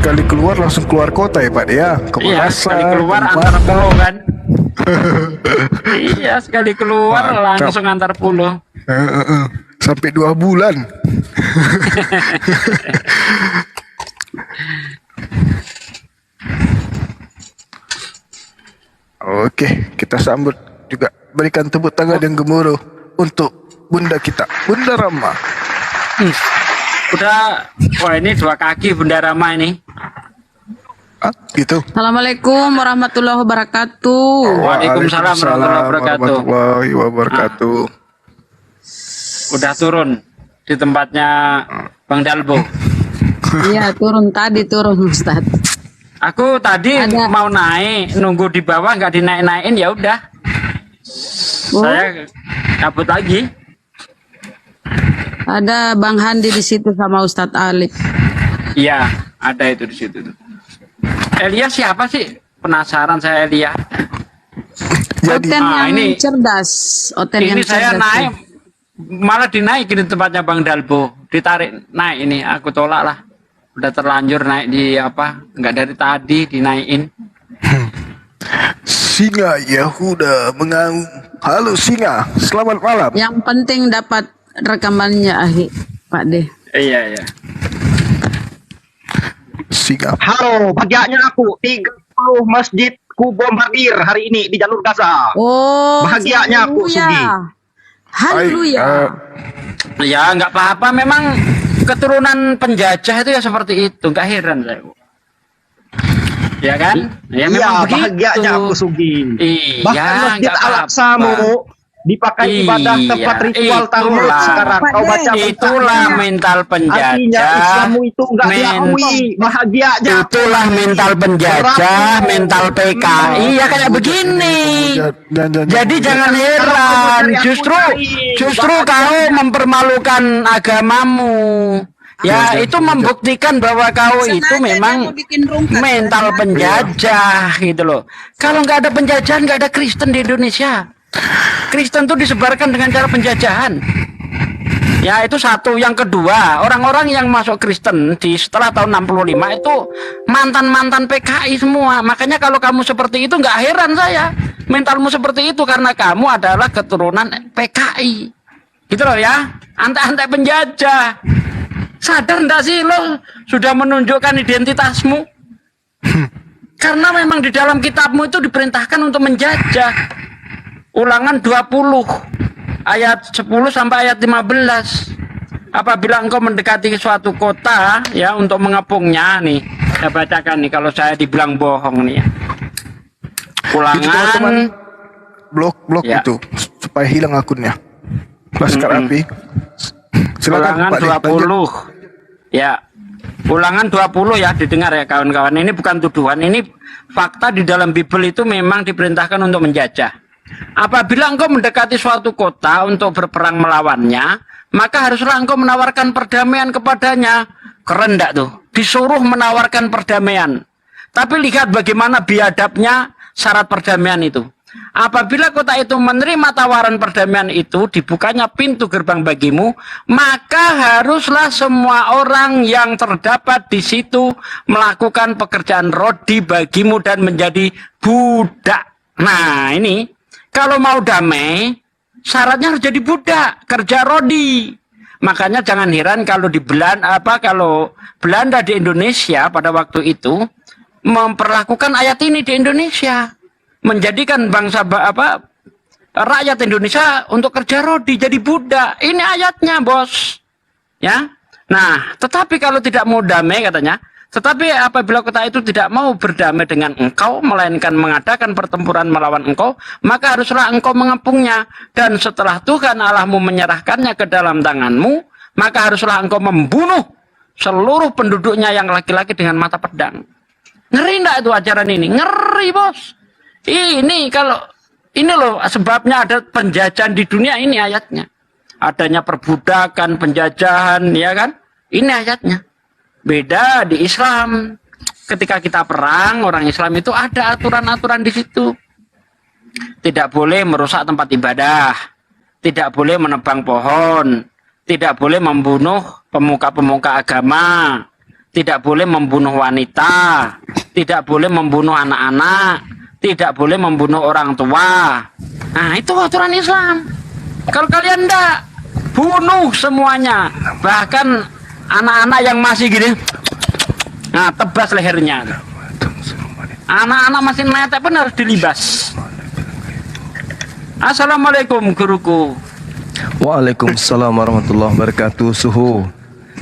sekali keluar langsung keluar kota ya Pak ya. Ke Iya, Makassar, sekali keluar ke antar Batam. pulau kan. Iya, sekali keluar Mantap. langsung antar pulau. Sampai 2 bulan. Oke, kita sambut juga, berikan tepuk tangan yang gemuruh untuk bunda kita, Bunda Rama. Udah, wah ini 2 kaki Bunda Rama ini. Ah, gitu. Assalamualaikum warahmatullahi wabarakatuh. Waalaikumsalam warahmatullahi wabarakatuh. warahmatullahi wabarakatuh. Udah turun di tempatnya Bang Dalbo. Iya turun Ustaz. Aku tadi Ada. mau naik, nunggu di bawah nggak dinaik-naikin, ya udah. Oh, Saya cabut lagi. ada Bang Handi di situ sama Ustadz Alif. Iya, ada itu di situ. Elia siapa sih? Penasaran saya Elia. Jadi Oten yang ini- cerdas. Oten yang Ini saya cerdas. naik, malah dinaikin di tempatnya Bang Dalbo. Ditarik naik ini, aku tolak lah. Udah terlanjur naik di apa? Nggak dari tadi dinaikin. Singa Yahuda mengaum. Halo Singa, selamat malam. Yang penting dapat rekamannya Pak De. Iya, iya. Singa. Halo, bahagianya aku 30 masjid kubombardir hari ini di jalur Gaza. Oh, Bahagianya aku, haleluya. Sugi. Haleluya. Ya nggak apa-apa, memang keturunan penjajah itu ya seperti itu, nggak heran saya. Ya kan? Ya Iya, memang begitu. bahagianya aku Sugi. Iya, Bahkan masjid nggak apa-apa. Al-Aqsamu dipakai ibadah tempat Iya, ritual Talmud itulah. sekarang. Kau baca Itulah bentangnya. mental penjajah. Artinya Islammu itu enggak diakui. Bahagianya aku. Itulah mental penjajah, mental PKI ya kayak begini. Jadi jangan heran, justru kau mempermalukan agamamu. Ya itu membuktikan bahwa kau itu Sengaja dia memang mau bikin rungkat. mental penjajah gitu loh. Kalau nggak ada penjajahan, nggak ada Kristen di Indonesia. Kristen tuh disebarkan dengan cara penjajahan. Ya itu satu. Yang kedua, orang-orang yang masuk Kristen di setelah tahun 65 itu mantan-mantan PKI semua. Makanya kalau kamu seperti itu nggak heran saya. Mentalmu seperti itu karena kamu adalah keturunan PKI. Gitu loh ya. Antek-antek penjajah. Sadar enggak sih lo sudah menunjukkan identitasmu? Karena memang di dalam kitabmu itu diperintahkan untuk menjajah. Ulangan 20 ayat 10 sampai ayat 15. Apabila engkau mendekati suatu kota ya untuk mengepungnya nih. Saya bacakan nih kalau saya dibilang bohong nih ya. Itu teman-teman, Ulangan blok Ya. itu supaya hilang akunnya. Laskar Api. Silakan Ulangan Pak De, lanjut. 20. Ya. Ulangan 20 ya, didengar ya kawan-kawan. Ini bukan tuduhan, ini fakta di dalam Bible itu memang diperintahkan untuk menjajah. Apabila engkau mendekati suatu kota untuk berperang melawannya, maka haruslah engkau menawarkan perdamaian kepadanya. Keren enggak tuh? Disuruh menawarkan perdamaian. Tapi lihat bagaimana biadabnya syarat perdamaian itu. Apabila kota itu menerima tawaran perdamaian itu, dibukanya pintu gerbang bagimu, maka haruslah semua orang yang terdapat di situ melakukan pekerjaan rodi bagimu dan menjadi budak. Nah ini, kalau mau damai, syaratnya harus jadi budak, kerja rodi. Makanya jangan heran kalau di kalau Belanda di Indonesia pada waktu itu memperlakukan ayat ini di Indonesia. Menjadikan rakyat Indonesia untuk kerja rodi jadi budak. Ini ayatnya, Bos. Ya. Nah, tetapi kalau tidak mau damai katanya, tetapi apabila kota itu tidak mau berdamai dengan engkau melainkan mengadakan pertempuran melawan engkau, maka haruslah engkau mengepungnya dan setelah Tuhan Allahmu menyerahkannya ke dalam tanganmu, maka haruslah engkau membunuh seluruh penduduknya yang laki-laki dengan mata pedang. Ngeri enggak itu ajaran ini? Ngeri, Bos. Ini loh sebabnya ada penjajahan di dunia, ini ayatnya. Adanya perbudakan, penjajahan, ya kan? Ini ayatnya. Beda di Islam. Ketika kita perang, orang Islam itu ada aturan-aturan di situ. Tidak boleh merusak tempat ibadah. Tidak boleh menebang pohon. Tidak boleh membunuh pemuka-pemuka agama. tidak boleh membunuh wanita, tidak boleh membunuh anak-anak, tidak boleh membunuh orang tua. Nah, itu aturan Islam. Kalau kalian enggak, bunuh semuanya. Bahkan anak-anak yang masih gini, nah, tebas lehernya. Anak-anak masih netek pun harus dilibas. Assalamualaikum guruku. Waalaikumsalam warahmatullahi wabarakatuh. Suhu.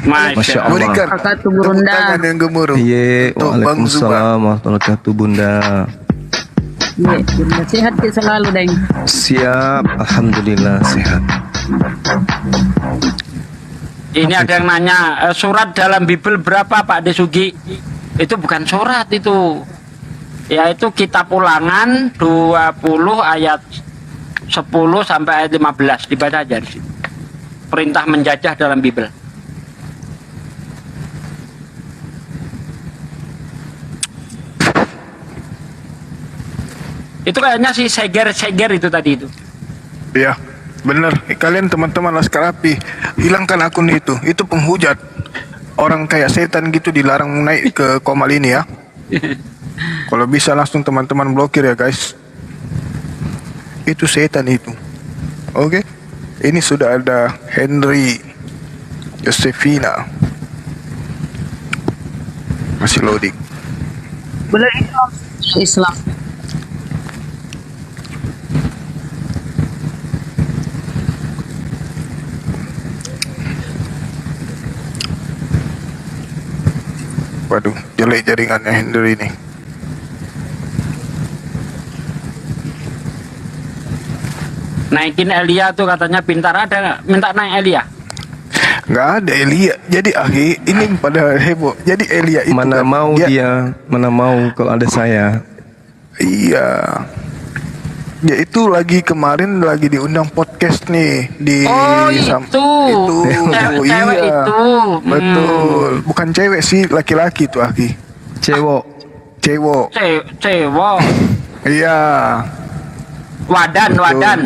Masya Allah. Berikan Kakak tuh tepuk Bunda. tangan yang gemuruh Iya, untuk Bang Zuba. waalaikumsalam warahmatullahi wabarakatuh, Bunda. Iya, Bunda. Sehat kita selalu, Deng. Siap, alhamdulillah sehat. Ini ada yang nanya, surat dalam Bible berapa Pak Desugi? Itu bukan surat itu. Yaitu kitab Ulangan 20 ayat 10 sampai ayat 15, dibaca aja di situ. Perintah menjajah dalam Bible. Itu kayaknya si Seger itu tadi itu. Iya, bener. Kalian teman-teman Laskar Api, hilangkan akun itu. Itu penghujat. Orang kayak setan gitu dilarang naik ke Komal ini ya. Kalau bisa langsung teman-teman blokir ya guys. Itu setan itu. Oke. Ini sudah ada Henry Josefina. Masih loading. Benar Islam. Islam. Waduh, jelek jaringannya Henry ini. Naikin Elia tuh katanya pintar, ada nggak? Minta naik Elia. Nggak ada Elia. Jadi ini pada heboh. Jadi Elia itu Mana kan, mau dia, mana mau kalau ada saya. Iya. Ya itu lagi kemarin lagi diundang podcast nih di Oh, itu. Cewek iya. itu. Betul. Bukan cewek sih, laki-laki tuh Aki. Cewek. Cewek. Cewek. Iya. Wadan. Wadan.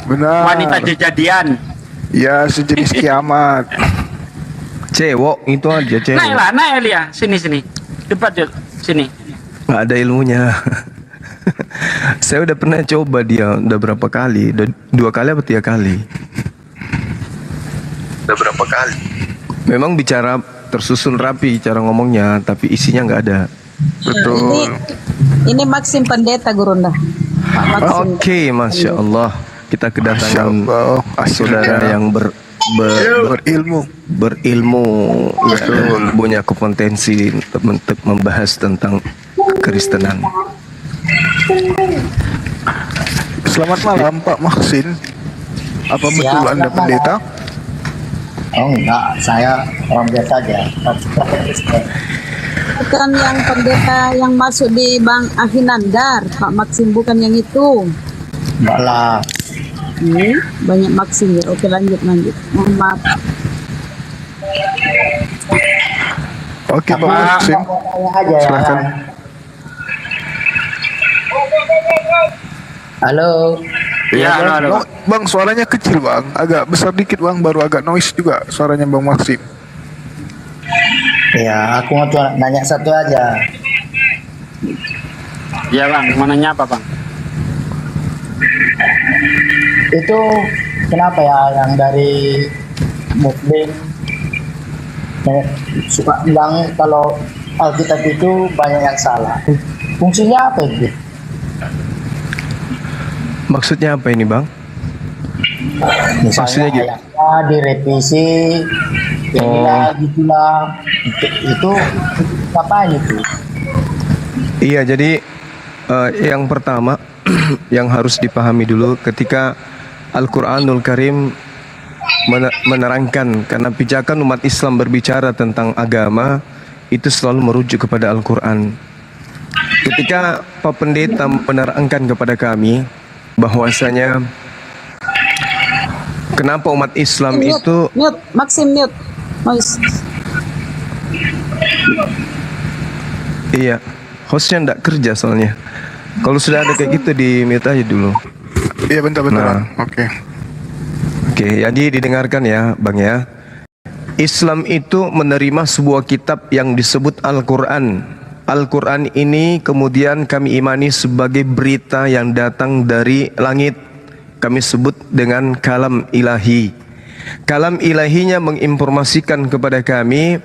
Benar. Wanita jejadian. Ya sejenis kiamat. Cewek itu aja cewek. Naik Elia. Sini. Debat yuk. Sini. Nggak ada ilmunya. Saya udah pernah coba dia udah berapa kali, udah 2 kali apa 3 kali. Udah berapa kali? Memang bicara tersusun rapi cara ngomongnya, tapi isinya nggak ada. Betul. Ini Maxim Pendeta Gurunda. Pak Maxim. Oke, masya Allah, kita kedatangan Masya Allah, saudara akhirnya. yang Berilmu. berilmu, punya kompetensi untuk membahas tentang kekristenan. Selamat malam Pak Maksin. Apa betul Siap, Anda selamat pendeta? Oh enggak, saya orang biasa aja. Bukan yang pendeta yang masuk di Bang Ahinandar, Pak Maxim, bukan yang itu. Enggak lah. Banyak Maxim ya. Oke, lanjut. Mohon maaf. Oke Pak Maksin. Saya aja. Silakan. Halo. Ya, Bang. halo. Bang, suaranya kecil Bang. Agak besar dikit Bang, baru agak noise juga suaranya Bang Maksim. Ya, aku mau nanya satu aja. Ya Bang, mau nanya apa Bang? Itu kenapa ya yang dari Muslim suka bilang kalau Alkitab itu banyak yang salah. Fungsinya apa itu? Maksudnya apa ini, Bang? Maksudnya Misalnya gitu. ayatnya direvisi, inilah gitulah. Itu apa itu? Iya, jadi yang pertama yang harus dipahami dulu ketika Al-Quranul Karim menerangkan, karena pijakan umat Islam berbicara tentang agama itu selalu merujuk kepada Al-Quran. Ketika Pak Pendeta menerangkan kepada kami bahwasanya kenapa umat Islam itu Mute, Maxim mute. Noise. iya, hostnya ndak kerja soalnya. Kalau sudah ada kayak gitu di mute aja dulu. Iya bentar. Nah. Oke. Oke, jadi didengarkan ya, Bang ya. Islam itu menerima sebuah kitab yang disebut Al-Quran. Al-Quran ini kemudian kami imani sebagai berita yang datang dari langit. Kami sebut dengan kalam ilahi. Kalam ilahinya menginformasikan kepada kami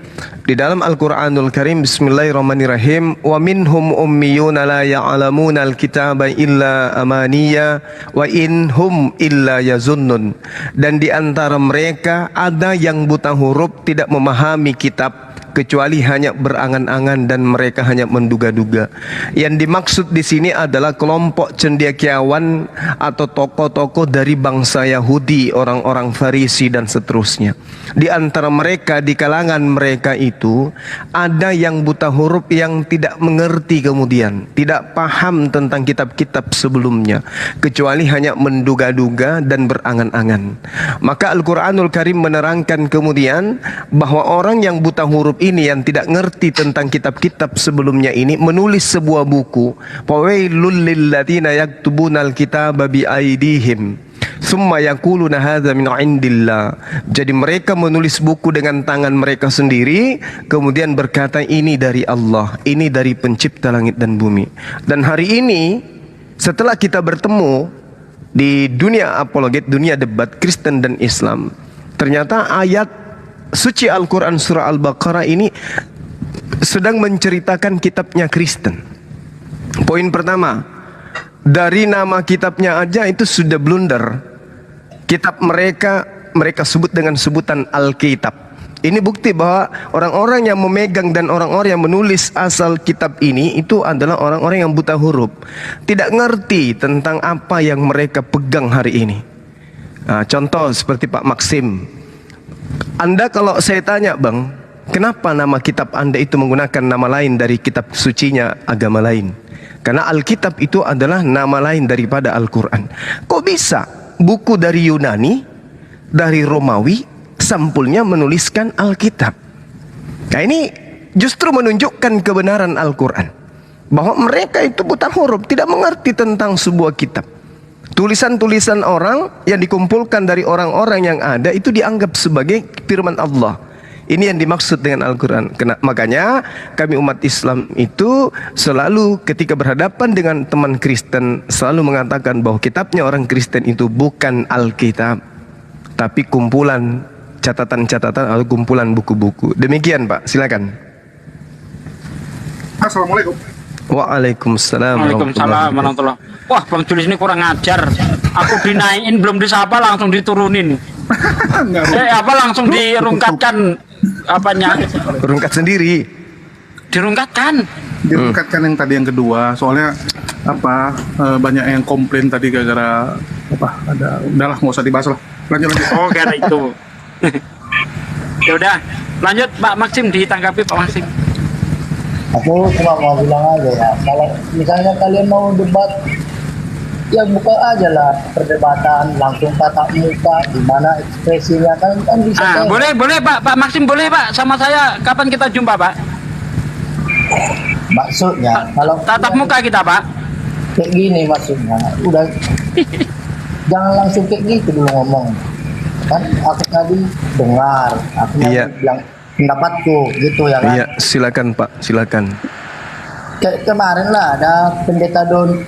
di dalam Al-Quranul Karim. Bismillahirrahmanirrahim. Wa minhum ummiyuna la ya'lamuna al-kitaba illa amaniya wa inhum illa yazunnun. Dan di antara mereka ada yang buta huruf, tidak memahami kitab kecuali hanya berangan-angan dan mereka hanya menduga-duga. Yang dimaksud di sini adalah kelompok cendekiawan atau tokoh-tokoh dari bangsa Yahudi, orang-orang Farisi dan seterusnya. Di antara mereka, di kalangan mereka itu ada yang buta huruf yang tidak mengerti, kemudian tidak paham tentang kitab-kitab sebelumnya, kecuali hanya menduga-duga dan berangan-angan. Maka Al-Quranul Karim menerangkan kemudian bahwa orang yang buta huruf ini, yang tidak ngerti tentang kitab-kitab sebelumnya ini, menulis sebuah buku. Fawailul lilladzina yaktubunal kitaba biaidihim summa yaquluna hadza min indillah. Jadi mereka menulis buku dengan tangan mereka sendiri, kemudian berkata ini dari Allah, ini dari pencipta langit dan bumi. Dan hari ini setelah kita bertemu di dunia apologet, dunia debat Kristen dan Islam, ternyata ayat suci Al-Quran surah Al-Baqarah ini sedang menceritakan kitabnya Kristen. Poin pertama, dari nama kitabnya aja itu sudah blunder. Kitab mereka sebut dengan sebutan Alkitab. Ini bukti bahwa orang-orang yang memegang dan orang-orang yang menulis asal kitab ini itu adalah orang-orang yang buta huruf, tidak ngerti tentang apa yang mereka pegang hari ini. Nah, contoh seperti Pak Maxim. Anda kalau saya tanya, Bang, kenapa nama kitab Anda itu menggunakan nama lain dari kitab sucinya agama lain? Karena Alkitab itu adalah nama lain daripada Al-Quran. Kok bisa buku dari Yunani, dari Romawi, sampulnya menuliskan Alkitab? Nah, ini justru menunjukkan kebenaran Al-Quran, bahwa mereka itu buta huruf, tidak mengerti tentang sebuah kitab. Tulisan-tulisan orang yang dikumpulkan dari orang-orang yang ada itu dianggap sebagai firman Allah. Ini yang dimaksud dengan Al-Quran. Makanya kami umat Islam itu selalu ketika berhadapan dengan teman Kristen selalu mengatakan bahwa kitabnya orang Kristen itu bukan Alkitab, tapi kumpulan catatan-catatan atau kumpulan buku-buku. Demikian Pak, silakan. Assalamualaikum. Waalaikumsalam. Waalaikumsalam warahmatullahi. Wah, Bang Julius ini kurang ajar. Aku dinaikin belum disapa langsung diturunin. Apa langsung dirungkatkan apanya? Rungkat sendiri. Dirungkatkan. Dirungkatkan yang tadi yang kedua. Soalnya apa banyak yang komplain tadi gara-gara apa ada udahlah nggak usah dibahas lah. Lanjut. Oh, gara itu. Ya udah, lanjut Pak Maxim, ditanggapi Pak Maxim. Aku cuma mau bilang aja ya, kalau misalnya kalian mau debat, ya buka aja lah perdebatan, langsung tatap muka, gimana ekspresinya kan bisa. Boleh Pak Maxim, boleh Pak, sama saya kapan kita jumpa Pak? Maksudnya kalau tatap muka kita Pak. Kayak gini maksudnya, udah jangan langsung kayak gitu dulu ngomong. Kan aku tadi dengar, aku bilang pendapatku gitu ya kan. Iya, silakan Pak, silakan. Kayak kemarin lah ada pendeta Don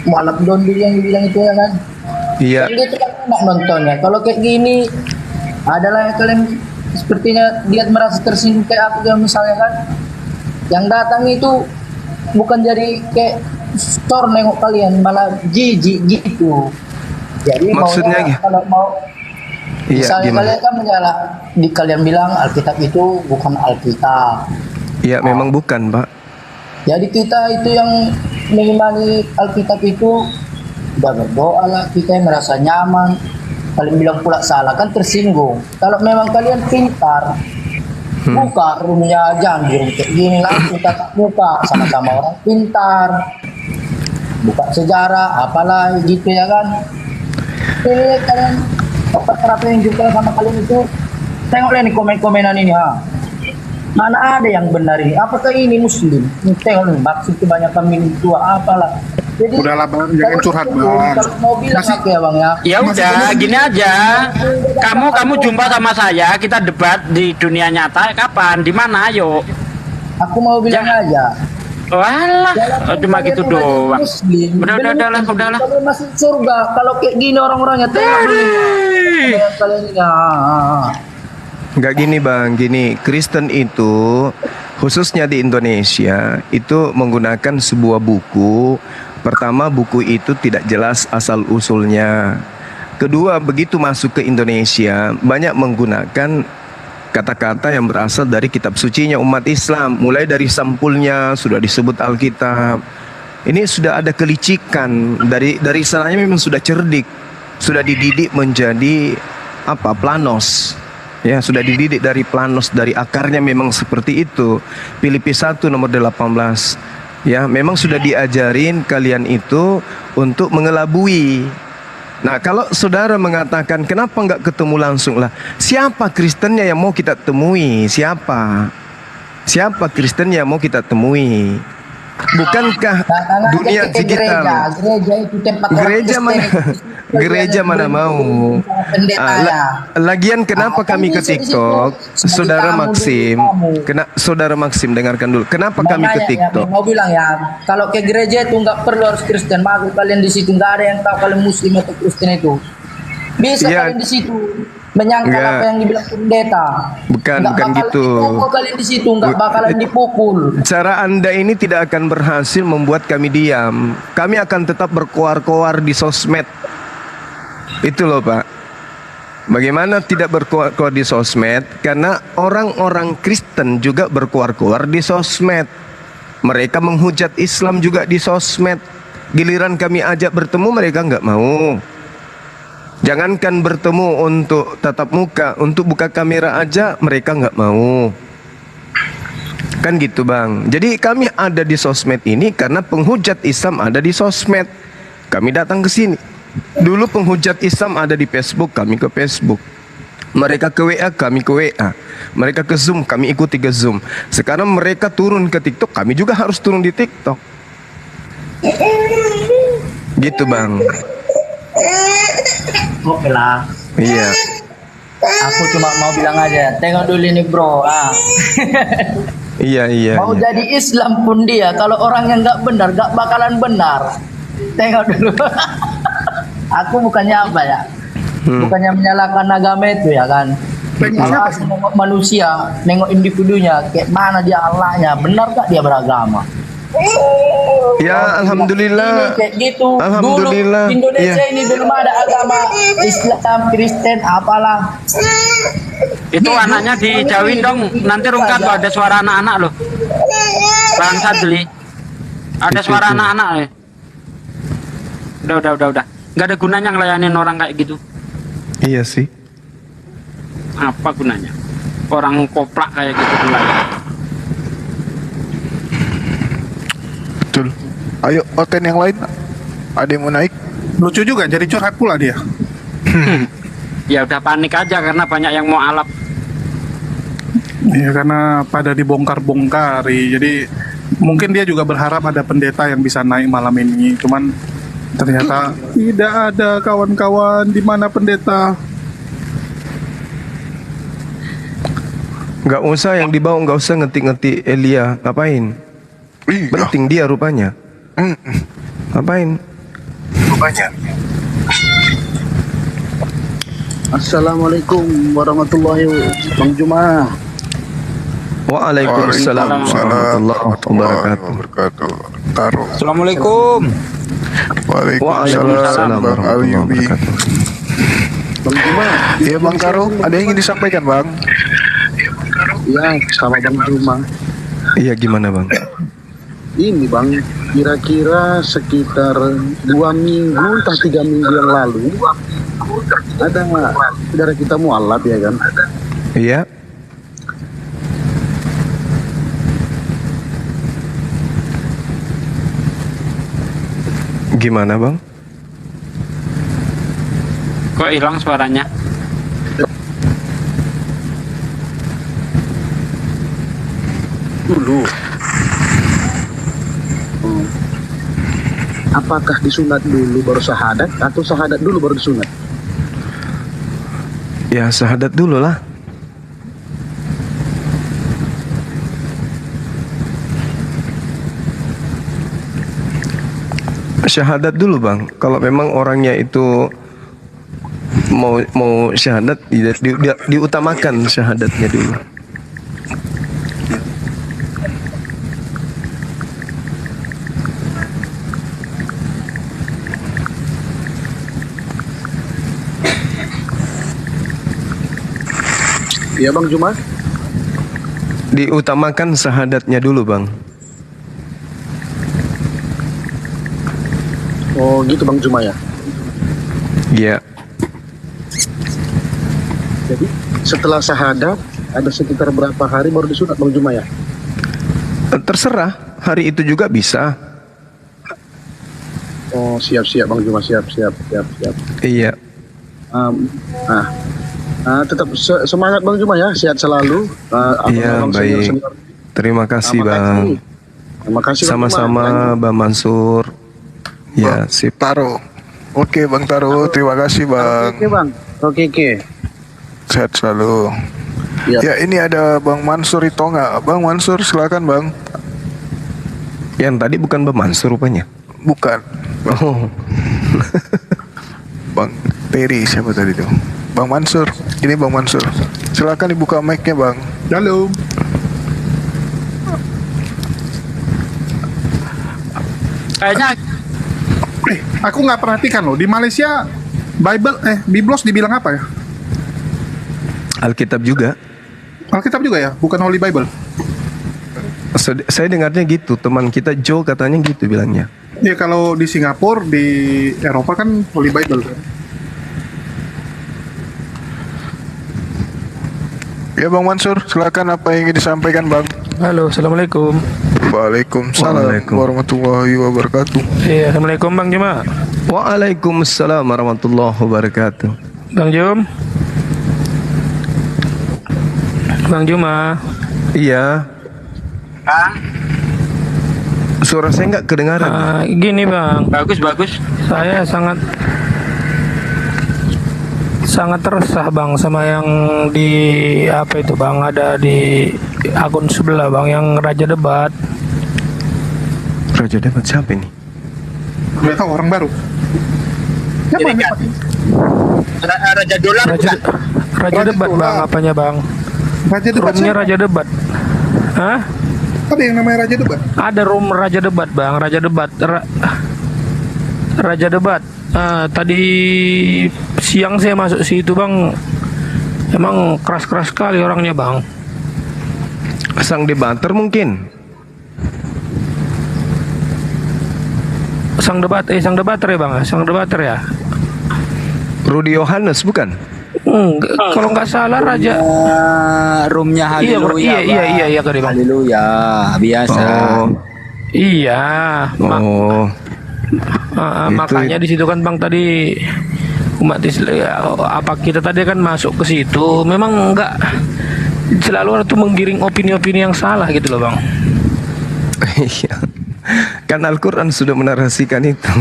Mualaf Don yang bilang itu ya kan. Iya. Dia tuh kan enak nontonnya. Kalau kayak gini adalah kalian sepertinya dia merasa tersinggung kayak aku yang misalnya kan. Yang datang itu bukan jadi kayak store nengok kalian, malah jijik gitu. Jadi maksudnya maunya, kalau mau misalnya kalian kan menyalah, kalian bilang Alkitab itu bukan Alkitab. Iya, memang bukan, Pak. Jadi kita itu yang mengimani Alkitab itu udah berdoa lah, kita yang merasa nyaman. Kalian bilang pula salah, kan tersinggung. Kalau memang kalian pintar, buka roomnya, jangan di room kayak gini, langsung tatap muka sama-sama orang pintar. Buka sejarah, apalah gitu ya kan. Ini kalian apa yang juga sama kalian itu, tengoklah nih komen-komenan ini ha. Mana ada yang benar ini? Apakah ini Muslim? Tengok nih, maksud kebanyakan minum tua apalah. Jadi, Udahlah bang, jangan kalau curhat itu, bang. kalau mau bilang aku ya bang ya. Ya udah, gini aja. Kamu jumpa sama saya, kita debat di dunia nyata kapan? Di mana? Ayo. Aku mau bilang aja. Walah, cuma gitu doang. Udahlah. Kalau masuk surga, kalau kayak gini orang-orangnya tengok dulu. Kalian ya. Nggak gini bang, gini Kristen itu khususnya di Indonesia itu menggunakan sebuah buku. Pertama, buku itu tidak jelas asal usulnya. Kedua, begitu masuk ke Indonesia banyak menggunakan kata-kata yang berasal dari kitab sucinya umat Islam. Mulai dari sampulnya sudah disebut Alkitab. Ini sudah ada kelicikan dari sananya, memang sudah cerdik, sudah dididik menjadi planos. Ya, sudah dididik dari planos, dari akarnya memang seperti itu. Filipi 1 nomor 18. Ya, memang sudah diajarin kalian itu untuk mengelabui. Nah, kalau saudara mengatakan kenapa enggak ketemu langsung lah? Siapa Kristennya yang mau kita temui? Siapa Kristen yang mau kita temui? Bukankah dunia sekitar? Gereja itu tempat orang Gereja Kristen mana? itu. Gereja mana mau? Pendeta ya. Lagian kenapa kami ke Kan di situ, TikTok? Saudara kamu Maxim, dulu, Saudara Maxim dengarkan dulu. Kenapa kami ke Makanya, TikTok? Ya, mau bilang ya, kalau ke gereja itu nggak perlu harus Kristen. Maaf kalian di situ nggak ada yang tahu kalian Muslim atau Kristen itu. Bisa Ya. kalian di situ menyangkal Nggak. apa yang dibilang pendeta. Bukan Nggak gitu. bakalan dipukul kalian di situ, nggak bakalan dipukul. Cara Anda ini tidak akan berhasil membuat kami diam. Kami akan tetap berkoar-koar di sosmed. Itu loh Pak. Bagaimana tidak berkoar-koar di sosmed? Karena orang-orang Kristen juga berkoar-koar di sosmed. Mereka menghujat Islam juga di sosmed. Giliran kami ajak bertemu, mereka nggak mau. Jangankan bertemu untuk tatap muka, untuk buka kamera aja mereka nggak mau. Kan gitu bang. Jadi kami ada di sosmed ini karena penghujat Islam ada di sosmed. Kami datang ke sini. Dulu penghujat Islam ada di Facebook, kami ke Facebook. Mereka ke WA, kami ke WA. Mereka ke Zoom, kami ikuti ke Zoom. Sekarang mereka turun ke TikTok, kami juga harus turun di TikTok. Gitu bang. Oke lah. Iya. Aku cuma mau bilang aja, tengok dulu ini bro. Iya. Mau jadi Islam pun dia, kalau orang yang nggak benar, nggak bakalan benar. Tengok dulu. Aku bukannya apa ya? Bukannya menyalahkan agama itu ya kan. Kalau aku nengok manusia, nengok individunya, kayak mana dia Allahnya, benar gak dia beragama? Ya alhamdulillah. Ini kayak gitu. Alhamdulillah. Dulu Indonesia Iya. ini belum ada agama Islam, Kristen, apalah. Itu anaknya dijauhin dong. Nanti rungkat tuh ada suara anak-anak loh. Bang Sadli. Ada suara anak-anak ya. Udah. Nggak ada gunanya ngelayanin orang kayak gitu. Iya sih. Apa gunanya? Orang koplak kayak gitu ngelayan. Betul. Ayo, oten yang lain. Ada yang mau naik? Lucu juga, jadi curhat pula dia. Ya udah panik aja karena banyak yang mau alap. Ya karena pada dibongkar-bongkari. Jadi mungkin dia juga berharap ada pendeta yang bisa naik malam ini. Cuman ternyata tidak ada kawan-kawan. Di mana pendeta? Nggak usah yang dibawa, nggak usah ngetik-ngetik Elia. Ngapain? Iya. Penting dia rupanya. Ngapain? Rupanya. Assalamualaikum warahmatullahi wabarakatuh. Bang Juma. Waalaikumsalam warahmatullahi wabarakatuh. Taruh. Assalamualaikum. Waalaikumsalam Bang Alyubi. Bang Juma. Iya Bang Karo, ada yang ingin disampaikan Bang? Ya, sama Bang Juma. Iya gimana bang? Ini Bang, kira-kira sekitar 2 minggu entah 3 minggu yang lalu ada saudara kita mualaf ya kan? Iya. Gimana bang? Kok hilang suaranya? Dulu. apakah disunat dulu baru syahadat atau syahadat dulu baru disunat? Ya syahadat dulu lah. Syahadat dulu bang. Kalau memang orangnya itu mau syahadat, diutamakan syahadatnya dulu. Ya Bang Juma? Diutamakan syahadatnya dulu bang. Oh gitu Bang Juma ya. Ya. Jadi setelah syahadat ada sekitar berapa hari baru disunat Bang Juma ya? Terserah, hari itu juga bisa. Oh siap Bang Juma, siap. Iya. Tetap semangat Bang Juma ya, sehat selalu. Iya baik. Terima kasih bang. Terima kasih Bang Juma. Sama-sama Bang Mansur. Ya sip. Taro. Oke Bang Taro, terima kasih Bang. Oke Bang. Oke. Sehat selalu. Ya. Ya ini ada Bang Mansur Itonga. Bang Mansur silakan Bang. Yang tadi bukan Bang Mansur rupanya. Bukan. Oh. Bang Terry siapa tadi tuh? Bang Mansur. Ini Bang Mansur. Silakan dibuka mic-nya Bang. Halo. Kayaknya Aku nggak perhatikan loh di Malaysia Biblos dibilang apa ya? Alkitab juga. Alkitab juga ya, bukan Holy Bible. Saya dengarnya gitu, teman kita Joe katanya gitu bilangnya. Ya kalau di Singapura, di Eropa kan Holy Bible kan. Ya Bang Mansur, silakan apa yang ingin disampaikan Bang. Halo, assalamualaikum. Waalaikumsalam warahmatullahi wabarakatuh. Iya, assalamualaikum Bang Juma. Waalaikumsalam warahmatullahi wabarakatuh. Bang Jum. Bang Juma. Iya. Suara saya nggak kedengaran. Gini Bang. bagus. Saya sangat resah Bang sama yang di apa itu Bang, ada di akun sebelah Bang yang Raja Debat. Raja Debat siapa ini? Nggak tahu, orang baru. Siapa ini? Raja Dolar bukan? Raja Debat Bang, apanya Bang? Raja Debat Roomnya siapa? Raja Debat. Hah? Ada yang namanya Raja Debat? Ada room Raja Debat Bang, Raja Debat. Raja Debat. Tadi siang saya masuk situ Bang. Emang keras-keras sekali orangnya Bang. Sang debater mungkin. Sang debater ya Bang, sang debater ya. Rudy Yohanes bukan? Kalau nggak salah Raja. Roomnya haleluya. Iya kali Bang. Haleluya, biasa. Oh. Iya. Oh. Makanya di situ kan Bang tadi umat Islam, apa kita tadi kan masuk ke situ, memang nggak selalu itu menggiring opini-opini yang salah gitu loh Bang. Iya. Kan Al-Quran sudah menarasikan itu.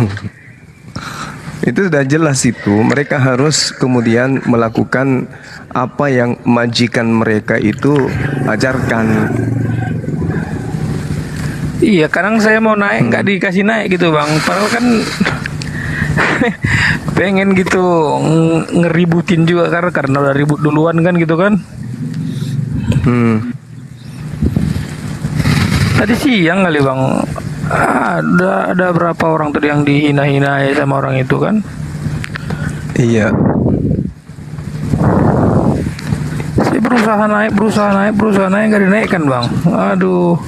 Itu sudah jelas itu. Mereka harus kemudian melakukan apa yang majikan mereka itu ajarkan. Iya, kadang saya mau naik nggak dikasih naik gitu Bang. Padahal kan pengen gitu ngeributin juga karena udah ribut duluan kan gitu kan. Tadi siang kali Bang. Ada berapa orang tadi yang dihina-hina sama orang itu kan? Iya. Saya berusaha naik nggak dinaikkan Bang. Aduh.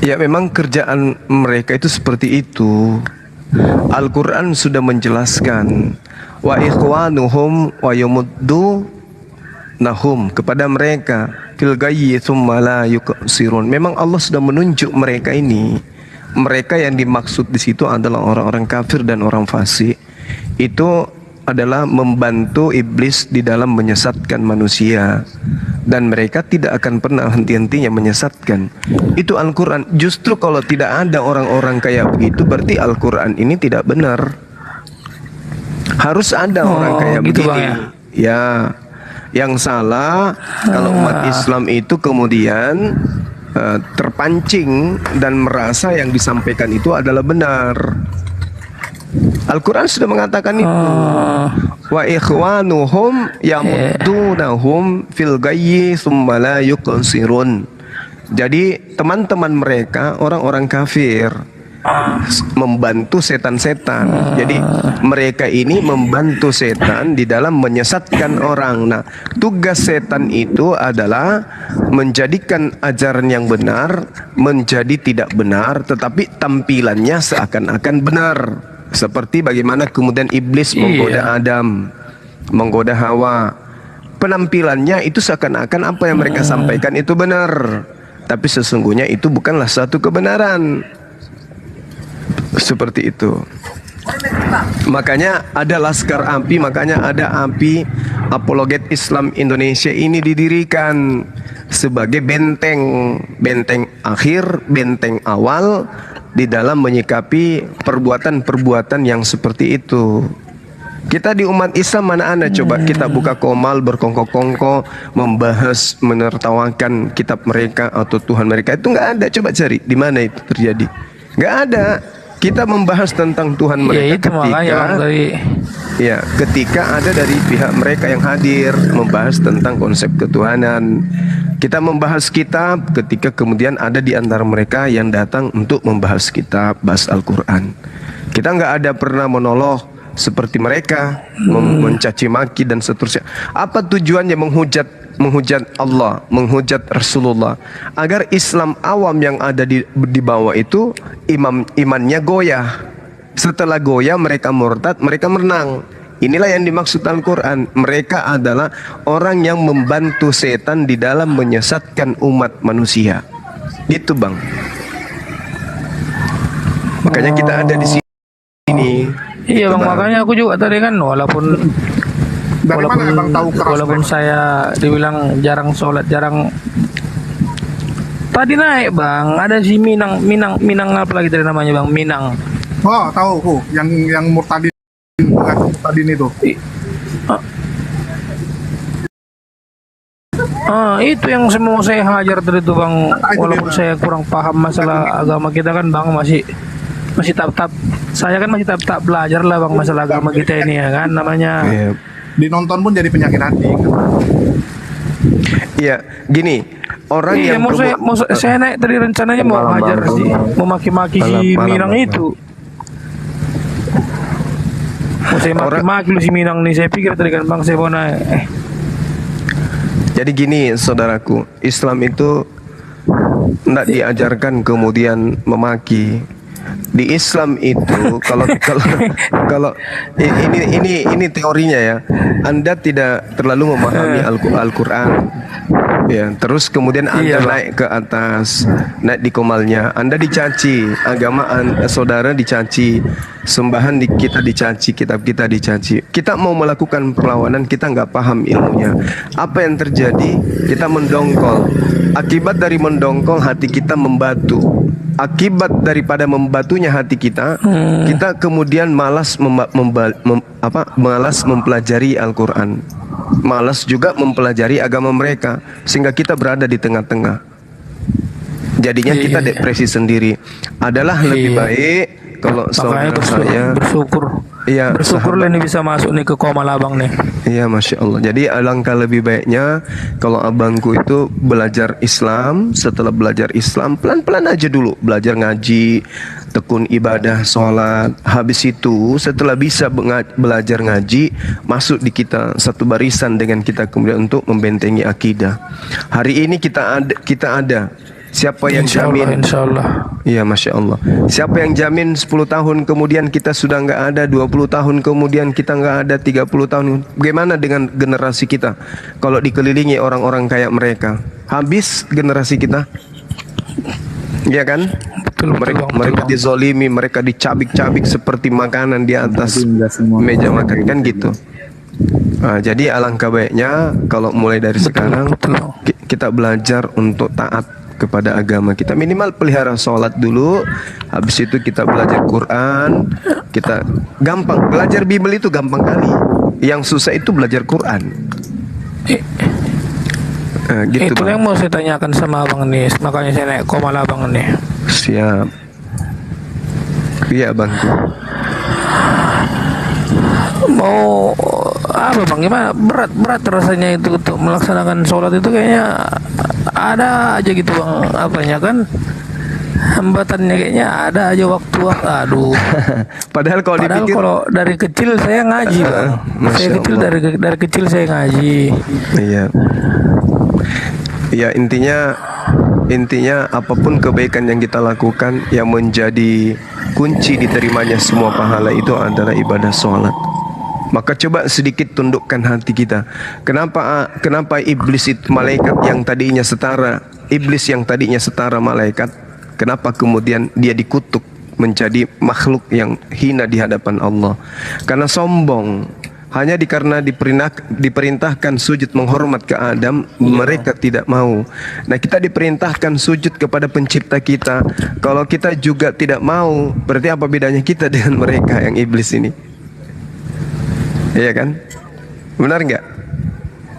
Ya memang kerjaan mereka itu seperti itu. Al-Quran sudah menjelaskan wa ikhwanuhum wa yumuddu nahum kepada mereka fil gayyi tsumma la yuqsirun. Memang Allah sudah menunjuk mereka ini. Mereka yang dimaksud di situ adalah orang-orang kafir dan orang fasik. Itu adalah membantu iblis di dalam menyesatkan manusia. dan mereka tidak akan pernah henti-hentinya menyesatkan. Itu Al-Quran. Justru kalau tidak ada orang-orang kayak begitu, berarti Al-Quran ini tidak benar. Harus ada orang kayak gitu, begini. Bang, Ya, yang salah kalau umat Islam itu kemudian terpancing dan merasa yang disampaikan itu adalah benar. Al-Quran sudah mengatakan itu. Wa ikhwanuhum yamuddunahum fil gayyi tsumma la yuqsirun. Jadi teman-teman mereka orang-orang kafir membantu setan-setan. Jadi mereka ini membantu setan di dalam menyesatkan orang. Nah, tugas setan itu adalah menjadikan ajaran yang benar menjadi tidak benar, tetapi tampilannya seakan-akan benar. Seperti bagaimana kemudian iblis menggoda Adam, menggoda Hawa. Penampilannya itu seakan-akan apa yang mereka sampaikan itu benar, tapi sesungguhnya itu bukanlah satu kebenaran. Seperti itu. Makanya ada Laskar API, makanya ada API Apologet Islam Indonesia ini didirikan sebagai benteng akhir, benteng awal di dalam menyikapi perbuatan-perbuatan yang seperti itu. Kita di umat Islam mana ada coba kita buka komal berkongkok-kongkok membahas, menertawakan kitab mereka atau Tuhan mereka, itu nggak ada. Coba cari di mana itu terjadi. Nggak ada. Kita membahas tentang Tuhan mereka ketika ada dari pihak mereka yang hadir membahas tentang konsep ketuhanan. Kita membahas kitab ketika kemudian ada di antara mereka yang datang untuk membahas kitab, bahas Al-Quran. Kita nggak ada pernah menoloh seperti mereka, mencaci maki dan seterusnya. Apa tujuannya menghujat Allah, menghujat Rasulullah, agar Islam awam yang ada di bawah itu imannya goyah. Setelah goyah mereka murtad, mereka menang. Inilah yang dimaksud Al-Quran. Mereka adalah orang yang membantu setan di dalam menyesatkan umat manusia. Itu Bang. Makanya kita ada di sini. Iya Bang, makanya aku juga tadi kan walaupun saya dibilang jarang sholat, jarang. Tadi naik Bang, ada si Minang apa lagi tadi namanya Bang? Minang. Oh, tahu yang murtadin itu. Itu yang mau saya hajar tadi tuh Bang. Walaupun saya kurang paham masalah agama kita kan Bang, masih tahap saya kan masih tahap belajar lah Bang masalah agama kita ini ya kan, namanya dinonton pun jadi penyakit hati. Iya, gini, orang yang saya naik tadi rencananya mau hajar sih, mau maki-maki si Minang itu. Mau saya maki-maki lu si Minang nih, saya pikir tadi kan Bang saya mau naik. Jadi gini saudaraku, Islam itu tidak diajarkan kemudian memaki. Di Islam itu kalau ini teorinya ya, Anda tidak terlalu memahami Al-Quran ya, terus kemudian Anda naik ke atas, naik di komalnya, Anda dicaci, agama saudara dicaci, sembahan kita dicaci, kitab kita dicaci. Kita mau melakukan perlawanan, kita nggak paham ilmunya. Apa yang terjadi? Kita mendongkol. Akibat dari mendongkol, hati kita membatu. Akibat daripada membatunya hati kita, kita kemudian malas mempelajari Al-Quran, malas juga mempelajari agama mereka, sehingga kita berada di tengah-tengah. Jadinya kita depresi sendiri. Adalah lebih baik kalau saudara saya bersyukurlah ini bisa masuk nih ke Komal Abang nih. Iya, Masya Allah. Jadi alangkah lebih baiknya kalau abangku itu belajar Islam. Setelah belajar Islam, pelan-pelan aja dulu belajar ngaji, tekun ibadah, sholat. Habis itu setelah bisa belajar ngaji, masuk di kita satu barisan dengan kita kemudian untuk membentengi akidah. Hari ini kita ada. Siapa yang jamin? Insyaallah. Iya, Masya Allah. Siapa yang jamin 10 tahun kemudian kita sudah nggak ada, 20 tahun kemudian kita nggak ada, 30 tahun. Bagaimana dengan generasi kita kalau dikelilingi orang-orang kayak mereka? Habis generasi kita. Iya kan? Mereka dizolimi, mereka dicabik-cabik seperti makanan di atas meja makan kan gitu. Jadi alangkah baiknya kalau mulai dari sekarang kita belajar untuk taat kepada agama kita. Minimal pelihara sholat dulu. Habis itu kita belajar Quran. Kita gampang belajar Bible itu gampang kali. Yang susah itu belajar Quran. Gitu itu Bang. yang mau saya tanyakan sama abang nih. Makanya saya naik komal abang nih. Siap. Iya bang. Mau apa bang? Gimana? Berat rasanya itu untuk melaksanakan sholat itu kayaknya ada aja gitu bang. Apanya kan? Hambatannya kayaknya ada aja waktu. Aduh. Padahal kalau dari kecil saya ngaji bang. Saya kecil dari kecil saya ngaji. Iya. Ya intinya apapun kebaikan yang kita lakukan yang menjadi kunci diterimanya semua pahala itu adalah ibadah sholat. Maka coba sedikit tundukkan hati kita. Kenapa iblis itu malaikat yang tadinya setara, iblis yang tadinya setara malaikat, kenapa kemudian dia dikutuk menjadi makhluk yang hina di hadapan Allah? Karena sombong. Hanya karena diperintahkan sujud menghormat ke Adam, mereka tidak mau. Nah, kita diperintahkan sujud kepada pencipta kita. Kalau kita juga tidak mau, berarti apa bedanya kita dengan mereka yang iblis ini? Iya kan? Benar nggak?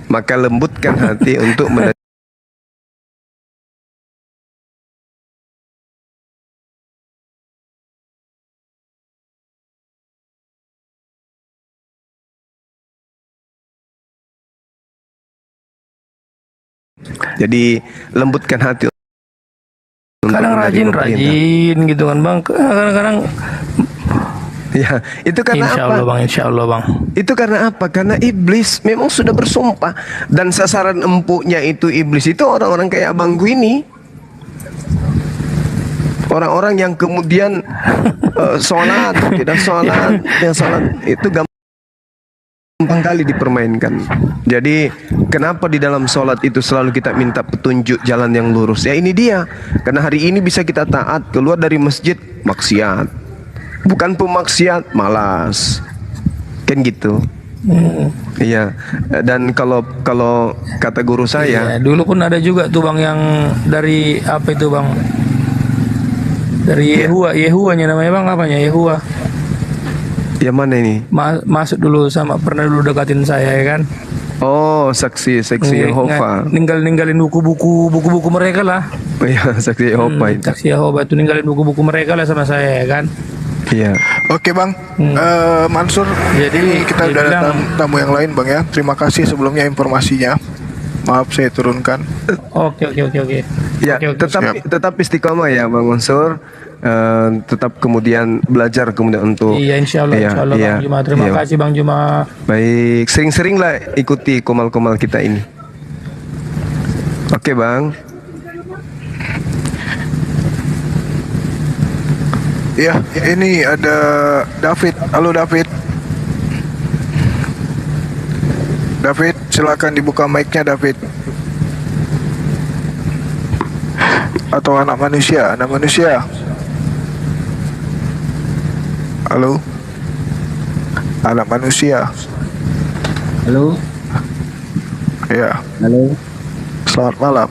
Maka lembutkan hati untuk jadi lembutkan hati. Kadang rajin gitu kan bang. Kadang-kadang. Ya, itu karena Insya apa? Allah bang, Insya Allah bang. Itu karena apa? Karena iblis memang sudah bersumpah dan sasaran empuknya itu iblis itu orang-orang kayak abangku ini. Orang-orang yang kemudian sholat, tidak sholat, yang sholat itu gampang kali dipermainkan. Jadi kenapa di dalam sholat itu selalu kita minta petunjuk jalan yang lurus? Ya ini dia. Karena hari ini bisa kita taat, keluar dari masjid maksiat. Bukan pemaksiat, malas. Kan gitu. Iya. Dan kalau kata guru saya, dulu pun ada juga tuh bang yang dari apa itu bang? Dari Yehuanya namanya bang, apanya Yehua? yang mana ini? Masuk dulu pernah dulu dekatin saya ya kan? Oh, saksi Yehova. Ninggalin buku-buku mereka lah. Iya, saksi Yehova itu. Saksi Yehova itu ninggalin buku-buku mereka lah sama saya ya kan? Iya. Oke bang, Mansur. Jadi kita udah ada tamu yang lain bang ya. Terima kasih sebelumnya informasinya. Maaf saya turunkan. Oke. Ya, tetap istiqomah ya Bang Mansur. Tetap kemudian belajar kemudian untuk. Iya, insya Allah Bang Juma. Terima kasih Bang Juma. Baik, sering-seringlah ikuti komal-komal kita ini. Oke Bang. Ya, ini ada David. Halo David. David, silakan dibuka mic-nya David. Atau anak manusia. Halo. Anak manusia. Halo. Ya. Halo. Selamat malam.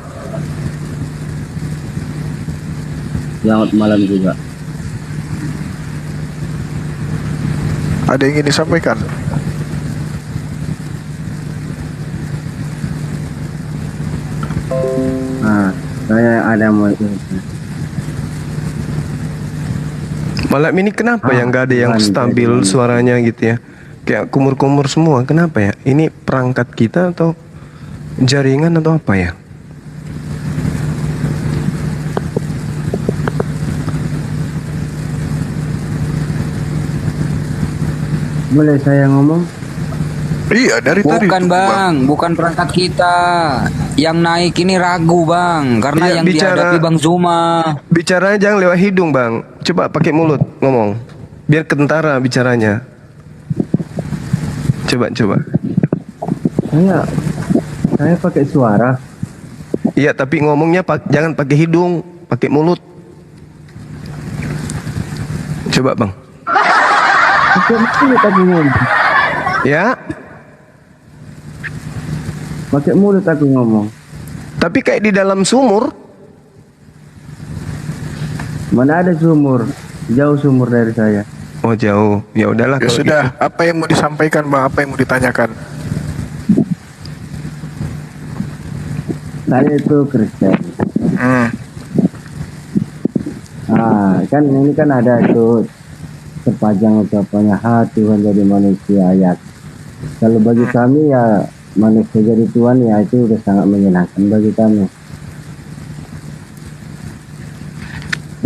Selamat malam juga. Ada yang ingin disampaikan? Saya ada mau Malam ini kenapa ya nggak ada yang stabil suaranya gitu ya? Kayak kumur-kumur semua. Kenapa ya? Ini perangkat kita atau jaringan atau apa ya? Boleh saya ngomong? Iya, dari tadi. Bukan bang, bukan perangkat kita. Yang naik ini ragu bang, karena yang dihadapi Bang Zuma. Bicaranya jangan lewat hidung bang. Coba pakai mulut ngomong. Biar kentara bicaranya. Coba. Saya pakai suara. Iya, tapi ngomongnya jangan pakai hidung, pakai mulut. Coba bang. Pakai mulut tapi ngomong. Ya. Pakai mulut aku ngomong. Tapi kayak di dalam sumur. Mana ada sumur? Jauh sumur dari saya. Oh jauh. Ya udahlah. Ya kalau sudah, gitu. apa yang mau disampaikan Bang? Apa yang mau ditanyakan? Saya itu Kristen. Kan ini kan ada tuh sepanjang ucapannya Tuhan jadi manusia ayat. Kalau bagi kami ya manusia jadi Tuhan ya itu udah sangat menyenangkan bagi kami.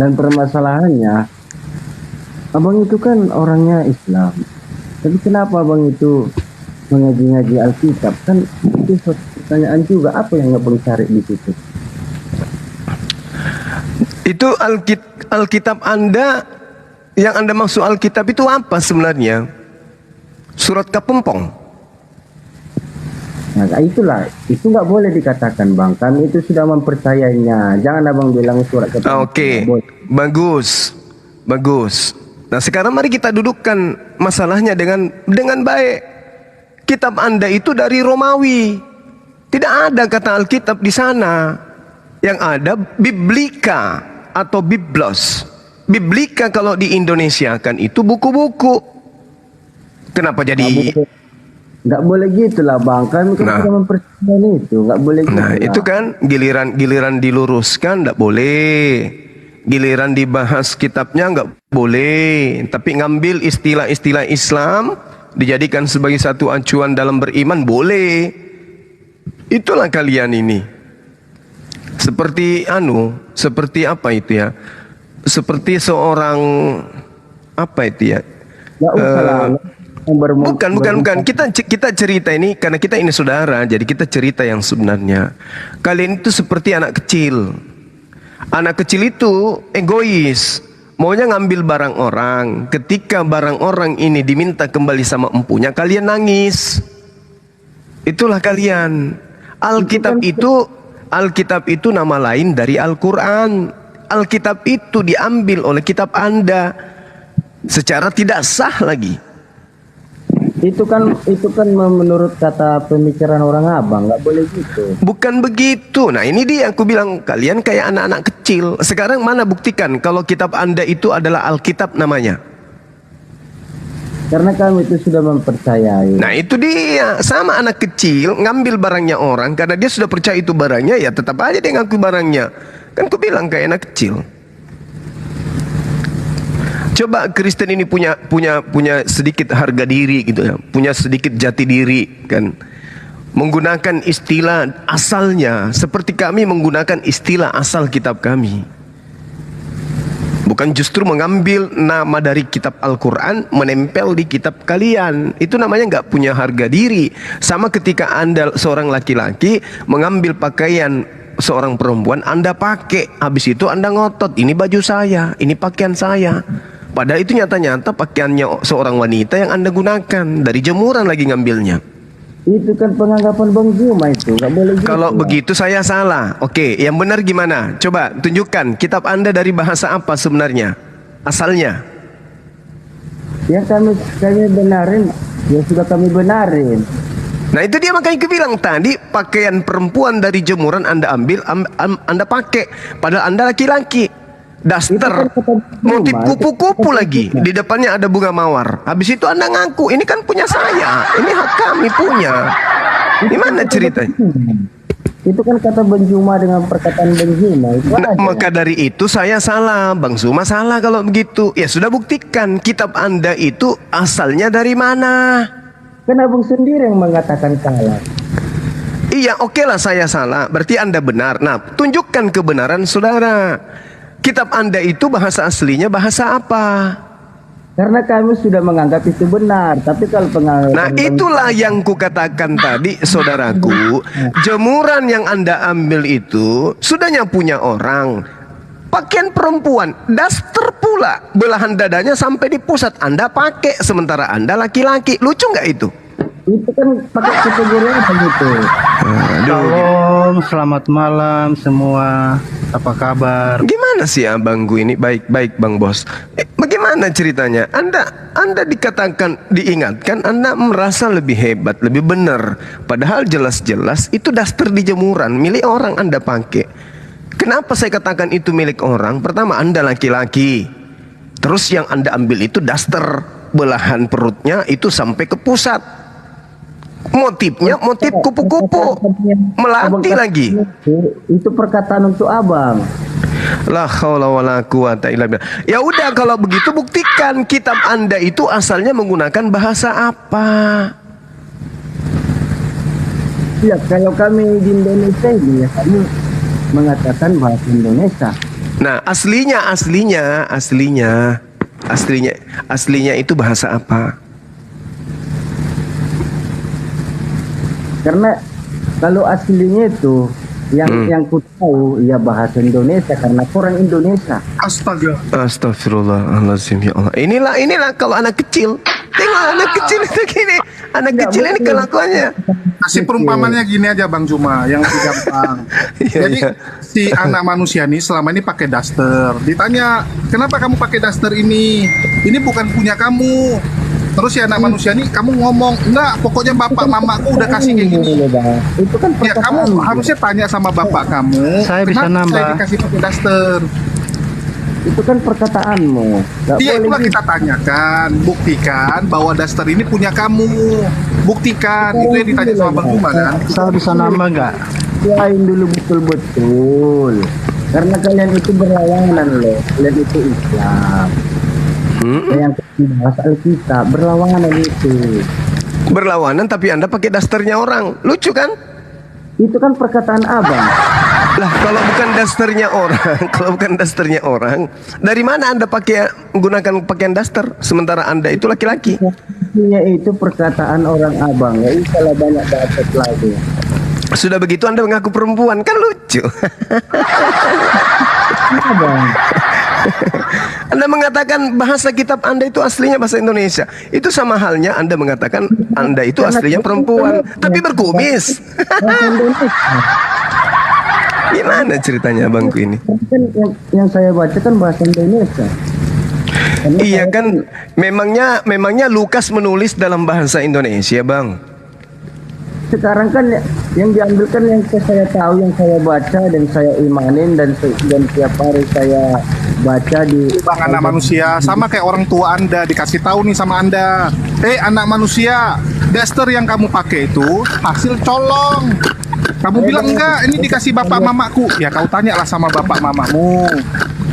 Dan permasalahannya, abang itu kan orangnya Islam. Tapi kenapa abang itu mengaji-ngaji Alkitab? Kan itu suatu pertanyaan juga, apa yang abang cari di situ? Itu Alkitab Anda, yang Anda maksud Alkitab itu apa sebenarnya? Surat Kapempong. Nah itulah, itu nggak boleh dikatakan bang. Kami itu sudah mempercayainya. Jangan abang bilang surat Kapempong. Oke, bagus, bagus. Nah sekarang mari kita dudukkan masalahnya dengan baik. Kitab Anda itu dari Romawi. Tidak ada kata Alkitab di sana. Yang ada Biblika atau Biblos. Biblika kalau di Indonesia kan itu buku-buku. Kenapa jadi? Nggak boleh gitulah bang. Kami kan sudah mempercayai itu. Nggak boleh gitu. Nah itu kan giliran diluruskan nggak boleh. Giliran dibahas kitabnya nggak boleh. Tapi ngambil istilah-istilah Islam dijadikan sebagai satu acuan dalam beriman boleh. Itulah kalian ini. Seperti seperti apa itu ya? Seperti seorang apa itu ya? Bukan. Kita cerita ini karena kita ini saudara, jadi kita cerita yang sebenarnya. Kalian itu seperti anak kecil. Anak kecil itu egois, maunya ngambil barang orang. Ketika barang orang ini diminta kembali sama empunya, kalian nangis. Itulah kalian. Alkitab itu nama lain dari Al-Quran. Alkitab itu diambil oleh kitab Anda secara tidak sah lagi. Itu kan menurut kata pemikiran orang abang, nggak boleh gitu. Bukan begitu. Nah ini dia aku bilang, kalian kayak anak-anak kecil. Sekarang mana buktikan kalau kitab Anda itu adalah Alkitab namanya? Karena kami itu sudah mempercayai. Nah itu dia, sama anak kecil ngambil barangnya orang karena dia sudah percaya itu barangnya, ya tetap aja dia ngaku barangnya. Kan aku bilang kayak anak kecil. Coba Kristen ini punya sedikit harga diri gitu ya, punya sedikit jati diri kan. Menggunakan istilah asalnya seperti kami menggunakan istilah asal kitab kami. Bukan justru mengambil nama dari kitab Al-Quran menempel di kitab kalian. Itu namanya nggak punya harga diri. Sama ketika Anda seorang laki-laki mengambil pakaian seorang perempuan, Anda pakai. Habis itu Anda ngotot, ini baju saya, ini pakaian saya. Padahal itu nyata-nyata pakaiannya seorang wanita yang Anda gunakan. Dari jemuran lagi ngambilnya. Itu kan penganggapan Bang Zuma itu, nggak boleh gitu. Kalau begitu saya salah. Oke, yang benar gimana? Coba tunjukkan kitab Anda dari bahasa apa sebenarnya? Asalnya? Yang kami benarin, ya sudah kami benarin. Nah itu dia makanya bilang tadi, pakaian perempuan dari jemuran Anda ambil, Anda pakai. Padahal Anda laki-laki. Daster, motif kupu-kupu lagi. Di depannya ada bunga mawar. Habis itu Anda ngaku, ini kan punya saya. Ini hak kami punya. Gimana ceritanya? Itu kan kata Bang Zuma dengan perkataan Bang Zuma. Nah, maka dari itu saya salah, Bang Zuma salah kalau begitu. Ya sudah buktikan kitab Anda itu asalnya dari mana? Kan Abang sendiri yang mengatakan salah. Iya, oke lah saya salah. Berarti Anda benar. Nah, tunjukkan kebenaran saudara. Kitab Anda itu bahasa aslinya bahasa apa? Karena kami sudah menganggap itu benar. Tapi kalau pengalaman... Nah itulah yang kukatakan tadi saudaraku. Jemuran yang Anda ambil itu sudahnya punya orang. Pakaian perempuan, daster pula. Belahan dadanya sampai di pusat Anda pakai. Sementara Anda laki-laki. Lucu nggak itu? Itu kan pakai kategori apa gitu. Shalom, selamat malam semua. Apa kabar? Gimana sih abangku ini? Baik-baik Bang Bos. Bagaimana Bagaimana ceritanya? Anda dikatakan, diingatkan, Anda merasa lebih hebat, lebih benar. Padahal jelas-jelas itu daster di jemuran, milik orang Anda pakai. Kenapa saya katakan itu milik orang? Pertama, Anda laki-laki. Terus yang Anda ambil itu daster, belahan perutnya itu sampai ke pusat. Motifnya motif kupu-kupu, melati lagi. Itu perkataan untuk abang. La haula wala quwata illa billah. Ya udah, kalau begitu buktikan kitab Anda itu asalnya menggunakan bahasa apa? Ya, kalau kami di Indonesia ini ya, kami mengatakan bahasa Indonesia. Nah, aslinya itu bahasa apa? Karena kalau aslinya itu yang ku tahu ya bahasa Indonesia karena orang Indonesia. Astagfirullahaladzim, ya Allah. Inilah kalau anak kecil. Tengok anak kecil itu gini. Anak kecil ini kelakuannya. Kasih perumpamannya gini aja Bang Juma, yang lebih gampang. Jadi si anak manusia ini selama ini pakai daster. Ditanya, kenapa kamu pakai daster ini? Ini bukan punya kamu. Terus si anak manusia ini kamu ngomong, enggak, pokoknya bapak mamaku udah kasih kayak gini. Itu kan ya kamu harusnya tanya sama bapak kamu, Saya bisa kenapa nambah. saya dikasih pakai daster? Itu kan perkataanmu. Iya, itulah kita tanyakan, buktikan bahwa daster ini punya kamu. Buktikan, itu yang ditanya sama Bang Juma kan. Saya bisa nambah nggak? Doain dulu betul-betul. Karena kalian itu berlawanan loh. Kalian itu Islam. Yang bahasa Alkitab berlawanan itu. Berlawanan tapi Anda pakai dasternya orang. Lucu kan? Itu kan perkataan abang. Lah, kalau bukan dasternya orang, dari mana Anda menggunakan pakaian daster sementara Anda itu laki-laki? Artinya itu perkataan orang abang. Ya salah banyak dapat lagi. Sudah begitu Anda mengaku perempuan, kan lucu. Abang. Anda mengatakan bahasa kitab Anda itu aslinya bahasa Indonesia. Itu sama halnya Anda mengatakan Anda itu aslinya perempuan, tapi berkumis. Gimana ceritanya abangku ini? Kan yang saya baca kan bahasa Indonesia. Iya kan, memangnya Lukas menulis dalam bahasa Indonesia, Bang. Sekarang kan yang diambilkan yang saya tahu, yang saya baca dan saya imanin dan tiap hari saya baca di Bang, anak manusia sama kayak orang tua Anda dikasih tahu nih sama Anda. Anak manusia, daster yang kamu pakai itu hasil colong. Kamu bilang enggak, ini dikasih bapak mamaku. Ya kau tanyalah sama bapak mamamu.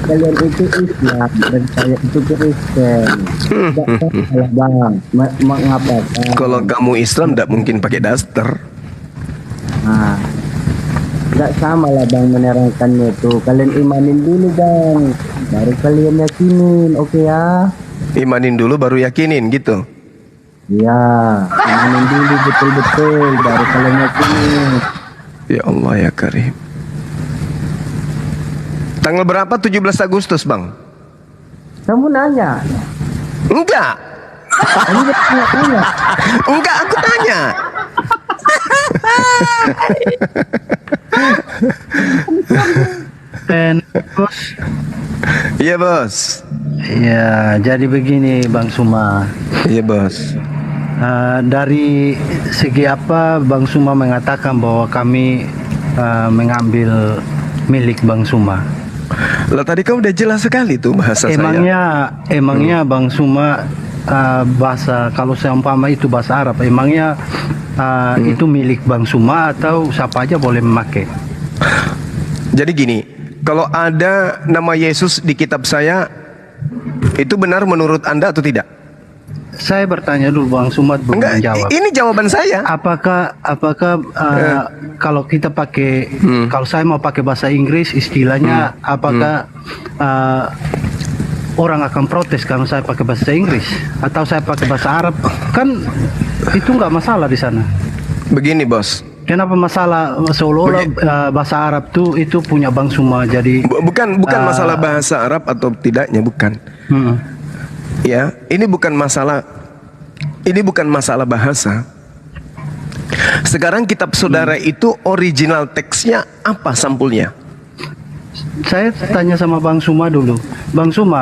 Kalian itu Islam dan saya itu Kristen. Salah bang, mengapa? Kalau kamu Islam tidak mungkin pakai daster. Nah, nggak sama lah bang menerangkannya itu. Kalian imanin dulu bang, baru kalian yakinin, oke ya? Imanin dulu baru yakinin gitu. Ya, imanin dulu betul-betul, baru kalian yakinin. Ya Allah ya Karim. Tanggal berapa 17 Agustus bang? Kamu nanya? Enggak. Enggak, aku tanya. Bos. Iya bos. Ya, jadi begini Bang Suma. Iya bos. Dari segi apa Bang Suma mengatakan bahwa kami mengambil milik Bang Suma? Lah tadi kau udah jelas sekali tuh bahasa Emangnya Bang Suma bahasa, kalau seumpama itu bahasa Arab, emangnya itu milik Bang Suma atau siapa aja boleh memakai? Jadi gini, kalau ada nama Yesus di kitab saya, itu benar menurut Anda atau tidak? Saya bertanya dulu Bang Suma belum menjawab. Ini jawaban saya. Apakah kalau kita pakai, kalau saya mau pakai bahasa Inggris istilahnya, apakah orang akan protes kalau saya pakai bahasa Inggris atau saya pakai bahasa Arab? Kan itu nggak masalah di sana. Begini bos. Kenapa masalah seolah-olah bahasa Arab itu punya Bang Suma? Jadi bukan masalah bahasa Arab atau tidaknya, bukan. Ya, ini bukan masalah bahasa. Sekarang kitab saudara itu original teksnya apa sampulnya? Saya tanya sama Bang Suma dulu. Bang Suma,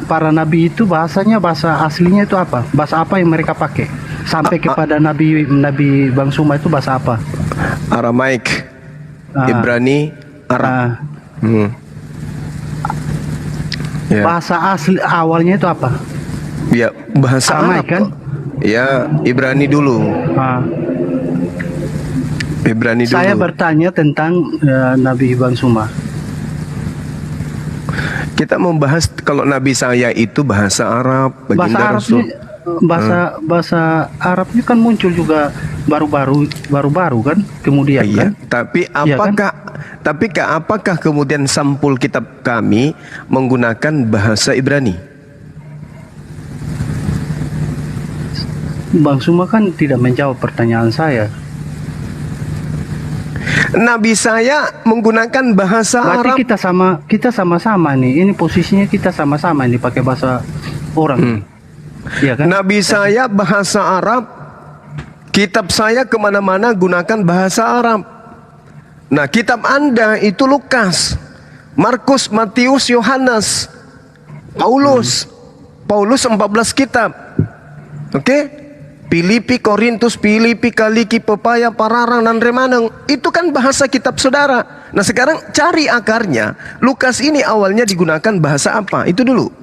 para nabi itu bahasanya, bahasa aslinya itu apa? Bahasa apa yang mereka pakai? Sampai kepada Nabi Bang Suma itu bahasa apa? Aramaik, Ibrani, Arab. Ya. Bahasa asli awalnya itu apa? Ya, bahasa Aramaik, Arab kan? Ya, Ibrani dulu. Ibrani dulu. Saya bertanya tentang Nabi Bang Suma. Kita membahas kalau Nabi saya itu bahasa Arab, baginda Rasul. Bahasa Arabnya kan muncul juga baru-baru kan, kemudian iya, kan. Tapi Iya, apakah kemudian sampul kitab kami menggunakan bahasa Ibrani? Bang Suma kan tidak menjawab pertanyaan saya. Nabi saya menggunakan bahasa Berarti Arab. kita sama-sama nih. Ini posisinya kita sama-sama nih pakai bahasa orang. Iya kan? Nabi saya bahasa Arab. Kitab saya kemana-mana gunakan bahasa Arab. Nah, kitab Anda itu Lukas, Markus, Matius, Yohanes, Paulus. Paulus 14 kitab. Oke? Filipi, Korintus, Filipi, Kaliki, Pepaya, Pararang, dan Remaneng. Itu kan bahasa kitab saudara. Nah, sekarang cari akarnya. Lukas ini awalnya digunakan bahasa apa? Itu dulu.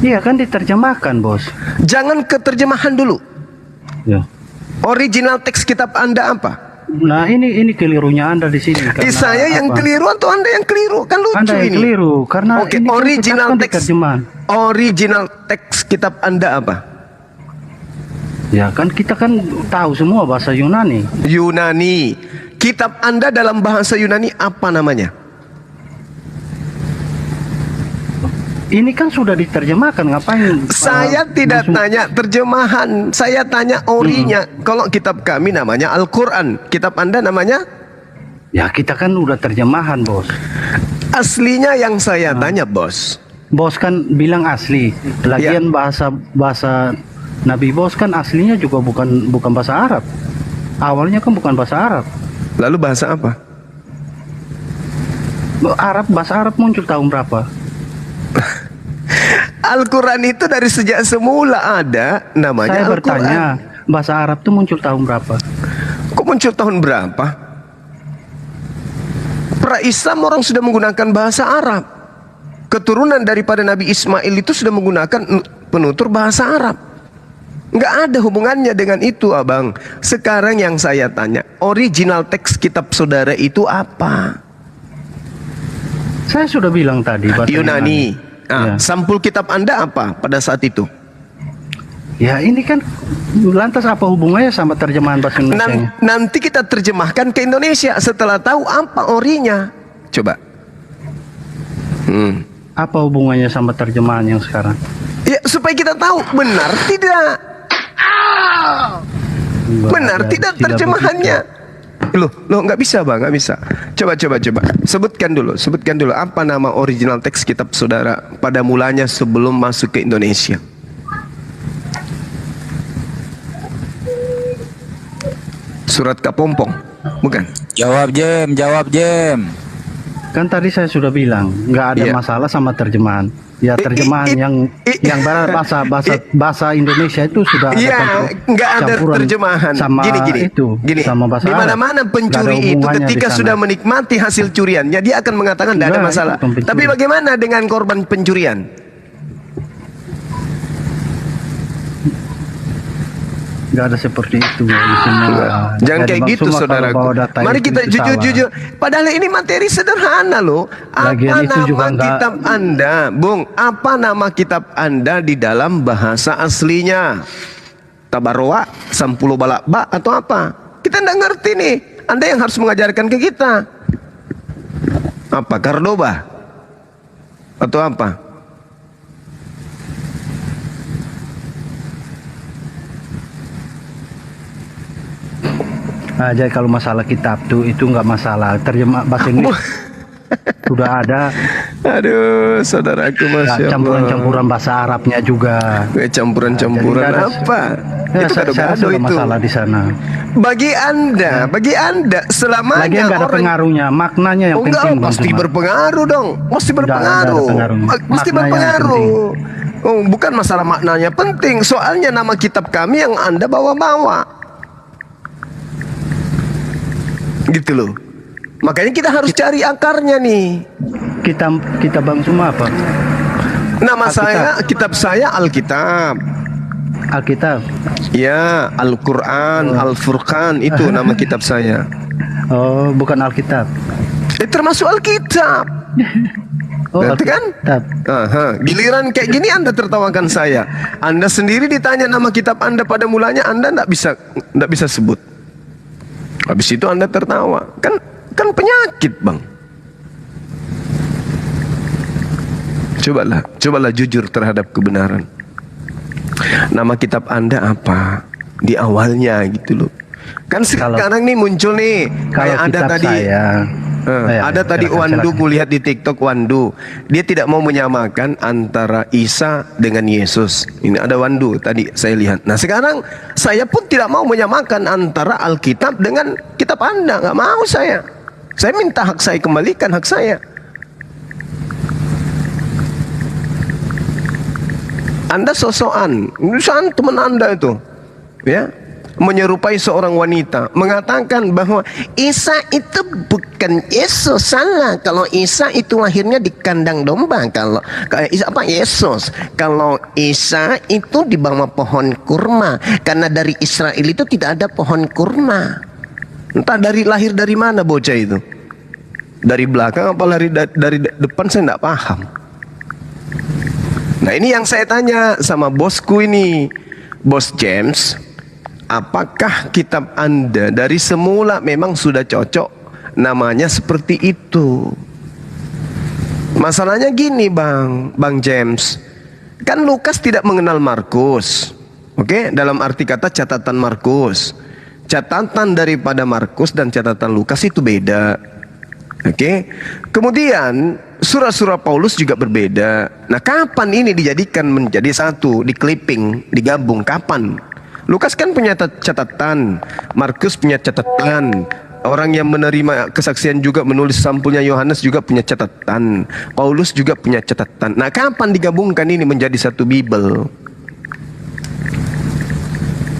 Iya kan diterjemahkan, Bos. Jangan ke terjemahan dulu. Ya. Original teks kitab Anda apa? Nah, ini kelirunya Anda di sini. Saya yang keliru atau Anda yang keliru? Kan lucu Anda yang ini. keliru karena Oke, ini kan original tetap kan teks. diterjemahan. Original teks kitab Anda apa? Ya kan kita kan tahu semua bahasa Yunani. Yunani. Kitab Anda dalam bahasa Yunani apa namanya? Ini kan sudah diterjemahkan, ngapain? Saya tidak tanya terjemahan, saya tanya orinya. Kalau kitab kami namanya Al-Quran, kitab Anda namanya? Ya kita kan udah terjemahan, Bos. Aslinya yang saya tanya, Bos. Bos kan bilang asli. Lagian bahasa Nabi Bos kan aslinya juga bukan bahasa Arab. Awalnya kan bukan bahasa Arab. Lalu bahasa apa? Bahasa Arab muncul tahun berapa? Al-Quran itu dari sejak semula ada namanya Saya Al-Quran. bertanya, bahasa Arab itu muncul tahun berapa? Kok muncul tahun berapa? Pra-Islam orang sudah menggunakan bahasa Arab. Keturunan daripada Nabi Ismail itu sudah menggunakan penutur bahasa Arab. Nggak ada hubungannya dengan itu, Abang. Sekarang yang saya tanya, original teks kitab saudara itu apa? Saya sudah bilang tadi bahasa Yunani. Ya. Sampul kitab Anda apa pada saat itu? Ya ini kan lantas apa hubungannya sama terjemahan bahasa Indonesia? Nanti kita terjemahkan ke Indonesia setelah tahu apa orinya. Coba. Apa hubungannya sama terjemahan yang sekarang? Ya supaya kita tahu benar tidak. Benar tidak terjemahannya. Loh, nggak bisa, Bang, nggak bisa. Coba. Sebutkan dulu apa nama original teks kitab saudara pada mulanya sebelum masuk ke Indonesia. Surat Kapompong, bukan? Jawab Jem. Kan tadi saya sudah bilang nggak ada masalah sama terjemahan. Ya terjemahan yang bahasa Indonesia itu sudah ada nggak ada terjemahan. Sama Gini. sama bahasa Di mana-mana pencuri itu ketika sudah menikmati hasil curiannya dia akan mengatakan tidak ada masalah. Tapi bagaimana dengan korban pencurian? Nggak ada seperti itu. Jangan kayak gitu, saudaraku. Mari kita jujur. Padahal ini materi sederhana loh. Apa nama kitab Anda, Bung? Apa nama kitab Anda di dalam bahasa aslinya? Tabarwa, Sampulo Balakba, atau apa? Kita nggak ngerti nih. Anda yang harus mengajarkan ke kita. Apa? Kardoba? Atau apa? Jadi kalau masalah kitab tuh itu nggak masalah, terjemah bahasa Inggris sudah ada, Aduh, saudaraku, masya Allah. Campuran-campuran bahasa Arabnya juga. Campuran-campuran apa? Ya, Itu saya rasa gado-gado ada itu. masalah di sana. Bagi anda selamanya Lagi nggak ada pengaruhnya, maknanya yang enggak, penting. Bang pasti Suma. berpengaruh dong, pasti Nggak ada berpengaruh, pengaruhnya. pasti Maknanya yang berpengaruh. Oh, bukan masalah maknanya penting, soalnya nama kitab kami yang anda bawa-bawa, gitu loh. Makanya kita harus cari akarnya nih. Kita Bang Suma apa? Nama Alkitab. saya, kitab saya Alkitab. Alkitab. Ya, Al-Quran, Al-Furqan, itu nama kitab saya. Oh, bukan Alkitab. Termasuk Alkitab. Oh, Berarti kan? Aha. Giliran kayak gini Anda tertawakan saya. Anda sendiri ditanya nama kitab Anda pada mulanya Anda nggak bisa sebut. Habis itu Anda tertawa. Kan penyakit, Bang. Cobalah jujur terhadap kebenaran. Nama kitab Anda apa? Di awalnya gitu loh. Kan sekarang nih muncul nih kayak ada tadi. Ada tadi Wandu, kulihat di TikTok Wandu. Dia tidak mau menyamakan antara Isa dengan Yesus. Ini ada Wandu tadi saya lihat. Nah sekarang saya pun tidak mau menyamakan antara Alkitab dengan kitab Anda. Nggak mau saya. Saya minta hak saya, kembalikan hak saya. Anda sosokan, teman Anda itu, ya, menyerupai seorang wanita, mengatakan bahwa Isa itu bukan Yesus, salah. Kalau Isa itu lahirnya di kandang domba, kalau Yesus, kalau Isa itu di bawah pohon kurma, karena dari Israel itu tidak ada pohon kurma. Entah lahir dari mana bocah itu, dari belakang apa dari depan, saya tidak paham. Nah ini yang saya tanya sama bosku ini, Bos James, apakah kitab Anda dari semula memang sudah cocok namanya seperti itu? Masalahnya gini Bang James, kan Lukas tidak mengenal Markus, oke? Dalam arti kata catatan Markus, catatan daripada Markus dan catatan Lukas itu beda, oke? Kemudian surah-surah Paulus juga berbeda. Nah, kapan ini dijadikan menjadi satu, di-clipping, digabung? Kapan? Lukas kan punya catatan, Markus punya catatan, orang yang menerima kesaksian juga menulis sampulnya Yohanes juga punya catatan, Paulus juga punya catatan. Nah, kapan digabungkan ini menjadi satu Bible?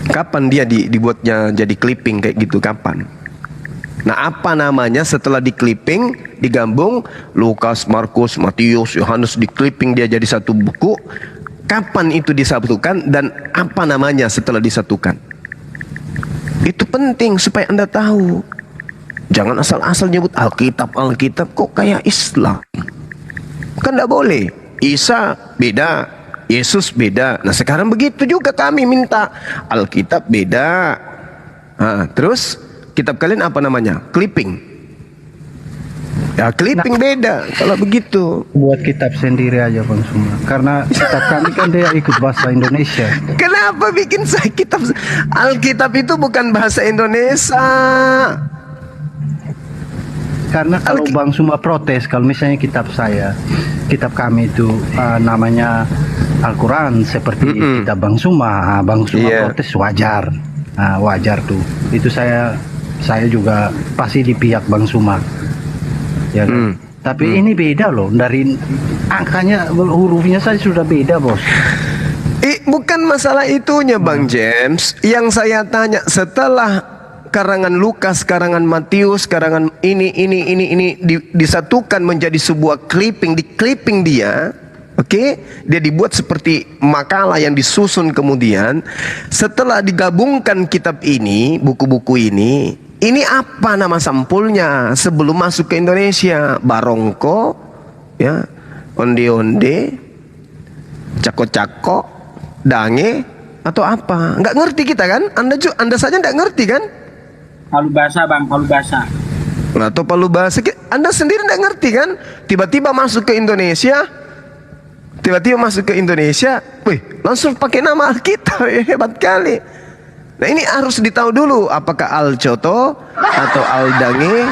Kapan dia dibuatnya jadi clipping kayak gitu? Kapan? Nah, apa namanya setelah di-clipping, digabung, Lukas, Markus, Matius, Yohanes, di-clipping dia jadi satu buku? Kapan itu disatukan dan apa namanya setelah disatukan? Itu penting supaya Anda tahu. Jangan asal-asal nyebut Alkitab kok kayak Islam. Kan tidak boleh. Isa beda, Yesus beda. Nah sekarang begitu juga kami minta Alkitab beda. Nah, terus kitab kalian apa namanya? Clipping. Ya clipping beda kalau begitu. Buat kitab sendiri aja Bang Suma. Karena kitab kami kan dia ikut bahasa Indonesia. Kenapa bikin saya kitab? Alkitab itu bukan bahasa Indonesia. Karena kalau Bang Suma protes, kalau misalnya kitab kami itu namanya Al-Quran seperti kitab Bang Suma, Bang Suma protes wajar, wajar tuh. Itu saya juga pasti di pihak Bang Suma, ya kan? Tapi ini beda loh, dari angkanya, hurufnya saya sudah beda bos. Bukan masalah itunya Bang James. Yang saya tanya setelah karangan Lukas, karangan Matius, karangan ini disatukan menjadi sebuah clipping, di clipping dia, oke? Dia dibuat seperti makalah yang disusun kemudian. Setelah digabungkan kitab ini, buku-buku ini apa nama sampulnya sebelum masuk ke Indonesia? Barongko, ya, onde-onde, cako-cako, dange, atau apa? Nggak ngerti kita kan? Anda saja nggak ngerti kan? Palu Basa Bang, Palu Basa. Atau Palu Basa, Anda sendiri tidak ngerti kan? Tiba-tiba masuk ke Indonesia, wih, langsung pakai nama Alkitab, hebat kali. Nah ini harus ditahu dulu, apakah Alcoto atau Aldange?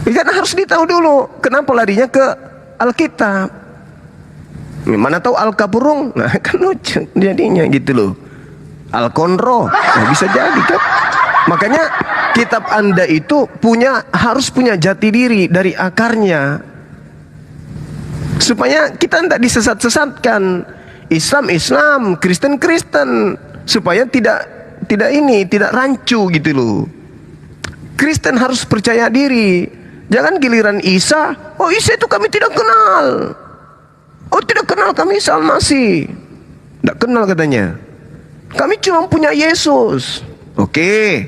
Kan harus ditahu. tahu dulu kenapa larinya ke Alkitab. Mana tahu Al-Kapurung, nah kan lucu jadinya gitu loh. Al-Konro, nah, bisa jadi kan. Makanya kitab Anda itu harus punya jati diri dari akarnya, supaya kita tidak disesat-sesatkan. Islam, Kristen, supaya tidak rancu gitu loh. Kristen harus percaya diri. Jangan giliran Isa, oh Isa itu kami tidak kenal. Oh tidak kenal kami Isa Al-Masih. Tidak kenal katanya. Kami cuma punya Yesus. Oke.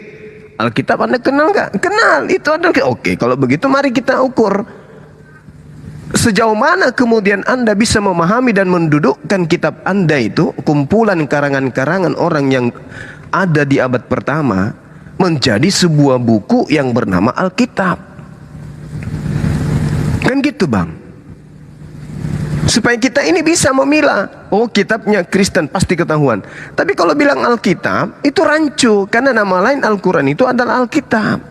Alkitab Anda kenal nggak? Kenal. Itu adalah oke. Kalau begitu mari kita ukur sejauh mana kemudian Anda bisa memahami dan mendudukkan kitab Anda itu, kumpulan karangan-karangan orang yang ada di abad pertama, menjadi sebuah buku yang bernama Alkitab. Kan gitu Bang. Supaya kita ini bisa memilah, oh kitabnya Kristen pasti ketahuan. Tapi kalau bilang Alkitab itu rancu, karena nama lain Al-Quran itu adalah Alkitab.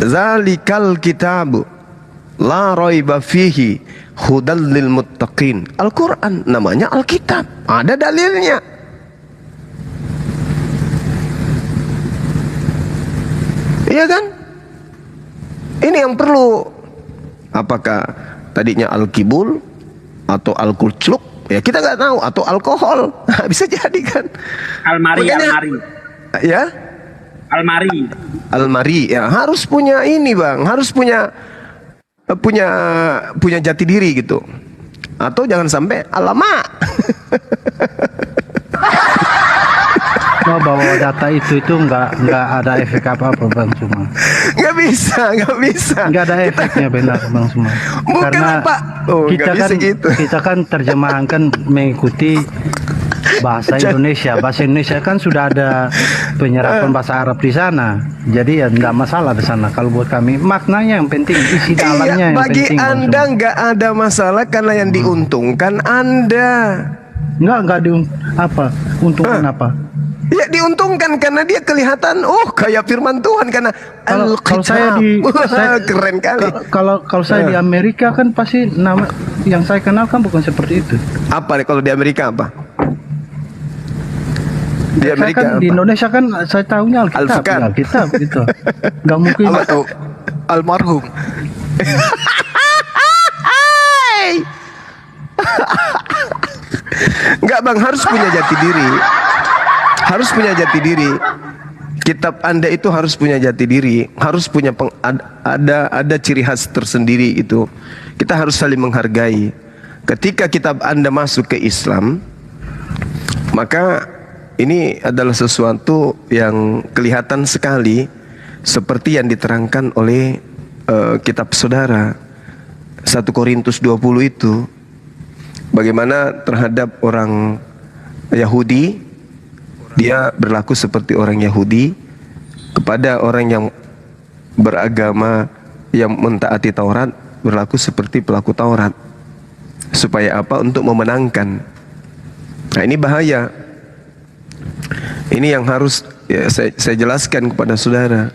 Zalikal kitabu la raiba fihi hudal lil muttaqin. Al-Quran namanya Alkitab, ada dalilnya. Iya kan? Ini yang perlu. Apakah tadinya Al-Kibul atau Al-Kulcluk? Ya kita nggak tahu. Atau alkohol, bisa jadi kan? Almari. Ya? Almari. Ya harus punya ini Bang, harus punya jati diri gitu. Atau jangan sampai alamak. Mau bawa data itu nggak ada efek apa-apa Bang Suma. Nggak bisa. Nggak ada efeknya benar Bang Suma. Bukan karena apa? Oh, kita kan terjemahan kan mengikuti bahasa Indonesia. Bahasa Indonesia kan sudah ada penyerapan bahasa Arab di sana. Jadi ya nggak masalah di sana. Kalau buat kami maknanya yang penting, isi dalamnya yang bagi penting. Bagi Anda nggak ada masalah karena yang diuntungkan Anda. Nggak untungkan apa? Ya diuntungkan karena dia kelihatan kayak firman Tuhan, karena kalau saya keren kali. Kalau saya di Amerika kan pasti nama yang saya kenal kan bukan seperti itu. Apa kalau di Amerika apa? Di Amerika kan, di Indonesia kan saya tahunya Alkitab gitu. Nggak mungkin. Apa tuh? Almarhum. Enggak Bang, harus punya jati diri. Harus punya jati diri. Kitab Anda itu harus punya jati diri, harus punya ada ciri khas tersendiri itu. Kita harus saling menghargai. Ketika kitab Anda masuk ke Islam, maka ini adalah sesuatu yang kelihatan sekali seperti yang diterangkan oleh kitab saudara 1 Korintus 20 itu. Bagaimana terhadap orang Yahudi, dia berlaku seperti orang Yahudi. Kepada orang yang beragama, yang mentaati Taurat, berlaku seperti pelaku Taurat. Supaya apa? Untuk memenangkan. Nah ini bahaya. Ini yang harus saya jelaskan kepada saudara.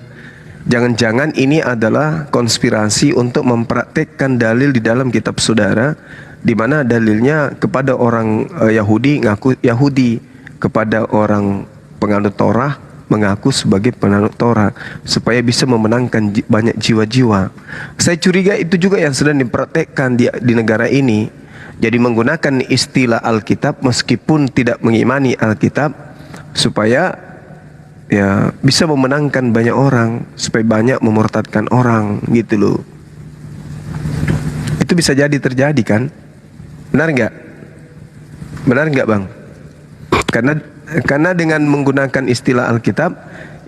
Jangan-jangan ini adalah konspirasi untuk mempraktekkan dalil di dalam kitab saudara, di mana dalilnya kepada orang Yahudi ngaku Yahudi, kepada orang penganut Torah mengaku sebagai penganut Torah, supaya bisa memenangkan banyak jiwa-jiwa. Saya curiga itu juga yang sedang dipraktekkan di negara ini. Jadi menggunakan istilah Alkitab meskipun tidak mengimani Alkitab, supaya ya bisa memenangkan banyak orang, supaya banyak memurtadkan orang gitu loh. Itu bisa jadi terjadi kan? Benar nggak? Benar nggak Bang? Karena dengan menggunakan istilah Alkitab,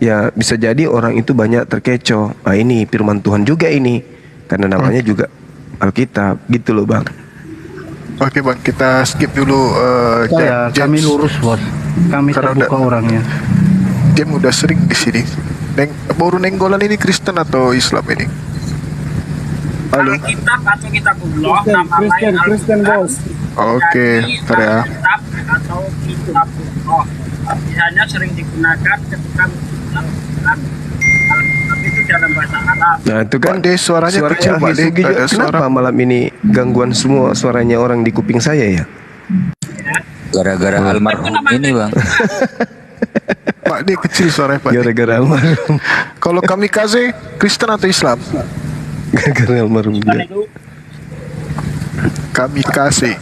ya bisa jadi orang itu banyak terkecoh. Ah ini firman Tuhan juga ini, karena namanya juga Alkitab, gitu loh Bang. Oke Bang, kita skip dulu. Kami lurus Bos, kami terbuka orangnya. James udah sering di sini. Baru nenggolan ini Kristen atau Islam ini? Halo. Kitab atau kitabullah, nama lain Kristen bos. Oke, ntar ya. Kitab atau kitabullah. Biasanya sering digunakan ketika Al-Quran. Al-Quran itu dalam bahasa Arab Nah itu kan Pak De, suaranya kecil, Pak De. Sugijo. Ada suara. Kenapa malam ini gangguan semua suaranya orang di kuping saya ya? Gara-gara almarhum ini bang. Pak De kecil suaranya, Pak De. Gara-gara almarhum. Kalau kamikaze, Kristen atau Islam? Gara-gara almarhum dia. Kamikaze.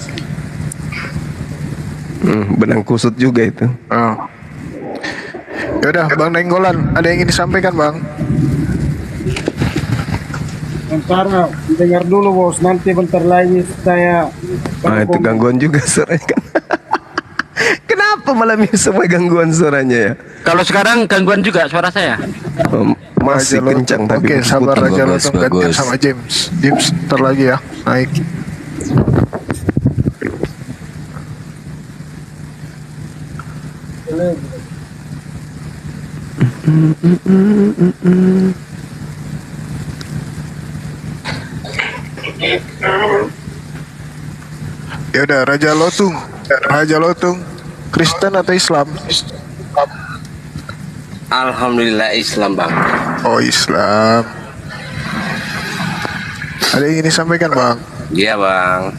Benang kusut juga itu. Oh. Yaudah, Bang Nenggolan, ada yang ingin disampaikan, Bang? Sementara dengar dulu bos, nanti bentar lagi saya. Itu gangguan juga suaranya kan. Kenapa malam ini semua gangguan suaranya ya? Kalau sekarang gangguan juga suara saya. Masih Raja kencang Lotong. tapi Oke, sabar putus-putus. Raja Lotong gantian sama James. James, ntar lagi ya, naik. Yaudah, Raja Lotung. Raja Lotung, Kristen atau Islam? Alhamdulillah Islam bang. Oh, Islam. Ada yang ingin disampaikan, Bang? Iya bang.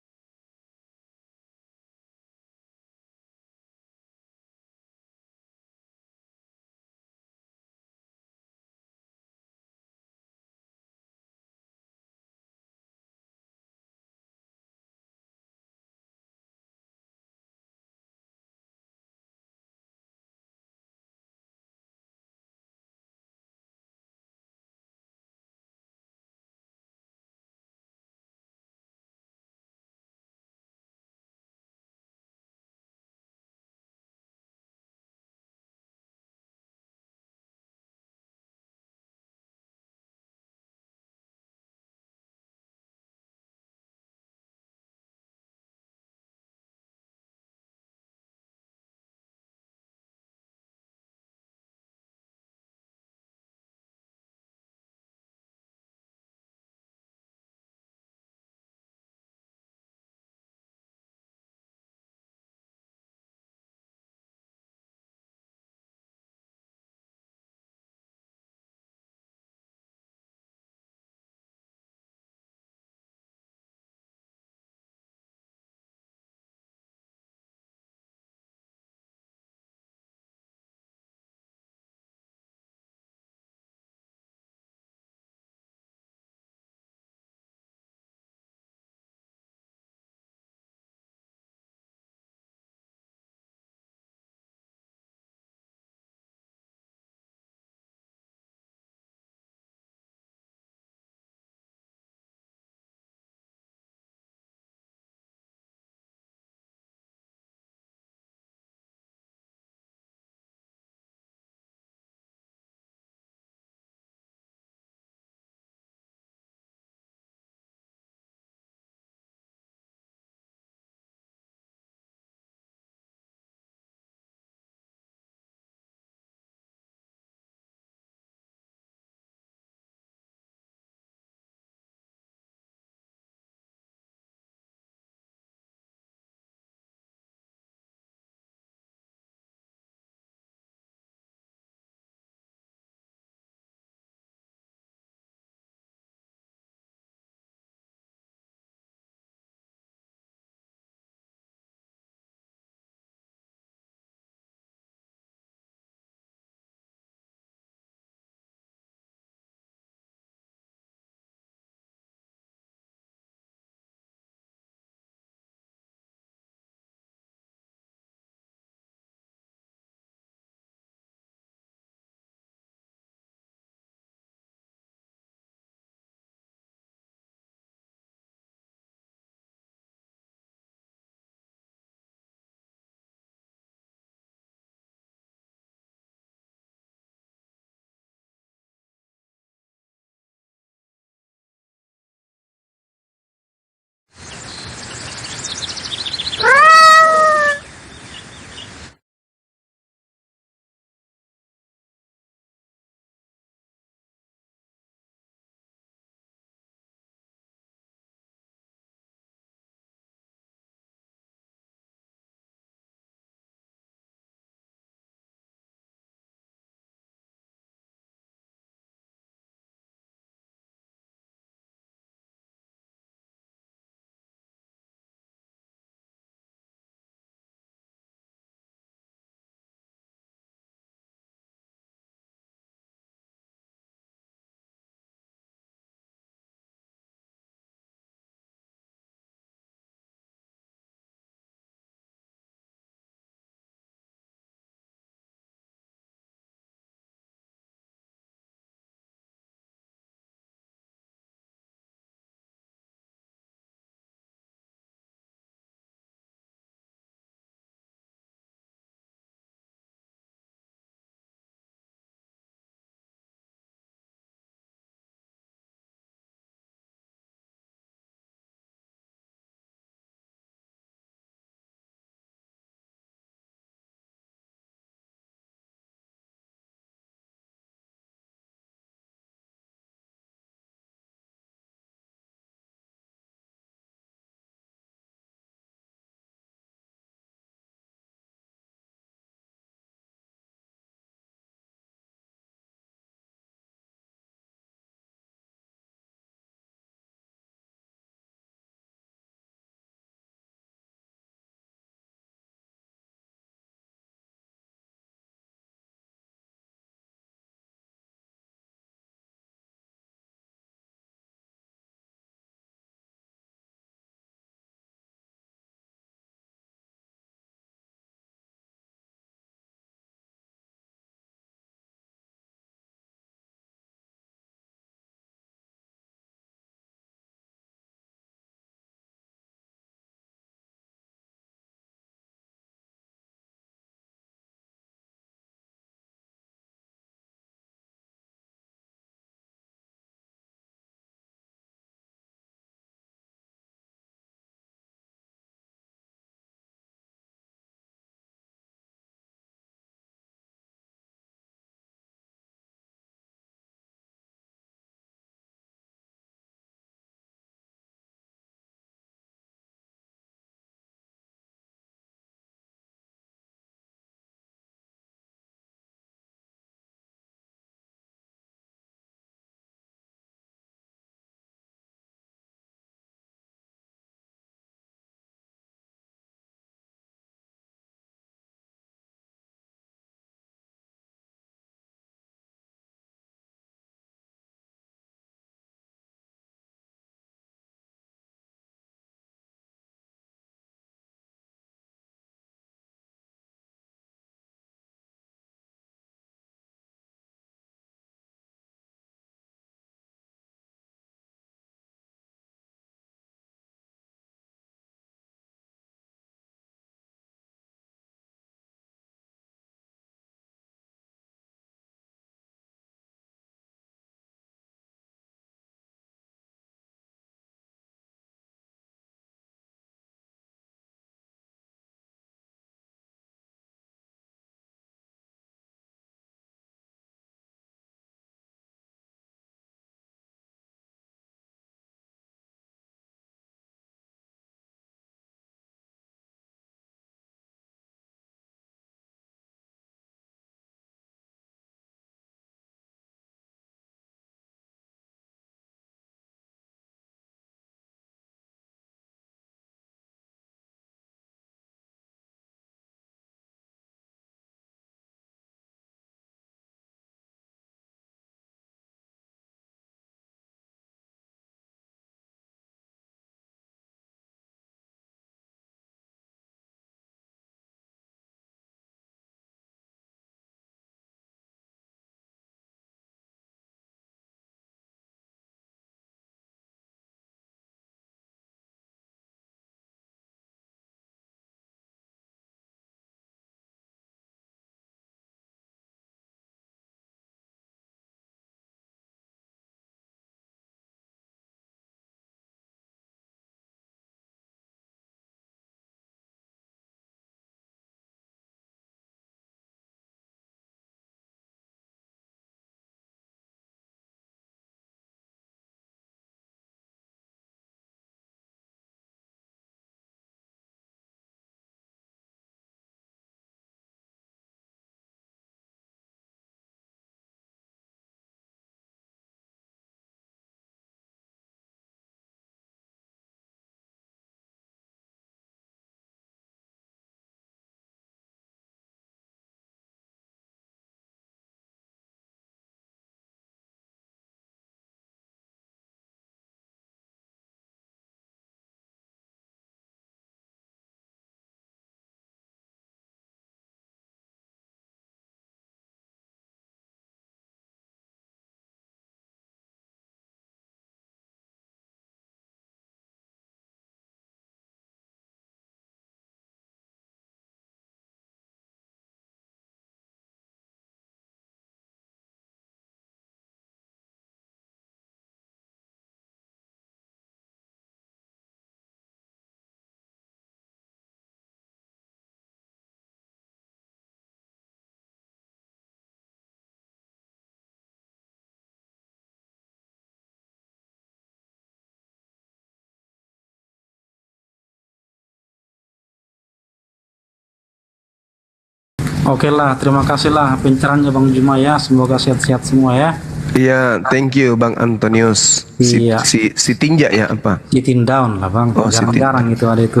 Oke lah, terima kasih lah pencerahannya Bang Juma ya. Semoga sehat-sehat semua ya. Iya, thank you Bang Antonius. Iya. Si tinja ya apa? Sitting down lah Bang. Oh, Jarang-jarang itu ada itu.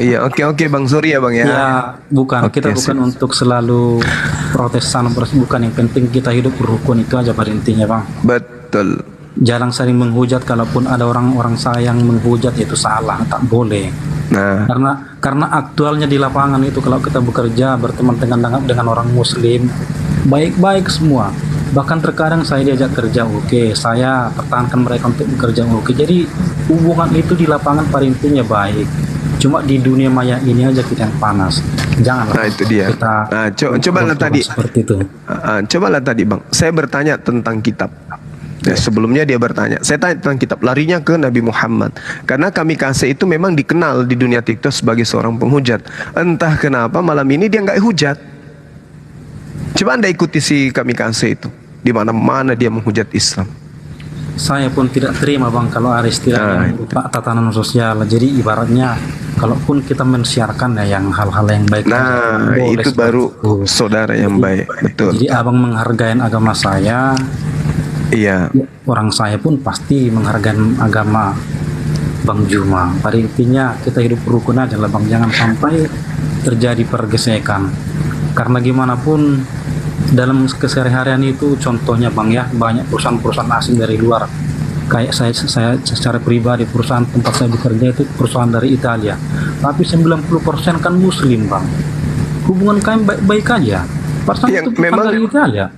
Iya, oke Bang Surya Bang ya. Ya, bukan. Oke, Kita bukan untuk selalu protesan, bukan. Yang penting kita hidup berukun, itu aja pada intinya Bang. Betul. Jangan saling menghujat. Kalaupun ada orang-orang saya yang menghujat, itu salah, tak boleh. Nah, Karena aktualnya di lapangan itu, kalau kita bekerja berteman dengan orang Muslim, baik-baik semua. Bahkan terkadang saya diajak kerja, oke, saya pertahankan mereka untuk bekerja, oke. Jadi hubungan itu di lapangan pada intinya baik. Cuma di dunia maya ini aja kita yang panas. Jangan. Nah itu dia. Cobalah tadi. Seperti itu. Cobalah tadi Bang. Saya bertanya tentang kitab. Ya, sebelumnya dia bertanya, saya tanya tentang kitab, larinya ke Nabi Muhammad. Karena Kamikase itu memang dikenal di dunia TikTok sebagai seorang penghujat. Entah kenapa malam ini dia nggak hujat. Coba Anda ikuti si Kamikase itu. Di mana-mana dia menghujat Islam. Saya pun tidak terima Bang kalau ada istilah yang berupa tatanan sosial. Jadi ibaratnya, kalaupun kita mensiarkan ya yang hal-hal yang baik. Nah, itu baru saudara yang baik. Betul. Jadi Abang menghargai agama saya. Iya. Orang saya pun pasti menghargai agama Bang Juma. Pada intinya kita hidup rukun aja lah Bang. Jangan sampai terjadi pergesekan. Karena gimana pun dalam keseharian itu, contohnya Bang ya, banyak perusahaan-perusahaan asing dari luar. Kayak saya secara pribadi, perusahaan tempat saya bekerja itu perusahaan dari Italia. Tapi 90% kan Muslim Bang. Hubungan kami baik-baik aja. Yang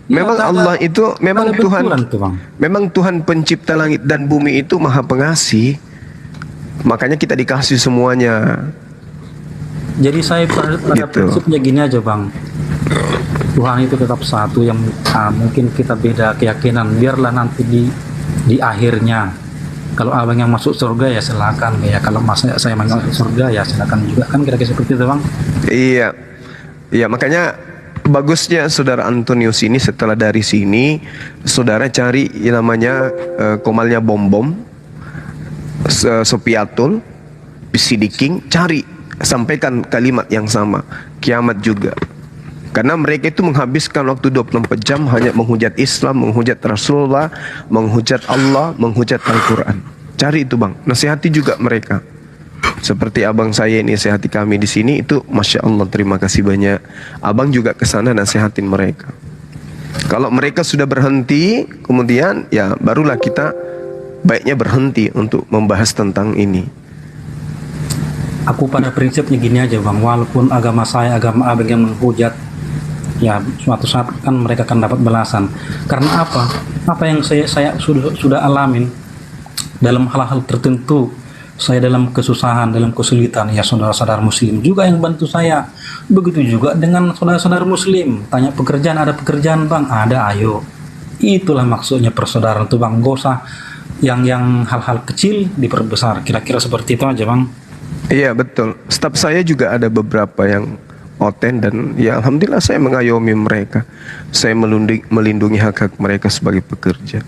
memang Allah itu memang Tuhan itu, memang Tuhan pencipta langit dan bumi itu maha pengasih, makanya kita dikasih semuanya. Jadi saya pada prinsipnya gini aja Bang, Tuhan itu tetap satu, yang mungkin kita beda keyakinan, biarlah nanti di akhirnya kalau abang yang masuk surga ya silakan, ya kalau saya masuk surga ya silakan juga, kan kira-kira seperti itu Bang. Iya makanya bagusnya saudara Antonius ini, setelah dari sini saudara cari yang namanya komalnya bom Sopiatul Pisidiking, cari, sampaikan kalimat yang sama, kiamat juga. Karena mereka itu menghabiskan waktu 24 jam hanya menghujat Islam, menghujat Rasulullah, menghujat Allah, menghujat Al-Quran. Cari itu Bang, nasihati juga mereka. Seperti abang saya ini nasihati kami di sini itu, masya Allah, terima kasih banyak. Abang juga ke sana nasihatin mereka. Kalau mereka sudah berhenti, kemudian ya barulah kita baiknya berhenti untuk membahas tentang ini. Aku pada prinsipnya gini aja Bang, walaupun agama saya, agama abang yang menghujat, ya suatu saat kan mereka akan dapat balasan. Karena apa? Apa yang saya sudah alamin dalam hal-hal tertentu. Saya dalam kesusahan, dalam kesulitan, ya saudara-saudara Muslim juga yang bantu saya. Begitu juga dengan saudara-saudara Muslim. Tanya pekerjaan, ada pekerjaan Bang? Ada, ayo. Itulah maksudnya persaudaraan itu Bang. Gak usah yang hal-hal kecil diperbesar. Kira-kira seperti itu aja Bang. Iya betul. Staf saya juga ada beberapa yang oten, dan ya alhamdulillah saya mengayomi mereka. Saya melindungi hak-hak mereka sebagai pekerja.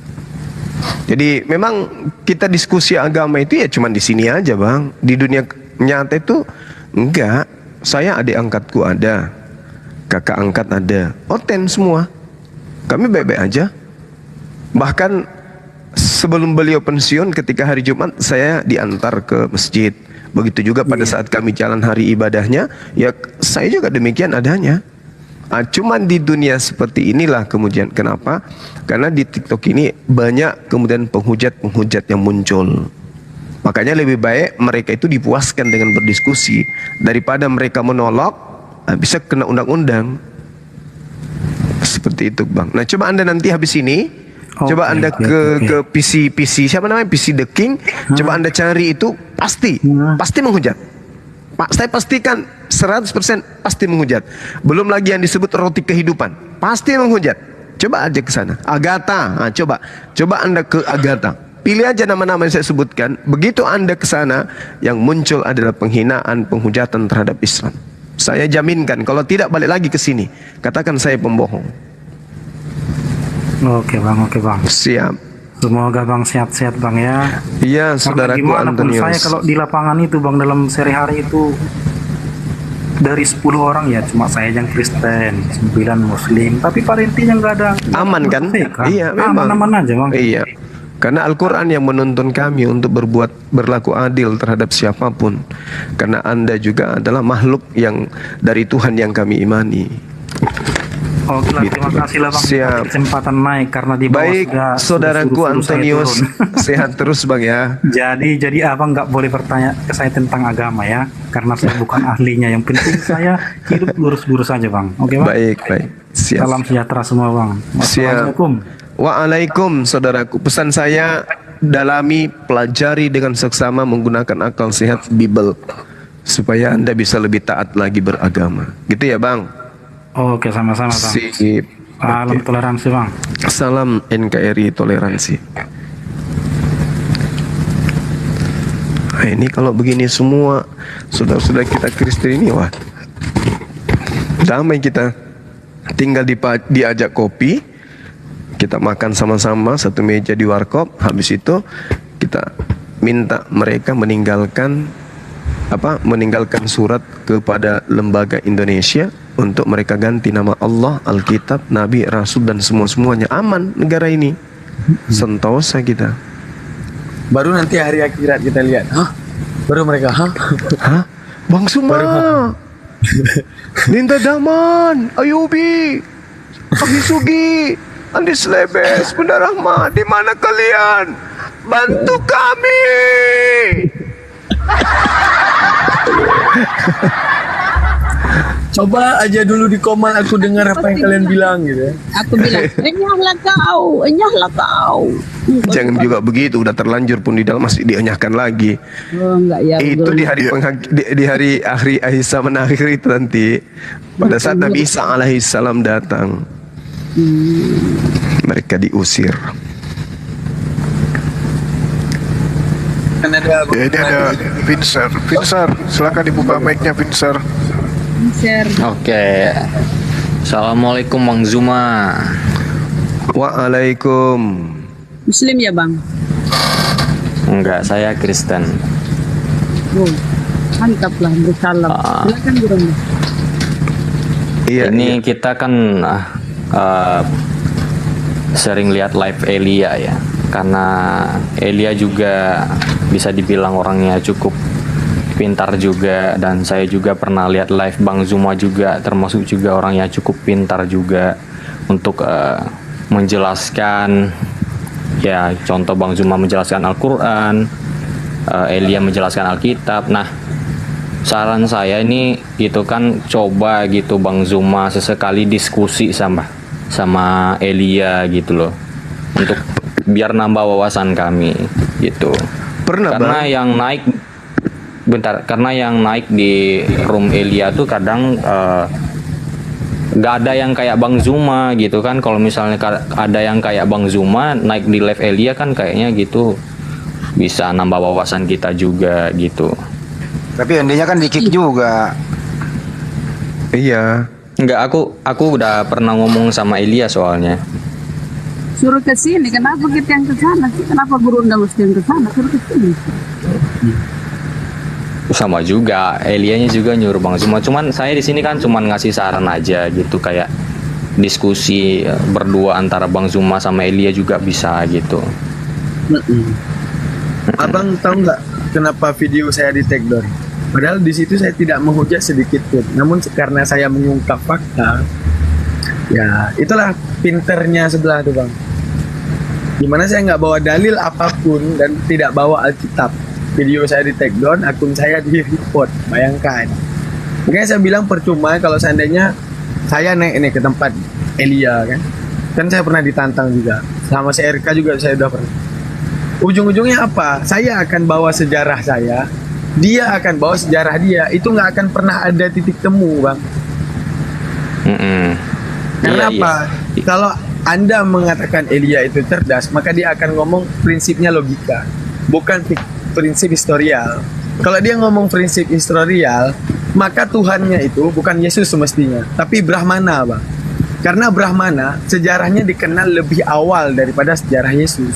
Jadi memang kita diskusi agama itu ya cuma di sini aja Bang. Di dunia nyata itu enggak. Saya adik angkatku ada, kakak angkat ada, oten semua. Kami baik-baik aja. Bahkan sebelum beliau pensiun, ketika hari Jumat saya diantar ke masjid. Begitu juga pada saat kami jalan hari ibadahnya, ya saya juga demikian adanya. Cuman di dunia seperti inilah kemudian kenapa? Karena di TikTok ini banyak kemudian penghujat-penghujat yang muncul. Makanya lebih baik mereka itu dipuaskan dengan berdiskusi daripada mereka menolak, bisa kena undang-undang. Seperti itu Bang. Nah coba Anda nanti habis ini, coba Anda ke PC siapa namanya, PC The King. Coba Anda cari itu, pasti menghujat. Pak, saya pastikan 100% pasti menghujat. Belum lagi yang disebut roti kehidupan, pasti menghujat. Coba aja ke sana. Agatha, coba Anda ke Agatha. Pilih aja nama-nama yang saya sebutkan. Begitu Anda ke sana, yang muncul adalah penghinaan, penghujatan terhadap Islam. Saya jaminkan kalau tidak balik lagi ke sini, katakan saya pembohong. Oke Bang. Siap. Semoga Bang sehat-sehat Bang ya. Iya, saudaraku Gimana pun Antonius. saya kalau di lapangan itu Bang, dalam sehari-hari itu dari 10 orang ya cuma saya yang Kristen, 9 Muslim, tapi pada intinya nggak ada. Aman kan? Iya, memang. Aman aja bang. Iya. Karena Al-Quran yang menuntun kami untuk berlaku adil terhadap siapapun. Karena Anda juga adalah makhluk yang dari Tuhan yang kami imani. Oke lah, terima kasih lah bang. Siap. Kesempatan naik karena di bawah Baik, saudaraku Antonius, sehat terus bang ya. Jadi abang nggak boleh bertanya ke saya tentang agama ya, karena saya bukan ahlinya. Yang penting saya hidup lurus-lurus saja bang. Oke bang. Baik. Siap. Salam sejahtera semua bang. Wassalamualaikum. Waalaikum, saudaraku. Pesan saya, dalami, pelajari dengan seksama menggunakan akal sehat Bible supaya Anda bisa lebih taat lagi beragama. Gitu ya bang. Oke, sama-sama bang. Sip. Salam toleransi bang. Salam NKRI toleransi. Nah, ini kalau begini semua saudara-saudara kita Kristen ini, wah, damai kita. Tinggal diajak kopi, kita makan sama-sama satu meja di warkop. Habis itu kita minta mereka meninggalkan surat kepada lembaga Indonesia untuk mereka ganti nama Allah, Alkitab, Nabi, Rasul dan semuanya. Aman negara ini. Sentosa kita. Baru nanti hari akhirat kita lihat. Baru mereka. Bang Suma. Ninda Daman, Ayubi, Abi Sugi, Andi Slebes, Bunda Rahma, di mana kalian? Bantu kami. Coba aja dulu di komen aku dengar apa yang kalian bilang gitu ya. Aku bilang, enyahlah kau. Jangan juga begitu, udah terlanjur pun di dalam masih dienyahkan lagi. Oh, enggak ya. Itu di hari akhir Isa menakhir itu nanti. Pada saat Nabi Isa alaihissalam datang, mereka diusir. Ini ada Vincer. Vincer, silakan dibuka mic-nya Vincer. Oke. Assalamualaikum Bang Zuma. Waalaikum. Muslim ya bang? Enggak, saya Kristen. Oh, mantaplah, bersalam. Silakan Guru. Ini kita kan sering lihat live Elia ya. Karena Elia juga bisa dibilang orangnya cukup pintar juga, dan saya juga pernah lihat live Bang Zuma juga, termasuk juga orangnya cukup pintar juga untuk menjelaskan ya, contoh Bang Zuma menjelaskan Al-Quran, Elia menjelaskan Alkitab. Nah, saran saya ini gitu kan, coba gitu Bang Zuma sesekali diskusi sama Elia gitu loh, untuk biar nambah wawasan kami gitu. Karena yang naik di room Elia tuh kadang nggak ada yang kayak Bang Zuma gitu kan. Kalau misalnya ada yang kayak Bang Zuma naik di live Elia kan kayaknya gitu bisa nambah wawasan kita juga gitu. Tapi endingnya kan di-kick juga. Iya. Enggak, aku udah pernah ngomong sama Elia soalnya. Suruh ke sini, kenapa kita yang ke sana? Kenapa Guru nggak mesti yang ke sana? Suruh ke sini. Sama juga, Elianya juga nyuruh Bang Zuma. Cuman saya di sini kan cuman ngasih saran aja gitu, kayak diskusi berdua antara Bang Zuma sama Elia juga bisa gitu. Abang tahu nggak kenapa video saya di take down? Padahal di situ saya tidak menghujat sedikit pun. Namun karena saya mengungkap fakta, ya itulah pinternya sebelah tuh bang. Dimana saya nggak bawa dalil apapun dan tidak bawa Alkitab. Video saya di take down, akun saya di report. Bayangkan. Makanya saya bilang percuma kalau seandainya saya naik ini ke tempat Elia kan. Kan saya pernah ditantang juga. Sama si RK juga saya udah pernah. Ujung-ujungnya apa? Saya akan bawa sejarah saya. Dia akan bawa sejarah dia. Itu nggak akan pernah ada titik temu bang. Karena apa? Kalau Anda mengatakan Elia itu cerdas, maka dia akan ngomong prinsipnya logika, bukan prinsip historial. Kalau dia ngomong prinsip historial, maka Tuhannya itu bukan Yesus semestinya, tapi Brahmana, bang. Karena Brahmana sejarahnya dikenal lebih awal daripada sejarah Yesus.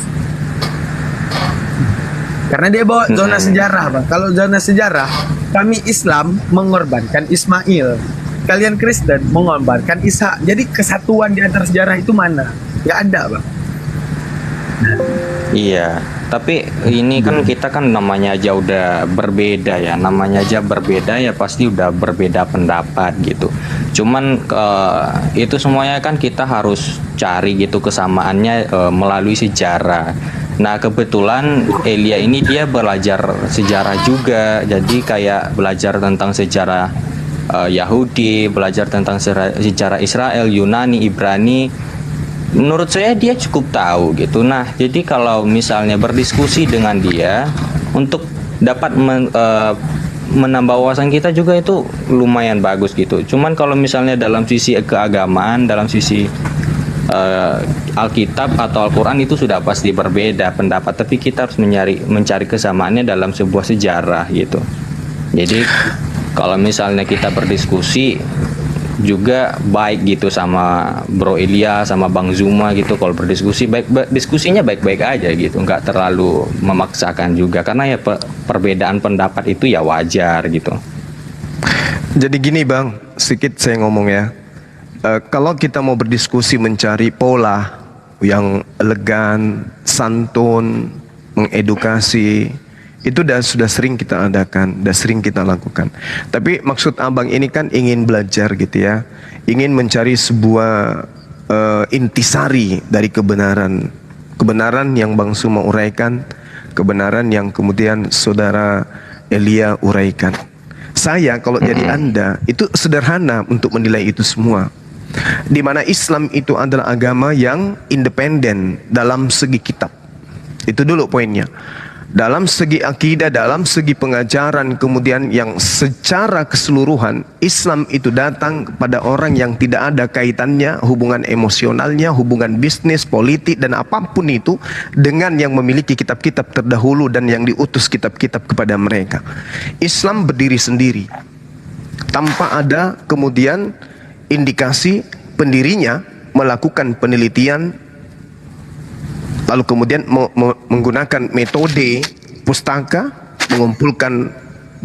Karena dia bawa zona sejarah, bang. Kalau zona sejarah, kami Islam mengorbankan Ismail, kalian Kristen mengorbankan Ishak. Jadi kesatuan di antara sejarah itu mana? Nggak ada, Bang. Iya, tapi ini kan kita kan namanya aja udah berbeda ya, namanya aja berbeda ya pasti udah berbeda pendapat gitu. Cuman itu semuanya kan kita harus cari gitu kesamaannya melalui sejarah. Nah kebetulan Elia ini dia belajar sejarah juga, jadi kayak belajar tentang sejarah Yahudi, belajar tentang sejarah Israel, Yunani, Ibrani. Menurut saya dia cukup tahu gitu. Nah, jadi kalau misalnya berdiskusi dengan dia untuk dapat menambah wawasan kita juga itu lumayan bagus gitu. Cuman kalau misalnya dalam sisi keagamaan, dalam sisi Alkitab atau Al-Quran itu sudah pasti berbeda pendapat. Tapi kita harus mencari kesamaannya dalam sebuah sejarah gitu. Jadi kalau misalnya kita berdiskusi juga baik gitu sama Bro Elia sama Bang Zuma gitu, kalau berdiskusi diskusinya baik-baik aja gitu, nggak terlalu memaksakan juga karena ya perbedaan pendapat itu ya wajar gitu. Jadi gini Bang, sedikit saya ngomong ya, kalau kita mau berdiskusi mencari pola yang elegan, santun, mengedukasi, itu sudah sering kita adakan, sudah sering kita lakukan. Tapi maksud abang ini kan ingin belajar gitu ya, ingin mencari sebuah intisari dari kebenaran yang Bang Suma uraikan, kebenaran yang kemudian saudara Elia uraikan. Saya kalau jadi Anda itu sederhana untuk menilai itu semua. Di mana Islam itu adalah agama yang independen dalam segi kitab. Itu dulu poinnya. Dalam segi akidah, dalam segi pengajaran, kemudian yang secara keseluruhan Islam itu datang kepada orang yang tidak ada kaitannya hubungan emosionalnya, hubungan bisnis, politik dan apapun itu dengan yang memiliki kitab-kitab terdahulu dan yang diutus kitab-kitab kepada mereka. Islam berdiri sendiri tanpa ada kemudian indikasi pendirinya melakukan penelitian, lalu kemudian menggunakan metode pustaka, mengumpulkan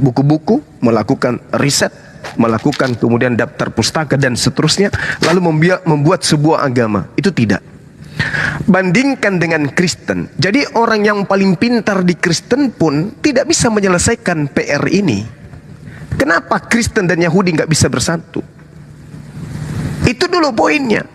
buku-buku, melakukan riset, melakukan kemudian daftar pustaka dan seterusnya, lalu membuat sebuah agama. Itu tidak. Bandingkan dengan Kristen. Jadi orang yang paling pintar di Kristen pun tidak bisa menyelesaikan PR ini. Kenapa Kristen dan Yahudi nggak bisa bersatu? Itu dulu poinnya.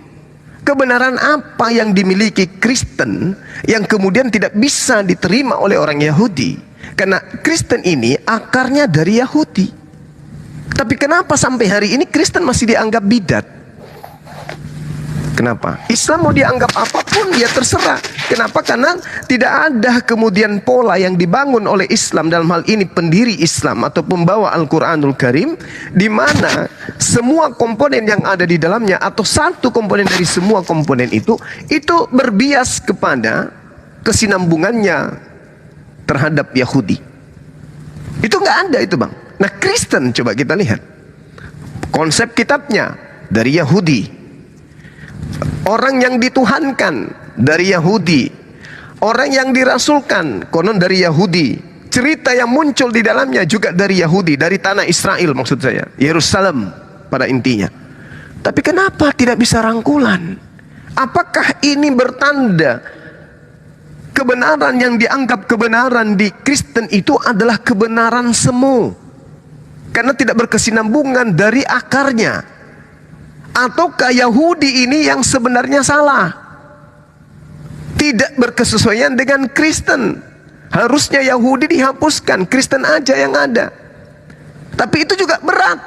Kebenaran apa yang dimiliki Kristen yang kemudian tidak bisa diterima oleh orang Yahudi? Karena Kristen ini akarnya dari Yahudi. Tapi kenapa sampai hari ini Kristen masih dianggap bidat? Kenapa? Islam mau dianggap apapun ya terserah. Kenapa? Karena tidak ada kemudian pola yang dibangun oleh Islam, dalam hal ini pendiri Islam atau pembawa Al-Quranul Karim, di mana semua komponen yang ada di dalamnya atau satu komponen dari semua komponen itu berbias kepada kesinambungannya terhadap Yahudi. Itu nggak ada itu Bang. Nah Kristen coba kita lihat konsep kitabnya dari Yahudi. Orang yang dituhankan dari Yahudi, orang yang dirasulkan konon dari Yahudi, cerita yang muncul di dalamnya juga dari Yahudi, dari tanah Israel maksud saya, Yerusalem pada intinya. Tapi kenapa tidak bisa rangkulan? Apakah ini bertanda kebenaran yang dianggap kebenaran di Kristen itu adalah kebenaran semu karena tidak berkesinambungan dari akarnya? Ataukah Yahudi ini yang sebenarnya salah, tidak berkesesuaian dengan Kristen? Harusnya Yahudi dihapuskan, Kristen aja yang ada. Tapi itu juga berat,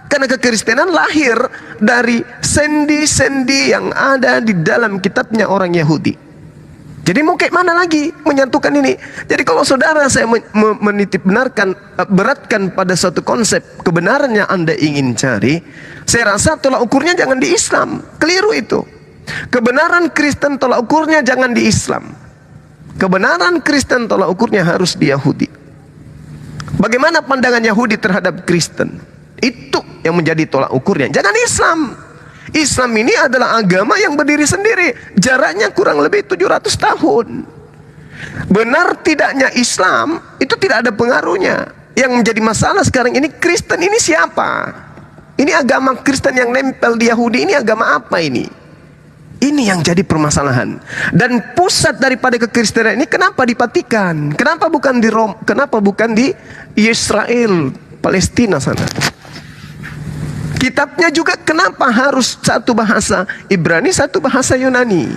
karena kekristenan lahir dari sendi-sendi yang ada di dalam kitabnya orang Yahudi. Jadi mau kayak mana lagi menyatukan ini? Jadi kalau saudara saya menitip beratkan pada suatu konsep kebenaran yang Anda ingin cari, saya rasa tolak ukurnya jangan di Islam. Keliru itu. Kebenaran Kristen tolak ukurnya jangan di Islam. Kebenaran Kristen tolak ukurnya harus di Yahudi. Bagaimana pandangan Yahudi terhadap Kristen? Itu yang menjadi tolak ukurnya. Jangan Islam. Islam ini adalah agama yang berdiri sendiri. Jaraknya kurang lebih 700 tahun. Benar tidaknya Islam itu tidak ada pengaruhnya. yang menjadi masalah sekarang ini, Kristen ini siapa? Ini agama Kristen yang nempel di Yahudi, ini agama apa ini? Ini yang jadi permasalahan. Dan pusat daripada kekristenan ini kenapa di Vatikan? Kenapa bukan di Rom? Kenapa bukan di Israel, Palestina sana? Kitabnya juga kenapa harus satu bahasa Ibrani, satu bahasa Yunani?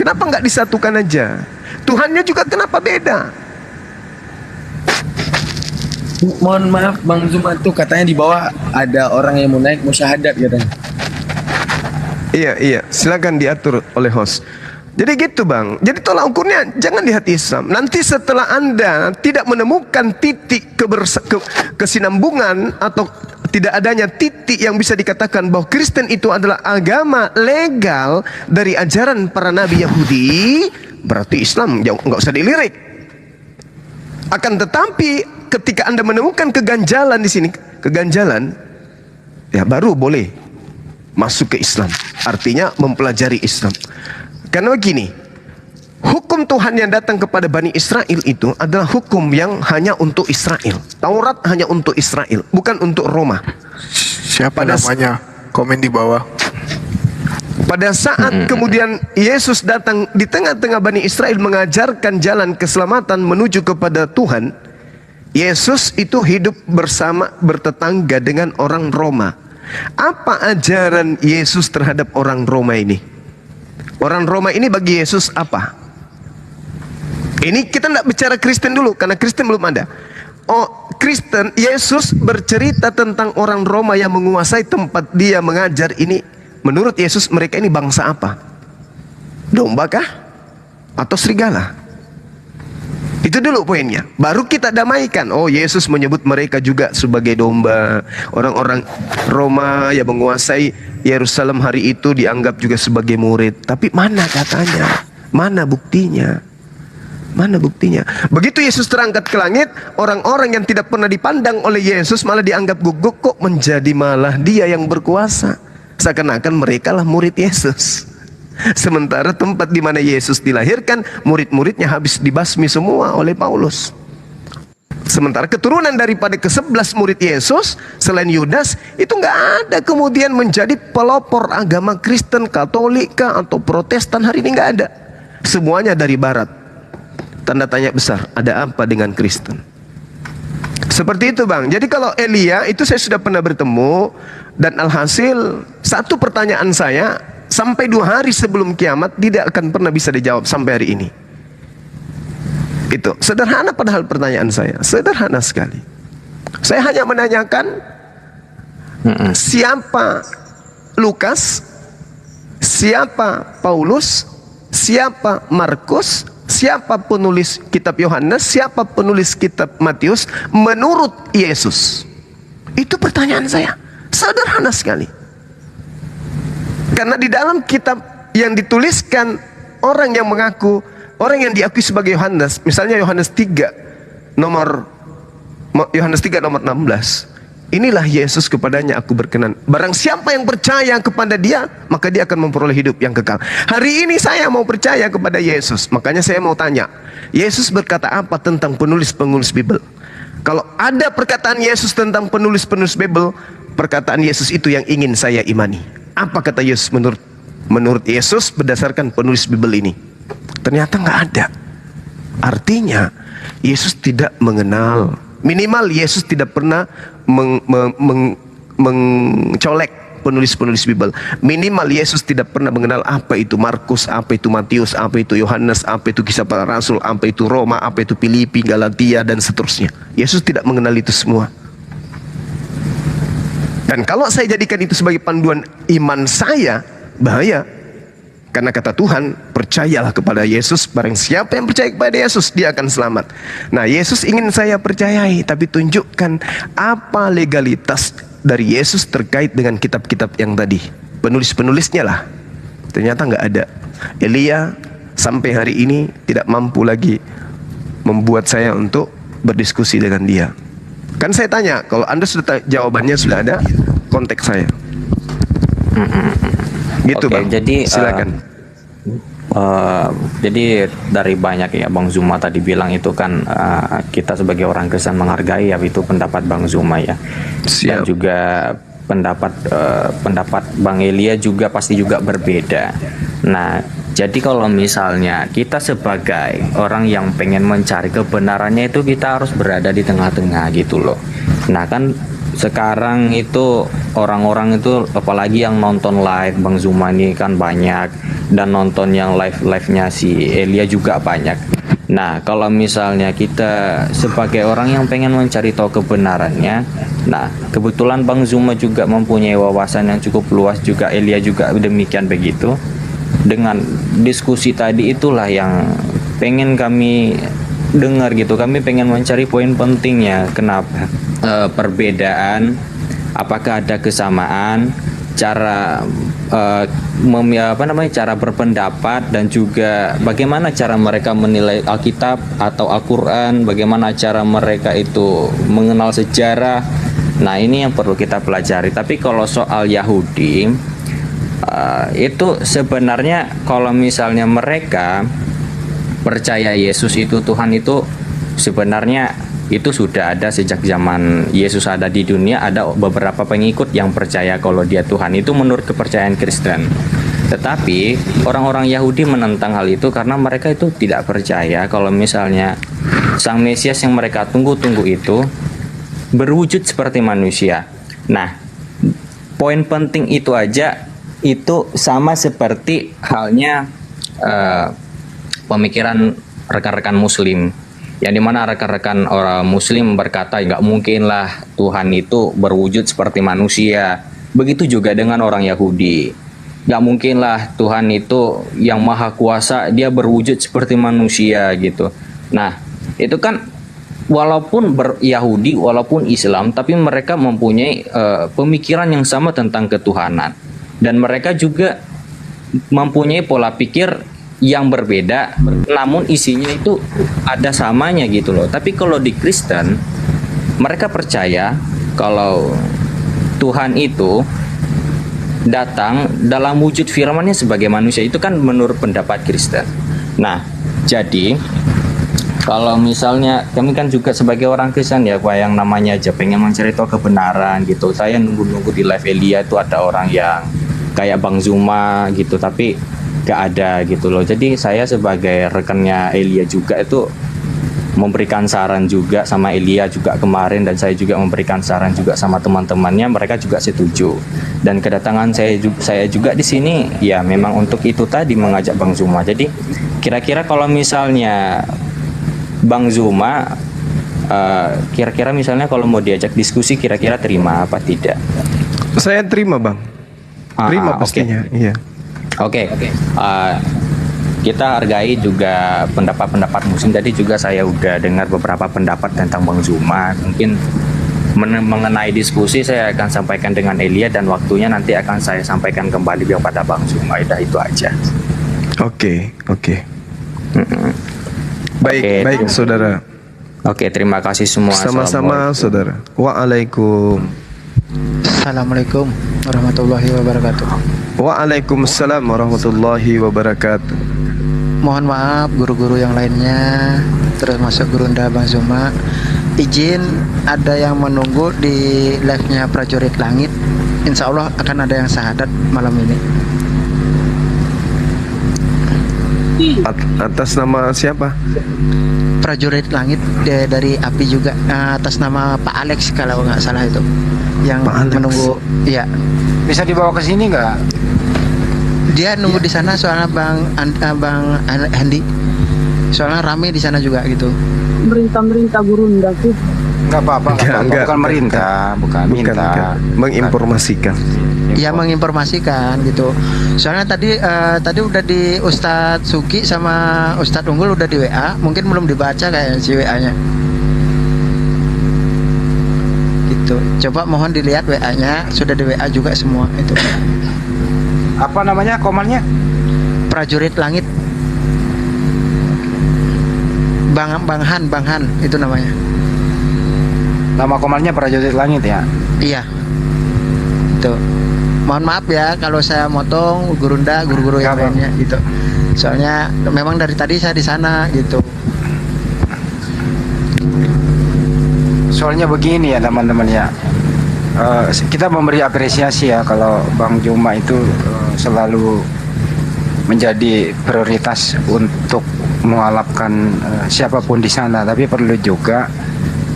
Kenapa nggak disatukan aja? Tuhannya juga kenapa beda? Mohon maaf Bang Zuma tuh katanya di bawah ada orang yang mau naik mau syahadat katanya. Iya, silakan diatur oleh host. Jadi gitu Bang. Jadi tolak ukurnya jangan lihat Islam. Nanti setelah Anda tidak menemukan titik kesinambungan atau tidak adanya titik yang bisa dikatakan bahwa Kristen itu adalah agama legal dari ajaran para nabi Yahudi, berarti Islam nggak usah dilirik. Akan tetapi ketika Anda menemukan keganjalan di sini, ya baru boleh masuk ke Islam. Artinya mempelajari Islam. Karena begini, hukum Tuhan yang datang kepada Bani Israel itu adalah hukum yang hanya untuk Israel. Taurat hanya untuk Israel, bukan untuk Roma. Siapa namanya? Komen di bawah. Pada saat kemudian Yesus datang di tengah-tengah Bani Israel mengajarkan jalan keselamatan menuju kepada Tuhan, Yesus itu hidup bersama bertetangga dengan orang Roma. Apa ajaran Yesus terhadap orang Roma ini? Orang Roma ini bagi Yesus apa? Ini kita tidak bicara Kristen dulu, karena Kristen belum ada. Oh, Kristen, Yesus bercerita tentang orang Roma yang menguasai tempat dia mengajar ini. Menurut Yesus mereka ini bangsa apa? Domba kah? Atau serigala? Itu dulu poinnya. Baru kita damaikan. Oh, Yesus menyebut mereka juga sebagai domba. Orang-orang Roma yang menguasai Yerusalem hari itu dianggap juga sebagai murid. Tapi mana katanya? Mana buktinya? Mana buktinya? Begitu Yesus terangkat ke langit, orang-orang yang tidak pernah dipandang oleh Yesus malah dianggap gugup, kok menjadi malah dia yang berkuasa. Seakan-akan mereka lah murid Yesus. Sementara tempat di mana Yesus dilahirkan, murid-muridnya habis dibasmi semua oleh Paulus. Sementara keturunan daripada ke-11 murid Yesus selain Yudas itu nggak ada kemudian menjadi pelopor agama Kristen, Katolik atau Protestan hari ini, nggak ada. Semuanya dari Barat. Tanda tanya besar, ada apa dengan Kristen? Seperti itu Bang. Jadi kalau Elia itu saya sudah pernah bertemu, dan alhasil satu pertanyaan saya sampai 2 hari sebelum kiamat tidak akan pernah bisa dijawab sampai hari ini. Itu sederhana padahal pertanyaan saya, sederhana sekali. Saya hanya menanyakan siapa Lukas, siapa Paulus, siapa Markus, siapa penulis kitab Yohanes, siapa penulis kitab Matius menurut Yesus. Itu pertanyaan saya, sederhana sekali. Karena di dalam kitab yang dituliskan orang yang mengaku, orang yang diakui sebagai Yohanes, misalnya Yohanes 3 nomor 16, inilah Yesus, kepadanya aku berkenan. Barang siapa yang percaya kepada dia, maka dia akan memperoleh hidup yang kekal. Hari ini saya mau percaya kepada Yesus, makanya saya mau tanya, Yesus berkata apa tentang penulis-penulis Bible? Kalau ada perkataan Yesus tentang penulis-penulis Bible, perkataan Yesus itu yang ingin saya imani. Apa kata Yesus menurut Yesus berdasarkan penulis Bible ini? Ternyata nggak ada. Artinya Yesus tidak mengenal, minimal Yesus tidak pernah mencolek penulis-penulis Bible. Minimal Yesus tidak pernah mengenal apa itu Markus, apa itu Matius, apa itu Yohanes, apa itu Kisah Para Rasul, apa itu Roma, apa itu Filipi, Galatia, dan seterusnya. Yesus tidak mengenal itu semua. Dan kalau saya jadikan itu sebagai panduan iman saya, bahaya. Karena kata Tuhan, percayalah kepada Yesus, barang siapa yang percaya kepada Yesus, dia akan selamat. Nah, Yesus ingin saya percayai, tapi tunjukkan apa legalitas dari Yesus terkait dengan kitab-kitab yang tadi. Penulis-penulisnya lah. Ternyata nggak ada. Elia sampai hari ini tidak mampu lagi membuat saya untuk berdiskusi dengan dia. Kan saya tanya, kalau Anda sudah jawabannya sudah ada, kontak saya. Gitu Oke, Bang. jadi silakan. Jadi dari banyak ya Bang Zuma tadi bilang itu kan kita sebagai orang Kristen menghargai ya itu pendapat Bang Zuma ya. Dan juga pendapat Bang Elia juga pasti juga berbeda. Nah, jadi kalau misalnya kita sebagai orang yang pengen mencari kebenarannya itu kita harus berada di tengah-tengah gitu loh. Nah kan sekarang itu orang-orang itu apalagi yang nonton live Bang Zuma ini kan banyak, dan nonton yang live-nya si Elia juga banyak. Nah kalau misalnya kita sebagai orang yang pengen mencari tahu kebenarannya, nah kebetulan Bang Zuma juga mempunyai wawasan yang cukup luas, juga Elia juga demikian begitu. Dengan diskusi tadi itulah yang pengen kami dengar gitu. Kami pengen mencari poin pentingnya. Kenapa perbedaan? Apakah ada kesamaan? Cara cara berpendapat, dan juga bagaimana cara mereka menilai Alkitab atau Al-Quran, bagaimana cara mereka itu mengenal sejarah. Nah ini yang perlu kita pelajari. Tapi kalau soal Yahudi, itu sebenarnya kalau misalnya mereka percaya Yesus itu Tuhan, itu sebenarnya itu sudah ada sejak zaman Yesus ada di dunia. Ada beberapa pengikut yang percaya kalau dia Tuhan, itu menurut kepercayaan Kristen. Tetapi orang-orang Yahudi menentang hal itu karena mereka itu tidak percaya kalau misalnya Sang Mesias yang mereka tunggu-tunggu itu berwujud seperti manusia. Nah, poin penting itu aja itu sama seperti halnya pemikiran rekan-rekan Muslim, yang dimana rekan-rekan orang Muslim berkata nggak mungkin lah Tuhan itu berwujud seperti manusia. Begitu juga dengan orang Yahudi, nggak mungkin lah Tuhan itu yang maha kuasa dia berwujud seperti manusia gitu. Nah itu kan walaupun Yahudi walaupun Islam, tapi mereka mempunyai pemikiran yang sama tentang ketuhanan, dan mereka juga mempunyai pola pikir yang berbeda, namun isinya itu ada samanya gitu loh. Tapi kalau di Kristen, mereka percaya kalau Tuhan itu datang dalam wujud firman-Nya sebagai manusia. Itu kan menurut pendapat Kristen. Nah, jadi kalau misalnya kami kan juga sebagai orang Kristen ya, Pak, yang namanya aja pengen mencari tahu kebenaran gitu. Saya nunggu-nunggu di live Elia itu ada orang yang kayak Bang Zuma gitu, tapi gak ada gitu loh. Jadi saya sebagai rekannya Elia juga itu memberikan saran juga sama Elia juga kemarin, dan saya juga memberikan saran juga sama teman-temannya, mereka juga setuju. Dan kedatangan saya juga di sini ya memang untuk itu tadi, mengajak Bang Zuma. Jadi kira-kira kalau misalnya Bang Zuma kira-kira misalnya kalau mau diajak diskusi, kira-kira terima apa tidak? Saya terima Bang. Terima pastinya. Okay. Iya. Oke. Kita hargai juga pendapat-pendapat Muslim. Tadi juga saya udah dengar beberapa pendapat tentang Bang Zuma. Mungkin mengenai diskusi saya akan sampaikan dengan Elia, dan waktunya nanti akan saya sampaikan kembali kepada Bang Zuma. Itu aja. Oke. Baik saudara. Oke, terima kasih semua. Sama-sama saudara. Assalamualaikum warahmatullahi wabarakatuh. Waalaikumsalam warahmatullahi wabarakatuh. Mohon maaf guru-guru yang lainnya, termasuk Gurunda Bang Zuma. Izin ada yang menunggu di live-nya Prajurit Langit. Insya Allah akan ada yang syahadat malam ini. Atas nama siapa? Prajurit Langit dari API juga, atas nama Pak Alex kalau nggak salah itu yang menunggu. Ya, bisa dibawa ke sini nggak? Dia nunggu di sana soalnya Bang Handi, soalnya rame di sana juga gitu. Merintah Gurunda sih. Nggak apa-apa, bukan merintah, bukan minta. Menginformasikan. Ya, menginformasikan gitu. Soalnya tadi udah di Ustadz Suki sama Ustadz Unggul udah di WA, mungkin belum dibaca kayak si WA-nya. Gitu. Coba mohon dilihat WA-nya, sudah di WA juga semua itu. Apa namanya komannya? Prajurit Langit. Bang Han itu namanya. Nama komannya Prajurit Langit ya? Iya. Itu. Mohon maaf ya kalau saya motong guru-guru yang lainnya gitu. Soalnya memang dari tadi saya di sana gitu. Soalnya begini ya teman-teman ya, kita memberi apresiasi ya kalau Bang Juma itu selalu menjadi prioritas untuk mengalapkan siapapun di sana. Tapi perlu juga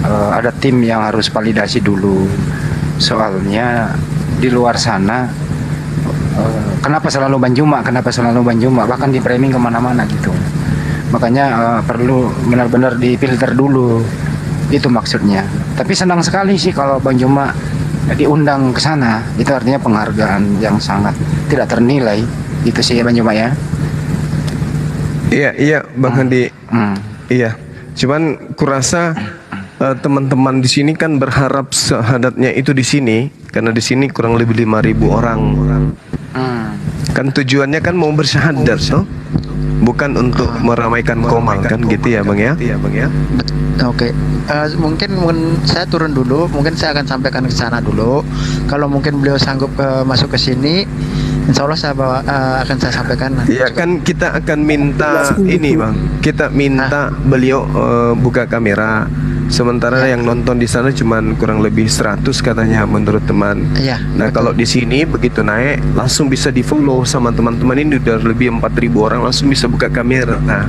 ada tim yang harus validasi dulu. Soalnya di luar sana, kenapa selalu Bang Juma? Kenapa selalu Bang Juma? Bahkan di framing kemana-mana gitu. Makanya perlu benar-benar difilter dulu. Itu maksudnya. Tapi senang sekali sih kalau Bang Juma diundang ke sana. Itu artinya penghargaan yang sangat tidak ternilai. Itu sih Bang Juma ya. Iya Bang Handi. Iya. Cuman kurasa teman-teman di sini kan berharap syahadatnya itu di sini, karena di sini kurang lebih 5.000 orang. Kan tujuannya kan mau bersyahadat, toh? Bukan untuk meramaikan komal kan gitu ya Bang ya? Oke. Mungkin saya turun dulu, mungkin saya akan sampaikan ke sana dulu. Kalau mungkin beliau sanggup masuk ke sini, insya Allah saya akan saya sampaikan nanti. Ya kan kita akan minta ini Bang, kita minta beliau buka kamera. Sementara yang nonton di sana cuman kurang lebih 100 katanya menurut teman. Iya. Nah kalau di sini begitu naik langsung bisa di follow sama teman-teman ini, udah lebih 4.000 orang langsung bisa buka kamera. Nah.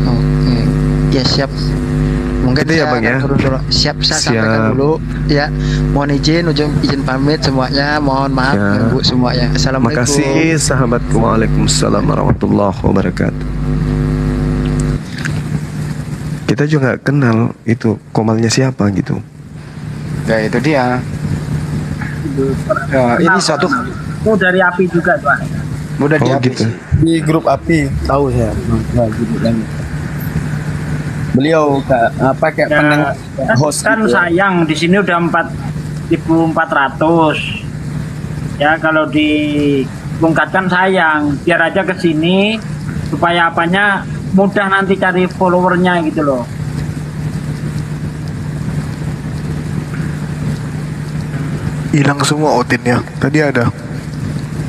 Oke. Ya siap. Mungkin itu ya Bang ya. Turun dulu. Siap, saya sampaikan dulu. Ya, mohon izin pamit semuanya. Mohon maaf Ibu semuanya. Assalamualaikum. Makasih sahabatku. Waalaikumsalam warahmatullahi wabarakatuh. Kita juga nggak kenal itu komalnya siapa gitu. Ya itu dia. Ini satu. Itu dari API juga Tuan. Mudah gitu. Di grup API tahu saya. Beliau kayak penang host kan gitu. Sayang di sini udah 4.400. Ya kalau dibungkatkan sayang, biar aja ke sini supaya apanya mudah nanti cari followernya gitu loh. Hilang semua outinnya. Tadi ada.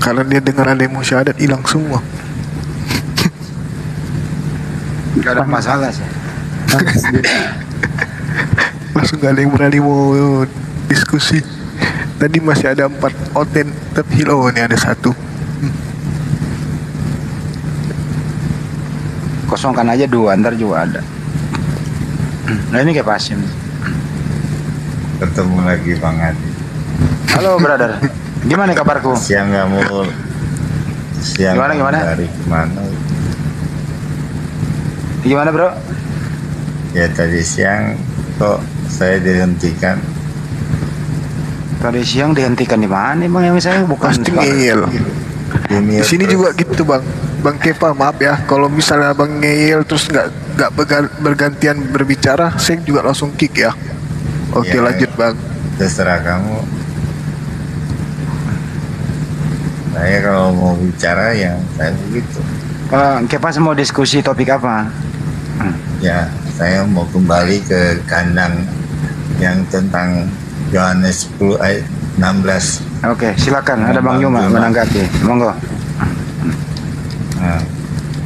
Karena dia dengar ada yang mau syahadat, hilang semua. Gak ada masalah sih. Langsung gak ada yang berani mau diskusi. Tadi masih ada 4 outin, tapi ini ada 1. Kosongkan aja 2, ntar juga ada. Nah ini kayak pasien. Ketemu lagi Bang Adi. Halo brother, gimana kabarku? Siang kamu. Siang gimana? Dari mana? Gimana bro? Ya tadi siang kok saya dihentikan. Tadi siang dihentikan di mana Bang? Yang saya bukan pasti ngeyel. Di sini juga gitu Bang. Bang Kepa, maaf ya, kalau misalnya Bang ngeyel terus nggak bergantian berbicara, saya juga langsung kick ya. Oke, lanjut Bang. Terserah kamu. Saya kalau mau bicara ya saya begitu. Kepa mau diskusi topik apa? Ya, saya mau kembali ke kandang yang tentang Yohanes 10 ayat 16. Oke, silakan. Ada Bang Juma menanggapi. Monggo.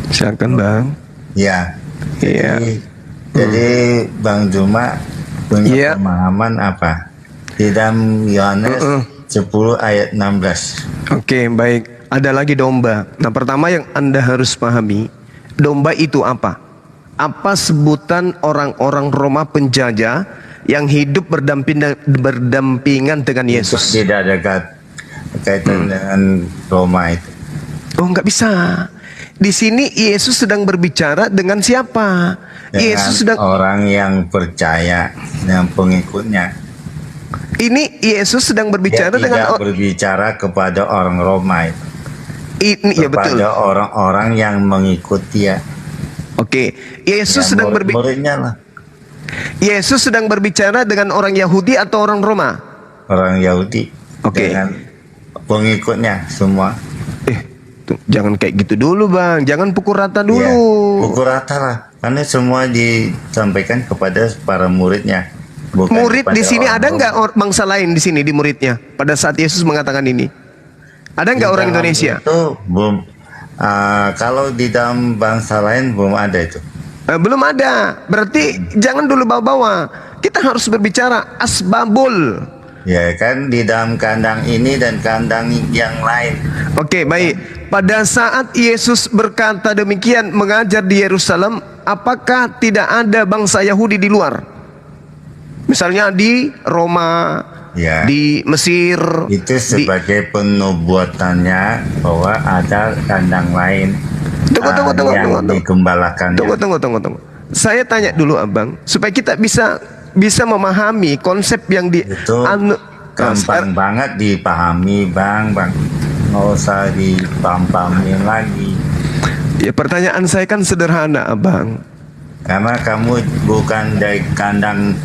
Silakan Bang. Ya. Jadi Bang Juma punya pemahaman apa di dalam Yohanes 10 ayat 16. Oke, baik. Ada lagi domba. Nah, pertama yang Anda harus pahami, domba itu apa? Apa sebutan orang-orang Roma penjajah yang hidup berdampingan dengan Yesus? Tidak ada kaitan dengan Roma itu. Oh, nggak bisa. Di sini Yesus sedang berbicara dengan siapa? Dengan Yesus sedang orang yang percaya, yang pengikutnya. Ini Yesus sedang berbicara Dia dengan tidak berbicara kepada orang Roma itu. Ini ya betul. Kepada orang-orang yang mengikuti dia. Oke, Yesus Ya, sedang murid-muridnya lah. Yesus sedang berbicara dengan orang Yahudi atau orang Roma? Orang Yahudi. Oke. Dengan pengikutnya semua. Jangan kayak gitu dulu Bang, jangan pukul rata dulu. Ya, pukul rata lah, karena semua disampaikan kepada para muridnya. Bukan Murid di sini ada orang nggak bangsa lain di sini di muridnya pada saat Yesus mengatakan ini? Ada nggak orang Indonesia? Itu Kalau di dalam bangsa lain belum ada itu. Belum ada. Berarti jangan dulu bawa-bawa. Kita harus berbicara asbabul. Ya kan, di dalam kandang ini dan kandang yang lain. Oke, baik. Pada saat Yesus berkata demikian mengajar di Yerusalem, apakah tidak ada bangsa Yahudi di luar? Misalnya di Roma, ya, di Mesir. Itu sebagai penubuatannya bahwa ada kandang lain. Tunggu. Digembalakannya. Tunggu. Saya tanya dulu abang, supaya kita bisa memahami konsep yang di gampang banget dipahami bang, nggak usah dipampamin lagi. Ya, pertanyaan saya kan sederhana abang. Karena kamu bukan dari kandang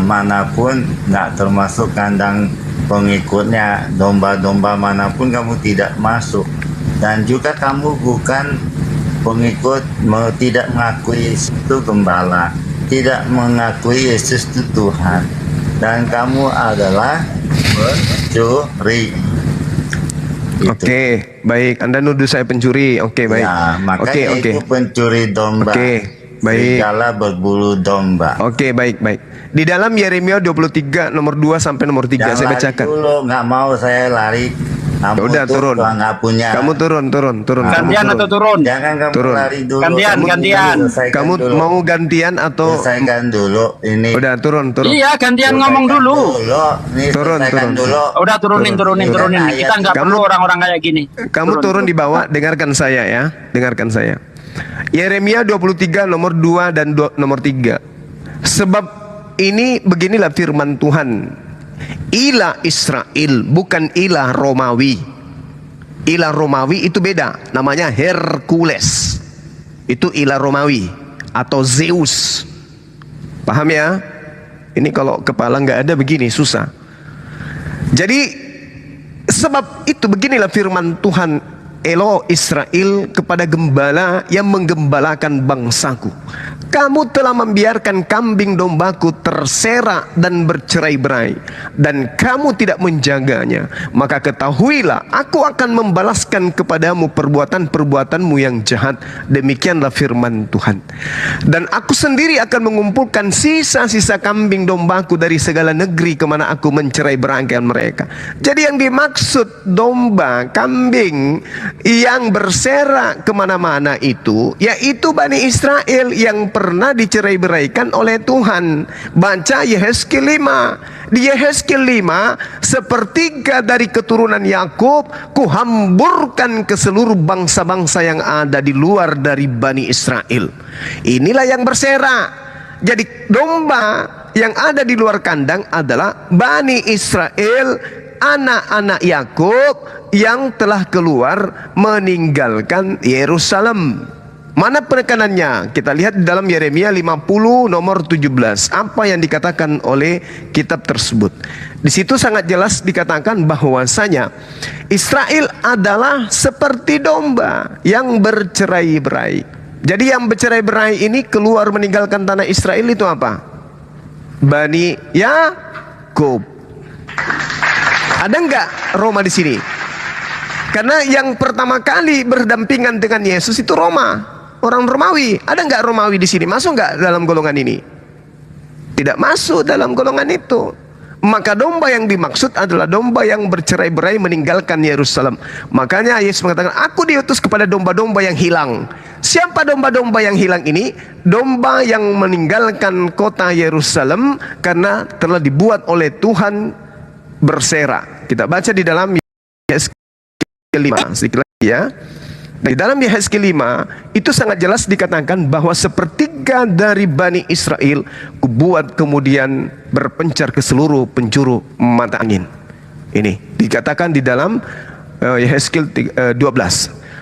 manapun, nggak termasuk kandang pengikutnya. Domba-domba manapun kamu tidak masuk. Dan juga kamu bukan pengikut, tidak mengakui Yesus itu gembala, tidak mengakui Yesus itu Tuhan, dan kamu adalah pencuri. Oke, baik. Anda nuduh saya pencuri. Oke, baik. Ya, makanya itu pencuri domba. Baik. Serigala berbulu domba. Oke, baik. Di dalam Yeremia 23 nomor 2 sampai nomor 3 Jangan saya bacakan. Dulu, nggak mau saya lari. Udah turun. Nggak punya. Kamu turun. Gantian atau turun? Jangan kamu lari dulu. Gantian. Kamu mau gantian atau? Selesaikan dulu ini. Udah turun. Iya, gantian ngomong dulu. Turun. Udah turunin. Kita nggak perlu orang-orang kayak gini. Kamu turun di bawah. Dengarkan saya ya. Yeremia 23 nomor 2 dan nomor 3. Sebab ini beginilah firman Tuhan. Ilah Israel, bukan ilah Romawi. Ilah Romawi itu beda, namanya Hercules. Itu ilah Romawi atau Zeus. Paham ya? Ini kalau kepala nggak ada begini susah. Jadi sebab itu beginilah firman Tuhan Elo Israel kepada gembala yang menggembalakan bangsaku. Kamu telah membiarkan kambing dombaku terserak dan bercerai-berai, dan kamu tidak menjaganya. Maka ketahuilah, aku akan membalaskan kepadamu perbuatan-perbuatanmu yang jahat. Demikianlah firman Tuhan. Dan aku sendiri akan mengumpulkan sisa-sisa kambing dombaku dari segala negeri kemana aku mencerai-beraikan mereka. Jadi yang dimaksud domba, kambing yang berserak kemana-mana itu, yaitu Bani Israel yang pernah dicerai-beraikan oleh Tuhan. Baca Yehezkiel 5. Di Yehezkiel 5, sepertiga dari keturunan Yakub kuhamburkan ke seluruh bangsa-bangsa yang ada di luar dari Bani Israel. Inilah yang berserak. Jadi domba yang ada di luar kandang adalah Bani Israel, anak-anak Yakub yang telah keluar meninggalkan Yerusalem. Mana penekanannya? Kita lihat di dalam Yeremia 50 nomor 17. Apa yang dikatakan oleh kitab tersebut? Di situ sangat jelas dikatakan bahwasanya Israel adalah seperti domba yang bercerai-berai. Jadi yang bercerai-berai ini keluar meninggalkan tanah Israel itu apa? Bani Yakub. Ada enggak Roma di sini? Karena yang pertama kali berdampingan dengan Yesus itu Roma. Orang Romawi. Ada nggak Romawi di sini? Masuk nggak dalam golongan ini? Tidak masuk dalam golongan itu. Maka domba yang dimaksud adalah domba yang bercerai-berai meninggalkan Yerusalem. Makanya Yesus mengatakan, aku diutus kepada domba-domba yang hilang. Siapa domba-domba yang hilang ini? Domba yang meninggalkan kota Yerusalem karena telah dibuat oleh Tuhan berserak. Kita baca di dalam Yehezkiel 5 sedikit lagi ya. Di dalam Yehezkiel 5 itu sangat jelas dikatakan bahwa sepertiga dari Bani Israel kubuat kemudian berpencar ke seluruh penjuru mata angin. Ini dikatakan di dalam Yehezkiel 12.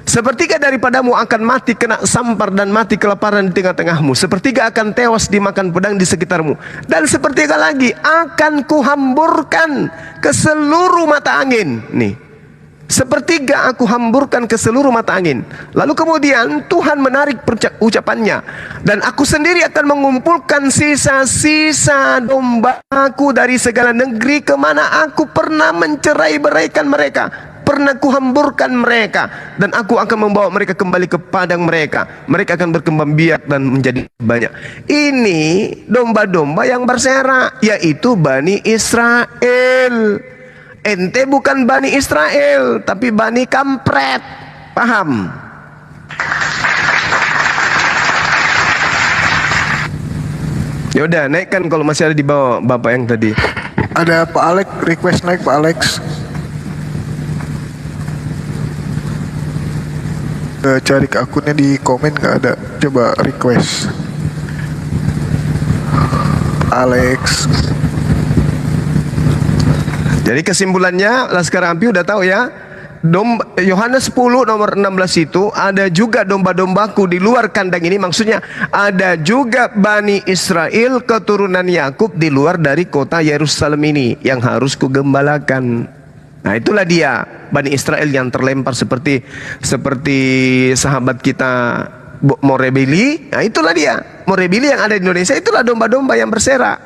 Sepertiga daripadamu akan mati kena sampar dan mati kelaparan di tengah-tengahmu. Sepertiga akan tewas dimakan pedang di sekitarmu. Dan sepertiga lagi akan kuhamburkan ke seluruh mata angin. Nih. Sepertiga aku hamburkan ke seluruh mata angin. Lalu kemudian Tuhan menarik ucapannya. Dan aku sendiri akan mengumpulkan sisa-sisa dombaku dari segala negeri kemana aku pernah mencerai-beraikan mereka. karena kuhamburkan mereka dan aku akan membawa mereka kembali ke padang mereka. Mereka akan berkembang biak dan menjadi banyak. Ini domba-domba yang bersera, yaitu Bani Israel. Ente bukan Bani Israel, tapi Bani Kampret. Paham? Yaudah, naikkan kalau masih ada di bawah bapak yang tadi. Ada Pak Alex, request naik Pak Alex. Cari ke akunnya di komen nggak ada. Coba request. Alex. Jadi kesimpulannya Laskar Ampi udah tahu ya. Yohanes 10 nomor 16 itu ada juga domba-dombaku di luar kandang ini, maksudnya ada juga Bani Israel keturunan Yakub di luar dari kota Yerusalem ini yang harus kugembalakan. Nah itulah dia Bani Israel yang terlempar seperti sahabat kita Morebili. Nah itulah dia Morebili yang ada di Indonesia, itulah domba-domba yang bersera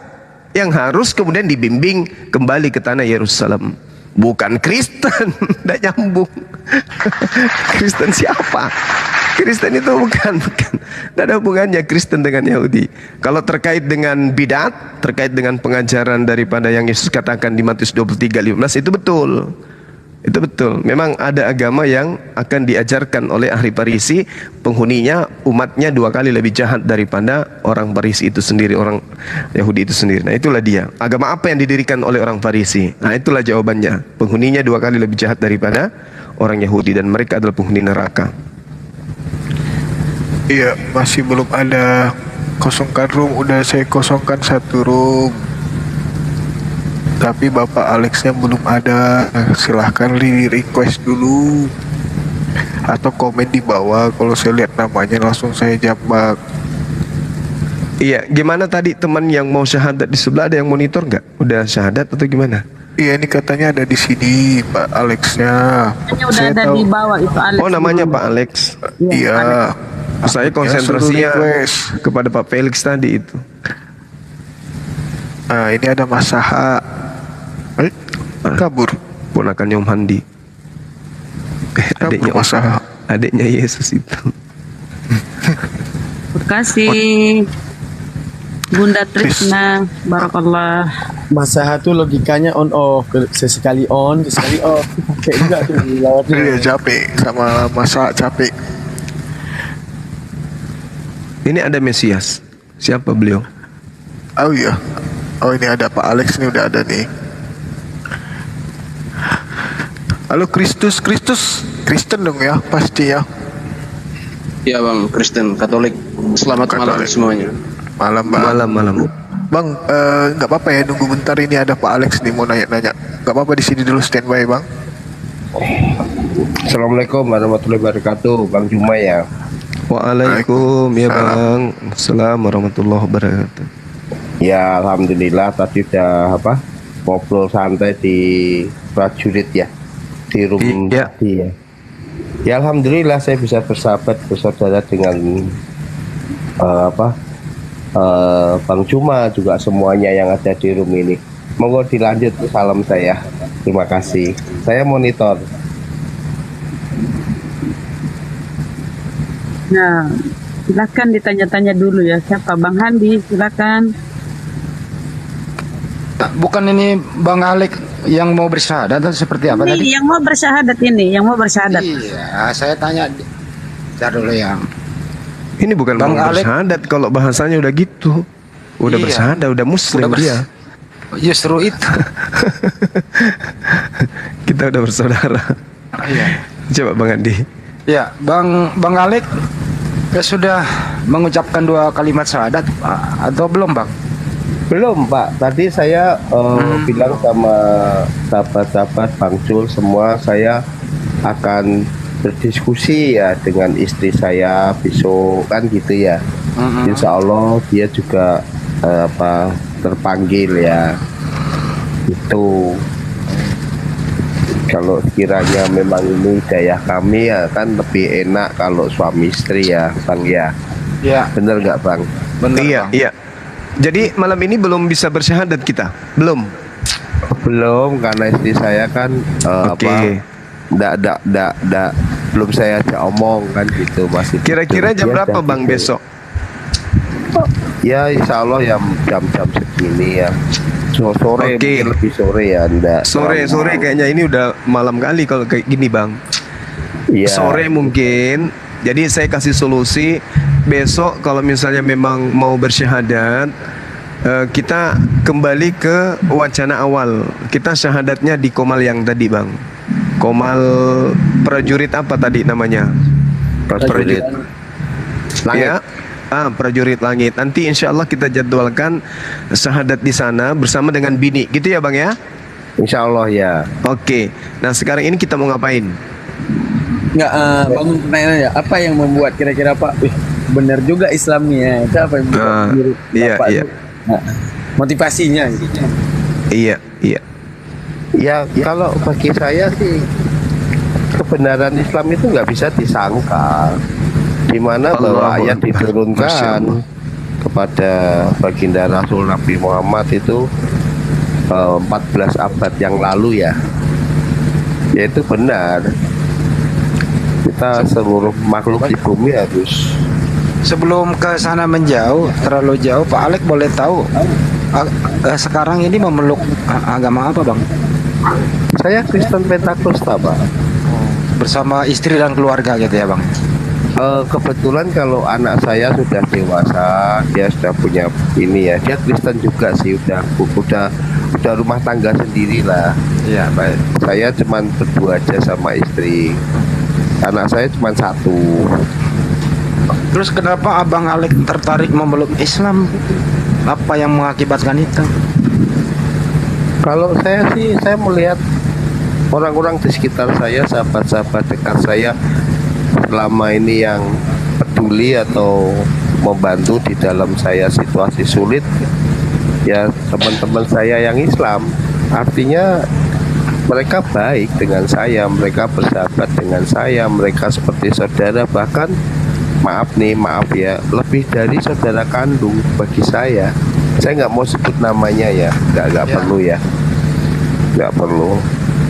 yang harus kemudian dibimbing kembali ke tanah Yerusalem. Bukan Kristen, tidak nyambung. Kristen siapa? Kristen itu bukan, tidak ada hubungannya Kristen dengan Yahudi. Kalau terkait dengan bidat, terkait dengan pengajaran daripada yang Yesus katakan di Matius 23:15, itu betul. Itu betul. Memang ada agama yang akan diajarkan oleh ahli Farisi, penghuninya, umatnya 2 kali lebih jahat daripada orang Farisi itu sendiri, orang Yahudi itu sendiri. Nah itulah dia. Agama apa yang didirikan oleh orang Farisi? Nah itulah jawabannya. Penghuninya 2 kali lebih jahat daripada orang Yahudi dan mereka adalah penghuni neraka. Iya, masih belum ada. Kosongkan room, udah saya kosongkan 1 room. Tapi Bapak Alexnya belum ada. Silahkan request dulu atau komen di bawah. Kalau saya lihat namanya langsung saya jambak. Iya, gimana tadi teman yang mau syahadat di sebelah, ada yang monitor nggak? Udah syahadat atau gimana? Iya, ini katanya ada di sini Pak Alexnya. Namanya udah ada di bawah itu Alex. Oh namanya Pak Alex. Iya. Saya konsentrasinya kepada Pak Felix tadi itu. Nah ini ada Mas Saha. Kabur. Ponakannya Om Handi. Adiknya Mas Saha. Adiknya Yesus itu. Terima kasih Bunda Trisna. Barakallah. Mas Saha tuh logikanya on off, sesekali on, sesekali off. Kayak juga tuh lawatnya. Iya capek sama Mas Saha, capek. Ini ada Mesias. Siapa beliau? Oh iya. Oh ini ada Pak Alex nih, udah ada nih. Halo Kristus Kristen dong ya pasti ya. Iya bang, Kristen Katolik. Selamat malam semuanya. Malam bang. Malam. Bang, nggak apa-apa ya nunggu bentar, ini ada Pak Alex nih mau nanya-nanya. Nggak apa-apa di sini dulu standby bang. Assalamualaikum warahmatullahi wabarakatuh, Bang Juma ya. Waalaikum ya bang. Assalamualaikum warahmatullahi wabarakatuh. Ya alhamdulillah tadi udah ngobrol santai di prajurit ya, di room tadi ya. Ya alhamdulillah saya bisa bersahabat bersaudara dengan Bang Juma juga semuanya yang ada di room ini. Monggo dilanjut salam saya. Terima kasih. Saya monitor. Nah, silakan ditanya-tanya dulu ya, siapa Bang Handi, silakan. Bukan ini Bang Alex yang mau bersyahadat atau seperti apa tadi? Yang mau bersyahadat yang mau bersyahadat. Iya, saya tanya dulu yang. Ini bukan Bang bersyahadat, kalau bahasanya udah gitu. Udah Iya. bersyahadat, udah muslim dia. Justru itu. Kita udah bersaudara. Iya. Coba Bang Andi. Ya, Bang Alex sudah mengucapkan 2 kalimat syahadat atau belum, Bang? Belum Pak, tadi saya bilang sama sahabat-sahabat Bang Jul semua, saya akan berdiskusi ya dengan istri saya besok kan gitu ya. Insya Allah dia juga terpanggil ya. Itu kalau kiranya memang ini daya kami ya kan lebih enak kalau suami istri ya Bang ya. Iya. Bener nggak Bang? Bener, Iya, Bang. iya. Jadi malam ini belum bisa bersyahadat kita? Belum? Belum, karena istri saya kan belum saya ajak omong kan gitu masih. Kira-kira jam Ya, berapa dan Bang gitu. besok? Ya insya Allah ya jam-jam segini ya. Sore Oke. mungkin lebih sore ya, enggak Sore kayaknya ini udah malam kali kalau kayak gini Bang. Iya. Sore mungkin. Jadi saya kasih solusi besok kalau misalnya memang mau bersyahadat, kita kembali ke wacana awal. Kita syahadatnya di Komal yang tadi Bang. Komal prajurit apa tadi namanya? Prajurit Langit. Ya. Prajurit langit. Nanti insya Allah kita jadwalkan syahadat di sana bersama dengan bini, gitu ya Bang ya? Insya Allah ya. Oke. Nah sekarang ini kita mau ngapain? Enggak, bangun pertanyaan ya. Apa yang membuat kira-kira Pak, benar juga Islam nih ya. Itu apa yang membuat diri iya, Bapak iya. itu, motivasinya gitu. Iya. Ya kalau bagi saya sih kebenaran Islam itu nggak bisa disangka, di mana bahwa ayat diturunkan kepada baginda Rasul Nabi Muhammad itu 14 abad yang lalu ya, yaitu benar. Kita seluruh makhluk di bumi harus. Sebelum ke sana menjauh, terlalu jauh, Pak Alek boleh tahu sekarang ini memeluk agama apa Bang? Saya Kristen Pentakosta Pak. Bersama istri dan keluarga gitu ya Bang? Kebetulan kalau anak saya sudah dewasa, dia sudah punya ini ya, dia Kristen juga sih, udah rumah tangga sendiri lah. Iya baik. Saya cuman berdua aja sama istri. Anak saya cuma satu. Terus kenapa Abang Alek tertarik memeluk Islam? Apa yang mengakibatkan itu? Kalau saya sih, saya melihat orang-orang di sekitar saya, sahabat-sahabat dekat saya selama ini yang peduli atau membantu di dalam saya situasi sulit, ya teman-teman saya yang Islam. Artinya mereka baik dengan saya, mereka bersahabat dengan saya, mereka seperti saudara, bahkan maaf ya, lebih dari saudara kandung bagi saya. Saya nggak mau sebut namanya ya, nggak perlu ya, nggak perlu.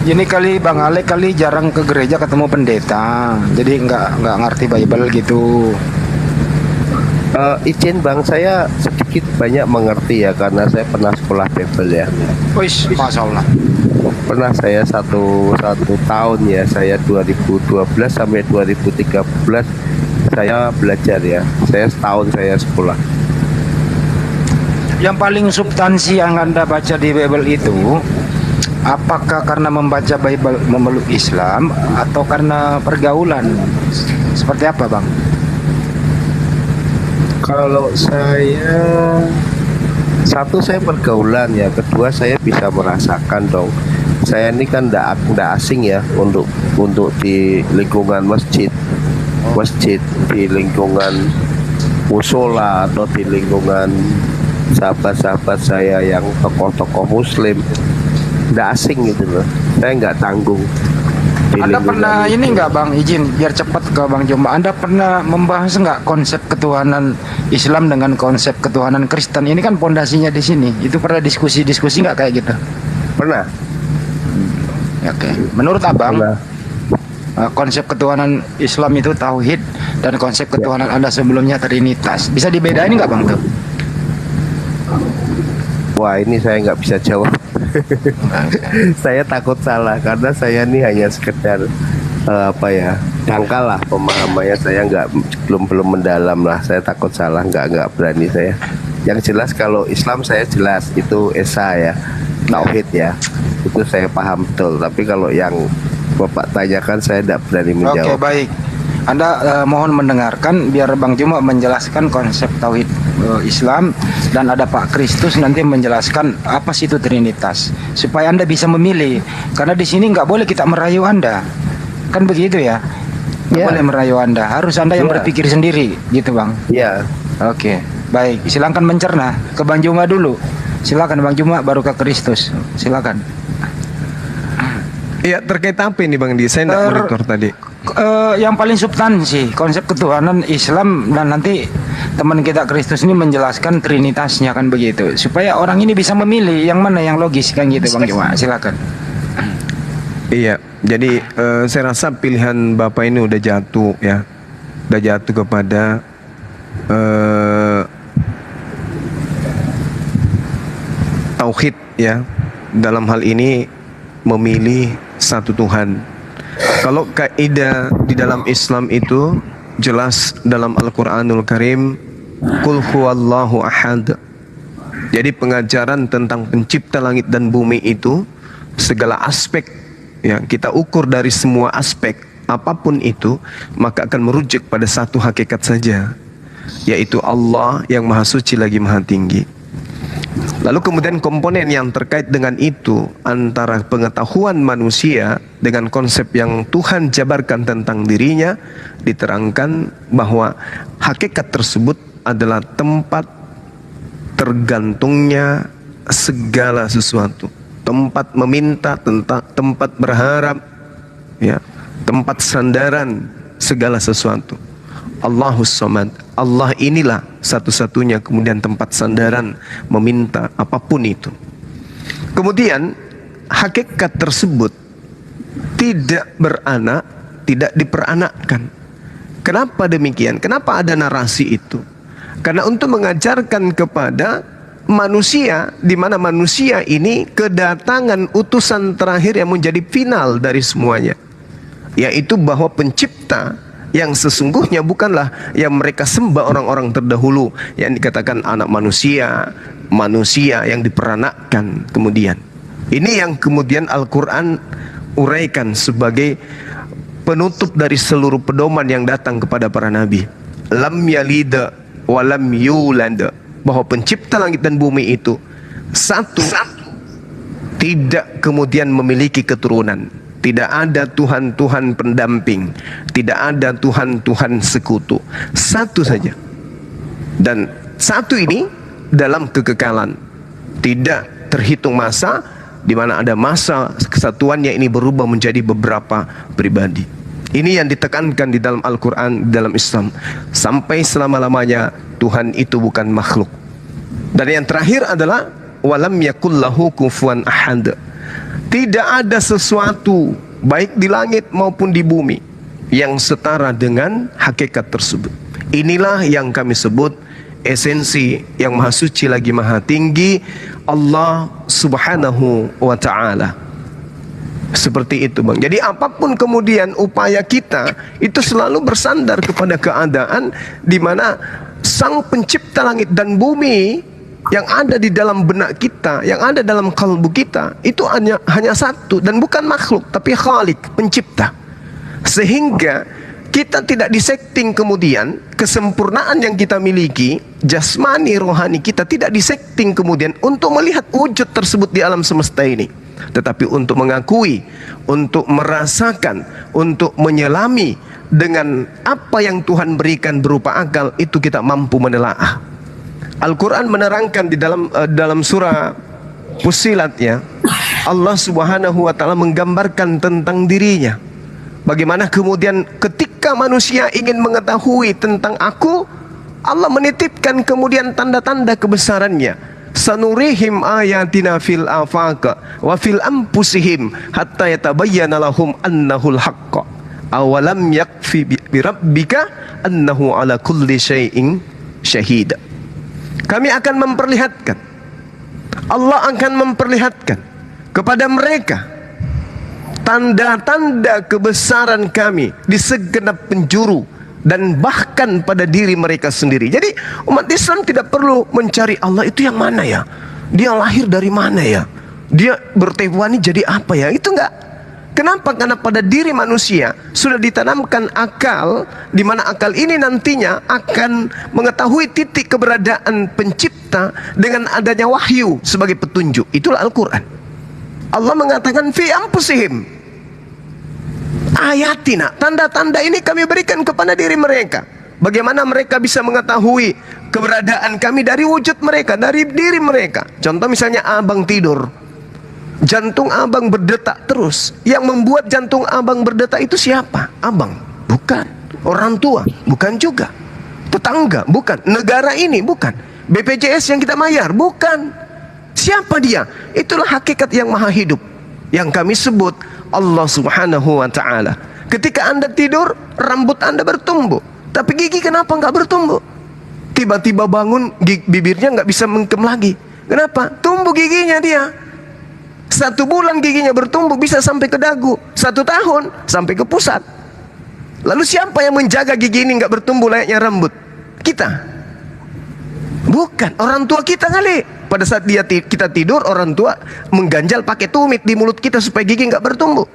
Ini kali Bang Alek kali jarang ke gereja ketemu pendeta, jadi nggak ngerti Bible gitu. Izin Bang, saya sedikit banyak mengerti ya, karena saya pernah sekolah Bible ya. Wis, Masya Allah. Pernah saya satu tahun ya, saya 2012 sampai 2013 saya belajar ya. Saya setahun saya sekolah. Yang paling substansi yang Anda baca di Bible itu, apakah karena membaca Bible memeluk Islam atau karena pergaulan? Seperti apa Bang? Kalau saya, satu saya pergaulan ya, kedua saya bisa merasakan dong. Saya ini kan nggak asing ya untuk di lingkungan masjid, di lingkungan musola atau di lingkungan sahabat-sahabat saya yang tokoh-tokoh Muslim, nggak asing gitu loh. Saya nggak tanggung. Anda pernah ini nggak Bang, izin biar cepat ke Bang Joma, Anda pernah membahas nggak konsep ketuhanan Islam dengan konsep ketuhanan Kristen? Ini kan pondasinya di sini. Itu pernah diskusi nggak kayak gitu? Pernah. Oke. Menurut Abang, konsep ketuhanan Islam itu tauhid dan konsep ketuhanan Anda sebelumnya trinitas. Bisa dibedain nggak Bang tuh? Wah, ini saya nggak bisa jawab. Saya takut salah karena saya ini hanya sekedar dangkal lah pemahamannya. Saya belum mendalam lah. Saya takut salah, nggak berani saya. Yang jelas kalau Islam saya jelas itu esa ya, tauhid ya, itu saya paham betul. Tapi kalau yang Bapak tanyakan saya tidak berani menjawab. Oke, baik. Anda mohon mendengarkan biar Bang Juma menjelaskan konsep tauhid Islam, dan ada Pak Kristus nanti menjelaskan apa sih itu Trinitas, supaya Anda bisa memilih. Karena di sini nggak boleh kita merayu Anda, kan begitu ya? Nggak boleh merayu Anda, harus Anda yang berpikir sendiri, gitu Bang. Iya. Oke, baik. Silakan mencerna ke Bang Juma dulu. Silakan Bang Juma, baru ke Kristus. Silakan. Iya, terkait apa ini Bang Di? Saya nggak monitor tadi. Yang paling substansi konsep ketuhanan Islam, dan nanti teman kita Kristus ini menjelaskan trinitasnya, kan begitu, supaya orang ini bisa memilih yang mana yang logis, kan gitu Bang Juma. Silakan. Iya, jadi saya rasa pilihan Bapak ini udah jatuh ya. Udah jatuh kepada tauhid ya. Dalam hal ini memilih satu Tuhan. Kalau kaidah di dalam Islam itu jelas dalam Al-Qur'anul Karim, Qul huwallahu ahad. Jadi pengajaran tentang pencipta langit dan bumi itu segala aspek ya, kita ukur dari semua aspek apapun itu, maka akan merujuk pada satu hakikat saja, yaitu Allah yang maha suci lagi maha tinggi. Lalu kemudian komponen yang terkait dengan itu antara pengetahuan manusia dengan konsep yang Tuhan jabarkan tentang dirinya, diterangkan bahwa hakikat tersebut adalah tempat tergantungnya segala sesuatu, tempat meminta, tempat berharap ya, tempat sandaran segala sesuatu. Allahus Samad, Allah inilah satu-satunya kemudian tempat sandaran meminta apapun itu. Kemudian hakikat tersebut tidak beranak, tidak diperanakkan. Kenapa demikian? Kenapa ada narasi itu? Karena untuk mengajarkan kepada manusia, di mana manusia ini kedatangan utusan terakhir yang menjadi final dari semuanya, yaitu bahwa pencipta yang sesungguhnya bukanlah yang mereka sembah orang-orang terdahulu yang dikatakan anak manusia, manusia yang diperanakkan kemudian. Ini yang kemudian Al-Quran uraikan sebagai penutup dari seluruh pedoman yang datang kepada para nabi. Lam yalida walam yulad, bahwa pencipta langit dan bumi itu satu, tidak kemudian memiliki keturunan. Tidak ada Tuhan-Tuhan pendamping, tidak ada Tuhan-Tuhan sekutu. Satu saja. Dan satu ini dalam kekekalan. Tidak terhitung masa, di mana ada masa kesatuannya ini berubah menjadi beberapa pribadi. Ini yang ditekankan di dalam Al-Quran, di dalam Islam. Sampai selama-lamanya Tuhan itu bukan makhluk. Dan yang terakhir adalah walam yakullahu kufuwan ahad. Tidak ada sesuatu baik di langit maupun di bumi yang setara dengan hakikat tersebut. Inilah yang kami sebut esensi yang maha suci lagi maha tinggi, Allah subhanahu wa ta'ala. Seperti itu bang. Jadi apapun kemudian upaya kita itu selalu bersandar kepada keadaan di mana sang pencipta langit dan bumi yang ada di dalam benak kita, yang ada dalam kalbu kita, itu hanya satu dan bukan makhluk, tapi Khalik, pencipta. Sehingga kita tidak disetting kemudian kesempurnaan yang kita miliki, jasmani, rohani kita tidak disetting kemudian untuk melihat wujud tersebut di alam semesta ini, tetapi untuk mengakui, untuk merasakan, untuk menyelami dengan apa yang Tuhan berikan berupa akal, itu kita mampu menelaah. Al-Quran menerangkan di dalam surah Fussilat ya, Allah subhanahu wa ta'ala menggambarkan tentang dirinya. Bagaimana kemudian ketika manusia ingin mengetahui tentang aku, Allah menitipkan kemudian tanda-tanda kebesarannya. Sanurihim ayatina fil afaq wa fil anfusihim hatta yatabayyana lahum annahul haqq. Awalam yakfi bi rabbika annahu ala kulli syai'in syahid. Kami akan memperlihatkan, Allah akan memperlihatkan kepada mereka tanda-tanda kebesaran kami di segenap penjuru dan bahkan pada diri mereka sendiri. Jadi umat Islam tidak perlu mencari Allah itu yang mana ya, dia lahir dari mana ya, dia bertewani jadi apa ya, itu enggak. Kenapa? Karena pada diri manusia sudah ditanamkan akal, di mana akal ini nantinya akan mengetahui titik keberadaan pencipta dengan adanya wahyu sebagai petunjuk. Itulah Al-Quran. Allah mengatakan fi anfusihim ayatina, tanda-tanda ini kami berikan kepada diri mereka. Bagaimana mereka bisa mengetahui keberadaan kami dari wujud mereka, dari diri mereka. Contoh misalnya abang tidur, jantung abang berdetak terus. Yang membuat jantung abang berdetak itu siapa? Abang? Bukan. Orang tua? Bukan juga. Tetangga? Bukan. Negara ini? Bukan. BPJS yang kita bayar? Bukan. Siapa dia? Itulah hakikat yang maha hidup, yang kami sebut Allah Subhanahu wa ta'ala. Ketika Anda tidur, rambut Anda bertumbuh, tapi gigi kenapa nggak bertumbuh? Tiba-tiba bangun, bibirnya nggak bisa mengkem lagi. Kenapa? Tumbuh giginya dia. 1 bulan giginya bertumbuh, bisa sampai ke dagu. 1 tahun sampai ke pusat. Lalu siapa yang menjaga gigi ini nggak bertumbuh layaknya rambut? Kita. Bukan, orang tua kita kali. Pada saat kita tidur, orang tua mengganjal pakai tumit di mulut kita supaya gigi nggak bertumbuh.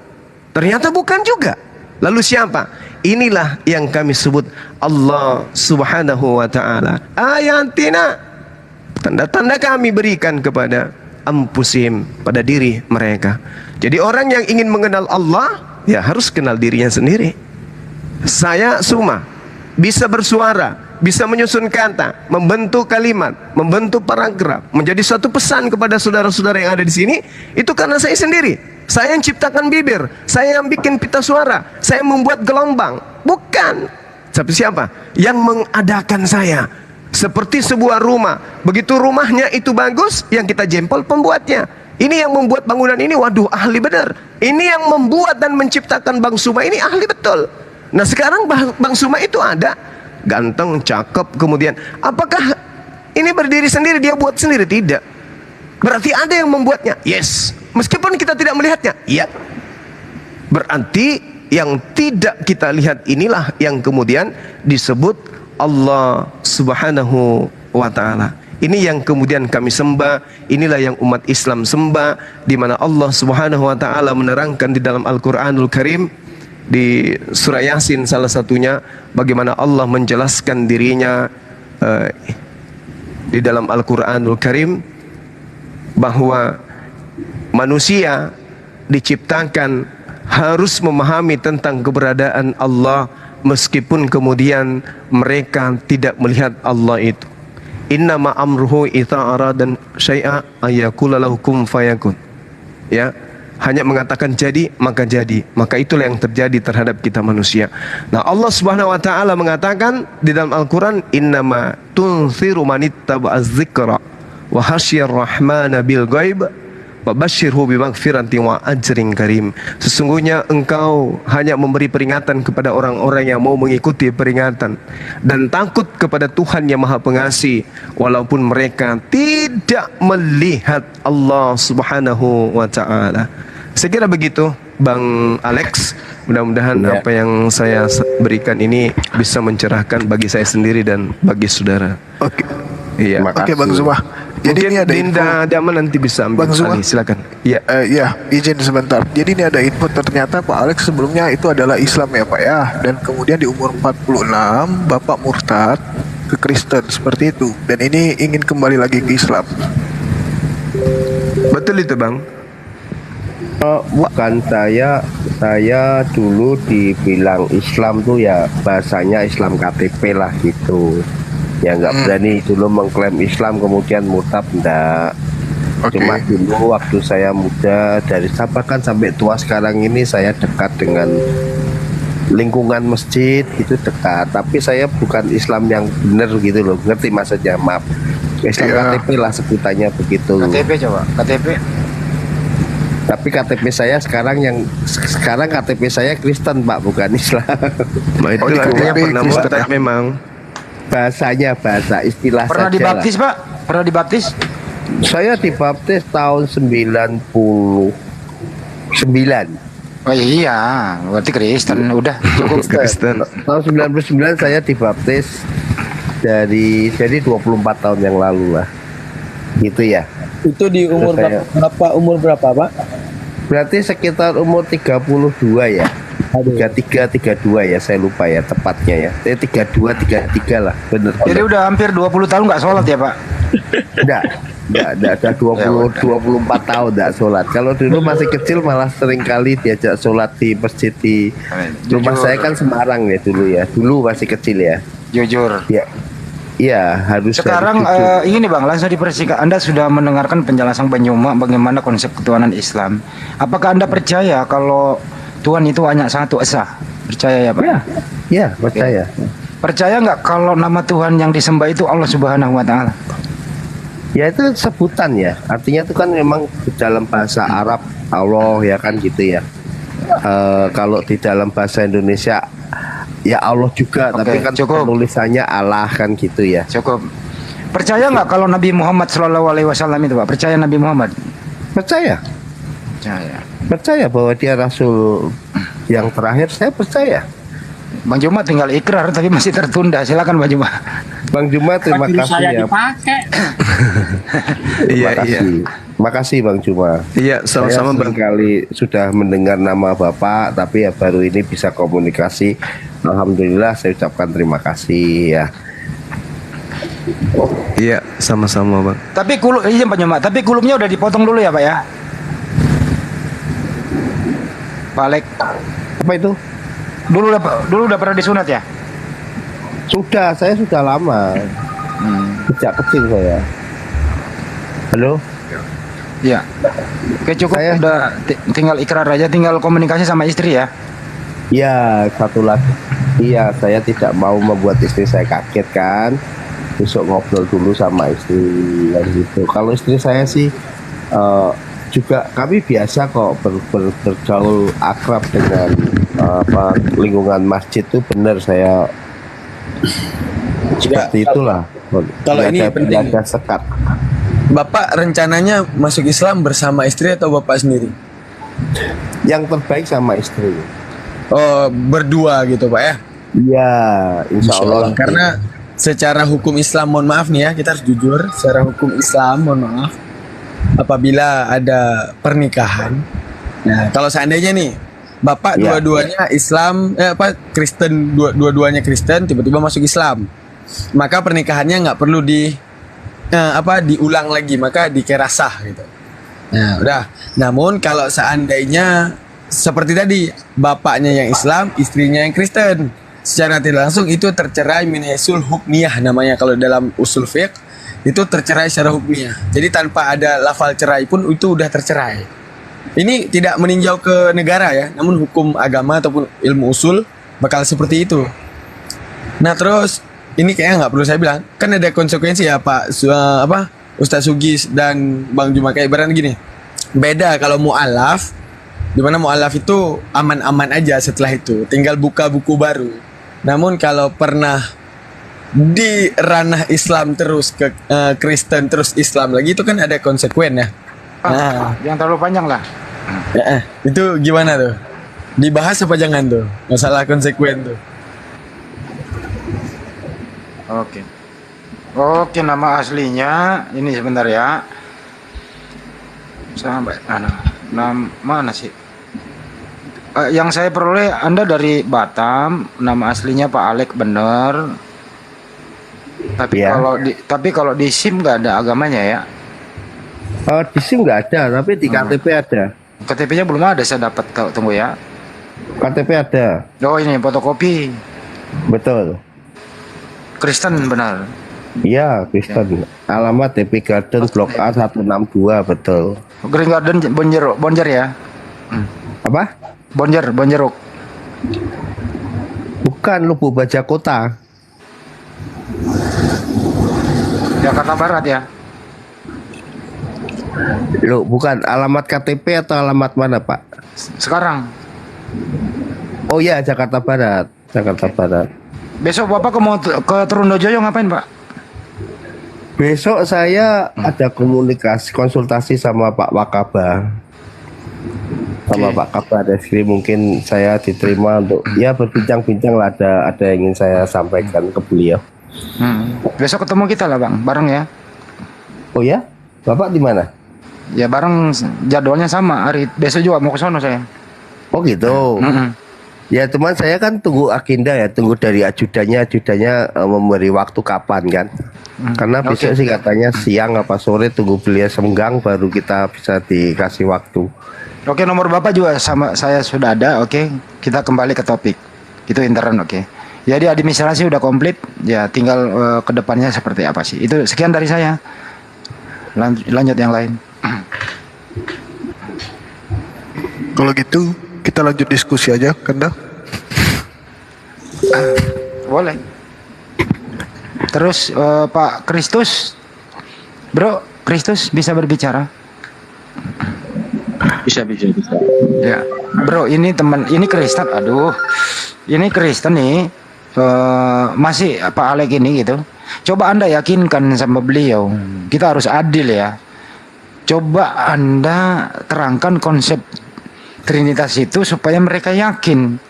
Ternyata bukan juga. Lalu siapa? Inilah yang kami sebut Allah Subhanahu wa ta'ala. Ayatina, tanda-tanda kami berikan kepada anfusihim, pada diri mereka. Jadi orang yang ingin mengenal Allah, ya harus kenal dirinya sendiri. Saya Suma bisa bersuara, bisa menyusun kata, membentuk kalimat, membentuk paragraf, menjadi suatu pesan kepada saudara-saudara yang ada di sini. Itu karena saya sendiri. Saya yang ciptakan bibir, saya yang bikin pita suara, saya membuat gelombang. Bukan. Tapi siapa? Yang mengadakan saya. Seperti sebuah rumah. Begitu rumahnya itu bagus, yang kita jempol pembuatnya. Ini yang membuat bangunan ini, waduh ahli benar. Ini yang membuat dan menciptakan Bang Suma ini ahli betul. Nah sekarang Bang Suma itu ada, ganteng, cakep, kemudian apakah ini berdiri sendiri, dia buat sendiri? Tidak. Berarti ada yang membuatnya. Yes. Meskipun kita tidak melihatnya. Iya. Berarti yang tidak kita lihat inilah yang kemudian disebut Allah Subhanahu wa ta'ala. Ini yang kemudian kami sembah. Inilah yang umat Islam sembah, di mana Allah Subhanahu wa ta'ala menerangkan di dalam Al-Qur'anul Karim, di surah Yasin salah satunya, bagaimana Allah menjelaskan dirinya di dalam Al-Qur'anul Karim, bahwa manusia diciptakan harus memahami tentang keberadaan Allah, meskipun kemudian mereka tidak melihat Allah itu. Innama amruhu idza arada syai'a ayyakula lahu kun fayakun. Ya, hanya mengatakan jadi maka jadi. Maka itulah yang terjadi terhadap kita manusia. Nah, Allah Subhanahu wa taala mengatakan di dalam Al-Qur'an, innama tunziru manittaba'a dzikra wa hasyar rahmana bil ghaib wa basyirhu bi maghfiratin wa ajrin karim. Sesungguhnya engkau hanya memberi peringatan kepada orang-orang yang mau mengikuti peringatan dan takut kepada Tuhan yang Maha Pengasih, walaupun mereka tidak melihat Allah Subhanahu wa taala. Saya kira begitu Bang Alex. Mudah-mudahan apa yang saya berikan ini bisa mencerahkan bagi saya sendiri dan bagi saudara. Oke. Iya. Oke Bang Zuma. Jadi ini ada Dinda Daman nanti bisa ambil alih, silakan. Iya. Ya, izin sebentar. Jadi ini ada info, ternyata Pak Alex sebelumnya itu adalah Islam ya Pak ya. Dan kemudian di umur 46 Bapak murtad ke Kristen seperti itu. Dan ini ingin kembali lagi ke Islam. Betul itu Bang? Bukan, saya dulu dibilang Islam tuh ya bahasanya Islam KTP lah gitu. Ya nggak berani dulu mengklaim Islam kemudian murtad, enggak. Cuma dulu waktu saya muda, dari bahkan sampai tua sekarang ini, saya dekat dengan lingkungan masjid itu dekat. Tapi saya bukan Islam yang benar gitu loh, ngerti maksudnya? Maaf, Islam KTP lah sebutannya begitu. KTP coba, KTP. Tapi KTP saya sekarang KTP saya Kristen Pak, bukan Islam. Nah, itu artinya pernah murtad memang. Bahasanya bahasa istilah pernah saja dibaptis lah. Pak? Pernah dibaptis? Saya dibaptis tahun 99. Oh iya, berarti Kristen. Udah cukup. Kristen. Tahun 99 saya dibaptis, jadi 24 tahun yang lalu lah. Gitu ya. Itu di umur umur berapa Pak? Berarti sekitar umur 32 ya. 33-32 ya, saya lupa ya tepatnya ya. 32-33 lah, bener. Jadi udah hampir 20 tahun nggak sholat ya Pak? Enggak, ada 24 tahun enggak sholat. Kalau dulu masih kecil malah sering kali diajak sholat di masjid di rumah saya kan Semarang ya dulu ya. Dulu masih kecil ya. Jujur. Ya. Iya, harus. Sekarang ini Bang, langsung dipersingkat. Anda sudah mendengarkan penjelasan Banyuma bagaimana konsep ketuhanan Islam. Apakah Anda percaya kalau Tuhan itu hanya satu esa? Percaya ya Pak? Ya, percaya. Percaya nggak kalau nama Tuhan yang disembah itu Allah Subhanahu wa Ta'ala? Ya itu sebutan ya. Artinya itu kan memang dalam bahasa Arab Allah ya kan gitu ya. kalau di dalam bahasa Indonesia ya Allah juga, tapi kan penulisannya Allah kan gitu ya. Cukup. Percaya nggak kalau Nabi Muhammad SAW itu Pak? Percaya Nabi Muhammad? Percaya. Percaya bahwa dia Rasul yang terakhir, saya percaya. Bang Juma tinggal ikrar tapi masih tertunda. Silakan Bang Juma. Bang Juma, terima kasih ya. Iya. Makasih Bang Juma. Iya, sama-sama Bang. Kali sudah mendengar nama Bapak, tapi ya baru ini bisa komunikasi. Alhamdulillah, saya ucapkan terima kasih ya. Iya, sama-sama Bang. Tapi Pak Juma, tapi kulumnya udah dipotong dulu ya Pak ya? Pak Alek. Apa itu? Dulu udah pernah disunat ya? Sudah, saya sudah lama. Sejak kecil saya. Halo? Ya. Oke, cukup. Saya udah tinggal ikrar aja, tinggal komunikasi sama istri ya. Ya, satu lagi. Iya, saya tidak mau membuat istri saya kaget kan. Besok ngobrol dulu sama istri gitu. Kalau istri saya sih juga kami biasa kok bergaul akrab dengan lingkungan masjid itu, benar saya seperti itulah. Kalau ini penting. Ada sekat. Bapak rencananya masuk Islam bersama istri atau Bapak sendiri? Yang terbaik sama istri. Oh, berdua gitu Pak ya? Iya, insya Allah. Karena secara hukum Islam, mohon maaf nih ya, kita harus jujur. Secara hukum Islam, mohon maaf, apabila ada pernikahan, nah kalau seandainya nih Bapak dua-duanya Islam, Kristen, dua-duanya Kristen, tiba-tiba masuk Islam, maka pernikahannya nggak perlu diulang lagi, maka dikira sah gitu. Nah, udah. Namun kalau seandainya seperti tadi, bapaknya yang Islam, istrinya yang Kristen, secara tidak langsung itu tercerai min haisul hukmiyah namanya kalau dalam usul fiqh, itu tercerai secara hukmiyah. Jadi tanpa ada lafal cerai pun itu udah tercerai. Ini tidak meninjau ke negara ya, namun hukum agama ataupun ilmu usul bakal seperti itu. Nah terus ini kayaknya nggak perlu saya bilang, kan ada konsekuensi ya Pak Ustaz Sugis dan Bang Juma, kayak ibaratnya gini. Beda kalau mu'alaf, dimana mu'alaf itu aman-aman aja setelah itu, tinggal buka buku baru. Namun kalau pernah di ranah Islam terus ke Kristen terus Islam lagi, itu kan ada konsekuen ya. Nah, yang terlalu panjang lah. Itu gimana tuh? Dibahas apa jangan tuh? Masalah konsekuen tuh. Oke, nama aslinya ini sebentar ya. Sampai mana sih? Yang saya peroleh Anda dari Batam, nama aslinya Pak Alek bener. Tapi kalau di SIM nggak ada agamanya ya? Di SIM nggak ada, tapi di KTP ada. KTP-nya belum ada, saya dapat. Tunggu ya. KTP ada. Oh ini fotokopi. Betul. Kristen benar. Iya, Kristen. Alamat DP Garden Blok A 162, betul. Green Garden Bonjer ya? Apa? Bonjeruk. Bukan, Lubuk Baja Kota. Jakarta Barat ya? Loh, bukan alamat KTP atau alamat mana, Pak? Sekarang. Oh iya, Jakarta Barat. Besok Bapak mau ke Trundojoyo ngapain, Pak? Besok saya ada konsultasi sama Pak Wakaba. Sama Pak Kabar Reskrim, mungkin saya diterima untuk ya berbincang-bincang lah, ada yang ingin saya sampaikan ke beliau. Besok ketemu kita lah Bang, bareng ya. Oh ya? Bapak di mana? Ya bareng, jadwalnya sama hari besok juga mau ke sono saya. Oh gitu. Ya teman saya kan tunggu agenda ya, tunggu dari ajudannya memberi waktu kapan kan. Karena besok sih katanya siang apa sore, tunggu beliau senggang baru kita bisa dikasih waktu. Oke, nomor Bapak juga sama saya sudah ada. Oke, kita kembali ke topik. Itu intern, oke. Jadi administrasi udah komplit, ya tinggal ke depannya seperti apa sih. Itu sekian dari saya. Lanjut yang lain. Kalau gitu kita lanjut diskusi aja, Kanda. Boleh. Terus Pak Kristus, Bro Kristus bisa berbicara. Bisa. Ya, bro, ini ini Kristen, aduh, ini Kristen nih, masih Pak Alek ini gitu. Coba Anda yakinkan sama beliau, kita harus adil ya. Coba Anda terangkan konsep Trinitas itu supaya mereka yakin,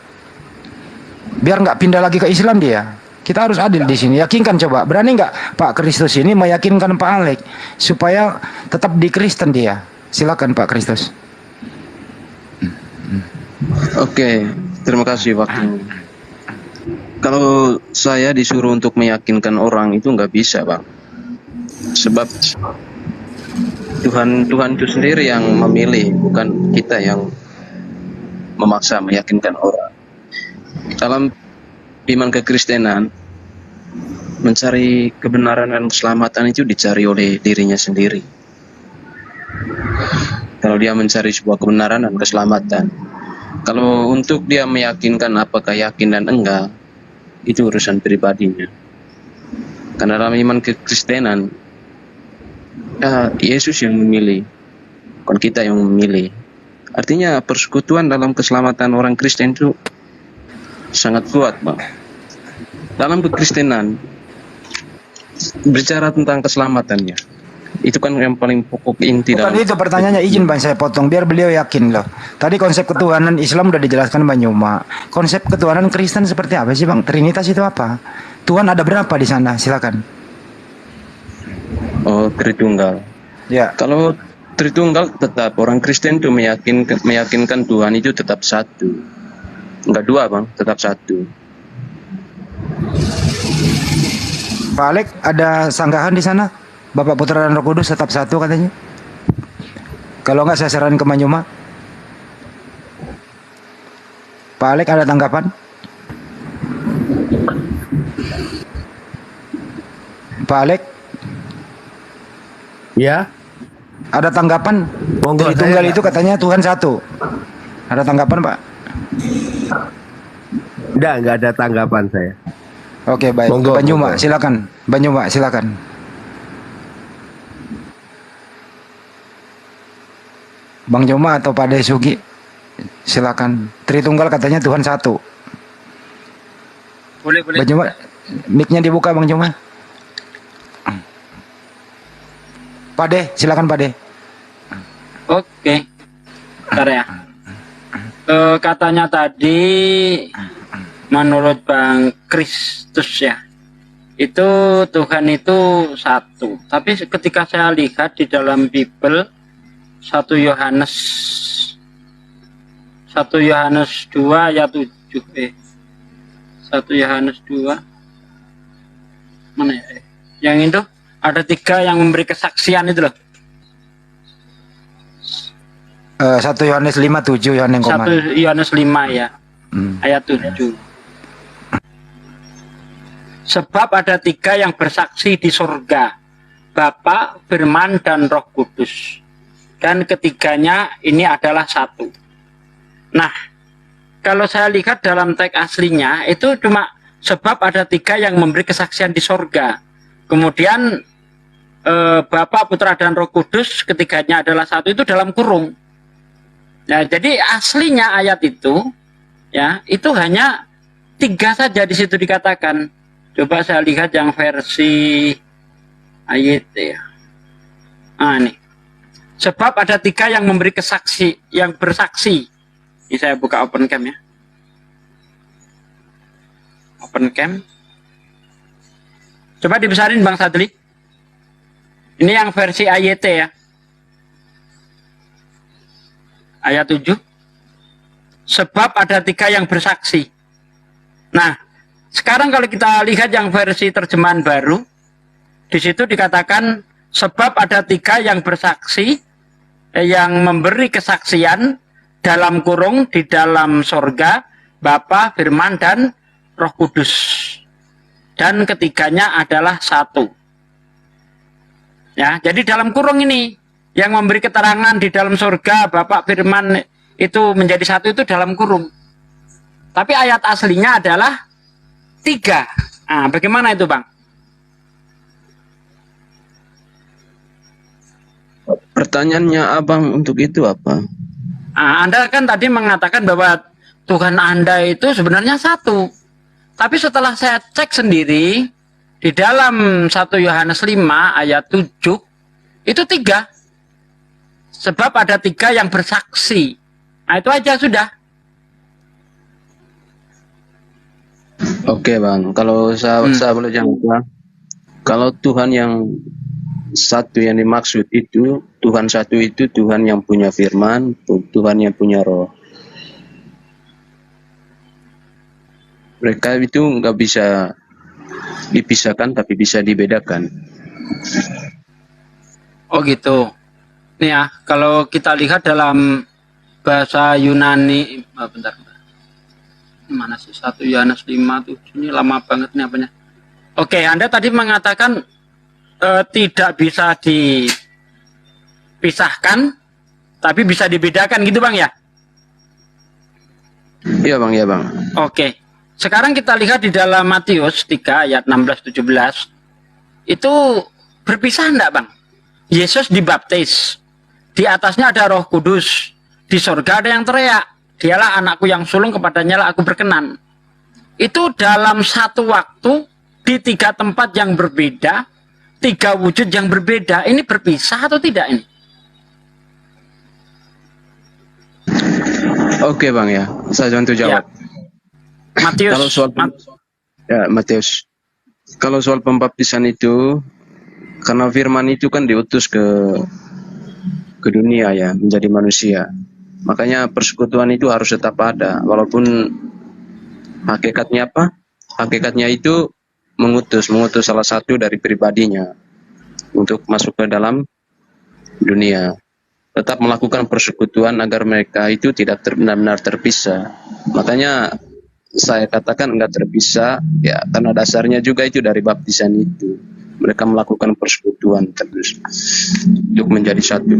biar nggak pindah lagi ke Islam dia. Kita harus adil di sini, yakinkan coba. Berani nggak Pak Kristus ini meyakinkan Pak Alek supaya tetap di Kristen dia? Silakan Pak Kristus. Oke, terima kasih waktu. Kalau saya disuruh untuk meyakinkan orang itu nggak bisa, Bang. Sebab Tuhan itu sendiri yang memilih, bukan kita yang memaksa meyakinkan orang. Dalam iman kekristenan, mencari kebenaran dan keselamatan itu dicari oleh dirinya sendiri. Kalau dia mencari sebuah kebenaran dan keselamatan, kalau untuk dia meyakinkan apakah yakin dan enggak, itu urusan pribadinya. Karena dalam iman kekristenan, Yesus yang memilih, bukan kita yang memilih. Artinya persekutuan dalam keselamatan orang Kristen itu sangat kuat, Bang. Dalam kekristenan, bicara tentang keselamatannya, itu kan yang paling pokok inti. Bukan itu pertanyaannya, izin Bang saya potong biar beliau yakin loh. Tadi konsep ketuhanan Islam udah dijelaskan Bang Yuma. Konsep ketuhanan Kristen seperti apa sih Bang? Trinitas itu apa? Tuhan ada berapa di sana? Silakan. Oh, Tritunggal. Ya. Kalau Tritunggal, tetap orang Kristen itu meyakinkan Tuhan itu tetap satu. Enggak dua, Bang, tetap satu. Pak Alek, ada sanggahan di sana? Bapak Putra dan Roh Kudus tetap satu katanya. Kalau enggak saya serahin ke Manyuma. Pak Alek ada tanggapan? Pak Alek? Ya. Ada tanggapan? Monggo, Tritunggal itu katanya Tuhan satu. Ada tanggapan Pak? Enggak ada tanggapan saya. Oke, baik. Monggo, Banyuma, monggo. silakan. Banyuma, silakan. Bang Joma atau Pak Desugi, silakan. Tritunggal katanya Tuhan satu. Boleh. Bang Joma, mic-nya dibuka Bang Joma. Pak De, silakan Pak De. Oke. Bentar ya. Katanya tadi menurut Bang Kristus ya, itu Tuhan itu satu. Tapi ketika saya lihat di dalam Bible 1 Yohanes 2 ayat 7 1 Yohanes 2 mana ya? Yang itu ada 3 yang memberi kesaksian itu loh. 1 Yohanes 5:7 Yohanes 1 Yohanes 5 ya. Ayat 7. Sebab ada 3 yang bersaksi di surga, Bapa, Firman, dan Roh Kudus. Dan ketiganya ini adalah satu. Nah, kalau saya lihat dalam teks aslinya itu cuma sebab ada 3 yang memberi kesaksian di surga. Kemudian Bapa, Putra, dan Roh Kudus ketiganya adalah satu, itu dalam kurung. Nah, jadi aslinya ayat itu ya itu hanya 3 saja di situ dikatakan. Coba saya lihat yang versi ayat ya. Nih. Sebab ada 3 yang memberi yang bersaksi. Ini saya buka open cam ya. Open cam. Coba dibesarin Bang Sadli. Ini yang versi AYT ya. Ayat 7. Sebab ada 3 yang bersaksi. Nah, sekarang kalau kita lihat yang versi terjemahan baru, di situ dikatakan sebab ada 3 yang bersaksi, yang memberi kesaksian dalam kurung di dalam sorga, Bapa, Firman, dan Roh Kudus. Dan ketiganya adalah satu. Ya, jadi dalam kurung ini yang memberi keterangan di dalam sorga, Bapa, Firman itu menjadi satu itu dalam kurung. Tapi ayat aslinya adalah 3. Nah, bagaimana itu, Bang? Pertanyaannya Abang untuk itu apa? Nah, Anda kan tadi mengatakan bahwa Tuhan Anda itu sebenarnya satu. Tapi setelah saya cek sendiri, di dalam 1 Yohanes 5 ayat 7, itu 3. Sebab ada 3 yang bersaksi. Nah, itu aja sudah. Oke Bang, kalau saya boleh jawab Bang. Kalau Tuhan yang satu yang dimaksud itu, Tuhan satu itu Tuhan yang punya firman, Tuhan yang punya roh. Mereka itu nggak bisa dipisahkan tapi bisa dibedakan. Oh gitu. Nih ya, kalau kita lihat dalam bahasa Yunani, bentar. Mana sih 1 Yohanes 5:7 ini lama banget nih apanya. Oke, Anda tadi mengatakan tidak bisa dipisahkan, tapi bisa dibedakan gitu Bang ya? Iya Bang, iya Bang. Oke. Sekarang kita lihat di dalam Matius 3 ayat 16-17. Itu berpisah enggak Bang? Yesus dibaptis. Di atasnya ada Roh Kudus. Di sorga ada yang teriak, dialah anakku yang sulung, kepadanya lah aku berkenan. Itu dalam satu waktu, di 3 tempat yang berbeda, 3 wujud yang berbeda. Ini berpisah atau tidak ini? Oke Bang ya, saya bantu jawab. Ya. Matius. Kalau soal Matius. Kalau soal pembaptisan itu, karena firman itu kan diutus ke dunia ya, menjadi manusia. Makanya persekutuan itu harus tetap ada, walaupun hakikatnya apa? Hakikatnya itu mengutus salah satu dari pribadinya untuk masuk ke dalam dunia. Tetap melakukan persekutuan agar mereka itu tidak benar-benar terpisah. Makanya saya katakan enggak terpisah ya, karena dasarnya juga itu dari baptisan itu. Mereka melakukan persekutuan terus untuk menjadi satu.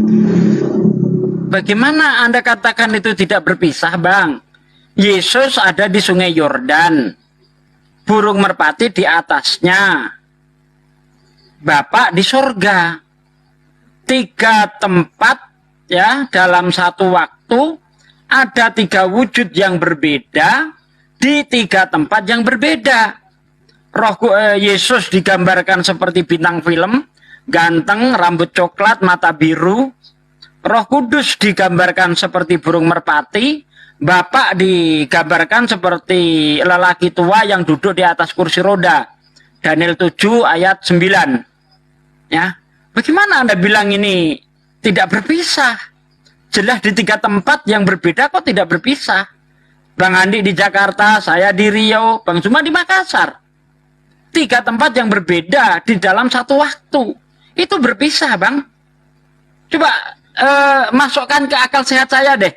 Bagaimana Anda katakan itu tidak berpisah, Bang? Yesus ada di Sungai Yordan, burung merpati di atasnya, Bapak di sorga. 3 tempat ya, dalam satu waktu ada 3 wujud yang berbeda di 3 tempat yang berbeda. Yesus digambarkan seperti bintang film, ganteng, rambut coklat, mata biru. Roh Kudus digambarkan seperti burung merpati. Bapak digambarkan seperti lelaki tua yang duduk di atas kursi roda. Daniel 7 ayat 9. Ya, bagaimana Anda bilang ini tidak berpisah? Jelas di 3 tempat yang berbeda kok tidak berpisah. Bang Andi di Jakarta, saya di Riau, Bang Zuma di Makassar. 3 tempat yang berbeda di dalam satu waktu. Itu berpisah, Bang. Coba masukkan ke akal sehat saya deh.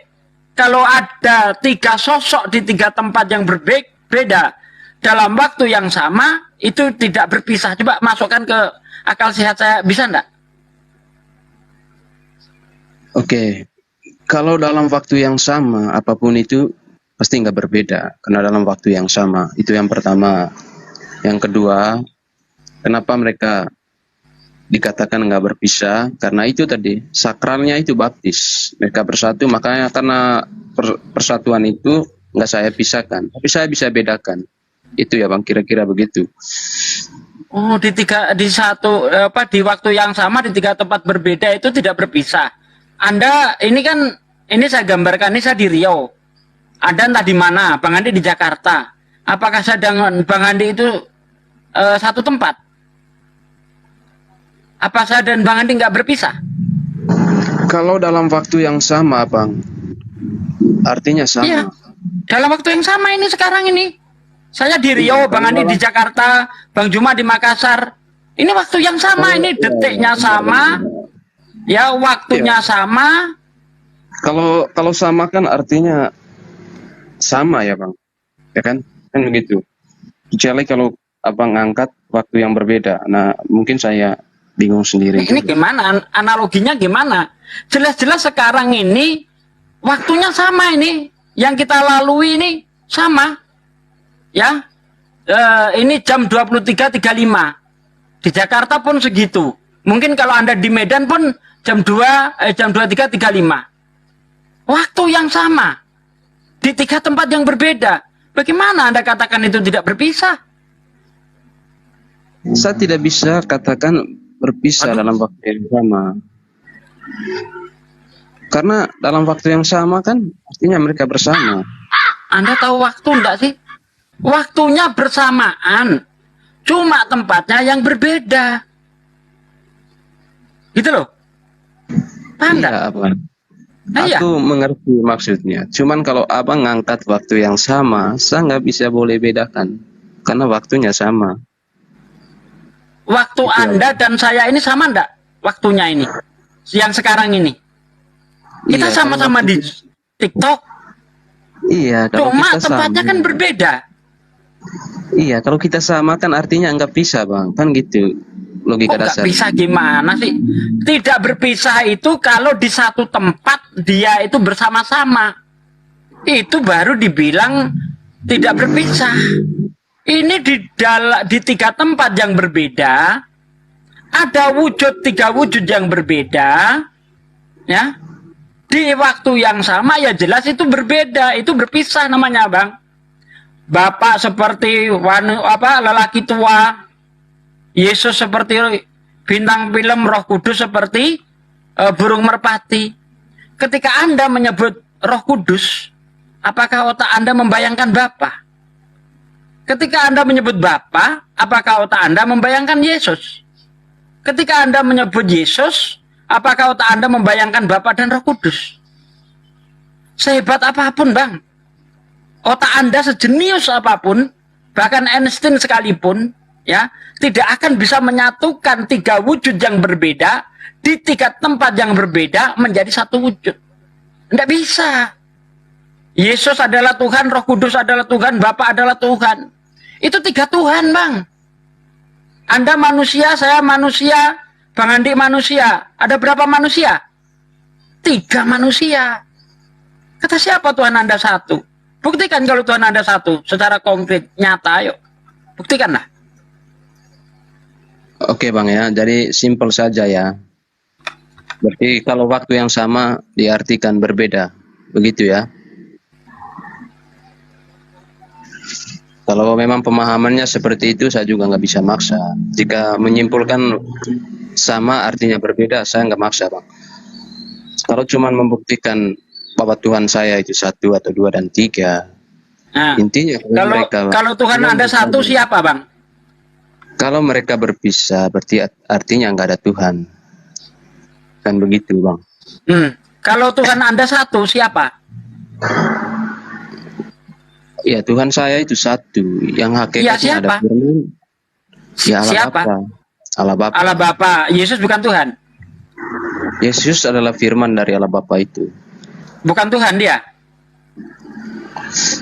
Kalau ada 3 sosok di 3 tempat yang berbeda dalam waktu yang sama, itu tidak berpisah. Coba masukkan ke akal sehat saya, bisa enggak? Oke. Kalau dalam waktu yang sama, apapun itu pasti nggak berbeda, karena dalam waktu yang sama. Itu yang pertama. Yang kedua, kenapa mereka dikatakan nggak berpisah? Karena itu tadi, sakralnya itu baptis. Mereka bersatu, makanya karena persatuan itu nggak saya pisahkan, tapi saya bisa bedakan. Itu ya Bang, kira-kira begitu. Oh, di waktu yang sama di 3 tempat berbeda itu tidak berpisah. Anda ini saya gambarkan, ini saya di Riau. Anda entah di mana, Bang Andi di Jakarta. Apakah saya dengan Bang Andi itu satu tempat? Apa saya dan Bang Andi nggak berpisah? Kalau dalam waktu yang sama, Bang, artinya sama. Iya, dalam waktu yang sama ini sekarang ini. Saya di Riau, Bang Andi di Jakarta, Bang Juma di Makassar. Ini waktu yang sama, ini detiknya sama, ya waktunya sama. Kalau sama kan artinya sama ya Bang, ya kan begitu. Kecuali kalau Abang angkat waktu yang berbeda, nah mungkin saya bingung sendiri. Ini gimana? Analoginya gimana? Jelas-jelas sekarang ini waktunya sama ini, yang kita lalui ini sama, ya. Ini jam 23.35 di Jakarta pun segitu. Mungkin kalau Anda di Medan pun jam 23.35. Waktu yang sama. Di 3 tempat yang berbeda. Bagaimana Anda katakan itu tidak berpisah? Saya tidak bisa katakan berpisah dalam waktu yang sama. Karena dalam waktu yang sama kan artinya mereka bersama. Anda tahu waktu enggak sih? Waktunya bersamaan. Cuma tempatnya yang berbeda. Gitu loh. Paham enggak? Iya, Abang. Iya. Aku mengerti maksudnya. Cuman kalau Abang ngangkat waktu yang sama, saya nggak bisa boleh bedakan. Karena waktunya sama. Waktu Anda dan saya ini sama enggak? Waktunya ini. Yang sekarang ini. Kita Iya, sama-sama di TikTok. Iya, kalau Cuma kita tempatnya sama. kan berbeda. Iya, kalau kita sama kan artinya nggak bisa, Bang. Kan gitu logika Kok nggak dasar. bisa gimana sih? Tidak berpisah itu kalau di satu tempat dia itu bersama-sama. Itu baru dibilang tidak berpisah. Ini di 3 tempat yang berbeda. Ada 3 wujud yang berbeda. Ya. Di waktu yang sama ya jelas itu berbeda. Itu berpisah namanya, Bang. Bapak seperti lelaki tua. Yesus seperti bintang film, Roh Kudus seperti burung merpati. Ketika Anda menyebut Roh Kudus, apakah otak Anda membayangkan Bapa? Ketika Anda menyebut Bapa, apakah otak Anda membayangkan Yesus? Ketika Anda menyebut Yesus, apakah otak Anda membayangkan Bapa dan Roh Kudus? Sehebat apapun, Bang. Otak Anda sejenius apapun, bahkan Einstein sekalipun, ya, tidak akan bisa menyatukan 3 wujud yang berbeda di 3 tempat yang berbeda menjadi satu wujud. Tidak bisa. Yesus adalah Tuhan, Roh Kudus adalah Tuhan, Bapa adalah Tuhan. Itu 3 Tuhan, Bang. Anda manusia, saya manusia, Bang Andi manusia. Ada berapa manusia? 3 manusia. Kata siapa Tuhan Anda satu? Buktikan kalau Tuhan Anda satu secara konkret, nyata, ayo. Buktikanlah. Oke, Bang ya. Jadi simpel saja ya. Berarti kalau waktu yang sama diartikan berbeda. Begitu ya. Kalau memang pemahamannya seperti itu, saya juga nggak bisa maksa. Jika menyimpulkan sama artinya berbeda, saya nggak maksa, Bang. Kalau cuma membuktikan bahwa Tuhan saya itu 1 atau 2 dan 3, nah, intinya kalau Tuhan Anda satu siapa, Bang? Kalau mereka berpisah, berarti artinya nggak ada Tuhan. Kan begitu, Bang. Kalau Tuhan Anda satu siapa? Ya, Tuhan saya itu 1. Yang hakikatnya Ya, siapa? ada firman. Ya, Allah Siapa? Bapa. Allah Bapa. Allah Bapa. Yesus bukan Tuhan. Yesus adalah firman dari Allah Bapa itu. Bukan Tuhan dia.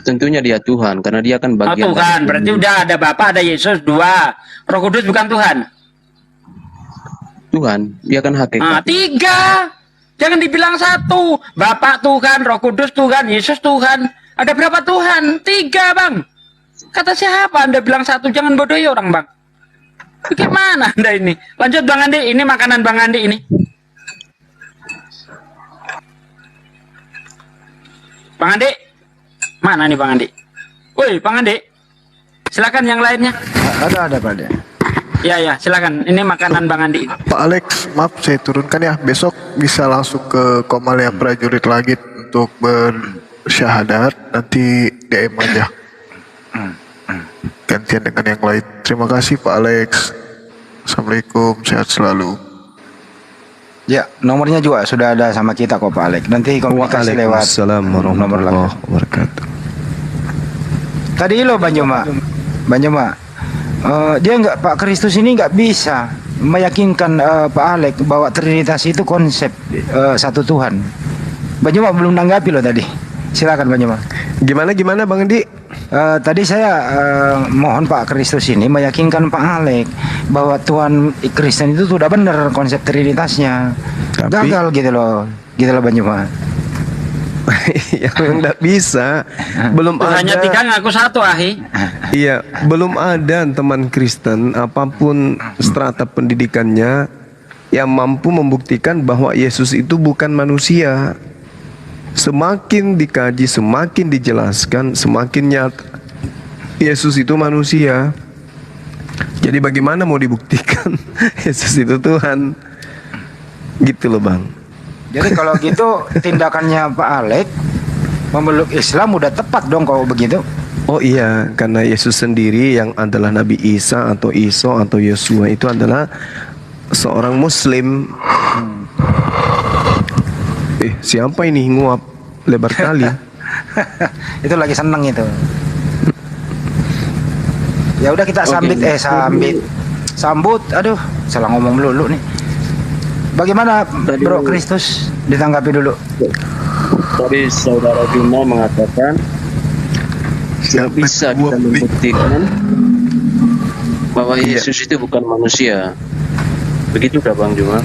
Tentunya dia Tuhan, karena dia kan bagian Tuhan, dari berarti udah ada Bapa, ada Yesus, 2. Roh Kudus bukan Tuhan. Tuhan, dia kan hakikat. 3. Jangan dibilang 1. Bapa Tuhan, Roh Kudus Tuhan, Yesus Tuhan. Ada berapa Tuhan? 3, Bang. Kata siapa Anda bilang 1? Jangan bodohi orang, Bang. Bagaimana Anda ini? Lanjut, Bang Andi. Ini makanan Bang Andi ini. Bang Andi. Mana nih Bang Andi? Woi, Bang Andi. Silakan yang lainnya. Ada Pak De. Ya, silakan. Ini makanan Bang Andi. Pak Alex, maaf saya turunkan ya. Besok bisa langsung ke Komalia Prajurit Langit untuk bersyahadat. Nanti DM aja. Gantian dengan yang lain. Terima kasih Pak Alex. Assalamualaikum, sehat selalu. Ya, nomornya juga sudah ada sama kita kok Pak Alex. Nanti komunikasi lewat nomor lengkap. Wabarakatuh. Tadi lo Bang Joma, dia nggak, Pak Kristus ini nggak bisa meyakinkan Pak Alex bahwa Trinitas itu konsep satu Tuhan. Bang Joma belum nanggapi lo tadi. Silakan Bang Joma. Gimana Bang Andi? Tadi saya mohon Pak Kristus ini meyakinkan Pak Alex bahwa Tuhan Kristen itu sudah benar konsep Trinitasnya. Gagal gitu loh Bang Joma. Ya memang nggak bisa. Belum hanya ada. 3 ngaku 1, Ahi. Iya, belum ada teman Kristen apapun strata pendidikannya yang mampu membuktikan bahwa Yesus itu bukan manusia. Semakin dikaji, semakin dijelaskan, semakin nyata Yesus itu manusia. Jadi bagaimana mau dibuktikan Yesus itu Tuhan? Gitu loh Bang. Jadi kalau gitu tindakannya Pak Alek memeluk Islam udah tepat dong kalau begitu. Oh iya, karena Yesus sendiri yang adalah Nabi Isa atau Iso atau Yosua itu adalah seorang Muslim. Siapa ini nguap lebar kali? Itu lagi seneng itu. Ya udah kita sambut. Aduh, salah ngomong dulu nih. Bagaimana Bro Kristus, ditanggapi dulu. Tadi saudara Juma mengatakan tidak bisa kita membuktikan bahwa Yesus itu bukan manusia. Begitu kah Bang Juma?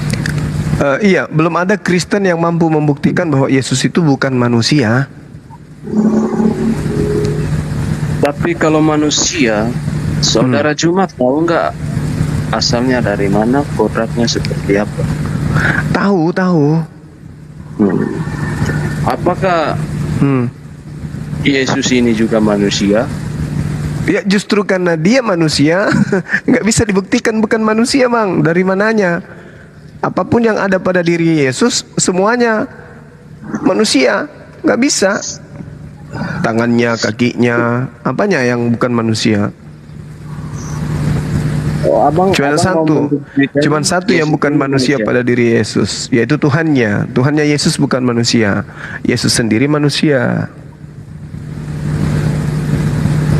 Iya, belum ada Kristen yang mampu membuktikan bahwa Yesus itu bukan manusia. Tapi kalau manusia, saudara Juma tahu nggak asalnya dari mana, kodratnya seperti apa? Tahu. Apakah Yesus ini juga manusia? Ya justru karena dia manusia nggak bisa dibuktikan bukan manusia Bang. Dari mananya? Apapun yang ada pada diri Yesus semuanya manusia, nggak bisa. Tangannya, kakinya, apanya yang bukan manusia? Cuman satu yang bukan manusia pada diri Yesus, yaitu Tuhannya. Tuhannya Yesus bukan manusia. Yesus sendiri manusia.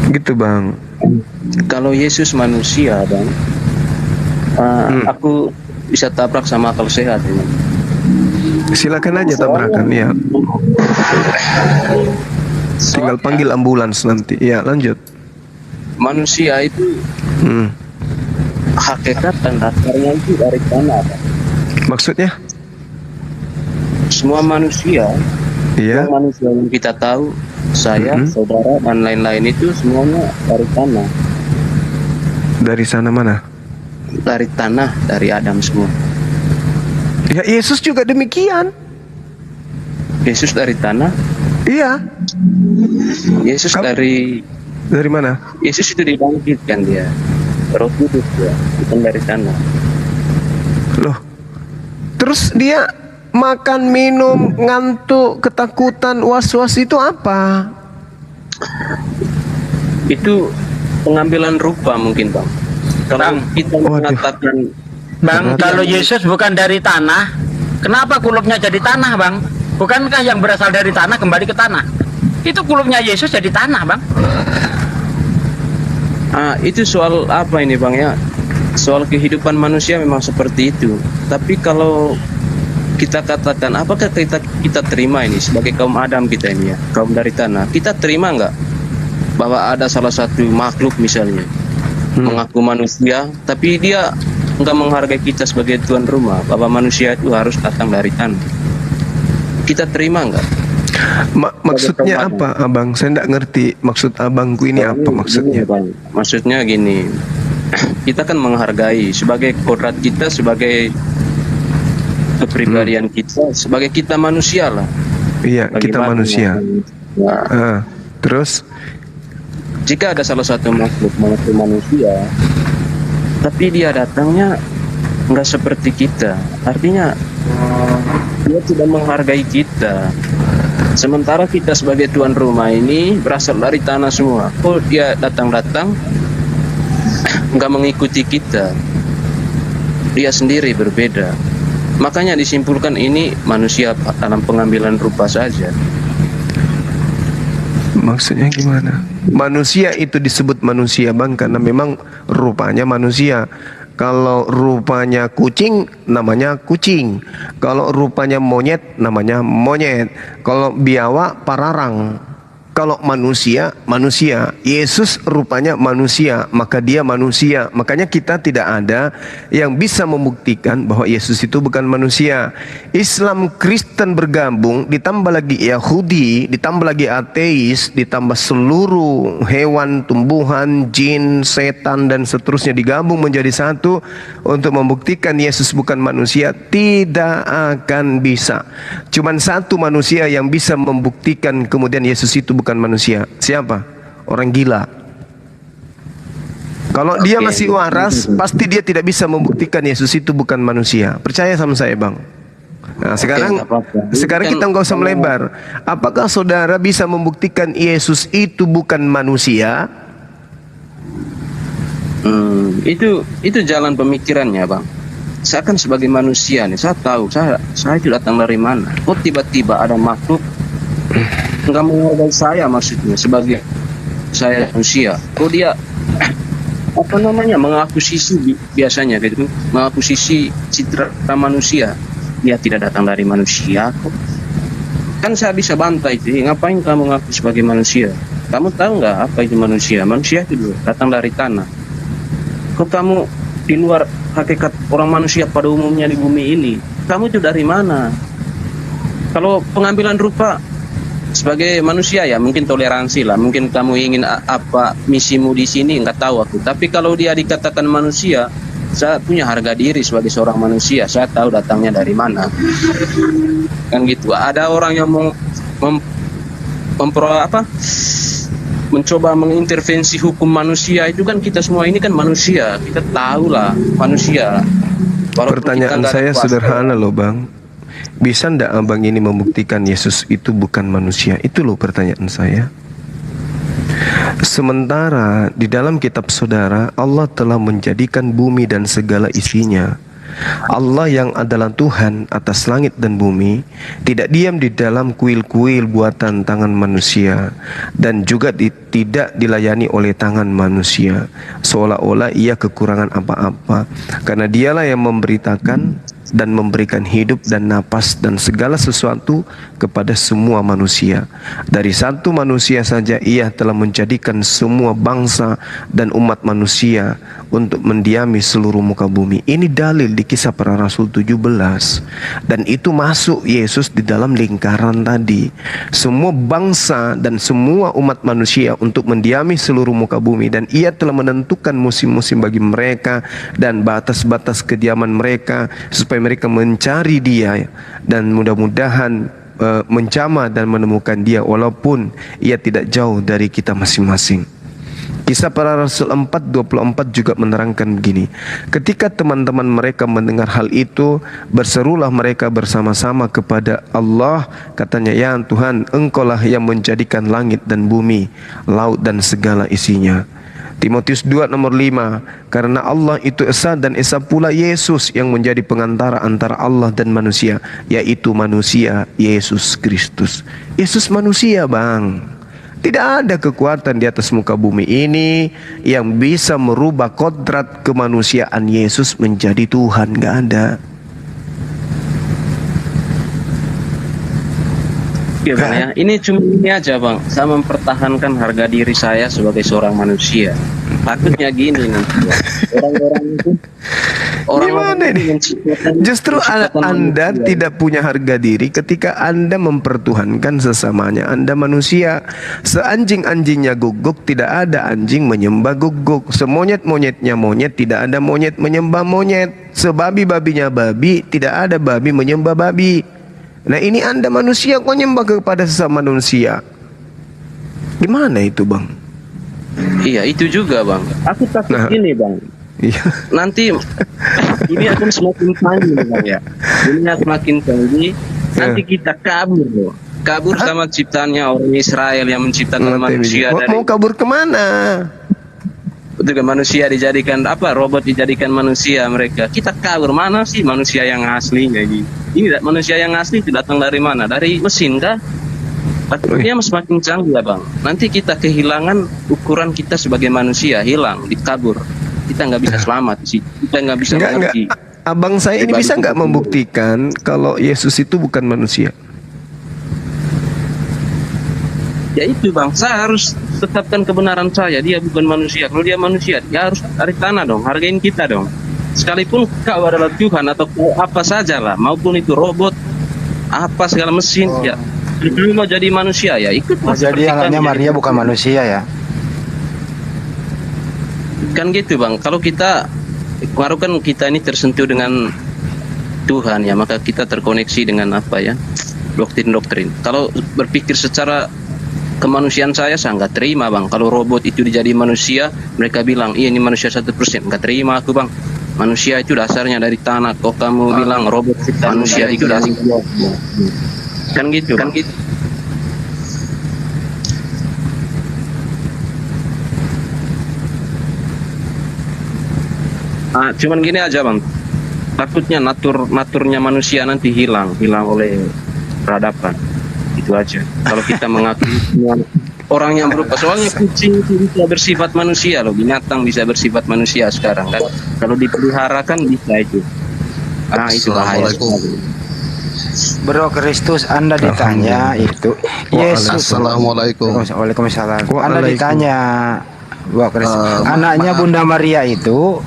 Gitu Bang. Kalau Yesus manusia Bang, aku bisa tabrak sama akal sehat ini. Silakan aja tabrakan ya. Tinggal panggil ambulans nanti. Ya lanjut. Manusia itu hakikat dan dasarnya itu dari tanah Bang. Maksudnya? Semua manusia, yang manusia yang kita tahu, saya, saudara, dan lain-lain itu semuanya dari tanah. Dari sana mana? Dari tanah, dari Adam semua. Ya Yesus juga demikian. Yesus dari tanah? Iya. Yesus dari mana? Yesus itu dibangkitkan dia. Roh Kudus ya, bukan dari tanah. Loh. Terus dia makan, minum, ngantuk, ketakutan, was-was itu apa? Itu pengambilan rupa mungkin Bang. Kalau kita mengatakan Bang, kalau Yesus bukan dari tanah, kenapa kulupnya jadi tanah Bang? Bukankah yang berasal dari tanah kembali ke tanah? Itu kulupnya Yesus jadi tanah Bang. Itu soal apa ini Bang ya? Soal kehidupan manusia memang seperti itu. Tapi kalau kita katakan, apakah kita terima ini sebagai kaum Adam kita ini ya, kaum dari tanah, kita terima nggak bahwa ada salah satu makhluk misalnya mengaku manusia, tapi dia nggak menghargai kita sebagai tuan rumah, bahwa manusia itu harus datang dari tanah? Kita terima nggak? Maksudnya apa Abang? Saya nggak ngerti maksud abangku ini apa maksudnya. Gini, maksudnya gini, kita kan menghargai sebagai kodrat kita, sebagai kepribadian kita, sebagai kita manusia lah. Iya, kita manusia. Terus jika ada salah satu makhluk manusia, tapi dia datangnya nggak seperti kita, artinya dia tidak menghargai kita. Sementara kita sebagai tuan rumah ini berasal dari tanah semua. Kok dia datang-datang nggak mengikuti kita? Dia sendiri berbeda. Makanya disimpulkan ini manusia dalam pengambilan rupa saja. Maksudnya gimana? Manusia itu disebut manusia Bang karena memang rupanya manusia. Kalau rupanya kucing, namanya kucing. Kalau rupanya monyet, namanya monyet. Kalau biawak, pararang. Kalau manusia, manusia. Yesus rupanya manusia, maka dia manusia. Makanya kita tidak ada yang bisa membuktikan bahwa Yesus itu bukan manusia. Islam, Kristen bergabung, ditambah lagi Yahudi, ditambah lagi ateis, ditambah seluruh hewan, tumbuhan, jin, setan dan seterusnya digabung menjadi satu untuk membuktikan Yesus bukan manusia, tidak akan bisa. Cuman satu manusia yang bisa membuktikan kemudian Yesus itu bukan manusia. Siapa? Orang gila. Kalau dia masih waras, pasti dia tidak bisa membuktikan Yesus itu bukan manusia. Percaya sama saya, Bang. Nah, sekarang kita nggak usah melebar. Apakah saudara bisa membuktikan Yesus itu bukan manusia? Itu jalan pemikirannya, Bang. Saya kan sebagai manusia nih, saya tahu saya itu datang dari mana. Kok tiba-tiba ada makhluk nggak menghargai saya, maksudnya sebagai saya manusia. Kok dia mengakusisi biasanya gitu, mengakusisi citra manusia. Dia tidak datang dari manusia kok. Kan saya bisa bantai itu, ngapain kamu ngaku sebagai manusia? Kamu tahu nggak apa itu manusia? Manusia itu datang dari tanah. Kok kamu di luar hakikat orang manusia pada umumnya di bumi ini? Kamu itu dari mana? Kalau pengambilan rupa sebagai manusia ya mungkin toleransi lah, mungkin kamu ingin apa misimu di sini nggak tahu aku. Tapi kalau dia dikatakan manusia, saya punya harga diri sebagai seorang manusia. Saya tahu datangnya dari mana. Kan gitu. Ada orang yang mencoba mengintervensi hukum manusia, itu kan kita semua ini kan manusia. Kita tahu lah manusia. Walaupun pertanyaan saya sederhana loh, Bang. Bisa ndak abang ini membuktikan Yesus itu bukan manusia? Itu loh pertanyaan saya. Sementara di dalam kitab saudara, Allah telah menjadikan bumi dan segala isinya. Allah yang adalah Tuhan atas langit dan bumi tidak diam di dalam kuil-kuil buatan tangan manusia, dan juga tidak dilayani oleh tangan manusia seolah-olah ia kekurangan apa-apa, karena dialah yang memberitakan dan memberikan hidup dan napas dan segala sesuatu kepada semua manusia. Dari satu manusia saja ia telah menjadikan semua bangsa dan umat manusia untuk mendiami seluruh muka bumi. Ini dalil di Kisah Para Rasul 17, dan itu masuk Yesus di dalam lingkaran tadi. Semua bangsa dan semua umat manusia untuk mendiami seluruh muka bumi, dan ia telah menentukan musim-musim bagi mereka dan batas-batas kediaman mereka supaya mereka mencari dia, dan mudah-mudahan mencama dan menemukan dia walaupun ia tidak jauh dari kita masing-masing. Kisah Para Rasul 4:24 juga menerangkan begini. Ketika teman-teman mereka mendengar hal itu, berserulah mereka bersama-sama kepada Allah. Katanya, ya Tuhan, Engkaulah yang menjadikan langit dan bumi, laut dan segala isinya. Timotius 2:5, karena Allah itu esa dan esa pula Yesus yang menjadi pengantara antara Allah dan manusia, yaitu manusia Yesus Kristus. Yesus manusia, Bang. Tidak ada kekuatan di atas muka bumi ini yang bisa merubah kodrat kemanusiaan Yesus menjadi Tuhan. Gak ada. Oke, Bang, ya. Ini cuma ini aja, Bang. Saya mempertahankan harga diri saya sebagai seorang manusia. Takutnya gini nanti, orang-orang itu gimana nih? Justru Anda tidak punya harga diri ketika Anda mempertuhankan sesamanya. Anda manusia. Seanjing-anjingnya guguk, tidak ada anjing menyembah guguk. Semonyet-monyetnya monyet, tidak ada monyet menyembah monyet. Sebabi-babinya babi, tidak ada babi menyembah babi. Nah, ini Anda manusia kok nyembah kepada sesama manusia. Gimana itu, Bang? Iya, itu juga, Bang. Aku takut gini, Bang. Iya. Nanti ini akan semakin tinggi, Bang, ya. Ini semakin tinggi. Nanti kita kabur, loh. Kabur sama ciptaannya orang Israel yang menciptakan manusia. Mau kabur kemana? Betul, manusia dijadikan apa? Robot dijadikan manusia mereka. Kita kabur mana sih manusia yang asli kayak gini? Ini manusia yang asli itu datang dari mana? Dari mesin kah? Takutnya semakin canggih ya, Bang. Nanti kita kehilangan ukuran kita sebagai manusia, hilang, dikabur. Kita nggak bisa selamat sih. Kita nggak bisa mengerti. Abang saya ini bisa nggak membuktikan kalau Yesus itu bukan manusia? Ya itu bang, saya harus tetapkan kebenaran saya. Dia bukan manusia. Kalau dia manusia, dia harus dari tanah dong, hargain kita dong. Sekalipun kau adalah Tuhan atau apa saja lah, maupun itu robot, apa segala mesin, ya. Kalau mau jadi manusia ya ikut. Jadi anaknya Maria bukan manusia ya? Kan gitu bang. Kalau kita, baru kan kita ini tersentuh dengan Tuhan ya, maka kita terkoneksi dengan apa ya, doktrin-doktrin. Kalau berpikir secara kemanusiaan saya nggak terima bang. Kalau robot itu dijadi manusia, mereka bilang iya ini manusia 1%, nggak terima aku bang. Manusia itu dasarnya dari tanah. Kok kamu bilang robot manusia itu dasarnya? Kan gitu, kan gitu. Cuman gini aja bang. Takutnya naturnya manusia nanti hilang oleh peradaban. Itu aja. Kalau kita mengakui orang yang berupa, soalnya kucing itu bisa bersifat manusia loh, binatang bisa bersifat manusia sekarang kan. Kalau dipelihara kan bisa itu. Itu bahaya. Bro Kristus, Anda ditanya itu Yesus. Assalamualaikum. Waalaikumsalam. Anda ditanya, Bro Kristus, anaknya Bunda Maria itu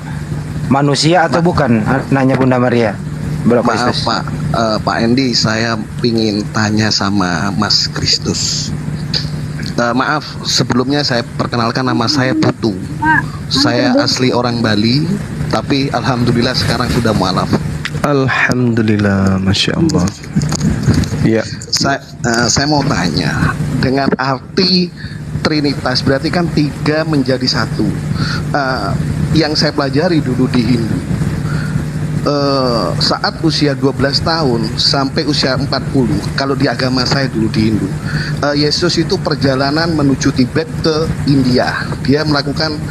manusia atau bukan anaknya Bunda Maria? Bro Kristus. Maaf Pak Endi, saya pingin tanya sama Mas Kristus. Maaf, sebelumnya saya perkenalkan, nama saya Putu. Saya asli orang Bali, tapi alhamdulillah sekarang sudah mualaf. Alhamdulillah, masya Allah. Ya. Saya mau tanya, dengan arti Trinitas berarti kan 3 menjadi 1. Yang saya pelajari dulu di Hindu, saat usia 12 tahun sampai usia 40, kalau di agama saya dulu di Hindu, Yesus itu perjalanan menuju Tibet ke India. Dia melakukan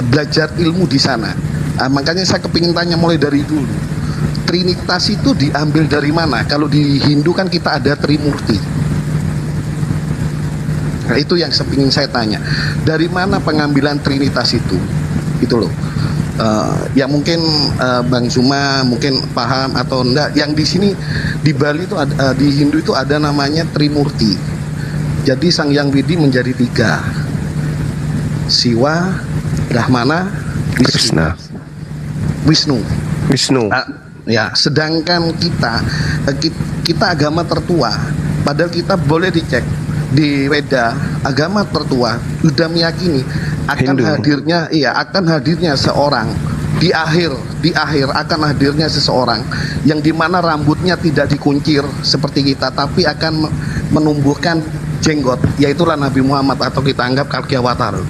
belajar ilmu di sana. Makanya saya kepingin tanya mulai dari dulu, Trinitas itu diambil dari mana? Kalau di Hindu kan kita ada Trimurti. Nah, itu yang sepingin saya tanya, dari mana pengambilan Trinitas itu? Itu loh. Yang mungkin Bang Zuma mungkin paham atau enggak. Yang di sini di Bali itu di Hindu itu ada namanya Trimurti. Jadi Sang Yang Widi menjadi 3, Siwa, Brahmana, Wisnu. Ya, sedangkan kita agama tertua, padahal kita boleh dicek di Weda, agama tertua sudah meyakini akan hadirnya seorang di akhir akan hadirnya seseorang yang dimana rambutnya tidak dikuncir seperti kita, tapi akan menumbuhkan jenggot, yaitulah Nabi Muhammad atau kita anggap Kalkiawatar.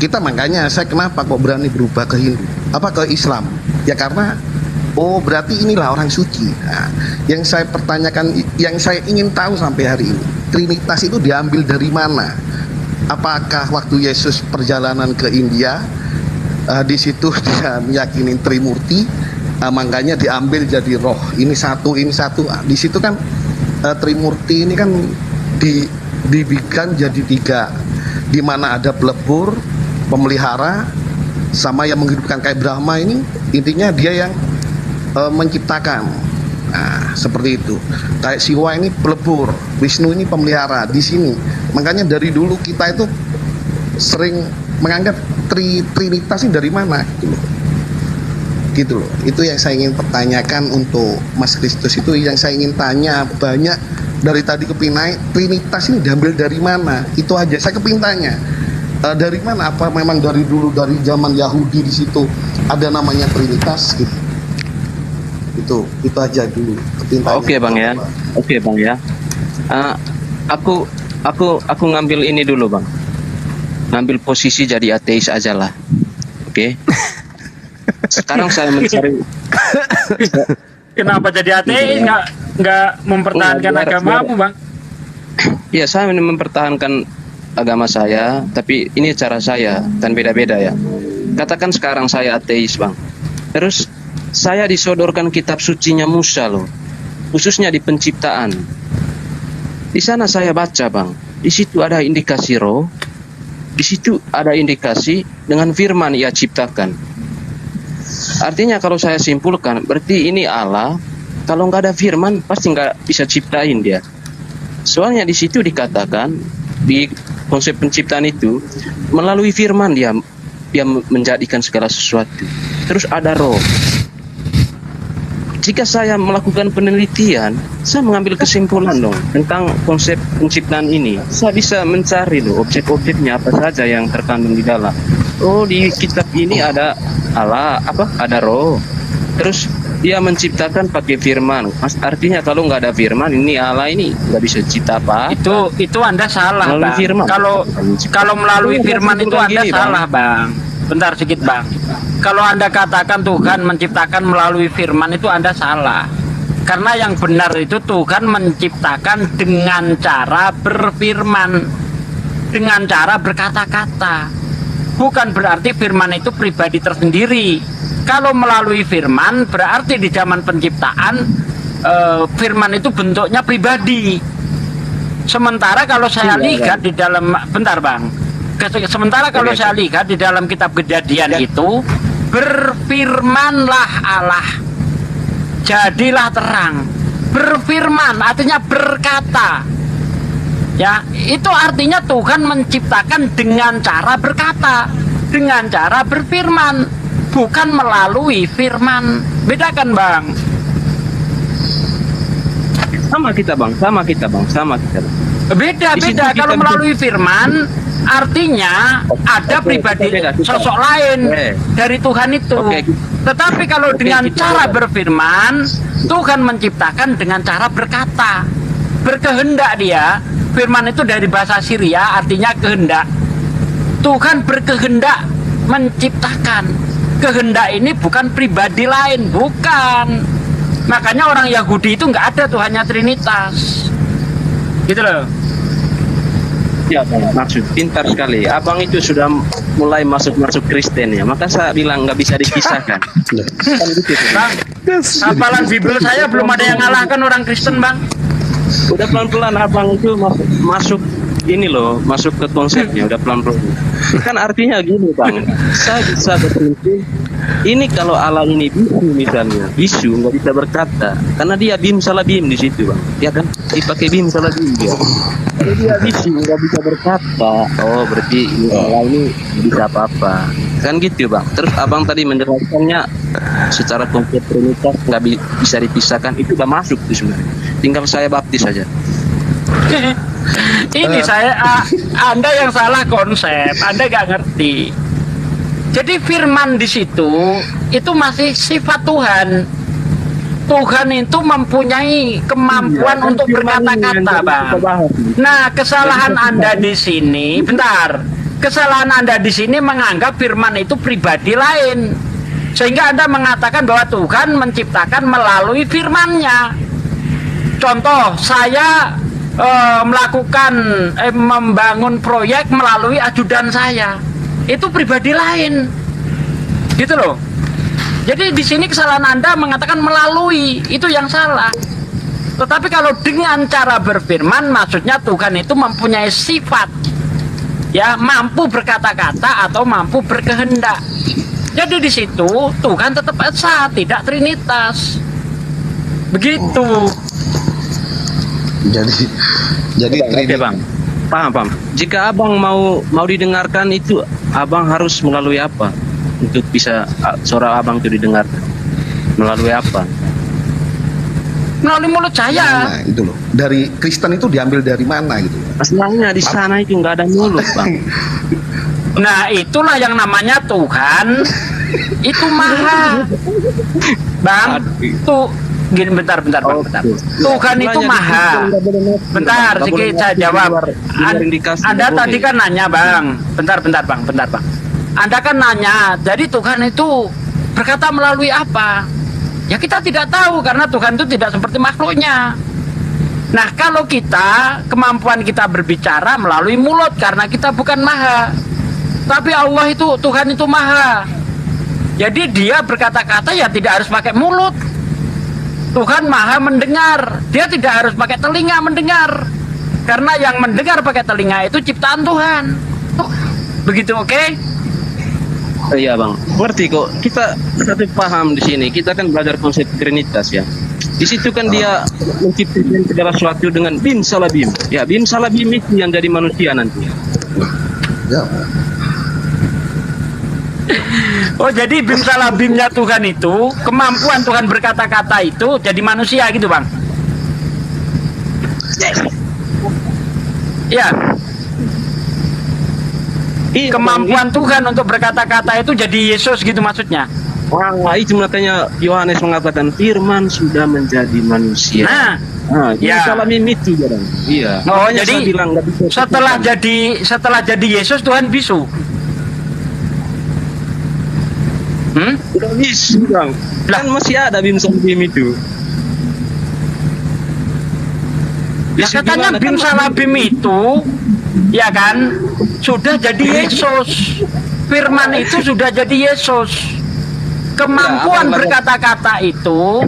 Kita makanya saya kenapa kok berani berubah ke Hindu, ke Islam? Ya karena berarti inilah orang suci. Nah, yang saya pertanyakan, yang saya ingin tahu sampai hari ini, Trinitas itu diambil dari mana? Apakah waktu Yesus perjalanan ke India, di situ dia meyakini Trimurti, makanya diambil jadi roh. Ini satu. Di situ kan Trimurti ini kan dibikin jadi 3, di mana ada pelebur, pemelihara, sama yang menghidupkan kayak Brahma ini. Intinya dia yang menciptakan. Nah, seperti itu. Kayak Siwa ini pelebur, Wisnu ini pemelihara di sini. Makanya dari dulu kita itu sering menganggap Trinitas ini dari mana gitu loh. Itu yang saya ingin pertanyakan untuk Mas Kristus, itu yang saya ingin tanya banyak dari tadi kepinai. Trinitas ini diambil dari mana? Itu aja saya kepingin tanya. Dari mana? Apa memang dari dulu, dari zaman Yahudi di situ ada namanya Trinitas gitu? Itu aja dulu. Oke bang ya. Aku ngambil ini dulu bang. Ngambil posisi jadi ateis aja lah. Oke. Sekarang saya mencari. Kenapa jadi ateis? Nggak mempertahankan agamamu bang? Iya, saya mempertahankan agama saya, tapi ini cara saya, kan beda-beda ya. Katakan sekarang saya ateis bang. Terus saya disodorkan kitab sucinya Musa loh, khususnya di penciptaan. Di sana saya baca bang, di situ ada indikasi roh, di situ ada indikasi dengan firman ia ciptakan. Artinya kalau saya simpulkan, berarti ini Allah. Kalau nggak ada firman, pasti nggak bisa ciptain dia. Soalnya di situ dikatakan di konsep penciptaan itu melalui firman dia menjadikan segala sesuatu. Terus ada roh. Jika saya melakukan penelitian, saya mengambil kesimpulan dong tentang konsep penciptaan ini. Saya bisa mencari loh objek-objeknya apa saja yang terkandung di dalam. Oh, di kitab ini ada Allah, ada roh. Terus dia menciptakan pakai firman. Artinya kalau nggak ada firman, ini Allah ini nggak bisa cipta apa. Itu Anda salah, melalui Bang. Firman. Kalau melalui firman itu Anda salah, Bang. Bentar sedikit, Bang. Kalau Anda katakan Tuhan menciptakan melalui firman itu Anda salah. Karena yang benar itu Tuhan menciptakan dengan cara berfirman, dengan cara berkata-kata. Bukan berarti firman itu pribadi tersendiri. Kalau melalui firman berarti di zaman penciptaan firman itu bentuknya pribadi. Sementara kalau saya lihat di dalam, bentar Bang. Sementara kalau saya lihat di dalam kitab Kejadian itu, berfirmanlah Allah, jadilah terang. Berfirman artinya berkata. Ya, itu artinya Tuhan menciptakan dengan cara berkata, dengan cara berfirman, bukan melalui firman. Bedakan, Bang. Sama kita, Bang. Beda. Kalau melalui firman artinya ada pribadi sosok lain dari Tuhan itu. Tetapi kalau dengan cara berfirman, Tuhan menciptakan dengan cara berkata, berkehendak dia. Firman itu dari bahasa Syria artinya kehendak. Tuhan berkehendak menciptakan. Kehendak ini bukan pribadi lain, bukan. Makanya orang Yahudi itu nggak ada Tuhannya Trinitas, gitu loh. Ya, maksud pintar sekali. Abang itu sudah mulai masuk Kristen ya. Maka saya bilang nggak bisa dipisahkan. Kan gitu, Bang. Hafalan Bible saya belum ada yang ngalahkan orang Kristen, Bang. Udah pelan-pelan abang itu masuk ini loh, masuk ke konsepnya udah pelan-pelan. Kan artinya gini Bang, saya bisa berprinsip ini kalau Allah ini bisu misalnya, bisu nggak bisa berkata karena dia bim salah bim di situ Bang, ya kan dipakai bim salah bim dia. Kalau dia bisu nggak bisa berkata, oh berarti Allah ini nggak bisa apa-apa, kan gitu Bang. Terus abang tadi menjelaskannya secara konsep Trinitas nggak bisa dipisahkan, itu udah masuk tuh sebenarnya. Tinggal saya baptis saja. Ini Anda yang salah konsep, Anda nggak ngerti. Jadi firman di situ itu masih sifat Tuhan. Tuhan itu mempunyai kemampuan untuk berkata-kata, Bang. Nah, kesalahan Anda di sini, bentar. Kesalahan Anda di sini menganggap firman itu pribadi lain. Sehingga Anda mengatakan bahwa Tuhan menciptakan melalui firman-Nya. Contoh, saya membangun proyek melalui ajudan saya, itu pribadi lain, gitu loh. Jadi di sini kesalahan Anda mengatakan melalui, itu yang salah. Tetapi kalau dengan cara berfirman, maksudnya Tuhan itu mempunyai sifat, ya mampu berkata-kata atau mampu berkehendak. Jadi di situ Tuhan tetap esa, tidak trinitas, begitu. Jadi oke, Bang. Paham. Jika abang mau didengarkan itu abang harus melalui apa untuk bisa suara abang itu didengarkan? Melalui apa? Melalui mulut saya. Nah, itu loh. Dari Kristen itu diambil dari mana gitu? Masalahnya di sana itu nggak ada mulut, Bang. Nah, itulah yang namanya Tuhan itu maha. Bang, tuh gini, bentar. Tuhan itu maha. Bentar, sedikit saya jawab. Anda tadi kan nanya, Bang. Bentar, Bang. Anda kan nanya, jadi Tuhan itu berkata melalui apa? Ya kita tidak tahu karena Tuhan itu tidak seperti makhluknya. Nah, kalau kita, kemampuan kita berbicara melalui mulut karena kita bukan maha. Tapi Allah itu, Tuhan itu maha. Jadi dia berkata-kata ya tidak harus pakai mulut. Tuhan maha mendengar, dia tidak harus pakai telinga mendengar, karena yang mendengar pakai telinga itu ciptaan Tuhan. Begitu, oke? Iya Bang, ngerti kok. Kita satu paham di sini. Kita kan belajar konsep Trinitas ya. Di situ kan dia menciptakan segala sesuatu dengan bim salabim. Ya, bim salabim itu yang jadi manusia nanti. Ya. Oh, jadi bim salabimnya Tuhan itu, kemampuan Tuhan berkata-kata itu jadi manusia gitu, Bang? Ya. Kemampuan Tuhan untuk berkata-kata itu jadi Yesus gitu maksudnya? Wah, itu makanya Yohanes mengatakan firman sudah menjadi manusia. Nah, ya. Salabim itu jarang. Iya. Oh, Makanya jadi saya bilang, nggak bisa setelah jadi Yesus Tuhan bisu. Udah bisu, Bang. Kan masih ada bim salabim itu. Ya katanya bim salabim itu, ya kan, sudah jadi Yesus. Firman itu sudah jadi Yesus. Kemampuan berkata-kata itu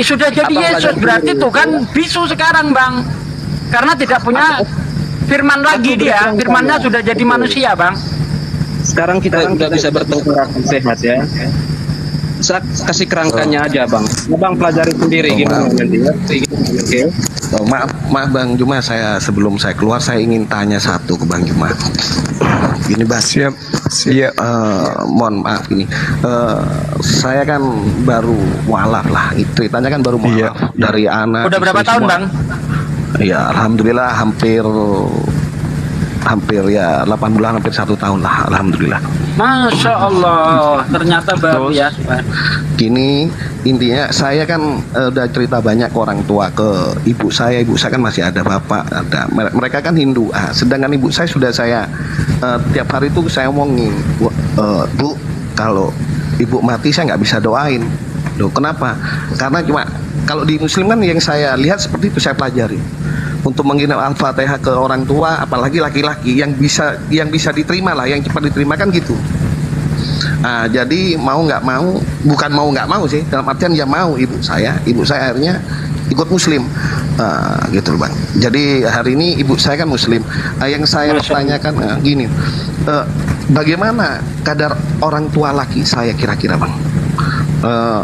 sudah jadi Yesus. Berarti Tuhan bisu sekarang, Bang. Karena tidak punya firman lagi dia. Firmannya sudah jadi manusia, Bang. Sekarang kita udah bisa bertengkaran sehat ya. Saya kasih kerangkanya aja, Bang. Bang pelajari sendiri gimana nanti ya. Oke. Oh, maaf Bang Juma, sebelum saya keluar saya ingin tanya satu ke Bang Juma. Gini Bang. Siap. Mohon maaf ini. Saya kan baru mualaf lah. Itu ceritanya kan baru mualaf dari anak. Udah berapa tahun, Bang? Ya, alhamdulillah hampir ya 8 bulan, hampir 1 tahun lah, alhamdulillah. Masya Allah, ternyata baru ya. Gini, intinya saya kan udah cerita banyak ke orang tua, ke ibu saya kan masih ada bapak, ada mereka kan Hindu. Sedangkan ibu saya sudah saya tiap hari itu saya omongin, Bu, kalau ibu mati saya nggak bisa doain. Loh, kenapa? Karena cuma kalau di Muslim kan yang saya lihat seperti itu, saya pelajari. Untuk mengirim Al-Fatihah ke orang tua, apalagi laki-laki yang bisa diterima lah, yang cepat diterima kan gitu. Jadi mau nggak mau, bukan mau nggak mau sih, dalam artian ya mau ibu saya akhirnya ikut Muslim, gitu Bang. Jadi hari ini ibu saya kan Muslim. Yang saya pertanyakan gini, bagaimana kadar orang tua laki saya kira-kira Bang?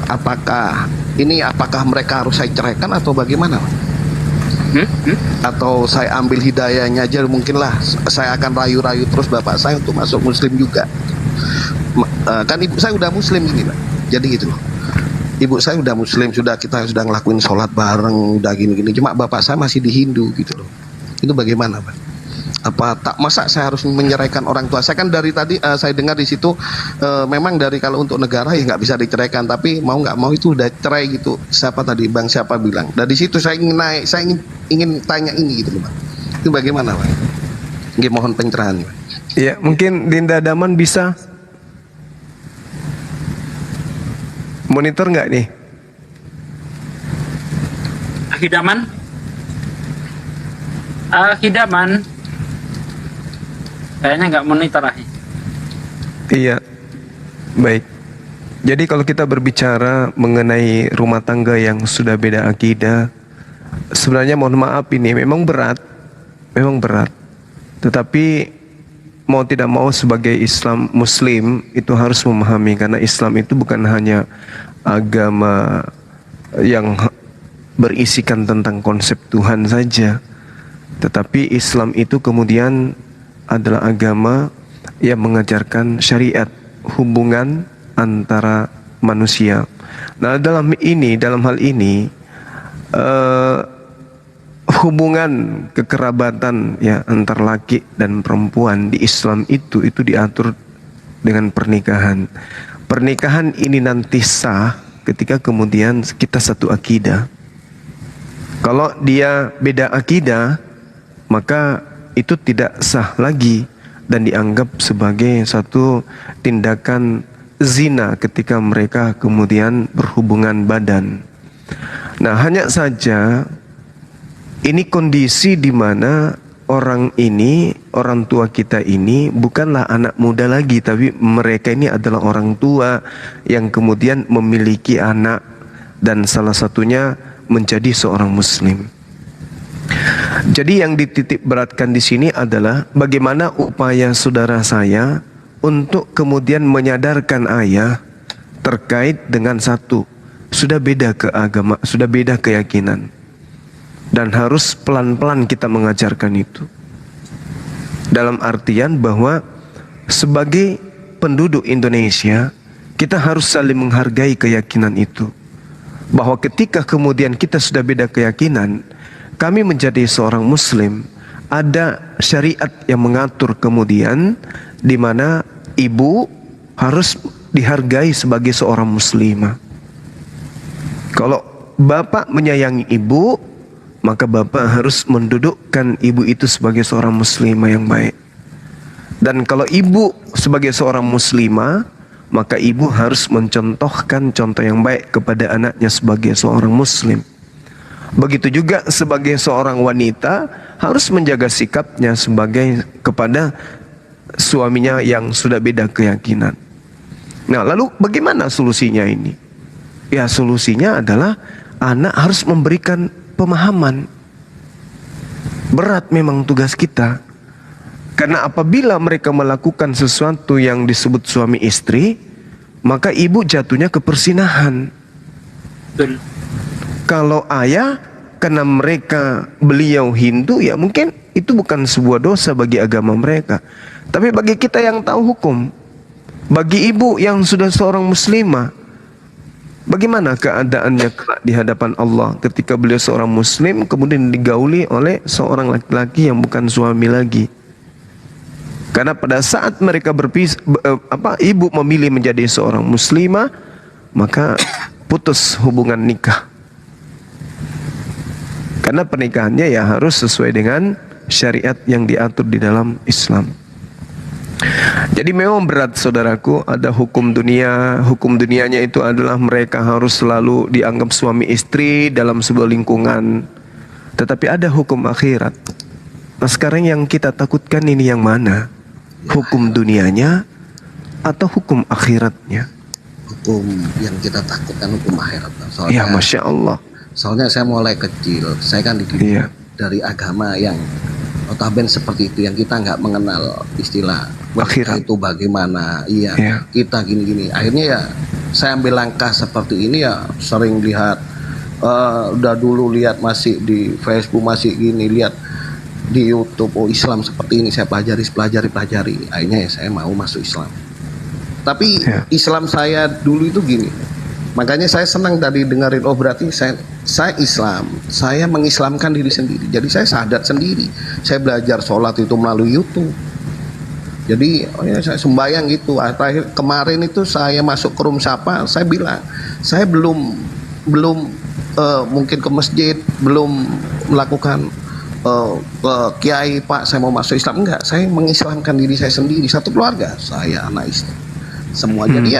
Apakah mereka harus saya ceraikan atau bagaimana Bang? Atau saya ambil hidayahnya aja, mungkinlah saya akan rayu-rayu terus bapak saya untuk masuk Muslim juga. Kan ibu saya udah Muslim ini Pak. Jadi gitu loh, ibu saya udah Muslim, kita sudah ngelakuin sholat bareng, udah gini-gini, cuma bapak saya masih di Hindu gitu loh. Itu bagaimana Pak? Apa tak masa saya harus menyeraikan orang tua saya? Kan dari tadi saya dengar di situ memang dari kalau untuk negara ya nggak bisa diceraikan, tapi mau nggak mau itu udah cerai gitu. Siapa tadi Bang siapa bilang? Dari situ saya ingin naik, saya ingin tanya ini gitu loh Bang. Itu bagaimana Bang? Mohon pencerahan Bang. Ya, mungkin Dinda Daman bisa monitor nggak nih? Hidaman. Kayaknya nggak monitor lah. Iya, baik. Jadi kalau kita berbicara mengenai rumah tangga yang sudah beda akidah, sebenarnya mohon maaf ini memang berat. Tetapi mau tidak mau sebagai Muslim itu harus memahami, karena Islam itu bukan hanya agama yang berisikan tentang konsep Tuhan saja, tetapi Islam itu kemudian adalah agama yang mengajarkan syariat, hubungan antara manusia. Nah, dalam hal ini hubungan kekerabatan ya antar laki dan perempuan di Islam itu diatur dengan pernikahan. Pernikahan ini nanti sah ketika kemudian kita satu akidah. Kalau dia beda akidah, maka itu tidak sah lagi dan dianggap sebagai satu tindakan zina ketika mereka kemudian berhubungan badan. Nah, hanya saja ini kondisi di mana orang tua kita ini bukanlah anak muda lagi, tapi mereka ini adalah orang tua yang kemudian memiliki anak dan salah satunya menjadi seorang Muslim. Jadi yang dititik beratkan di sini adalah bagaimana upaya saudara saya untuk kemudian menyadarkan ayah terkait dengan satu, sudah beda keagama, sudah beda keyakinan. Dan harus pelan-pelan kita mengajarkan itu. Dalam artian bahwa sebagai penduduk Indonesia, kita harus saling menghargai keyakinan itu. Bahwa ketika kemudian kita sudah beda keyakinan, kami menjadi seorang muslim, ada syariat yang mengatur kemudian di mana ibu harus dihargai sebagai seorang muslimah. Kalau bapak menyayangi ibu, maka bapak harus mendudukkan ibu itu sebagai seorang muslimah yang baik. Dan kalau ibu sebagai seorang muslimah, maka ibu harus mencontohkan contoh yang baik kepada anaknya sebagai seorang muslim. Begitu juga sebagai seorang wanita harus menjaga sikapnya sebagai kepada suaminya yang sudah beda keyakinan. Nah, lalu bagaimana solusinya ini? Ya, solusinya adalah anak harus memberikan pemahaman. Berat memang tugas kita. Karena apabila mereka melakukan sesuatu yang disebut suami istri, maka ibu jatuhnya ke persinahan. Betul. Kalau ayah, karena beliau Hindu, ya mungkin itu bukan sebuah dosa bagi agama mereka. Tapi bagi kita yang tahu hukum, bagi ibu yang sudah seorang muslimah, bagaimana keadaannya di hadapan Allah ketika beliau seorang muslim kemudian digauli oleh seorang laki-laki yang bukan suami lagi? Karena pada saat mereka ibu memilih menjadi seorang muslimah, maka putus hubungan nikah. Karena pernikahannya ya harus sesuai dengan syariat yang diatur di dalam Islam. Jadi memang berat saudaraku, ada hukum dunia. Hukum dunianya itu adalah mereka harus selalu dianggap suami istri dalam sebuah lingkungan. Tetapi ada hukum akhirat. Nah, sekarang yang kita takutkan ini yang mana? Hukum dunianya atau hukum akhiratnya? Hukum yang kita takutkan hukum akhirat. Soalnya, ya, Masya Allah. Soalnya saya mulai kecil, saya kan dididik dari agama yang notabene seperti itu, yang kita nggak mengenal istilah akhirat itu bagaimana. Iya, kita gini-gini. Akhirnya ya saya ambil langkah seperti ini, ya sering lihat, udah dulu lihat masih di Facebook, masih gini, lihat di YouTube, oh Islam seperti ini, saya pelajari. Akhirnya ya saya mau masuk Islam. Tapi Islam saya dulu itu gini. Makanya saya senang tadi dengerin, oh berarti saya Islam, saya mengislamkan diri sendiri. Jadi saya sahadat sendiri. Saya belajar sholat itu melalui YouTube. Jadi saya sembahyang gitu. Akhir kemarin itu saya masuk ke Room Sapa, saya bilang saya belum mungkin ke masjid, belum melakukan ke kiai, Pak saya mau masuk Islam. Enggak, saya mengislamkan diri saya sendiri, satu keluarga saya anak istri semua. Jadi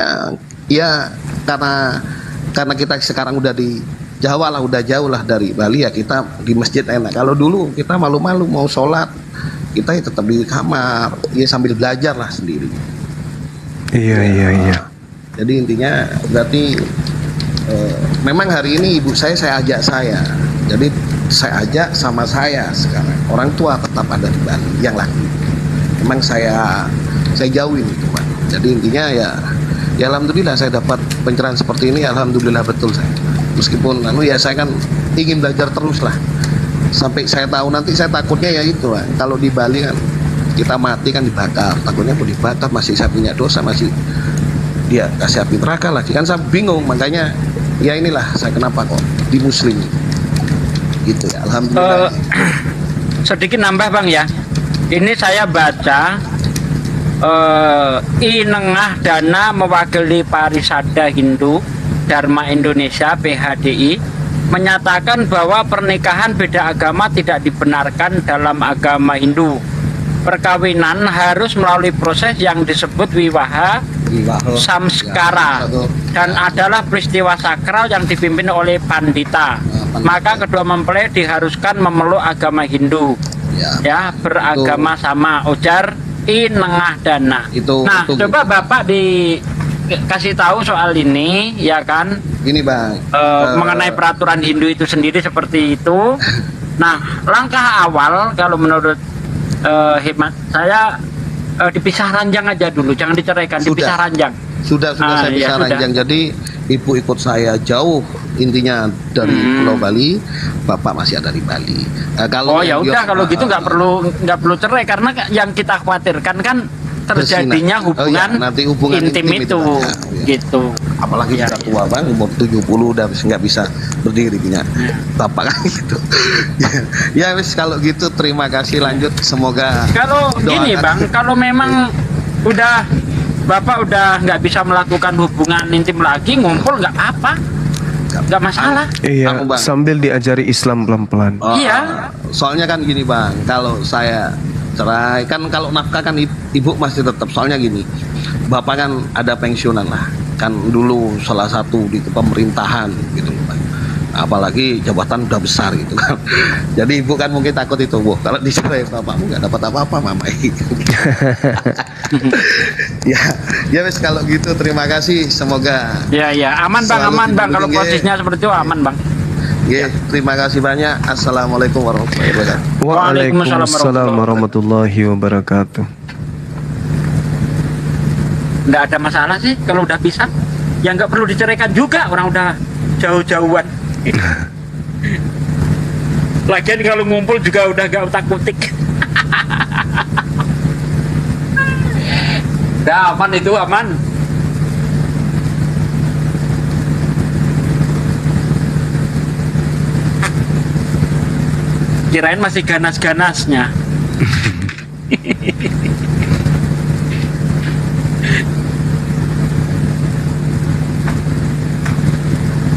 ya karena kita sekarang udah di Jawa lah, udah jauh lah dari Bali, ya kita di masjid enak. Kalau dulu kita malu-malu mau sholat, kita ya tetap di kamar, ya sambil belajar lah sendiri. Iya. Jadi intinya berarti memang hari ini ibu saya ajak saya. Jadi saya ajak sama saya sekarang. Orang tua tetap ada di Bali, yang laki. Memang saya jauhin itu, Pak. Jadi intinya ya alhamdulillah saya dapat pencerahan seperti ini, alhamdulillah betul saya. Meskipun ya saya kan ingin belajar terus lah. Sampai saya tahu nanti, saya takutnya ya itu, Pak. Kalau di Bali kan kita mati kan dibakar. Takutnya kalau dibakar masih saya punya dosa, masih dia kasih api neraka lagi. Kan saya bingung, makanya ya inilah saya kenapa kok di muslim. Gitu ya, alhamdulillah. Sedikit nambah Bang ya. Ini saya baca Inengah Dana mewakili Parisada Hindu Dharma Indonesia PHDI menyatakan bahwa pernikahan beda agama tidak dibenarkan dalam agama Hindu. Perkawinan harus melalui proses yang disebut wiwaha samskara dan adalah peristiwa sakral yang dipimpin oleh pandita. Maka kedua mempelai diharuskan memeluk agama Hindu, ya beragama sama, ujar Inengah Dana. Nah, coba Bapak dikasih tahu soal ini, ya kan? Ini Bang, mengenai peraturan Hindu itu sendiri seperti itu. Nah, langkah awal kalau menurut hemat saya dipisah ranjang aja dulu, jangan diceraikan, dipisah ranjang. Sudah saya pisah ranjang. Jadi ibu ikut saya jauh intinya dari Pulau Bali, bapak masih ada di Bali. Oh ya udah kalau gitu nggak perlu cerai karena yang kita khawatirkan kan terjadinya hubungan, nanti hubungan intim itu gitu. Apalagi ya, sudah tua bang, umur 70 udah nggak bisa berdiri punya bapak kan gitu. Ya wis kalau gitu terima kasih, lanjut, semoga kalau gini bang, kalau memang udah bapak udah nggak bisa melakukan hubungan intim lagi, ngumpul nggak apa, nggak masalah. Iya, sambil diajari Islam pelan-pelan. Iya. Soalnya kan gini bang, kalau saya cerai kan kalau nafkah kan ibu masih tetap, soalnya gini, bapak kan ada pensiunan lah, kan dulu salah satu di pemerintahan gitu bang. Apalagi jabatan udah besar gitu kan. Jadi ibu kan mungkin takut itu, wah kalau dicerai bapakmu nggak dapat apa-apa mama. Ya wes kalau gitu terima kasih, semoga ya aman bang, kalau posisinya seperti itu aman bang. Ya, terima kasih banyak. Assalamualaikum warahmatullahi wabarakatuh. Waalaikumsalam warahmatullahi wabarakatuh. Nggak ada masalah sih kalau udah bisa, ya nggak perlu diceraikan juga, orang udah jauh-jauhan. Lagian kalau ngumpul juga udah nggak utak-utik. Udah aman itu, aman. Kirain masih ganas-ganasnya.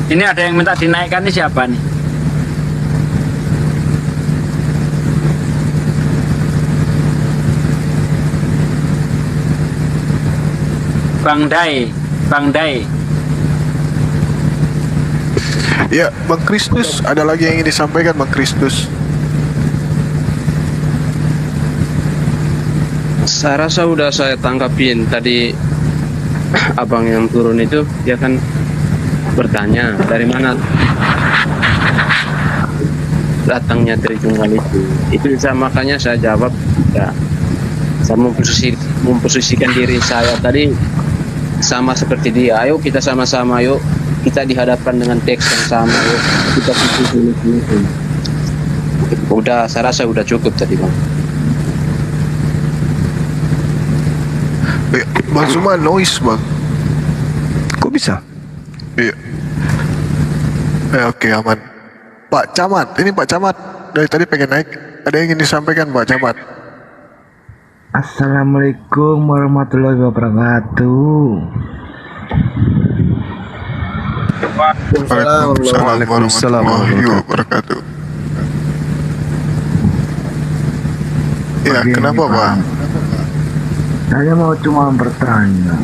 Ini ada yang minta dinaikkan, nih siapa nih? Bang Dai. Ya, Bang Kristus, ada lagi yang ingin disampaikan Bang Kristus? Saya rasa udah saya tangkapin tadi. Abang yang turun itu dia kan bertanya dari mana datangnya Tritunggal itu makanya saya jawab ya, saya memposisikan diri saya tadi sama seperti dia. Ayo kita sama-sama, yuk kita dihadapkan dengan teks yang sama, yuk kita pikir dulu. Udah, saya rasa udah cukup tadi bang. Bang Zuma noise bang. Kok bisa? Iya. Oke, aman. Pak Camat, ini Pak Camat dari tadi pengen naik. Ada yang ingin disampaikan Pak Camat? Assalamualaikum warahmatullahi wabarakatuh. Waalaikumsalam warahmatullahi wabarakatuh. Ya, kenapa Pak? Saya mau cuma bertanya,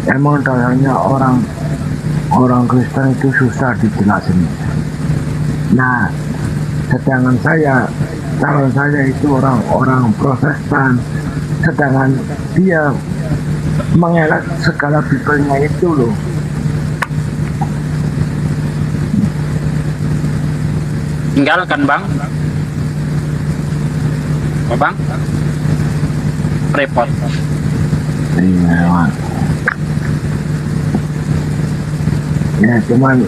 emang dasarnya orang Kristen itu susah dijelasin. Nah, sedangkan calon saya itu orang Protestan, sedangkan dia mengelak segala Bibelnya itu loh. Tinggalkan bang. Oh, bang, repot. Iya, ya cuman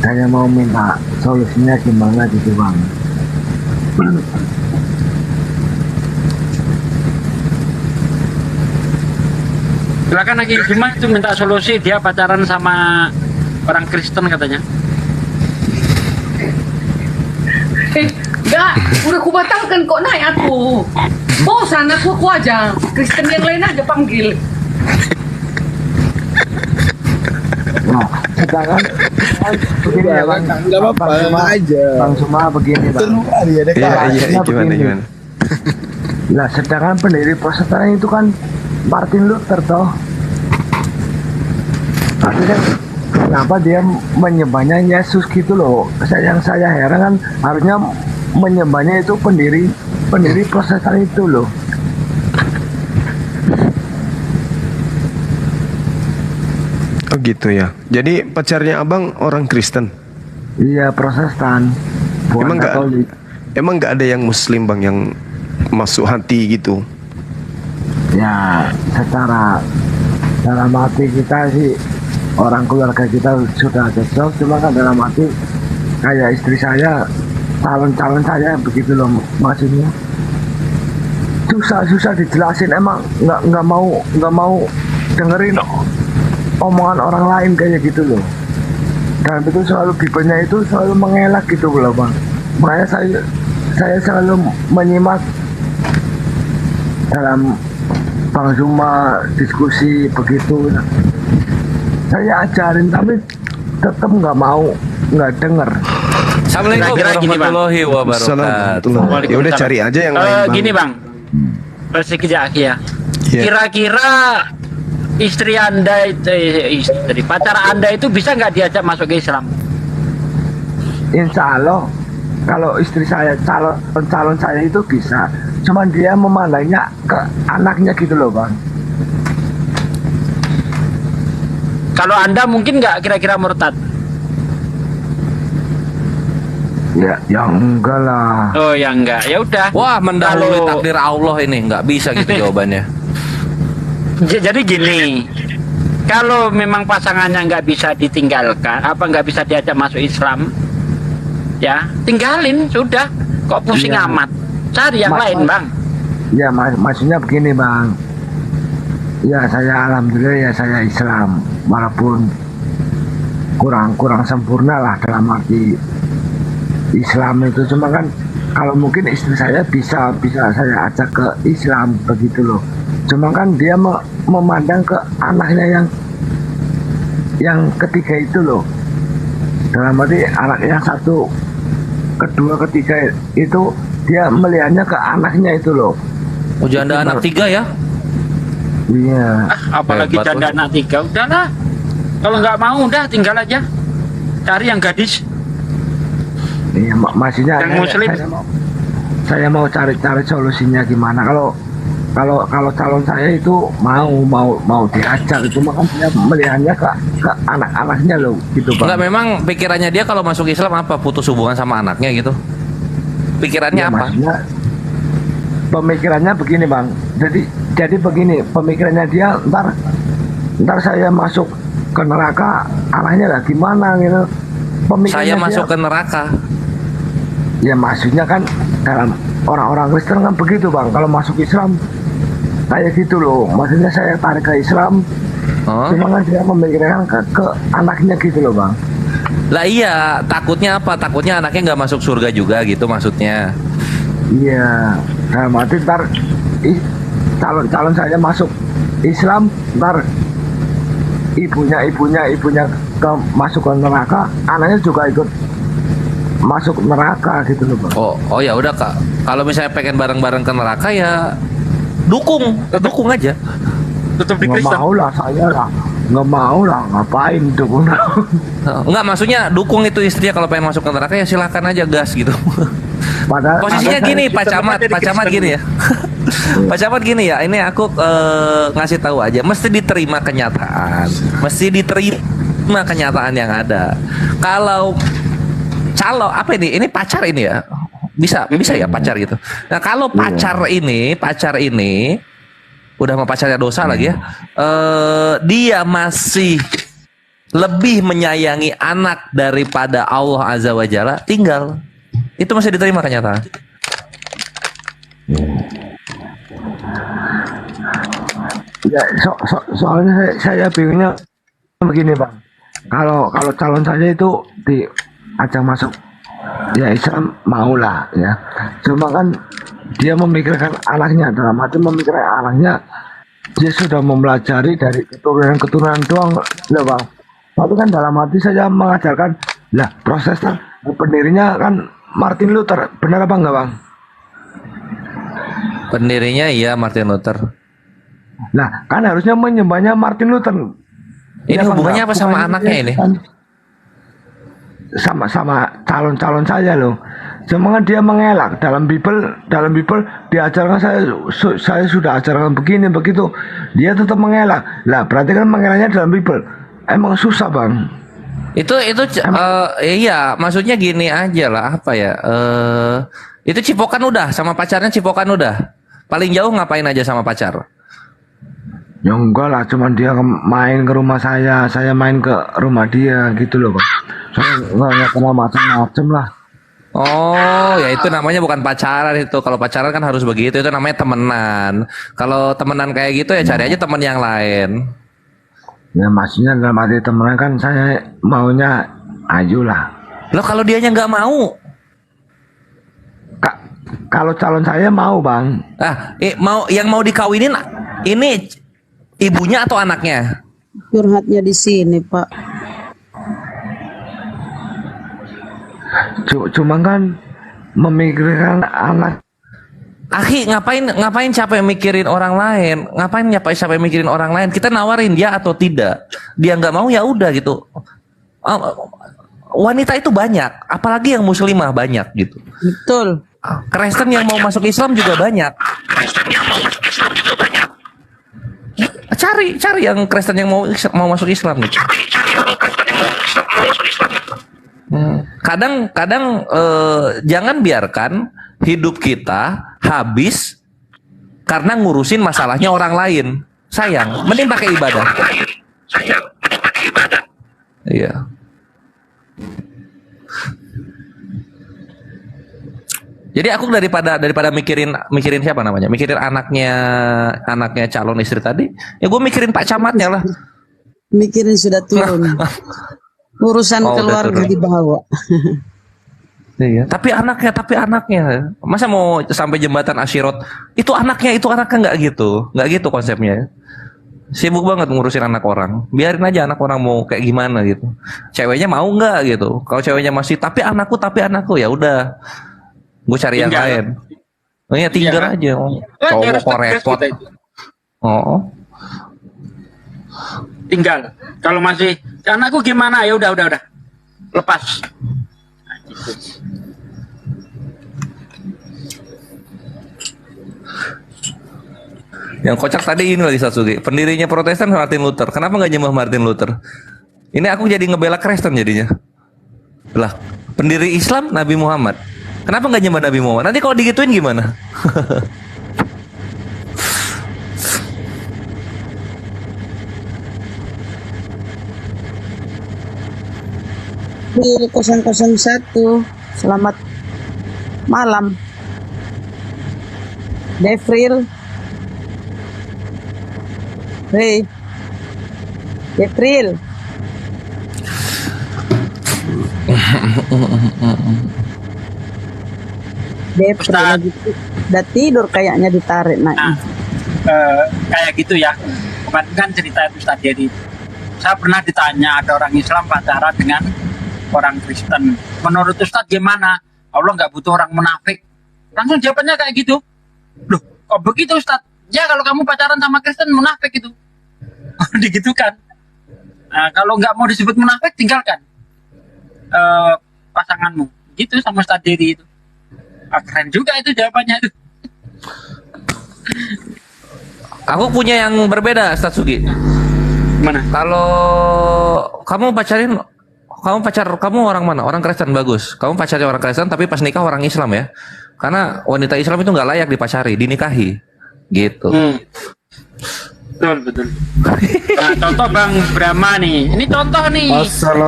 saya mau minta solusinya gimana gitu bang. Silakan lagi gimana itu minta solusi, dia pacaran sama orang Kristen katanya. Enggak, udah kubatalkan kok naik aku. Bosan aku aja, Kristen yang lain aja panggil. Nah, sedangkan begini ya bang, nggak apa-apa aja. Bang Zuma begini bang. Iya, gimana? Nah, sedangkan pendiri Protestan itu kan Martin Luther toh. Artinya kenapa dia menyembahnya Yesus gitu loh? Yang saya heran kan harusnya menyembahnya itu pendiri Protestan itu loh. Oh gitu ya. Jadi pacarnya abang orang Kristen? Iya, Protestan. Emang nggak ada yang Muslim bang yang masuk hati gitu? Ya, secara dalam hati kita sih orang keluarga kita sudah cocok, cuma kan dalam hati kayak istri saya, calon saya begitu loh maksudnya. Susah dijelasin, emang nggak mau dengerin omongan orang lain kayak gitu loh. Dan itu selalu bibirnya itu selalu mengelak gitu loh bang. Makanya saya selalu menyimak dalam Bang Zuma diskusi begitu. Saya ajarin tapi tetap nggak denger. Assalamualaikum warahmatullahi wabarakatuh. Ya udah cari aja yang lain bang. Gini bang, sekejap ya. Kira-kira istri anda itu, pacar anda itu bisa nggak diajak masuk ke Islam? Insya Allah kalau istri saya calon saya itu bisa, cuman dia memandangnya ke anaknya gitu loh bang. Kalau anda mungkin nggak kira-kira murtad? Ya enggak lah. Oh ya enggak, ya udah. Wah, mendahului takdir Allah ini, nggak bisa gitu jawabannya. Jadi gini, kalau memang pasangannya nggak bisa ditinggalkan, nggak bisa diajak masuk Islam, ya tinggalin sudah. Kok pusing amat? Cari yang lain bang. Ya maksudnya begini bang. Ya saya alhamdulillah ya saya Islam, walaupun kurang sempurna lah dalam arti Islam itu, cuma kan kalau mungkin istri saya bisa saya ajak ke Islam begitu loh. Cuma kan dia memandang ke anaknya yang ketiga itu loh. Dalam arti anak yang satu, kedua, ketiga itu dia melihatnya ke anaknya itu loh. Oh, janda anak 3 ya? Iya. Apalagi janda anak 3, udahlah. Kalau nggak mau udah tinggal aja. Cari yang gadis. Iya, maksudnya yang muslim. Saya mau cari solusinya gimana. Kalau calon saya itu mau diajak, itu maka dia melihatnya ke anak-anaknya loh gitu bang. Enggak, memang pikirannya dia kalau masuk Islam apa? Putus hubungan sama anaknya gitu? Pikirannya apa? Pemikirannya begini bang. Jadi begini, pemikirannya dia ntar saya masuk ke neraka, anaknya lah gimana gitu. Saya masuk ke neraka. Ya maksudnya kan dalam orang-orang Kristen kan begitu bang. Kalau masuk Islam kayak gitu loh. Maksudnya saya tarik ke Islam, cuma kan dia memikirkan ke anaknya gitu loh bang. Lah iya, takutnya apa? Takutnya anaknya nggak masuk surga juga gitu maksudnya. Iya, dalam arti ntar calon saya masuk Islam, ntar ibunya masuk ke neraka, anaknya juga ikut masuk neraka gitu loh bang. Oh ya udah kak, kalau misalnya pengen bareng-bareng ke neraka ya dukung aja. Tetap di Kristen. Nggak mau lah, ngapain dukung? Enggak, maksudnya dukung itu istrinya kalau pengen masuk ke neraka ya silahkan aja gas gitu. Posisinya gini, Pak Camat gini ya. Pak Camat gini ya, ini aku ngasih tahu aja, mesti diterima kenyataan yang ada. Kalau apa ini pacar ini ya, bisa ya pacar gitu. Nah kalau pacar ini udah sama pacarnya dosa lagi ya, dia masih lebih menyayangi anak daripada Allah Azza wa Jalla, tinggal. Itu masih diterima kenyataan. Ya, soalnya saya bingungnya begini bang. Kalau calon saya itu diajak masuk ya Islam mau lah ya. Cuma kan dia memikirkan anaknya, dalam arti memikirkan anaknya, dia sudah mempelajari dari keturunan doang lah bang. Tapi kan dalam hati saya mengajarkan lah, prosesnya pendirinya kan Martin Luther, benar apa enggak bang? Pendirinya iya Martin Luther. Nah kan harusnya menyembahnya Martin Luther. Ini ya, hubungannya apa sama anaknya ini? Sama calon saya loh. Cuma kan dia mengelak dalam Bible diajarkan saya sudah ajarkan begini begitu, dia tetap mengelak. Lah berarti kan mengelaknya dalam Bible emang susah bang. Itu iya, maksudnya gini aja lah, apa ya, itu cipokan udah sama pacarnya, cipokan udah paling jauh ngapain aja sama pacar? Ya enggak lah, cuman dia main ke rumah saya main ke rumah dia gitu loh Bang. Saya nggak kenal macam-macam lah. Oh, ya itu namanya bukan pacaran itu. Kalau pacaran kan harus begitu. Itu namanya temenan. Kalau temenan kayak gitu ya cari aja temen yang lain. Ya maksudnya dalam arti temenan kan saya maunya Ayu lah. Loh kalau dianya nggak mau? Kalau calon saya mau Bang. Mau yang mau dikawinin ini ibunya atau anaknya? Curhatnya di sini Pak. Cuma kan memikirkan anak. Akhi, ngapain capek mikirin orang lain? Ngapain capek mikirin orang lain? Kita nawarin dia atau tidak. Dia nggak mau ya udah gitu. Wanita itu banyak, apalagi yang muslimah banyak gitu. Betul. Kristen yang mau masuk Islam juga banyak. Cari yang Kristen yang mau masuk Islam gitu. Kadang jangan biarkan hidup kita habis karena ngurusin masalahnya orang lain. Sayang, mending pakai ibadah. Iya. Jadi aku daripada mikirin siapa namanya, mikirin anaknya calon istri tadi, ya gue mikirin Pak Camatnya lah. Mikirin sudah turun. Urusan keluarga dibawa. Iya. Tapi anaknya, masa mau sampai jembatan Asyirot? Itu anaknya nggak gitu konsepnya. Sibuk banget ngurusin anak orang. Biarin aja anak orang mau kayak gimana gitu. Ceweknya mau nggak gitu? Kalau ceweknya masih tapi anakku ya udah, gue cari yang lain. Ya tinggal aja. Cowok kok repot. Oh. Tinggal. Kalau masih anakku gimana ya udah lepas. Nah, gitu. Yang kocak tadi ini lagi Satsugi, pendirinya Protestan Martin Luther. Kenapa nggak nyembah Martin Luther? Ini aku jadi ngebela Kristen jadinya. Lah, pendiri Islam Nabi Muhammad. Kenapa nggak nyembah Nabi Muhammad? Nanti kalau digituin gimana? Di 001, selamat malam. Devril. Hei. Devril. Devril lagi udah tidur kayaknya ditarik naik. Kayak gitu ya. Kemarin kan cerita itu tadi. Saya pernah ditanya ada orang Islam pacaran dengan orang Kristen. Menurut Ustadz gimana? Allah nggak butuh orang munafik. Langsung jawabannya kayak gitu. Loh, kok begitu Ustadz? Ya kalau kamu pacaran sama Kristen munafik itu. Digitukan. Nah, kalau nggak mau disebut munafik tinggalkan pasanganmu. Gitu sama Ustadz Diri itu. Keren juga itu jawabannya itu. Aku punya yang berbeda, Ustadz Sugi. Mana? Kalau kamu kamu orang mana? Orang Kristen, bagus. Kamu pacarnya orang Kristen tapi pas nikah orang Islam ya. Karena wanita Islam itu nggak layak dipacari, dinikahi. Gitu. Betul. Nah, contoh Bang Brahma nih. Ini contoh nih.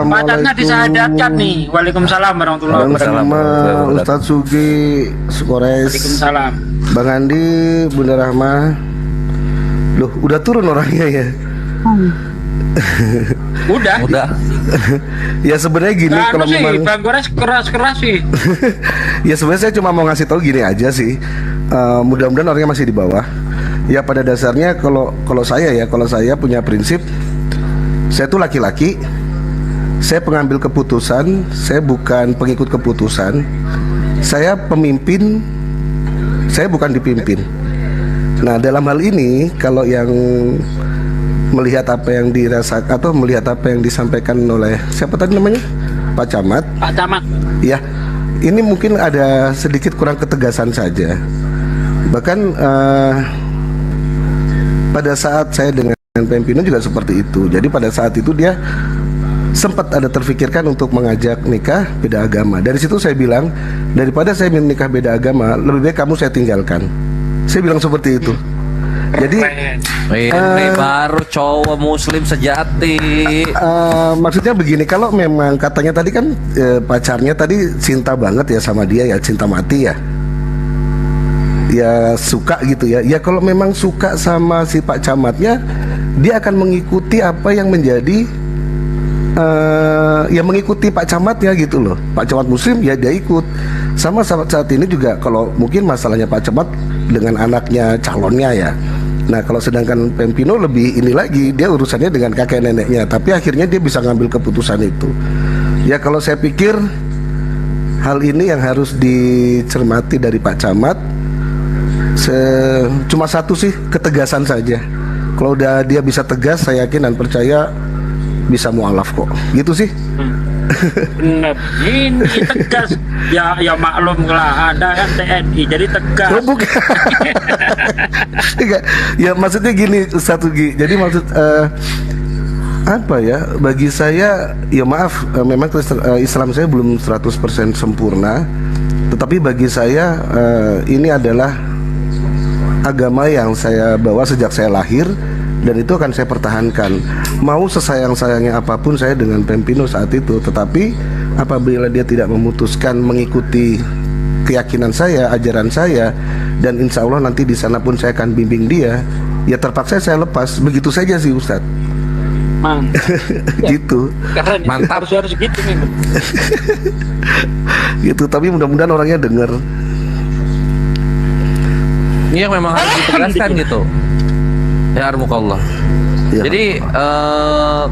Pacarnya disahadatkan nih. Waalaikumsalam warahmatullahi wabarakatuh. Ustadz Sugi Sukores. Waalaikumsalam. Bang Andi, Bunda Rahma. Loh, udah turun orangnya ya? Udah. Ya sebenarnya gini, kalau sih, memang Bang Gores keras sih. ya sebenarnya saya cuma mau ngasih tahu gini aja sih. Mudah-mudahan orangnya masih di bawah. Ya pada dasarnya kalau saya punya prinsip, saya tuh laki-laki, saya pengambil keputusan, saya bukan pengikut keputusan, saya pemimpin, saya bukan dipimpin. Nah dalam hal ini kalau yang melihat apa yang dirasakan atau melihat apa yang disampaikan oleh siapa tadi namanya, Pak Camat. Ya, ini mungkin ada sedikit kurang ketegasan saja. Bahkan pada saat saya dengan Pempino juga seperti itu. Jadi pada saat itu dia sempat ada terfikirkan untuk mengajak nikah beda agama. Dari situ saya bilang, daripada saya menikah beda agama, lebih baik kamu saya tinggalkan. Saya bilang seperti itu. Jadi ini baru cowok muslim sejati. Maksudnya begini, kalau memang katanya tadi kan pacarnya tadi cinta banget ya sama dia ya, cinta mati ya. Ya suka gitu ya. Ya kalau memang suka sama si Pak Camatnya, dia akan mengikuti apa yang menjadi ya mengikuti Pak Camatnya gitu loh. Pak Camat muslim ya dia ikut. Sama saat ini juga kalau mungkin masalahnya Pak Camat dengan anaknya calonnya ya. Nah kalau sedangkan Pempino lebih ini lagi, dia urusannya dengan kakek neneknya. Tapi akhirnya dia bisa ngambil keputusan itu. Ya kalau saya pikir hal ini yang harus dicermati dari Pak Camat, cuma satu sih, ketegasan saja. Kalau udah dia bisa tegas, saya yakin dan percaya bisa mualaf kok. Gitu sih. Benar, ini tegas. Ya maklum lah, ada kan TNI, jadi tegas. Oh, bukan. Ya maksudnya gini Ustaz Ugi. Jadi maksud apa ya? Bagi saya ya maaf, memang Islam saya belum 100% sempurna. Tetapi bagi saya ini adalah agama yang saya bawa sejak saya lahir, dan itu akan saya pertahankan. Mau sesayang-sayangnya apapun saya dengan Pempino saat itu, tetapi apabila dia tidak memutuskan mengikuti keyakinan saya, ajaran saya, dan insya Allah nanti di sana pun saya akan bimbing dia, ya terpaksa saya lepas. Begitu saja sih Ustadz. Gitu. Mantap. Harus gitu nih. Gitu. Tapi mudah-mudahan orangnya dengar. Ini yang memang harus ditegaskan gitu. Ya armukallah. Ya. Jadi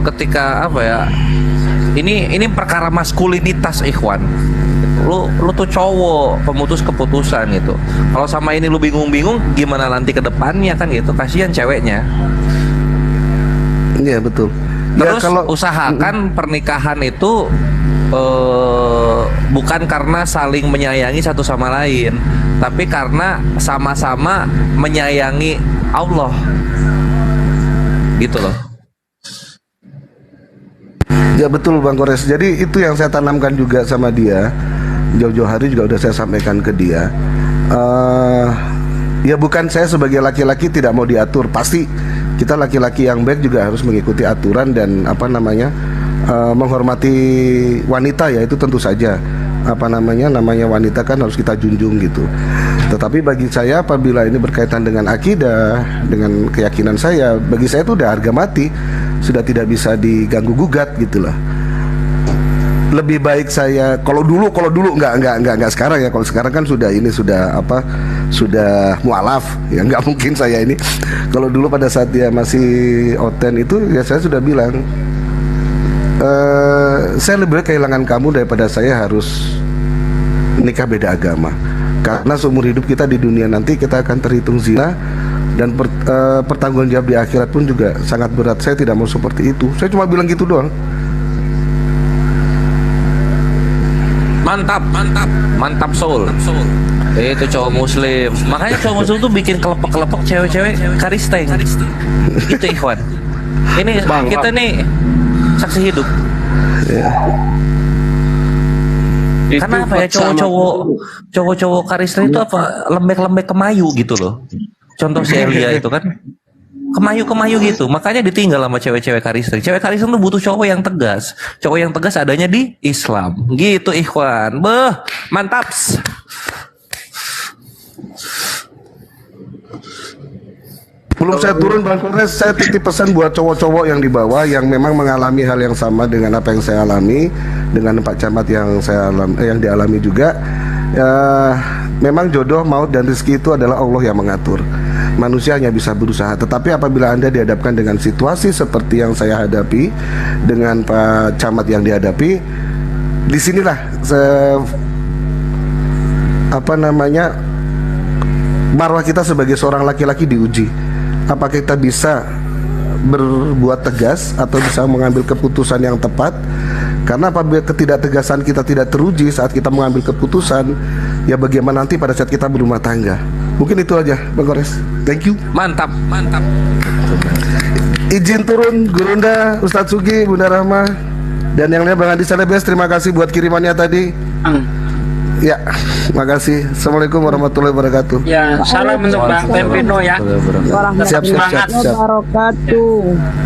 ketika apa ya? Ini perkara maskulinitas ikhwan. Lu tuh cowok pemutus keputusan gitu. Kalau sama ini lu bingung-bingung gimana nanti ke depannya kan gitu. Kasihan ceweknya. Iya betul. Terus ya, kalau usahakan pernikahan itu bukan karena saling menyayangi satu sama lain, tapi karena sama-sama menyayangi Allah. Gitu loh. Ya betul Bang Kores. Jadi itu yang saya tanamkan juga sama dia. Jauh-jauh hari juga udah saya sampaikan ke dia. Ya bukan saya sebagai laki-laki tidak mau diatur. Pasti kita laki-laki yang baik juga harus mengikuti aturan dan menghormati wanita ya, itu tentu saja. Namanya wanita kan harus kita junjung gitu. Tetapi bagi saya apabila ini berkaitan dengan akidah, dengan keyakinan saya, bagi saya itu udah harga mati, sudah tidak bisa diganggu gugat gitulah. Lebih baik saya kalau dulu nggak sekarang ya. Kalau sekarang kan sudah mualaf ya, nggak mungkin saya ini. Kalau dulu pada saat dia masih oten itu ya saya sudah bilang, saya lebih baik kehilangan kamu daripada saya harus nikah beda agama. Karena seumur hidup kita di dunia nanti kita akan terhitung zina, dan pertanggungjawaban di akhirat pun juga sangat berat. Saya tidak mau seperti itu. Saya cuma bilang gitu doang. Mantap soul. Itu cowok muslim. Makanya cowok muslim tuh bikin kelepek-kelepek cewek-cewek karisteng. Gitu ikhwan. Ini kita nih saksi hidup. Ya. Karena apa ya, cowok-cowok karisteng itu apa, lembek-lembek kemayu gitu loh. Contoh si Elia itu kan kemayu gitu. Makanya ditinggal sama cewek-cewek karisteng. Cewek karisteng tuh butuh cowok yang tegas. Cowok yang tegas adanya di Islam. Gitu ikhwan. Mantap. Belum saya turun Bang Kores, saya titip pesan buat cowok-cowok yang di bawah yang memang mengalami hal yang sama dengan apa yang saya alami, dengan Pak Camat yang dialami juga. Memang jodoh, maut dan rezeki itu adalah Allah yang mengatur. Manusia hanya bisa berusaha. Tetapi apabila Anda dihadapkan dengan situasi seperti yang saya hadapi, dengan Pak Camat yang dihadapi, disinilah marwah kita sebagai seorang laki-laki diuji. Apakah kita bisa berbuat tegas atau bisa mengambil keputusan yang tepat? Karena apabila ketidaktegasan kita tidak teruji saat kita mengambil keputusan, ya bagaimana nanti pada saat kita berumah tangga. Mungkin itu aja Bang Kores. Thank you. Mantap. Izin turun Gurunda, Ustadz Sugi, Bunda Rahma, dan yang lain Bang Andi Salebes. Terima kasih buat kirimannya tadi. Ya, makasih. Assalamualaikum warahmatullahi wabarakatuh. Ya, salam untuk Bang Pempino ya. Siap, siap. Wabarakatuh.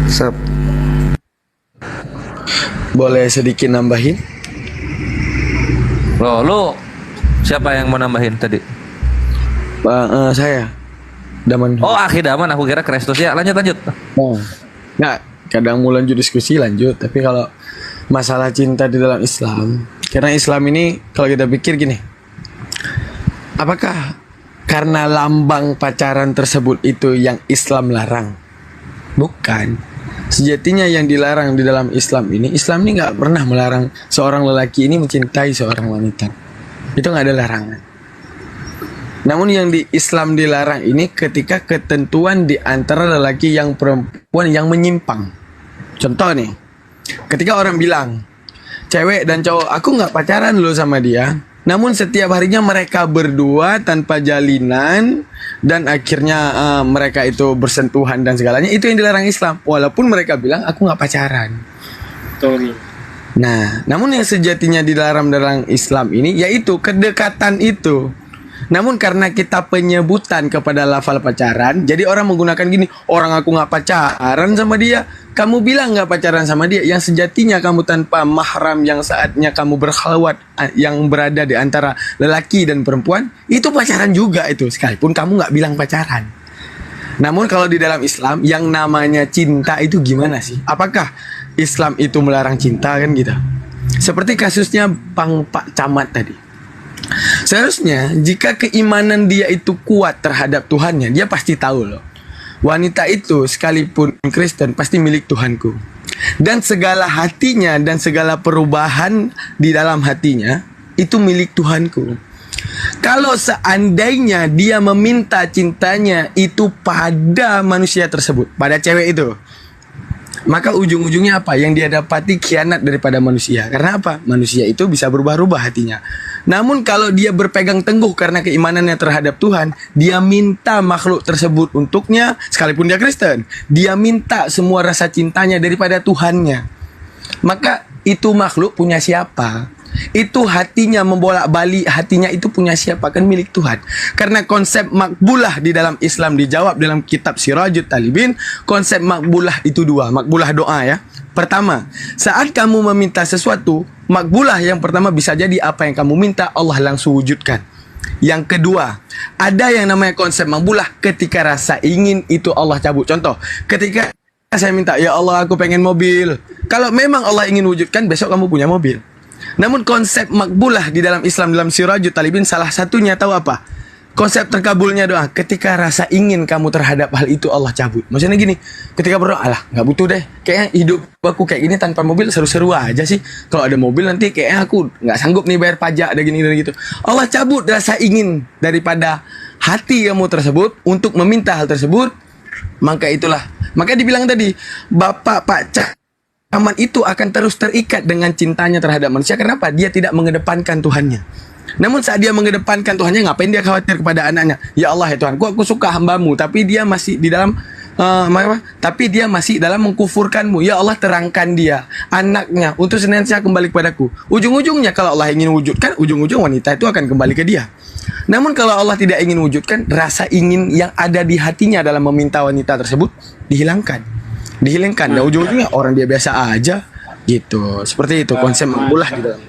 Siap. Boleh sedikit nambahin? Loh, lu siapa yang mau nambahin tadi? Saya. Daman. Oh, Akhi Daman, aku kira Kristus ya. Lanjut. Oh. Nggak, kadang mau lanjut diskusi lanjut, tapi kalau masalah cinta di dalam Islam, karena Islam ini kalau kita pikir gini, apakah karena lambang pacaran tersebut itu yang Islam larang? Bukan. Sejatinya yang dilarang di dalam Islam ini nggak pernah melarang seorang lelaki ini mencintai seorang wanita. Itu nggak ada larangan. Namun yang di Islam dilarang ini ketika ketentuan di antara lelaki yang perempuan yang menyimpang. Contoh nih, ketika orang bilang, cewek dan cowok, aku nggak pacaran loh sama dia, namun setiap harinya mereka berdua tanpa jalinan dan akhirnya mereka itu bersentuhan dan segalanya, itu yang dilarang Islam. Walaupun mereka bilang aku nggak pacaran. Betul. Nah, namun yang sejatinya dilarang dalam Islam ini yaitu kedekatan itu. Namun karena kita penyebutan kepada lafal pacaran, jadi orang menggunakan gini, orang aku nggak pacaran sama dia, kamu bilang nggak pacaran sama dia, yang sejatinya kamu tanpa mahram yang saatnya kamu berkhalwat yang berada di antara lelaki dan perempuan, itu pacaran juga itu, sekalipun kamu nggak bilang pacaran. Namun kalau di dalam Islam yang namanya cinta itu gimana sih? Apakah Islam itu melarang cinta kan gitu? Seperti kasusnya Pak Camat tadi. Seharusnya jika keimanan dia itu kuat terhadap Tuhannya, dia pasti tahu loh, wanita itu sekalipun Kristen pasti milik Tuhanku. Dan segala hatinya dan segala perubahan di dalam hatinya itu milik Tuhanku. Kalau seandainya dia meminta cintanya itu pada manusia tersebut, pada cewek itu, maka ujung-ujungnya apa? Yang dia dapati khianat daripada manusia. Karena apa? Manusia itu bisa berubah-ubah hatinya. Namun kalau dia berpegang teguh karena keimanannya terhadap Tuhan, dia minta makhluk tersebut untuknya, sekalipun dia Kristen, dia minta semua rasa cintanya daripada Tuhannya. Maka itu makhluk punya siapa? Itu hatinya membolak-balik, hatinya itu punya siapa? Kan milik Tuhan. Karena konsep makbulah di dalam Islam dijawab dalam kitab Sirajut Talibin. Konsep makbulah itu dua, makbulah doa ya. Pertama, saat kamu meminta sesuatu, makbulah yang pertama bisa jadi apa yang kamu minta Allah langsung wujudkan. Yang kedua, ada yang namanya konsep makbulah ketika rasa ingin itu Allah cabut. Contoh, ketika saya minta, ya Allah aku pengen mobil. Kalau memang Allah ingin wujudkan, besok kamu punya mobil. Namun konsep makbulah di dalam Islam, dalam Sirajut Talibin, salah satunya tahu apa? Konsep terkabulnya doa, ketika rasa ingin kamu terhadap hal itu Allah cabut. Maksudnya gini, ketika berdoa, alah nggak butuh deh, kayaknya hidup aku kayak gini tanpa mobil seru-seru aja sih. Kalau ada mobil nanti kayaknya aku nggak sanggup nih bayar pajak dan gini dan gitu. Allah cabut rasa ingin daripada hati kamu tersebut untuk meminta hal tersebut. Maka itulah, maka dibilang tadi, Bapak Pak Camat itu akan terus terikat dengan cintanya terhadap manusia. Kenapa? Dia tidak mengedepankan Tuhannya. Namun saat dia mengedepankan Tuhannya, ngapain dia khawatir kepada anaknya? Ya Allah ya Tuhan, aku suka hambamu, tapi dia masih di dalam tapi dia masih dalam mengkufurkanmu. Ya Allah, terangkan dia, anaknya, untuk senantiasa kembali kepadaku. Ujung-ujungnya kalau Allah ingin wujudkan, ujung-ujung wanita itu akan kembali ke dia. Namun kalau Allah tidak ingin wujudkan, rasa ingin yang ada di hatinya dalam meminta wanita tersebut dihilangkan. Dan ujung-ujungnya orang dia biasa aja gitu. Seperti itu konsep makbulah di dalam.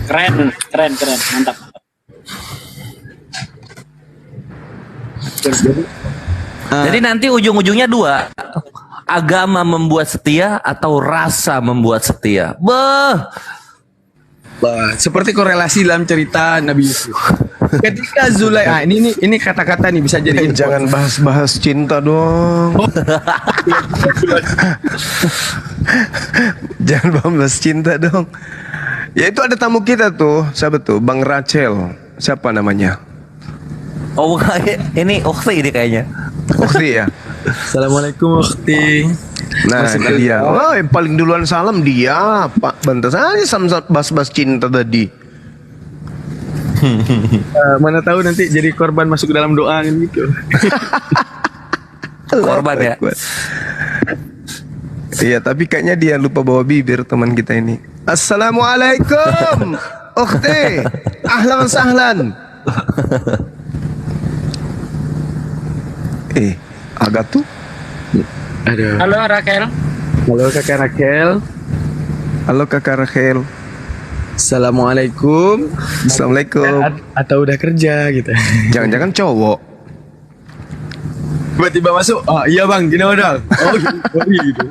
Keren, mantap. Jadi nanti ujung-ujungnya dua, agama membuat setia atau rasa membuat setia. Seperti korelasi dalam cerita Nabi Yusuf. Ketika Zulaikha, ini kata-kata nih bisa jadi. Jangan bahas-bahas cinta dong. Jangan bahas cinta dong. Ya itu ada tamu kita tuh, siapa tuh? Bang Rachel. Siapa namanya? Oh, ini Ukhti ini kayaknya. Ukhti ya. Assalamualaikum Ukhti. Nah, ini dia. Oh, yang paling duluan salam dia, Pak. Bantas aja sama bahas-bahas cinta tadi. Mana tahu nanti jadi korban masuk ke dalam doa kan gitu. Korban ya. Iya, tapi kayaknya dia lupa bawa bibir teman kita ini. Assalamualaikum. Okhti, ahlan sahlan. Agak tuh. Aduh. Halo Rakel. Halo kakak Rakel. Halo kakak Rakel. Assalamualaikum. Assalamualaikum. Atau udah kerja gitu. Jangan-jangan cowok. Tiba-tiba masuk. Oh iya bang, gini modal. Oh gitu.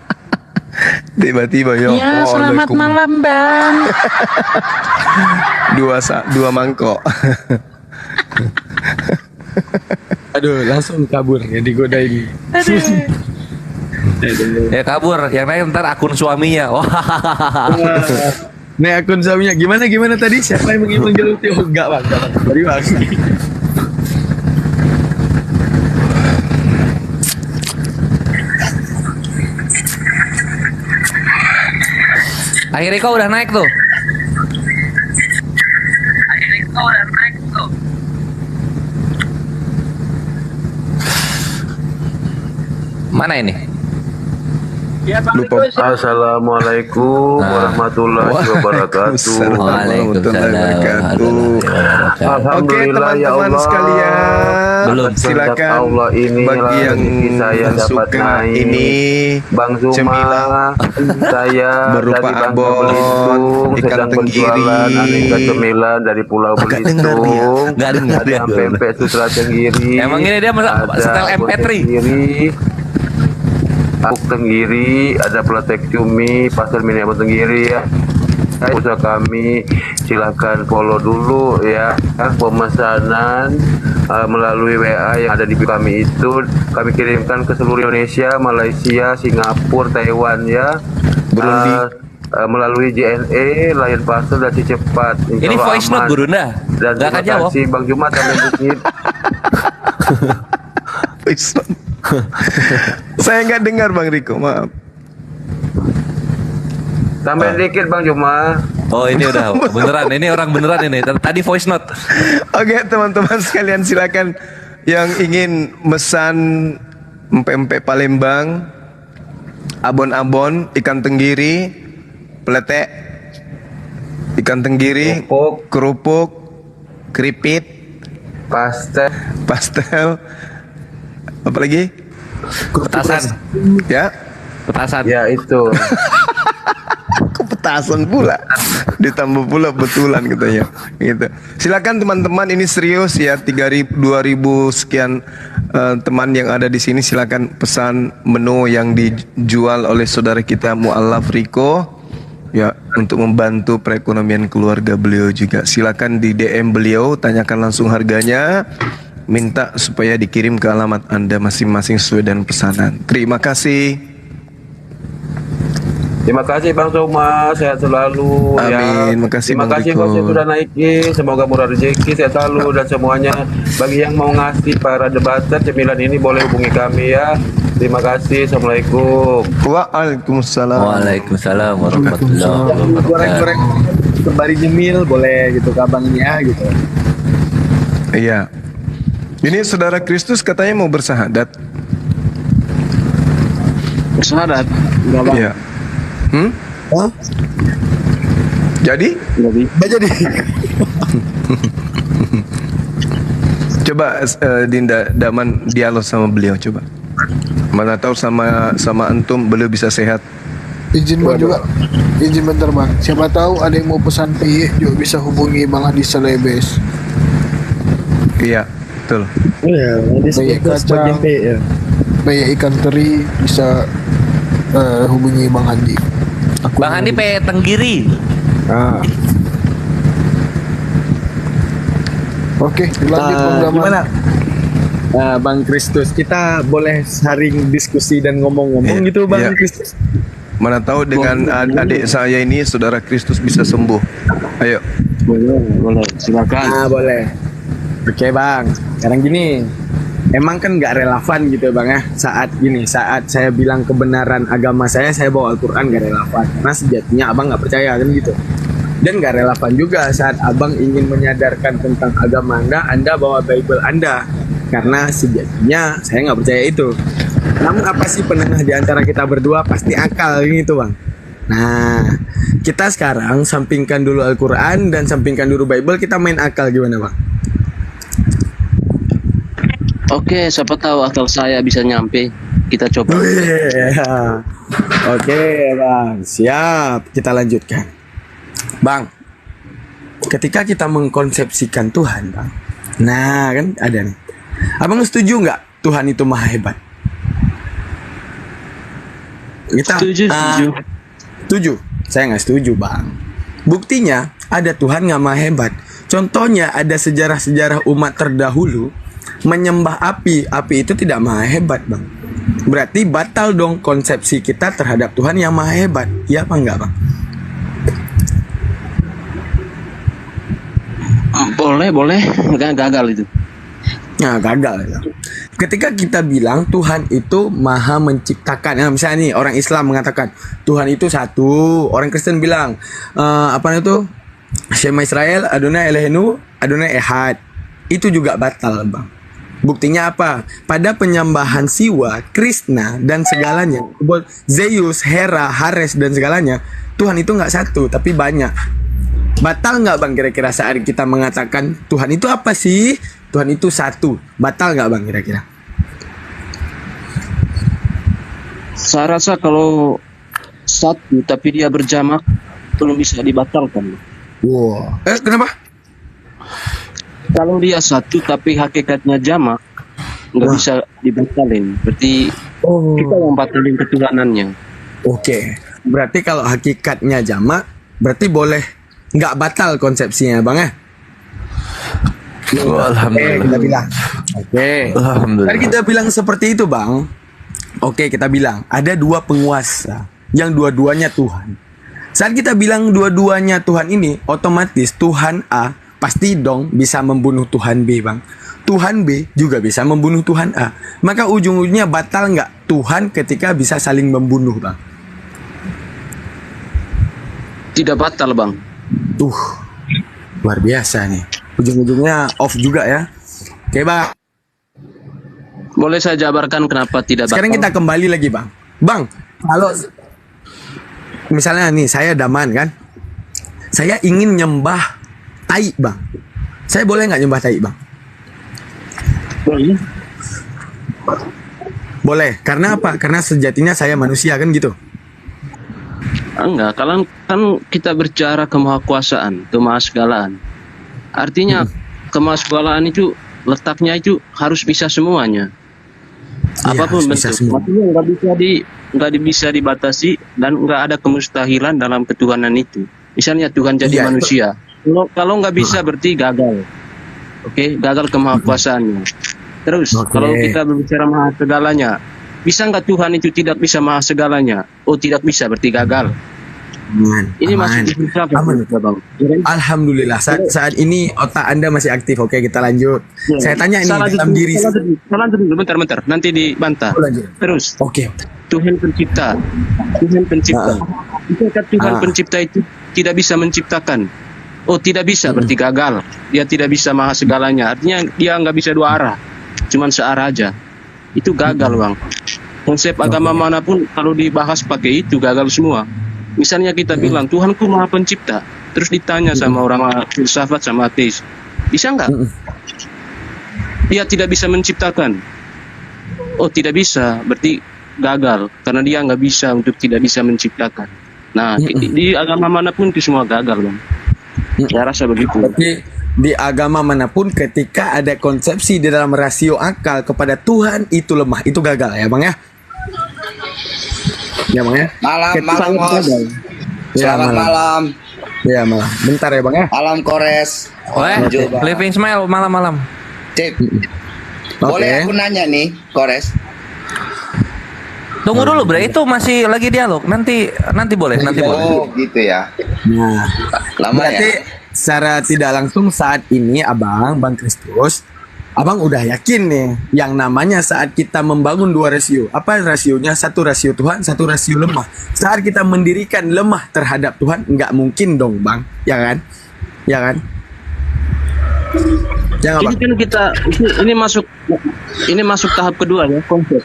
Tiba-tiba Ya, selamat malam bang. dua mangkok. Aduh, langsung kabur ya digodain. Ya kabur, yang lain ntar akun suaminya. Wah. Nih akun suaminya gimana tadi? Siapa yang manggil Tio? Enggak bang. Tadi bang. Akhirnya kau udah naik tuh. Mana ini? Ya, Lupa. Assalamualaikum warahmatullahi wabarakatuh. Waalaikumsalam. Oke teman-teman sekalian, belum silakan Allah ini bagi yang saya dapat suka naik. ini Bang Zuma, saya berupa dari Bangka abon, Belitung, ikan sedang tenggiri, berjualan aneka cemilan dari Pulau Belitung. Nggak dengar dia. Ada pempek sutra tenggiri. Emang ini dia setel MP3. Apuk tenggiri, ada peletek cumi, pasar mini abon tenggiri ya. Usaha kami silakan follow dulu ya pemesanan melalui WA yang ada di kami itu kami kirimkan ke seluruh Indonesia, Malaysia, Singapura, Taiwan ya. Melalui JNE, Lion Parcel dan Si Cepat. Ini voice note Guru Nda. Dan terima kasih Bang Jumat sampai dikit. Saya nggak dengar Bang Riko, maaf. Sampai dikit Bang Juma. Oh ini udah beneran, ini orang beneran ini. Tadi voice note. Oke teman-teman sekalian silakan yang ingin mesan empek-empek Palembang, abon-abon, ikan tenggiri, peletek, ikan tenggiri, kerupuk, keripit, pastel, apa lagi? Petasan. Ya. Petasan. Ya itu. Petasan pula. Ditambah pula betulan katanya. Gitu. Silakan teman-teman, ini serius ya, 2000 sekian teman yang ada di sini, silakan pesan menu yang dijual oleh saudara kita Mu'allaf Riko ya, untuk membantu perekonomian keluarga beliau juga. Silakan di DM beliau, tanyakan langsung harganya, minta supaya dikirim ke alamat Anda masing-masing sesuai dengan pesanan. Terima kasih. Terima kasih Bang Soma, sehat selalu. Amin. Ya. Makasih Terima Bang kasih Riko. bos yang sudah naikin. Semoga murah rezeki, sehat selalu dan semuanya. Bagi yang mau ngasih para debater cemilan ini boleh hubungi kami ya. Terima kasih. Assalamualaikum. Waalaikumsalam. Waalaikumsalam warahmatullahi wabarakatuh. Goreng-goreng kembali nyemil boleh gitu kabangnya gitu. Iya. Ini saudara Kristus katanya mau bersahadat. Bersahadat? Enggak Bang. Iya. Jadi? Nggak jadi. Coba Dinda Daman dialog sama beliau coba. Mana tahu sama antum beliau bisa sehat. Izin Bang juga. Izin bentar Bang. Siapa tahu ada yang mau pesan pie juga bisa hubungi Bang Adi Salebes. Iya, betul. Iya, Banyak kacang, ya. banyak ikan teri bisa hubungi Bang Andi. Bang Andi pe tenggiri. Oke, lanjut Bang Daman. Gimana? Bang Kristus, kita boleh saring diskusi dan ngomong-ngomong gitu Bang Kristus. Mana tahu dengan adik saya ini saudara Kristus bisa sembuh. Ayo. Boleh. Silakan. Boleh. Oke Bang, sekarang gini. Emang kan nggak relevan gitu Bang ya. Saat saya bilang kebenaran agama saya bawa Al-Quran nggak relevan. Karena sejatinya Abang nggak percaya kan gitu. Dan nggak relevan juga saat Abang ingin menyadarkan tentang agama Anda bawa Bible Anda. Karena sejatinya saya nggak percaya itu. Namun apa sih penengah di antara kita berdua? Pasti akal ini tuh Bang. Nah, kita sekarang sampingkan dulu Al-Quran dan sampingkan dulu Bible, kita main akal gimana Bang? Oke, siapa tahu akal saya bisa nyampe. Kita coba. Oke Bang, siap. Kita lanjutkan. Bang, ketika kita mengkonsepsikan Tuhan Bang, nah kan ada nih. Abang setuju nggak Tuhan itu maha hebat? Kita setuju. Saya nggak setuju Bang. Buktinya ada Tuhan nggak maha hebat. Contohnya ada sejarah-sejarah umat terdahulu menyembah api. Api itu tidak maha hebat Bang. Berarti batal dong konsepsi kita terhadap Tuhan yang maha hebat. Iya apa enggak Bang? Boleh. Gagal itu. Nah, gagal ya. Ketika kita bilang Tuhan itu maha menciptakan, nah, misalnya nih orang Islam mengatakan Tuhan itu satu, orang Kristen bilang apa itu Shema Israel, Adonai Elohenu, Adonai Ehad. Itu juga batal Bang. Buktinya apa? Pada penyembahan Siwa, Krishna dan segalanya, Zeus, Hera, Hares dan segalanya, Tuhan itu nggak satu tapi banyak. Batal nggak Bang kira-kira saat kita mengatakan Tuhan itu apa sih? Tuhan itu satu. Batal nggak Bang kira-kira? Saya rasa kalau satu tapi dia berjamak belum bisa dibatalkan. Wow. Kenapa? Kalau dia satu tapi hakikatnya jamak nggak bisa dibatalin. Berarti kita yang batalin ketuhanannya. Oke. Berarti kalau hakikatnya jamak berarti boleh nggak batal konsepsinya Bang ya? Alhamdulillah. Kita bilang. Oke. Alhamdulillah. Tadi kita bilang seperti itu Bang. Oke, kita bilang ada dua penguasa yang dua-duanya Tuhan. Saat kita bilang dua-duanya Tuhan ini, otomatis Tuhan A pasti dong bisa membunuh Tuhan B Bang. Tuhan B juga bisa membunuh Tuhan A. Maka ujung-ujungnya batal nggak Tuhan ketika bisa saling membunuh Bang? Tidak batal Bang. Luar biasa nih. Ujung-ujungnya off juga ya. Oke Bang. Boleh saya jabarkan kenapa tidak batal? Sekarang kita kembali lagi Bang. Bang, kalau misalnya nih saya Daman kan, saya ingin nyembah tai Bang. Saya boleh nggak nyembah tai Bang? Boleh. Boleh. Karena apa? Karena sejatinya saya manusia kan gitu. Enggak, kalau kan kita bicara kemahakuasaan, kemahasegalaan. Artinya kemahasegalaan itu letaknya itu harus bisa semuanya. Apapun bentuk. Maksudnya nggak bisa dibatasi dan nggak ada kemustahilan dalam ketuhanan itu. Misalnya Tuhan jadi manusia. Kalau nggak bisa berarti gagal. Oke, gagal kemahakuasaannya. Terus kalau kita berbicara maha segalanya, bisa nggak Tuhan itu tidak bisa maha segalanya? Oh, tidak bisa berarti gagal. Ini masih bisa Bang. Alhamdulillah saat ini otak Anda masih aktif. Oke, kita lanjut. Saya tanya ini dalam diri. Salah dulu, bentar. Nanti dibantah. Terus. Oke. Tuhan pencipta. Jika Tuhan pencipta itu tidak bisa menciptakan. Oh, tidak bisa berarti gagal. Dia tidak bisa maha segalanya. Artinya dia nggak bisa dua arah. Cuman searah aja. Itu gagal Bang. Konsep agama manapun kalau dibahas pakai itu gagal semua. Misalnya kita bilang Tuhanku maha pencipta, terus ditanya sama orang filsafat sama ateis, bisa nggak? Dia tidak bisa menciptakan. Oh, tidak bisa, berarti gagal karena dia nggak bisa untuk tidak bisa menciptakan. Nah, di agama manapun itu semua gagal Bang. Saya rasa begitu. Berarti di agama manapun ketika ada konsepsi di dalam rasio akal kepada Tuhan itu lemah, itu gagal ya Bang ya? Ya Bang ya? Malam Bos. Ya, Selamat malam. Ya malam. Bentar ya Bang ya? Malam Kores. Living Smile malam-malam. Cip. Boleh aku nanya nih, Kores? Tunggu dulu Bre, itu masih lagi dialog. Nanti boleh, nanti boleh. Oh, gitu ya. Nah, lama berarti ya? secara tidak langsung saat ini Bang Kristus, Abang udah yakin nih yang namanya saat kita membangun dua rasio. Apa rasionya? Satu rasio Tuhan, satu rasio lemah. Saat kita mendirikan lemah terhadap Tuhan, nggak mungkin dong Bang, ya kan? Ya kan? Ini kan kita ini masuk tahap kedua ya, konsep.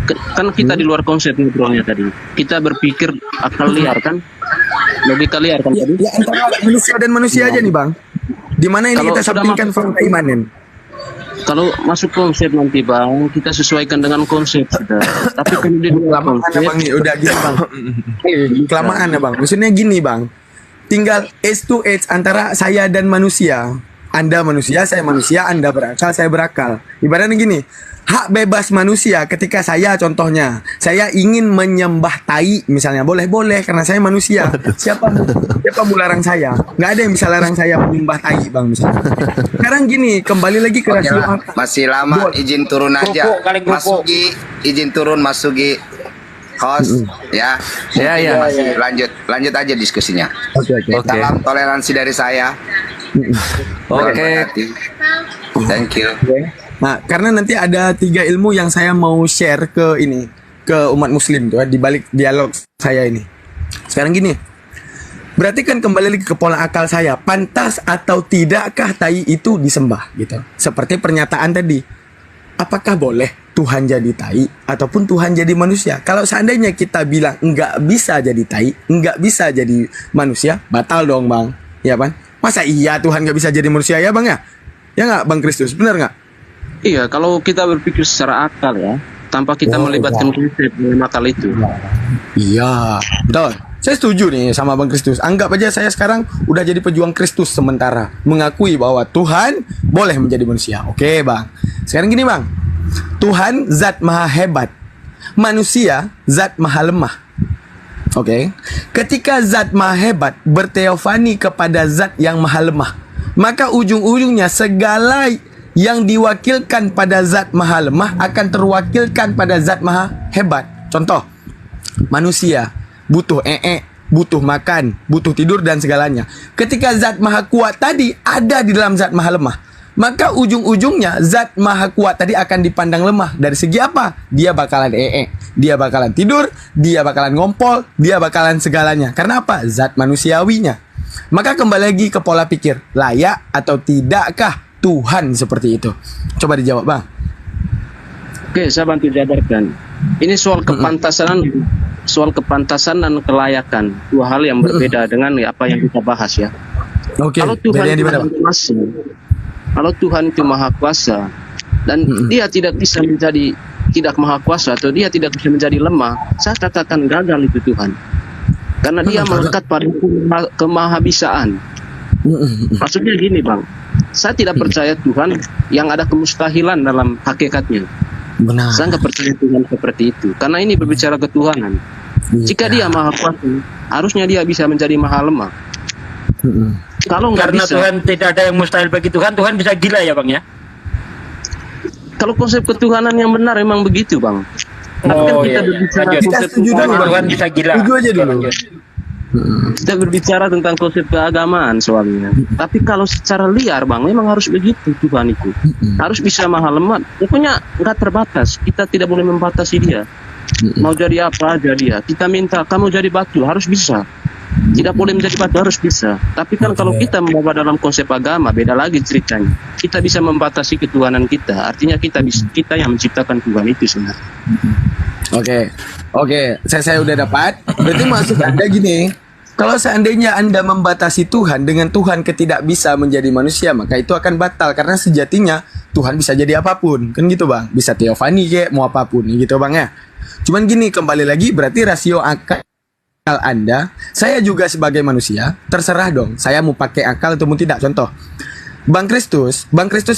Kan kita di luar konsep ngobrolnya tadi. Kita berpikir akal liar kan, logika liar kan tadi. Ya antara manusia dan manusia aja nih bang. Di mana ini Kalau kita sudah sampingkan masuk fakta imanen. Kalau masuk konsep nanti bang, kita sesuaikan dengan konsep sudah. Tapi kalau di luar Kelamaan konsep, ya bang nih, udah gini bang. Kelamaan ya bang. Maksudnya gini bang. Tinggal edge to edge antara saya dan manusia. Anda manusia, saya manusia, Anda berakal, saya berakal. Ibaratnya gini, hak bebas manusia ketika saya contohnya, saya ingin menyembah tai misalnya, boleh karena saya manusia. Siapa mau larang saya? Nggak ada yang bisa larang saya menyembah tai bang misalnya. Sekarang gini, kembali lagi ke rasio akal. Masih lama, izin turun aja. Mas Sugi, izin turun Mas Sugi. Host, ya. Masih lanjut aja diskusinya. Salam toleransi dari saya. Thank you. Nah, karena nanti ada 3 ilmu yang saya mau share ke ini, ke umat muslim tuh di balik dialog saya ini. Sekarang gini. Berarti kan kembali lagi ke pola akal saya, pantas atau tidakkah tai itu disembah gitu. Seperti pernyataan tadi. Apakah boleh Tuhan jadi tai ataupun Tuhan jadi manusia? Kalau seandainya kita bilang enggak bisa jadi tai, enggak bisa jadi manusia, batal dong, Bang. Ya, Bang? Masa iya Tuhan nggak bisa jadi manusia ya bang ya? Ya nggak Bang Kristus, benar nggak? iya kalau kita berpikir secara akal ya, tanpa kita melibatkan konsep dalam akal itu. Iya, betul. Saya setuju nih sama Bang Kristus. Anggap aja saya sekarang udah jadi pejuang Kristus sementara, mengakui bahwa Tuhan boleh menjadi manusia. Oke bang. Sekarang gini bang, Tuhan zat maha hebat, manusia zat maha lemah. Oke, ketika zat maha hebat berteofani kepada zat yang maha lemah, maka ujung-ujungnya segala yang diwakilkan pada zat maha lemah akan terwakilkan pada zat maha hebat. Contoh, manusia butuh butuh makan, butuh tidur dan segalanya. Ketika zat maha kuat tadi ada di dalam zat maha lemah, maka ujung-ujungnya zat maha kuat tadi akan dipandang lemah. Dari segi apa? Dia bakalan dia bakalan tidur, dia bakalan ngompol, dia bakalan segalanya. Karena apa? Zat manusiawinya. Maka kembali lagi ke pola pikir, layak atau tidakkah Tuhan seperti itu? Coba dijawab bang. Oke, saya bantu jabarkan. Ini soal kepantasan dan kelayakan, dua hal yang berbeda dengan apa yang kita bahas ya. Oke. Kalau Tuhan itu maha kuasa dan dia tidak bisa menjadi tidak maha kuasa atau dia tidak bisa menjadi lemah, saya katakan gagal itu Tuhan. Karena dia melekat pada kemahabisaan. Maksudnya gini bang, saya tidak percaya Tuhan yang ada kemustahilan dalam hakikatnya. Benar. Saya nggak percaya Tuhan seperti itu. Karena ini berbicara ketuhanan. Jika dia maha kuasa, harusnya dia bisa menjadi maha lemah. Kalau nggak Karena bisa, Tuhan tidak ada yang mustahil bagi Tuhan, Tuhan bisa gila ya bang ya? kalau konsep ketuhanan yang benar memang begitu bang. Tapi kan kita berbicara konsep Tuhan bisa gila. Setuju aja dulu. Kita berbicara tentang konsep keagamaan soalnya. Tapi kalau secara liar bang, memang harus begitu Tuhan itu. Harus bisa maha lemah. Pokoknya nggak terbatas. Kita tidak boleh membatasi dia. Mau jadi apa aja dia. Kita minta kamu jadi batu, harus bisa. Tidak boleh menjadi batu, harus bisa. Tapi kan kalau kita membawa dalam konsep agama, beda lagi ceritanya. Kita bisa membatasi ketuhanan kita. Artinya kita yang menciptakan Tuhan itu sebenarnya. Oke, saya udah dapat. Berarti maksud Anda gini, kalau seandainya Anda membatasi Tuhan dengan Tuhan tidak bisa menjadi manusia, maka itu akan batal karena sejatinya Tuhan bisa jadi apapun, kan gitu bang. Bisa teofani kayak mau apapun, gitu bang ya. Cuman gini, kembali lagi berarti rasio akal Anda, saya juga sebagai manusia, terserah dong, saya mau pakai akal atau tidak. Contoh, Bang Kristus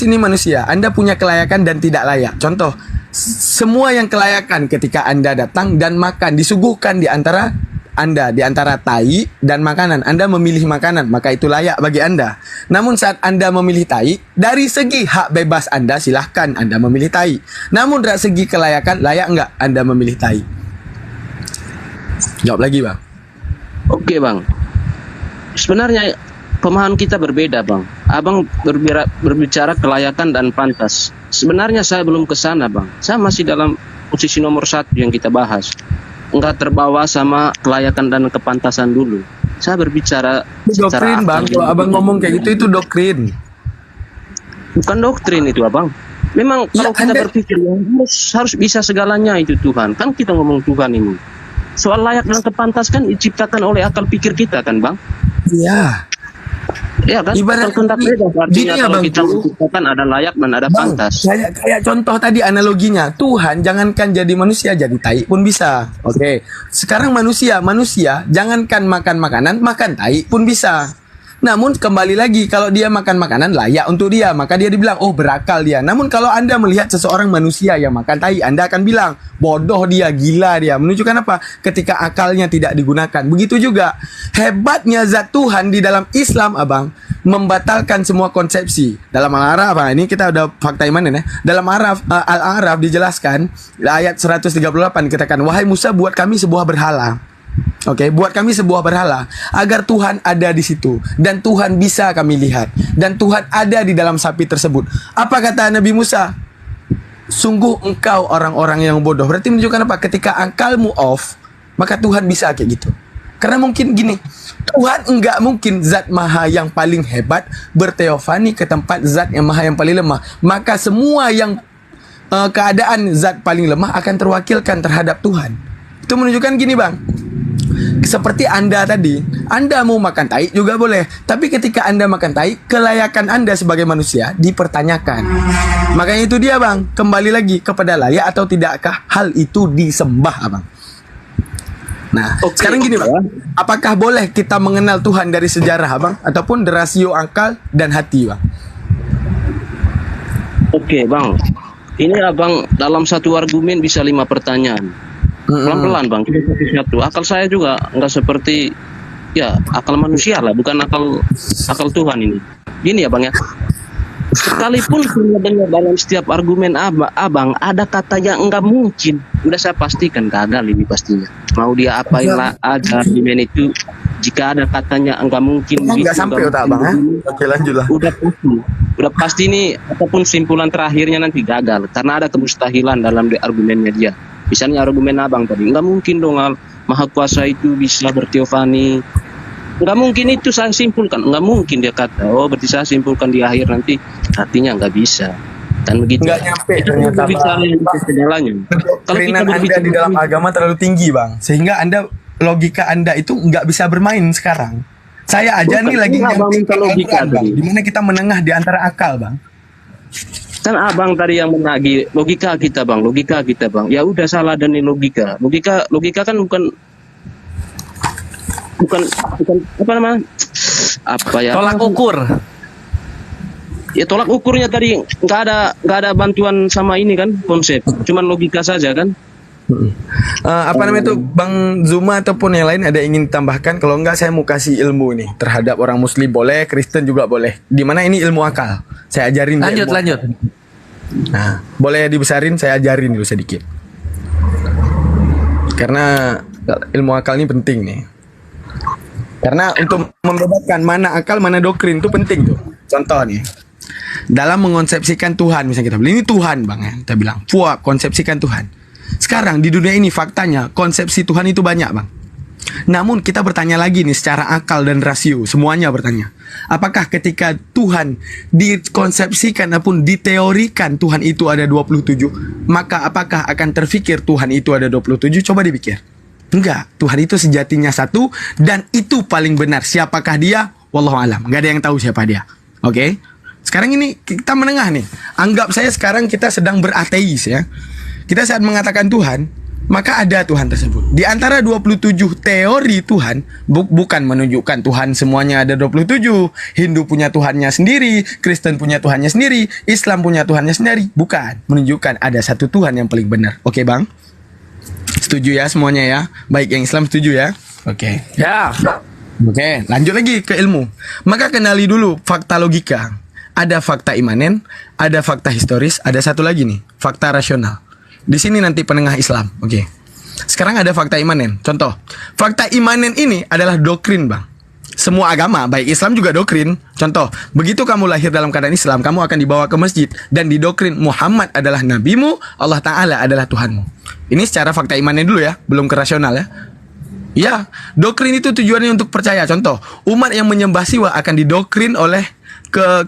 ini manusia, Anda punya kelayakan dan tidak layak. Contoh, semua yang kelayakan ketika Anda datang dan makan, disuguhkan di antara Anda, di antara tai dan makanan. Anda memilih makanan, maka itu layak bagi Anda. Namun saat Anda memilih tai, dari segi hak bebas Anda, silahkan Anda memilih tai. Namun dari segi kelayakan, layak enggak Anda memilih tai? Jawab lagi bang. Oke bang, sebenarnya pemahaman kita berbeda bang. Abang berbicara kelayakan dan pantas. Sebenarnya saya belum ke sana bang. Saya masih dalam posisi nomor 1 yang kita bahas. Enggak terbawa sama kelayakan dan kepantasan dulu. Saya berbicara secara doktrin bang. Kalau abang ngomong kayak gitu, itu doktrin. Bukan doktrin itu abang. Memang kalau kita berpikir harus bisa segalanya itu Tuhan. Kan kita ngomong Tuhan ini. Soal layak dan kepantas kan diciptakan oleh akal pikir kita kan, Bang? Iya. Ya kan? Ibarat artinya kalau Bang, kita menciptakan ada layak dan ada pantas. Kayak contoh tadi analoginya, Tuhan jangankan jadi manusia, jadi tai pun bisa. Oke. Sekarang manusia jangankan makan makanan, makan tai pun bisa. Namun kembali lagi, kalau dia makan makanan layak untuk dia, maka dia dibilang, oh berakal dia. Namun kalau Anda melihat seseorang manusia yang makan tai, Anda akan bilang, bodoh dia, gila dia. Menunjukkan apa? Ketika akalnya tidak digunakan. Begitu juga, hebatnya zat Tuhan di dalam Islam, Abang, membatalkan semua konsepsi. Dalam Al-A'raf, ini kita udah fakta imanin ya. Dalam Al-A'raf dijelaskan, ayat 138 katakan, wahai Musa, buat kami sebuah berhala. Oke, buat kami sebuah berhala agar Tuhan ada di situ dan Tuhan bisa kami lihat dan Tuhan ada di dalam sapi tersebut. Apa kata Nabi Musa? Sungguh engkau orang-orang yang bodoh. Berarti menunjukkan apa? Ketika akalmu off, maka Tuhan bisa kayak gitu. Karena mungkin gini, Tuhan enggak mungkin zat maha yang paling hebat berteofani ke tempat zat yang maha yang paling lemah. Maka semua yang keadaan zat paling lemah akan terwakilkan terhadap Tuhan. Itu menunjukkan gini, Bang. Seperti Anda tadi, Anda mau makan tai juga boleh. Tapi ketika Anda makan tai, kelayakan Anda sebagai manusia dipertanyakan. Makanya itu dia, Bang. Kembali lagi kepada layak atau tidakkah hal itu disembah, Abang. Nah, sekarang gini, Bang. Apakah boleh kita mengenal Tuhan dari sejarah, Abang? Ataupun dari rasio akal dan hati, Bang? Oke, Bang. Ini Abang dalam satu argumen bisa 5 pertanyaan. Pelan-pelan, Bang, kita satu-satu. Akal saya juga nggak seperti ya akal manusia lah, bukan akal Tuhan ini. Gini ya, Bang ya. Sekalipun sebenarnya dalam setiap argumen Abang ada kata yang enggak mungkin, udah saya pastikan gagal ini pastinya. Mau dia apain lah ada argumen itu, jika ada katanya enggak mungkin, nggak sampai otak Abang ya. Oke, lanjutlah. Udah pasti ini ataupun simpulan terakhirnya nanti gagal karena ada kemustahilan dalam argumennya dia. Misalnya argumen Abang tadi, nggak mungkin dong Maha Kuasa itu bisa berteofani. Nggak mungkin itu saya simpulkan. Nggak mungkin dia kata, oh berarti saya simpulkan di akhir nanti. Artinya nggak bisa. Dan begitu. Nggak nyampe itu ternyata, bicara yang segalanya. Kalau kita Anda di dalam agama terlalu tinggi, Bang. Sehingga logika Anda itu nggak bisa bermain sekarang. Saya aja nih lagi minta logika Bang. Dimana kita menengah di antara akal, Bang. Kan Abang tadi yang menagih logika kita, Bang. Ya udah salah dan ini logika kan bukan apa namanya? Apa ya? Tolak ukur. Ya tolak ukurnya tadi nggak ada bantuan sama ini kan konsep. Cuman logika saja kan. Apa namanya itu Bang Zuma ataupun yang lain ada ingin tambahkan? Kalau enggak saya mau kasih ilmu nih terhadap orang Muslim boleh, Kristen juga boleh. Dimana ini ilmu akal. Saya ajarin. Lanjut. Nah, boleh dibesarin, saya ajarin dulu sedikit. Karena ilmu akal ini penting nih. Karena untuk membedakan mana akal, mana doktrin itu penting tuh. Contoh nih. Dalam mengonsepsikan Tuhan, misalnya kita bilang ini Tuhan, Bang ya. Kita bilang, konsepsikan Tuhan. Sekarang di dunia ini faktanya konsepsi Tuhan itu banyak, Bang. Namun kita bertanya lagi nih secara akal dan rasio, semuanya bertanya. Apakah ketika Tuhan dikonsepsikan ataupun diteorikan Tuhan itu ada 27, maka apakah akan terfikir Tuhan itu ada 27? Coba dipikir. Enggak, Tuhan itu sejatinya satu dan itu paling benar. Siapakah dia? Wallahu alam. Enggak ada yang tahu siapa dia. Oke? Sekarang ini kita menengah nih. Anggap saya sekarang kita sedang berateis ya. Kita saat mengatakan Tuhan, maka ada Tuhan tersebut. Di antara 27 teori Tuhan, bukan menunjukkan Tuhan semuanya ada 27. Hindu punya Tuhannya sendiri, Kristen punya Tuhannya sendiri, Islam punya Tuhannya sendiri. Bukan, menunjukkan ada satu Tuhan yang paling benar. Oke, Bang? Setuju ya semuanya ya? Baik yang Islam setuju ya? Oke. Ya. Oke, lanjut lagi ke ilmu. Maka kenali dulu fakta logika. Ada fakta imanen, ada fakta historis, ada satu lagi nih, fakta rasional. Di sini nanti penengah Islam. Oke. Sekarang ada fakta imanen. Contoh, fakta imanen ini adalah doktrin, Bang. Semua agama, baik Islam juga doktrin. Contoh, begitu kamu lahir dalam keadaan Islam, kamu akan dibawa ke masjid dan didoktrin Muhammad adalah nabimu, Allah Ta'ala adalah Tuhanmu. Ini secara fakta imanen dulu ya, belum ke rasional ya. Ya, doktrin itu tujuannya untuk percaya. Contoh, umat yang menyembah Siwa akan didoktrin oleh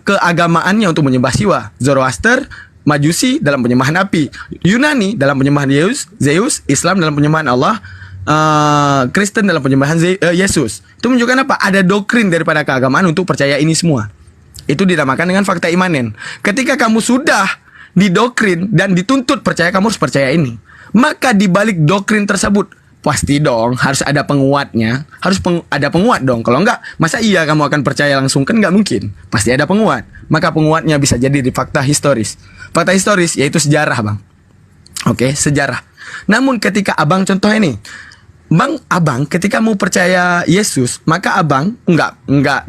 keagamaannya untuk menyembah Siwa. Zoroaster Majusi dalam penyembahan api, Yunani dalam penyembahan Zeus, Islam dalam penyembahan Allah, Kristen dalam penyembahan Yesus. Itu menunjukkan apa? Ada doktrin daripada keagamaan untuk percaya ini semua. Itu dinamakan dengan fakta imanen. Ketika kamu sudah didoktrin dan dituntut percaya, kamu harus percaya ini. Maka di balik doktrin tersebut pasti dong harus ada penguatnya, ada penguat dong. Kalau enggak, masa iya kamu akan percaya langsung? Kan enggak mungkin. Pasti ada penguat. Maka penguatnya bisa jadi di fakta historis. Fakta historis yaitu sejarah, Bang. Oke, sejarah. Namun ketika Abang contoh ini, Abang ketika mau percaya Yesus, maka Abang enggak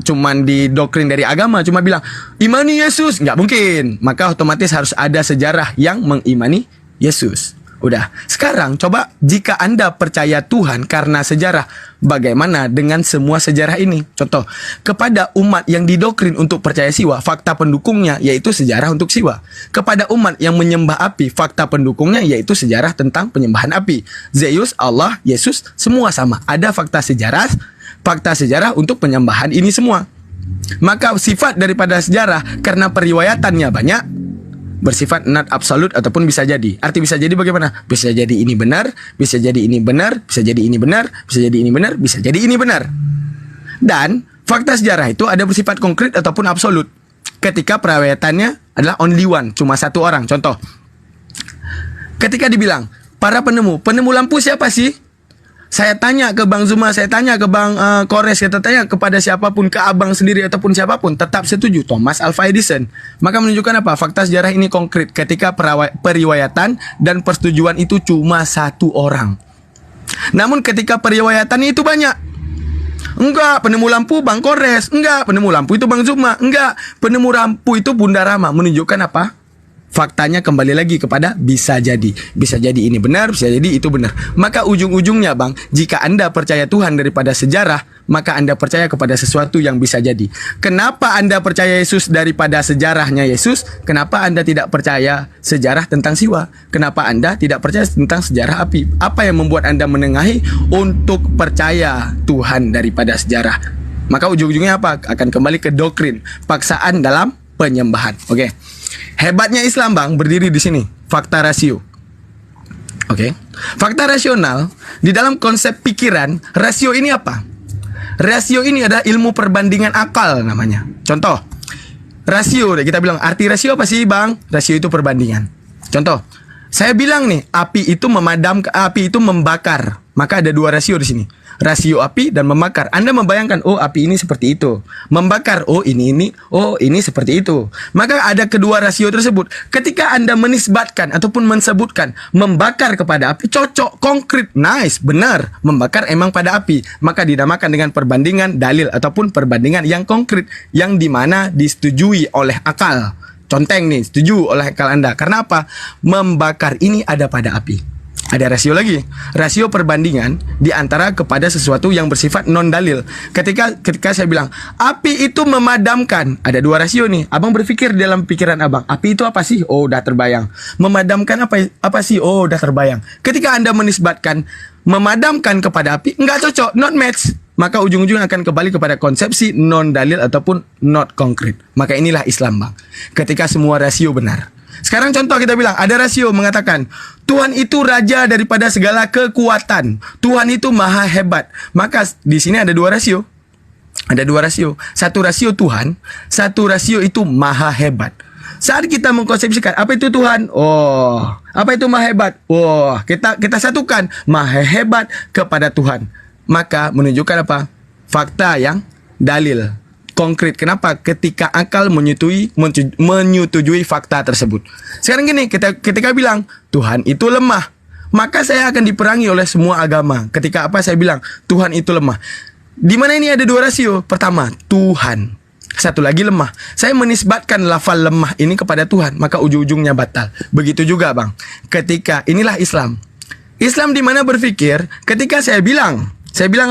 cuman di doktrin dari agama cuma bilang imani Yesus, enggak mungkin. Maka otomatis harus ada sejarah yang mengimani Yesus. Udah. Sekarang coba jika Anda percaya Tuhan karena sejarah, bagaimana dengan semua sejarah ini? Contoh, kepada umat yang didoktrin untuk percaya Siwa, fakta pendukungnya yaitu sejarah untuk Siwa. Kepada umat yang menyembah api, fakta pendukungnya yaitu sejarah tentang penyembahan api. Zeus, Allah, Yesus, semua sama. Ada fakta sejarah untuk penyembahan ini semua. Maka sifat daripada sejarah karena periwayatannya banyak, bersifat not absolut ataupun bisa jadi. Arti bisa jadi bagaimana? Bisa jadi ini benar, bisa jadi ini benar, bisa jadi ini benar, bisa jadi ini benar, bisa jadi ini benar. Dan fakta sejarah itu ada bersifat konkret ataupun absolut. Ketika periwayatannya adalah only one, cuma satu orang. Contoh, ketika dibilang para penemu lampu siapa sih? Saya tanya ke Bang Zuma, saya tanya ke Bang Kores, kita tanya kepada siapapun, ke Abang sendiri ataupun siapapun, tetap setuju Thomas Alva Edison. Maka menunjukkan apa? Fakta sejarah ini konkret ketika periwayatan dan persetujuan itu cuma satu orang. Namun ketika periwayatannya itu banyak, enggak, penemu lampu Bang Kores, enggak, penemu lampu itu Bang Zuma, enggak, penemu lampu itu Bunda Rama, menunjukkan apa? Faktanya kembali lagi kepada bisa jadi. Bisa jadi ini benar, bisa jadi itu benar. Maka ujung-ujungnya, Bang, jika Anda percaya Tuhan daripada sejarah, maka Anda percaya kepada sesuatu yang bisa jadi. Kenapa Anda percaya Yesus daripada sejarahnya Yesus? Kenapa Anda tidak percaya sejarah tentang Siwa? Kenapa Anda tidak percaya tentang sejarah api? Apa yang membuat Anda menengahi untuk percaya Tuhan daripada sejarah? Maka ujung-ujungnya apa? Akan kembali ke doktrin, paksaan dalam penyembahan. Oke. Hebatnya Islam, Bang, berdiri di sini. Fakta rasio. Oke. Fakta rasional di dalam konsep pikiran, rasio ini apa? Rasio ini adalah ilmu perbandingan akal namanya. Contoh, rasio, kita bilang arti rasio apa sih, Bang? Rasio itu perbandingan. Contoh, saya bilang nih, api itu api itu membakar. Maka ada dua rasio di sini. Rasio api dan membakar. Anda membayangkan, oh api ini seperti itu. Membakar, oh ini seperti itu. Maka ada kedua rasio tersebut. Ketika Anda menisbatkan ataupun mensebutkan membakar kepada api, cocok, konkret, nice, benar. Membakar emang pada api. Maka dinamakan dengan perbandingan dalil ataupun perbandingan yang konkret. Yang dimana disetujui oleh akal. Conteng nih, setuju oleh akal Anda. Karena apa? Membakar ini ada pada api. Ada rasio lagi, rasio perbandingan di antara kepada sesuatu yang bersifat non dalil. Ketika saya bilang api itu memadamkan, ada dua rasio nih. Abang berpikir dalam pikiran Abang, api itu apa sih? Oh, udah terbayang. Memadamkan apa sih? Oh, udah terbayang. Ketika Anda menisbatkan memadamkan kepada api, nggak cocok, not match. Maka ujung-ujungnya akan kembali kepada konsepsi non dalil ataupun not konkret. Maka inilah Islam, Bang. Ketika semua rasio benar. Sekarang contoh kita bilang, ada rasio mengatakan Tuhan itu raja daripada segala kekuatan. Tuhan itu maha hebat. Maka di sini ada dua rasio. Ada dua rasio. Satu rasio Tuhan, satu rasio itu maha hebat. Saat kita mengkonsepsikan apa itu Tuhan? Oh, apa itu maha hebat? Oh, kita satukan maha hebat kepada Tuhan. Maka menunjukkan apa? Fakta yang dalil. Konkret. Kenapa? Ketika akal menyetujui fakta tersebut. Sekarang gini, ketika bilang Tuhan itu lemah, maka saya akan diperangi oleh semua agama. Ketika apa saya bilang Tuhan itu lemah. Di mana ini ada dua rasio. Pertama, Tuhan. Satu lagi lemah. Saya menisbatkan lafal lemah ini kepada Tuhan, maka ujung-ujungnya batal. Begitu juga, Bang. Ketika inilah Islam. Islam di mana berpikir ketika saya bilang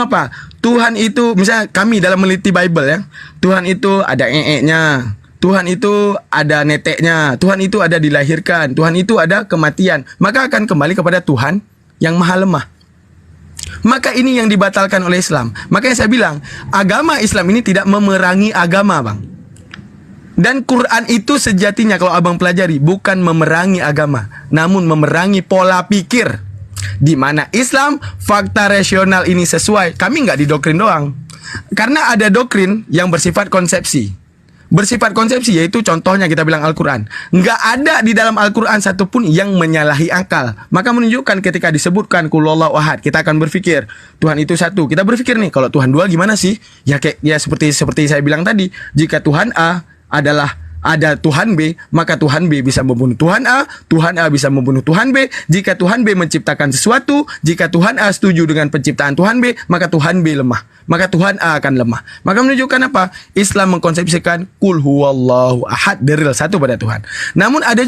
apa? Tuhan itu, misalnya kami dalam meneliti Bible ya, Tuhan itu ada nya, Tuhan itu ada neteknya, Tuhan itu ada dilahirkan, Tuhan itu ada kematian. Maka akan kembali kepada Tuhan yang maha lemah. Maka ini yang dibatalkan oleh Islam. Makanya saya bilang, agama Islam ini tidak memerangi agama, Bang. Dan Quran itu sejatinya kalau abang pelajari bukan memerangi agama, namun memerangi pola pikir. Di mana Islam fakta rasional ini sesuai. Kami nggak di doktrin doang. Karena ada doktrin yang bersifat konsepsi. Bersifat konsepsi yaitu contohnya kita bilang Al-Quran. Nggak ada di dalam Al-Quran satupun yang menyalahi akal. Maka menunjukkan ketika disebutkan Qulhuwallahu ahad, kita akan berpikir Tuhan itu satu. Kita berpikir nih, kalau Tuhan dua gimana sih? Ya kayak seperti saya bilang tadi, jika Tuhan A adalah ada Tuhan B, maka Tuhan B bisa membunuh Tuhan A bisa membunuh Tuhan B. Jika Tuhan B menciptakan sesuatu, jika Tuhan A setuju dengan penciptaan Tuhan B, maka Tuhan B lemah, maka Tuhan A akan lemah. Maka menunjukkan apa? Islam mengkonsepsikan Qul huwallahu ahad, deril satu pada Tuhan. Namun ada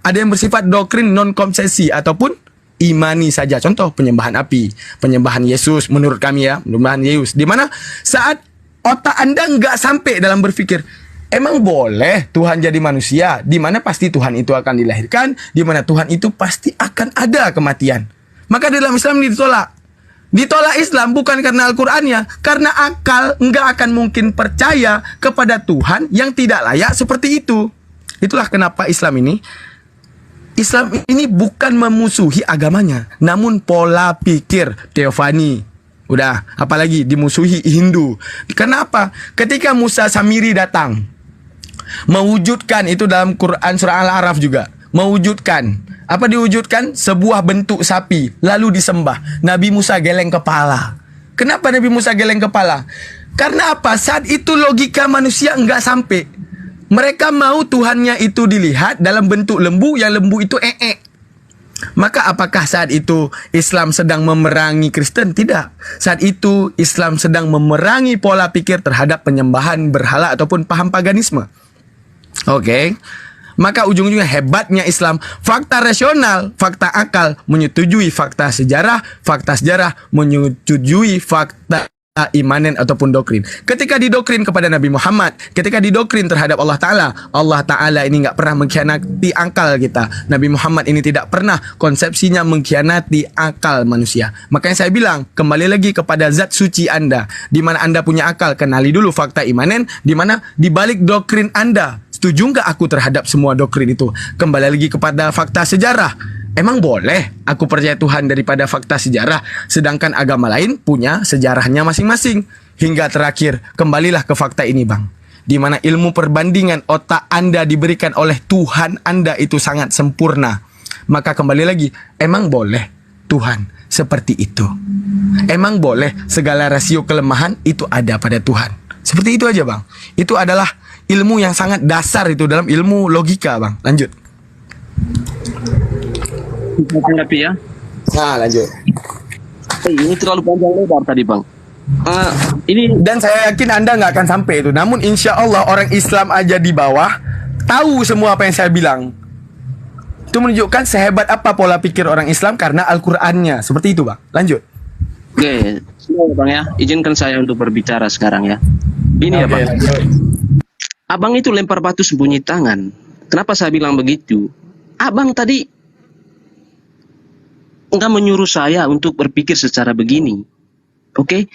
yang bersifat doktrin non konsepsi ataupun imani saja. Contoh penyembahan api, penyembahan Yesus menurut kami ya, penyembahan Yesus. Di mana saat otak Anda nggak sampai dalam berpikir, emang boleh Tuhan jadi manusia, di mana pasti Tuhan itu akan dilahirkan, di mana Tuhan itu pasti akan ada kematian. Maka dalam Islam ditolak. Ditolak Islam bukan karena Al-Qur'annya, karena akal nggak akan mungkin percaya kepada Tuhan yang tidak layak seperti itu. Itulah kenapa Islam ini bukan memusuhi agamanya, namun pola pikir teofani. Udah, apalagi dimusuhi Hindu. Kenapa? Ketika Musa Samiri datang mewujudkan itu dalam Quran surah Al-A'raf juga. Mewujudkan. Apa diwujudkan? Sebuah bentuk sapi. Lalu disembah. Nabi Musa geleng kepala. Kenapa Nabi Musa geleng kepala? Karena apa? Saat itu logika manusia enggak sampai. Mereka mau Tuhannya itu dilihat dalam bentuk lembu. Yang lembu itu Maka apakah saat itu Islam sedang memerangi Kristen? Tidak. Saat itu Islam sedang memerangi pola pikir terhadap penyembahan berhala ataupun paham paganisme. Oke. Maka ujung-ujungnya hebatnya Islam, fakta rasional, fakta akal menyetujui fakta sejarah menyetujui fakta imanen ataupun doktrin. Ketika didoktrin kepada Nabi Muhammad, ketika didoktrin terhadap Allah Ta'ala ini nggak pernah mengkhianati akal kita. Nabi Muhammad ini tidak pernah konsepsinya mengkhianati akal manusia. Makanya saya bilang, kembali lagi kepada zat suci Anda. Di mana Anda punya akal, kenali dulu fakta imanen, di mana di balik doktrin Anda. Setuju nggak aku terhadap semua doktrin itu? Kembali lagi kepada fakta sejarah. Emang boleh aku percaya Tuhan daripada fakta sejarah, sedangkan agama lain punya sejarahnya masing-masing? Hingga terakhir, kembalilah ke fakta ini bang, di mana ilmu perbandingan otak Anda diberikan oleh Tuhan Anda itu sangat sempurna. Maka kembali lagi, emang boleh Tuhan seperti itu? Emang boleh segala rasio kelemahan itu ada pada Tuhan? Seperti itu aja bang. Itu adalah ilmu yang sangat dasar itu dalam ilmu logika bang. Lanjut. Tapi ya. Nah, lanjut. Ini terlalu panjang lebar tadi, Bang. Ini dan saya yakin Anda nggak akan sampai itu. Namun insya Allah orang Islam aja di bawah tahu semua apa yang saya bilang. Itu menunjukkan sehebat apa pola pikir orang Islam karena Al-Qur'annya. Seperti itu, Bang. Lanjut. Oke, Bang ya. Izinkan saya untuk berbicara sekarang ya. Ini ya, Bang. Abang itu lempar batu sembunyi tangan. Kenapa saya bilang begitu? Abang tadi enggak menyuruh saya untuk berpikir secara begini. Oke?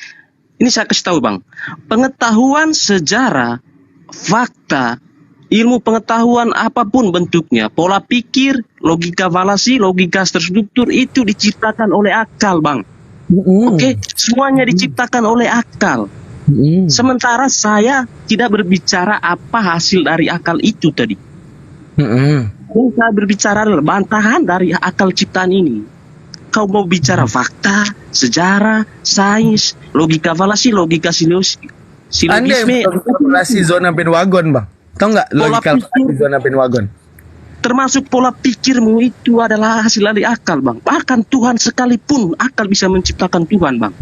Ini saya kasih tahu bang. Pengetahuan sejarah, fakta, ilmu pengetahuan apapun bentuknya, pola pikir, logika falasi, logika terstruktur itu diciptakan oleh akal bang. Oke? Semuanya diciptakan oleh akal. Sementara saya tidak berbicara apa hasil dari akal itu tadi. Yang saya berbicara adalah bantahan dari akal ciptaan ini. Kau mau bicara fakta, sejarah, sains, logika falasi, logika silogisme. Anda yang kalkulasi zona bandwagon bang. Tahu nggak logika zona bandwagon? Termasuk pola pikirmu itu adalah hasil dari akal bang. Bahkan Tuhan sekalipun akal bisa menciptakan Tuhan bang.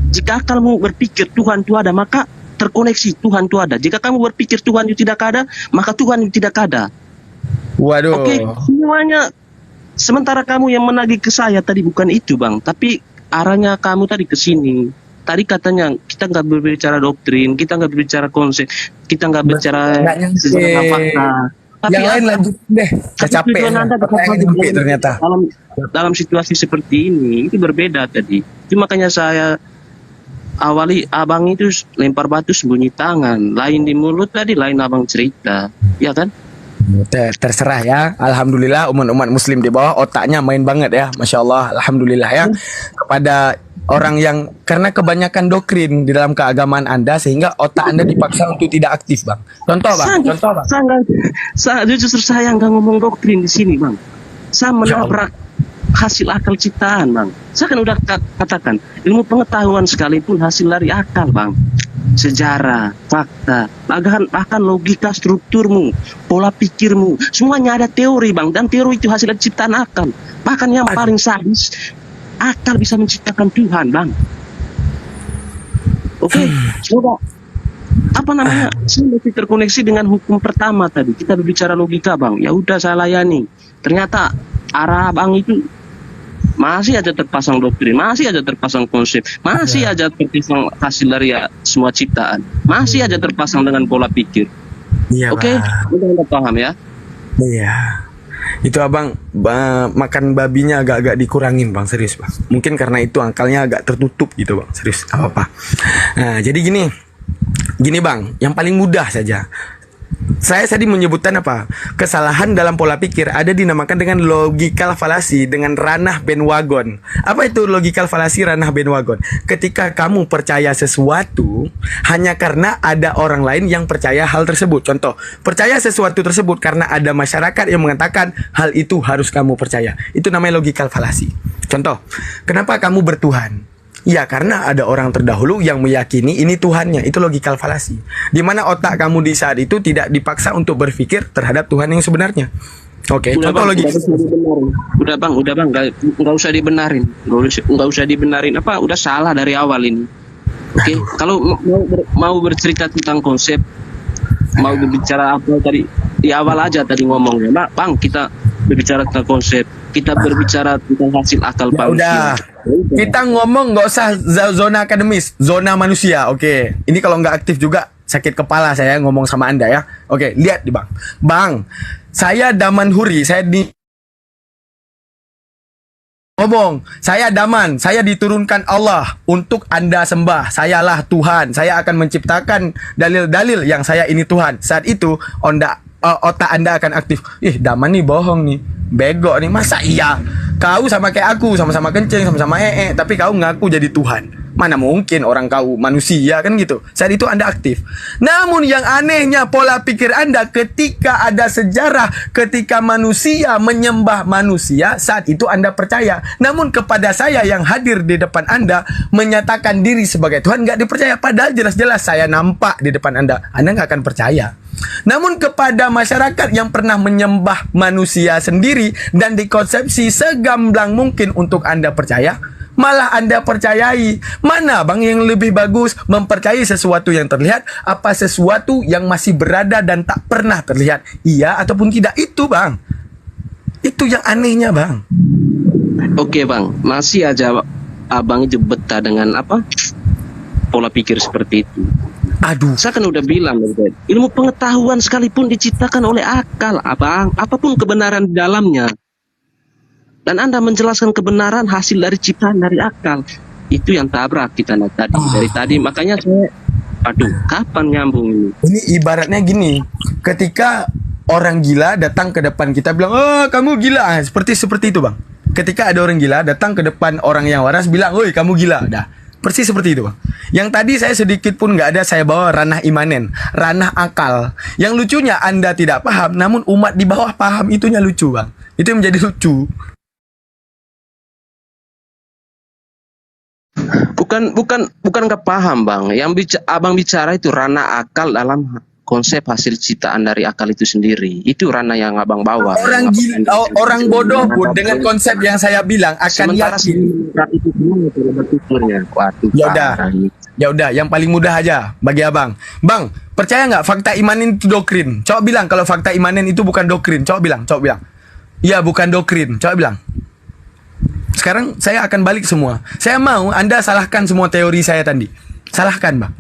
Jika akalmu berpikir Tuhan itu ada, maka terkoneksi Tuhan itu ada. Jika kamu berpikir Tuhan itu tidak ada, maka Tuhan itu tidak ada. Waduh. Oke, semuanya. Sementara kamu yang menagih ke saya tadi bukan itu bang, tapi arahnya kamu tadi ke sini. Tadi katanya kita nggak berbicara doktrin, kita nggak berbicara konsep, kita nggak bicara sejarah fakta. Tapi yang lain lanjut deh. Capek. Ternyata. Dalam situasi seperti ini itu berbeda tadi. Itu makanya saya awali abang itu lempar batu sembunyi tangan, lain di mulut tadi, lain abang cerita. ya kan? Terserah ya. Alhamdulillah umat-umat muslim di bawah otaknya main banget ya. Masya Allah. Alhamdulillah ya. Kepada orang yang karena kebanyakan doktrin di dalam keagamaan Anda sehingga otak Anda dipaksa untuk tidak aktif, Bang. Contoh, Bang. Justru saya nggak ngomong doktrin di sini, Bang. Saya menabrak hasil akal ciptaan, Bang. Saya kan udah katakan ilmu pengetahuan sekalipun hasil dari akal, Bang. Sejarah, fakta, bahkan logika, strukturmu, pola pikirmu, semuanya ada teori, Bang. Dan teori itu hasil ciptaan akal. Bahkan yang paling sadis, akal bisa menciptakan Tuhan, Bang. Oke, coba apa namanya? Saya masih terkoneksi dengan hukum pertama tadi. Kita berbicara logika, Bang. Ya udah saya layani. Ternyata arah Bang itu masih aja terpasang doktrin, masih aja terpasang konsep, masih aja terpasang hasil dari semua ciptaan, masih aja terpasang dengan pola pikir. Iya, Oke, udah paham ya? Iya. Itu abang makan babinya agak-agak dikurangin, Bang, serius, Bang. Mungkin karena itu akalnya agak tertutup gitu, Bang, serius, apa-apa. Nah, jadi gini Bang, yang paling mudah saja. Saya tadi menyebutkan apa? Kesalahan dalam pola pikir ada dinamakan dengan logical fallacy, dengan ranah bandwagon. Apa itu logical fallacy, ranah bandwagon? Ketika kamu percaya sesuatu hanya karena ada orang lain yang percaya hal tersebut. Contoh, percaya sesuatu tersebut karena ada masyarakat yang mengatakan hal itu harus kamu percaya. Itu namanya logical fallacy. Contoh, kenapa kamu bertuhan? Ya karena ada orang terdahulu yang meyakini ini Tuhannya. Itu logical fallacy. Di mana otak kamu di saat itu tidak dipaksa untuk berpikir terhadap Tuhan yang sebenarnya. Oke, contoh logika. Udah bang, nggak usah dibenarin, nggak usah dibenarin. Apa udah salah dari awal ini. Oke, kalau mau bercerita tentang konsep, mau berbicara apa tadi di awal aja tadi ngomongnya, Bang, kita berbicara tentang konsep, kita berbicara tentang hasil akal manusia. Kita ngomong nggak usah zona akademis, zona manusia. Oke, ini kalau nggak aktif juga sakit kepala saya ngomong sama Anda ya. Oke, lihat di Bang, saya Daman Huri, saya ngomong, saya Daman, saya diturunkan Allah untuk Anda sembah. Sayalah Tuhan, saya akan menciptakan dalil-dalil yang saya ini Tuhan. Saat itu otak Anda akan aktif. Daman nih bohong nih, bego nih, masa iya? Kau sama kayak aku, sama-sama kencing, sama-sama tapi kau ngaku jadi Tuhan. Mana mungkin orang kau manusia kan gitu. Saat itu Anda aktif. Namun yang anehnya pola pikir Anda ketika ada sejarah, ketika manusia menyembah manusia, saat itu Anda percaya. Namun kepada saya yang hadir di depan Anda menyatakan diri sebagai Tuhan nggak dipercaya. Padahal jelas-jelas saya nampak di depan Anda nggak akan percaya. Namun kepada masyarakat yang pernah menyembah manusia sendiri dan dikonsepsi segamblang mungkin untuk Anda percaya, malah Anda percayai. Mana Bang yang lebih bagus, mempercayai sesuatu yang terlihat apa sesuatu yang masih berada dan tak pernah terlihat? Iya ataupun tidak, itu Bang. Itu yang anehnya Bang. Oke Bang, masih aja Abang itu betah dengan apa? Pola pikir seperti itu. Aduh, saya kan udah bilang, ilmu pengetahuan sekalipun diciptakan oleh akal, Abang, apapun kebenaran di dalamnya. Dan Anda menjelaskan kebenaran hasil dari ciptaan dari akal. Itu yang tabrak kita dari tadi. Makanya saya, kapan nyambung ini? Ini ibaratnya gini, ketika orang gila datang ke depan kita bilang, "Oh, kamu gila." Seperti itu, Bang. Ketika ada orang gila datang ke depan orang yang waras bilang, "Woi, kamu gila." Dah. Persis seperti itu, Bang. Yang tadi saya sedikit pun nggak ada saya bawa ranah imanen, ranah akal. Yang lucunya Anda tidak paham, namun umat di bawah paham, itunya lucu, Bang. Itu yang menjadi lucu. Bukan nggak paham, Bang. Yang Abang bicara itu ranah akal dalam konsep hasil ciptaan dari akal itu sendiri. Itu ranah yang Abang bawa. Orang bodoh pun dengan konsep yang saya bilang akan yakin. Itu semua berpikirnya. Ya udah, yang paling mudah aja bagi Abang. Bang, percaya nggak fakta imanen itu doktrin? Coba bilang kalau fakta imanen itu bukan doktrin. Coba bilang. Iya, bukan doktrin. Coba bilang. Sekarang saya akan balik semua. Saya mau Anda salahkan semua teori saya tadi. Salahkan, Bang.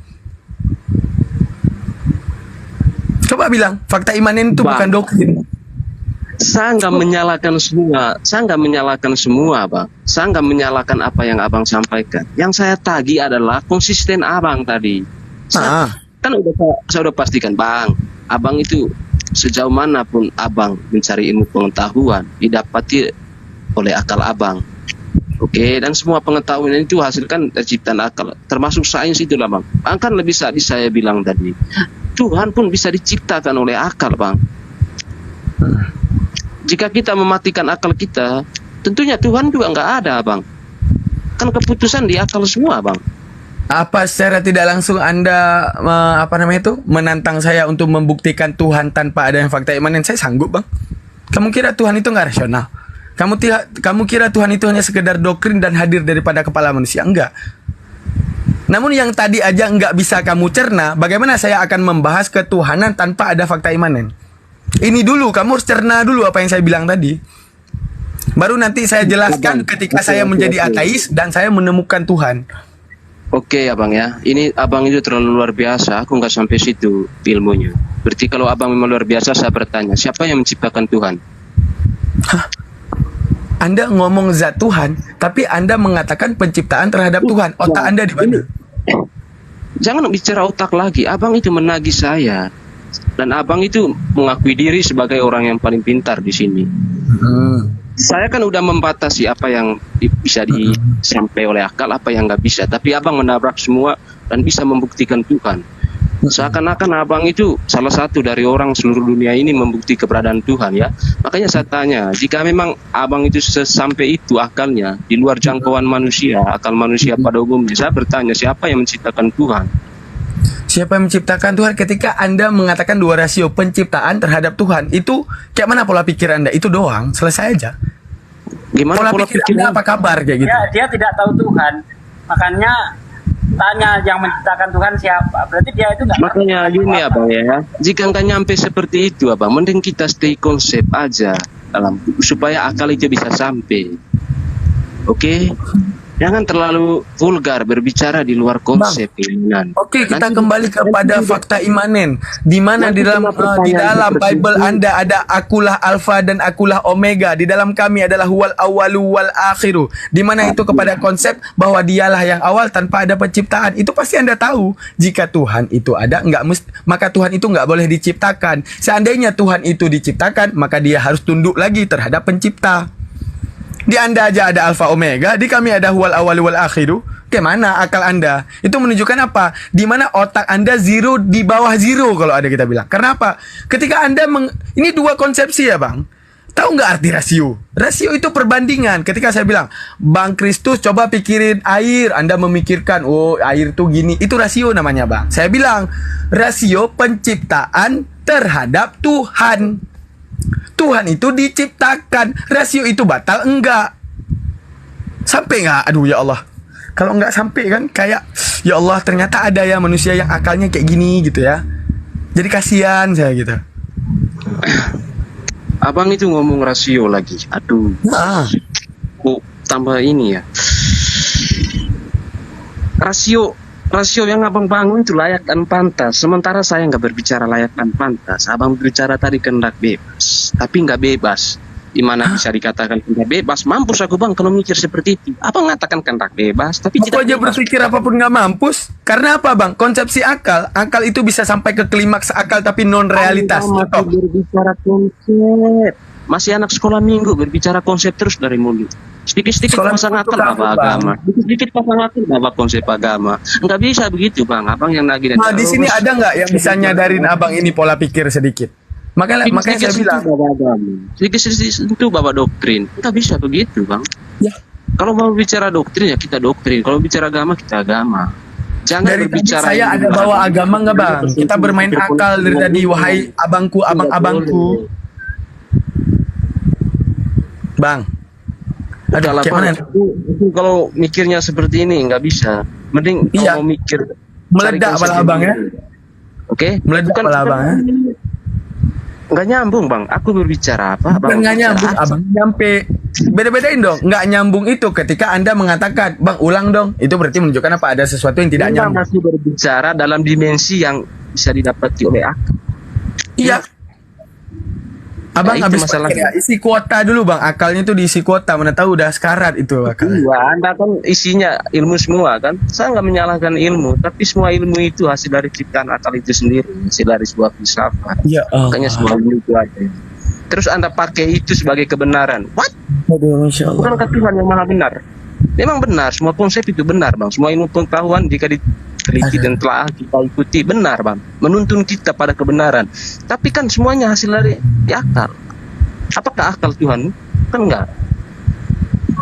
Coba bilang, fakta imanen itu bukan doktrin. Saya nggak menyalahkan semua, Bang. Saya nggak menyalahkan apa yang Abang sampaikan. Yang saya tagih adalah konsisten Abang tadi. Kan saya udah pastikan, Bang. Abang itu sejauh manapun abang mencari ilmu pengetahuan didapati oleh akal abang. Oke, dan semua pengetahuan itu hasilkan dari ciptaan akal, termasuk sains itulah bang. Kan lebih tadi saya bilang tadi, Tuhan pun bisa diciptakan oleh akal bang. Jika kita mematikan akal kita, tentunya Tuhan juga nggak ada bang. Kan keputusan di akal semua bang. Apa secara tidak langsung Anda menantang saya untuk membuktikan Tuhan tanpa adanya fakta imanen? Saya sanggup bang. Kamu kira Tuhan itu nggak rasional? Kamu kira Tuhan itu hanya sekedar doktrin dan hadir daripada kepala manusia? Enggak. Namun yang tadi aja nggak bisa kamu cerna, bagaimana saya akan membahas ketuhanan tanpa ada fakta imanen? Ini dulu, kamu harus cerna dulu apa yang saya bilang tadi. Baru nanti saya jelaskan ketika saya menjadi ateis dan saya menemukan Tuhan. Oke abang ya, ini abang itu terlalu luar biasa, aku nggak sampai situ ilmunya. Berarti kalau abang memang luar biasa, saya bertanya, siapa yang menciptakan Tuhan? Hah? Anda ngomong zat Tuhan, tapi Anda mengatakan penciptaan terhadap Tuhan. Otak Anda di mana? Jangan bicara otak lagi, abang itu menagih saya. Dan abang itu mengakui diri sebagai orang yang paling pintar di sini. Saya kan udah membatasi apa yang bisa disampaikan oleh akal, apa yang nggak bisa. Tapi abang menabrak semua dan bisa membuktikan Tuhan. Seakan-akan abang itu salah satu dari orang seluruh dunia ini membukti keberadaan Tuhan ya. Makanya saya tanya, jika memang abang itu sampai itu akalnya di luar jangkauan manusia, akal manusia pada umumnya, saya bertanya siapa yang menciptakan Tuhan? Siapa yang menciptakan Tuhan? Ketika Anda mengatakan dua rasio penciptaan terhadap Tuhan, itu kayak mana pola pikir Anda? Itu doang, selesai aja. Gimana pola pikir Anda apa kabar kayak gitu? Ya, dia tidak tahu Tuhan. Makanya tanya yang menciptakan Tuhan siapa? Berarti dia itu nggak. Makanya gini abang ya, jika nggak nyampe seperti itu abang, mending kita stay konsep aja dalam supaya akal itu bisa sampai. Oke? Jangan terlalu vulgar berbicara di luar konsep keimanan. Oke, kita kembali kepada fakta imanen. Di mana di dalam Bible Anda ada akulah alfa dan akulah omega. Di dalam kami adalah huwal awalu wal akhiru. Di mana itu kepada konsep bahwa dialah yang awal tanpa ada penciptaan. Itu pasti Anda tahu. Jika Tuhan itu ada, maka Tuhan itu nggak boleh diciptakan. Seandainya Tuhan itu diciptakan, maka dia harus tunduk lagi terhadap pencipta. Di Anda aja ada alfa omega, di kami ada huwal awal wal akhiru. Gimana akal Anda? Itu menunjukkan apa? Di mana otak Anda zero di bawah zero kalau ada kita bilang. Karena apa? Ketika Anda ini dua konsepsi ya bang. Tahu nggak arti rasio? Rasio itu perbandingan. Ketika saya bilang, Bang Kristus coba pikirin air, Anda memikirkan, oh air itu gini. Itu rasio namanya bang. Saya bilang, rasio penciptaan terhadap Tuhan. Tuhan itu diciptakan, rasio itu batal enggak? Sampai enggak? Aduh ya Allah. Kalau enggak sampai kan kayak ya Allah ternyata ada ya manusia yang akalnya kayak gini gitu ya. Jadi kasihan saya gitu. Abang itu ngomong rasio lagi. Aduh. Tambah ini ya. Rasio yang abang bangun itu layak dan pantas. Sementara saya nggak berbicara layak dan pantas. Abang berbicara tadi kehendak bebas, tapi nggak bebas. Di mana bisa dikatakan kehendak bebas? Mampus aku bang kalau mikir seperti itu. Abang mengatakan kehendak bebas, tapi aku aja berpikir apapun nggak mampus. Karena apa bang? Konsepsi akal itu bisa sampai ke klimaks akal tapi non realitas. Masih berbicara konsep. Masih anak sekolah minggu berbicara konsep terus dari mulut. Sedikit-sedikit pasang akal bawa agama. Sedikit pasang akal bawa konsep agama. Nggak bisa begitu bang. Abang yang lagi. Nah di sini ada nggak yang bisa nyadarin abang ini pola pikir sedikit? Makanya saya bilang. Sedikit-sedikit itu bawa doktrin. Nggak bisa begitu bang. Ya. Kalau mau bicara doktrin ya kita doktrin. Kalau bicara agama kita agama. Jangan dari berbicara. Tadi saya ada bawa agama nggak bang? Kita bermain akal dari tadi. Wahai abangku, abang-abangku. Bang, ada kalau mikirnya seperti ini nggak bisa. Mending kalau mau mikir meledak kepala abang ya. Oke, meledak kepala abang ya. Nggak nyambung bang. Aku berbicara apa? Bukan nggak nyambung, abang nyampe. Beda-bedain dong. Nggak nyambung itu ketika Anda mengatakan, bang ulang dong. Itu berarti menunjukkan apa? Ada sesuatu yang tidak nyambung. Masih berbicara dalam dimensi yang bisa didapati oleh akal. Iya. Abang itu habis masalahnya. pakai ya, isi kuota dulu bang, akalnya tuh diisi kuota, mana tahu udah sekarat itu akal. Iya, Anda kan isinya ilmu semua kan. Saya nggak menyalahkan ilmu, tapi semua ilmu itu hasil dari ciptaan akal itu sendiri, hasil dari sebuah filsafat. Ya Allah. Makanya semua ilmu itu ada. Terus Anda pakai itu sebagai kebenaran. What? Aduh, Masya Allah. Bukankah Tuhan yang maha benar? Memang benar, semua konsep itu benar bang. Semua ilmu pengetahuan jika diteliti dan telah kita ikuti benar bang. Menuntun kita pada kebenaran. Tapi kan semuanya hasil dari akal. Apakah akal Tuhan? Kan enggak.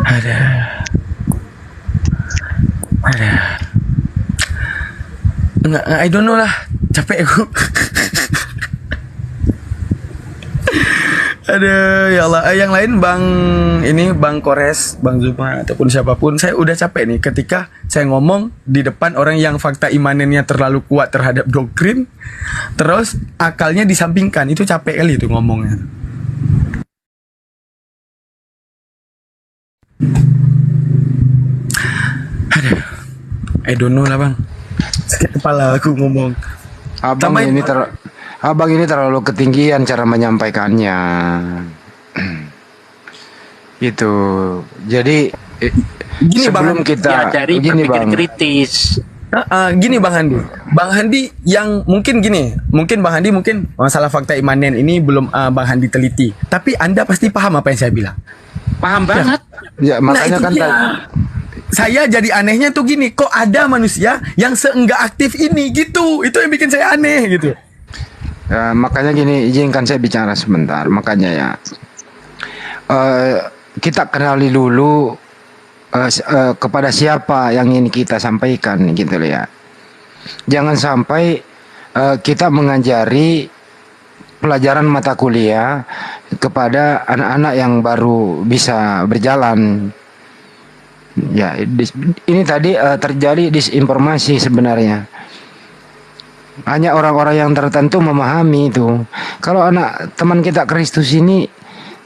Ada. Enggak, I don't know lah. Capek aku. Aduh, ya Allah. Yang lain Bang Kores, Bang Zuma ataupun siapapun, saya udah capek nih ketika saya ngomong di depan orang yang fakta imanennya terlalu kuat terhadap doktrin, terus akalnya disampingkan. Itu capek kali itu ngomongnya. Aduh, I don't know lah bang. Sakit kepala aku ngomong. Abang ini terlalu ketinggian cara menyampaikannya. Itu. Jadi Gini sebelum bang, kita diajari gini berpikir bang, kritis. Gini Bang Handi yang mungkin gini, mungkin Bang Handi mungkin masalah fakta imanen ini belum Bang Handi teliti, tapi Anda pasti paham apa yang saya bilang. Paham banget. Ya makanya itu kan dia. Saya jadi anehnya tuh gini, kok ada manusia yang seenggak aktif ini gitu, itu yang bikin saya aneh gitu. ya, makanya gini, izinkan saya bicara sebentar. Makanya ya, kita kenali dulu kepada siapa yang ingin kita sampaikan gitu loh ya. Jangan sampai kita mengajari pelajaran mata kuliah kepada anak-anak yang baru bisa berjalan. Ya, ini tadi terjadi disinformasi sebenarnya. Hanya orang-orang yang tertentu memahami itu. Kalau anak teman kita Kristus ini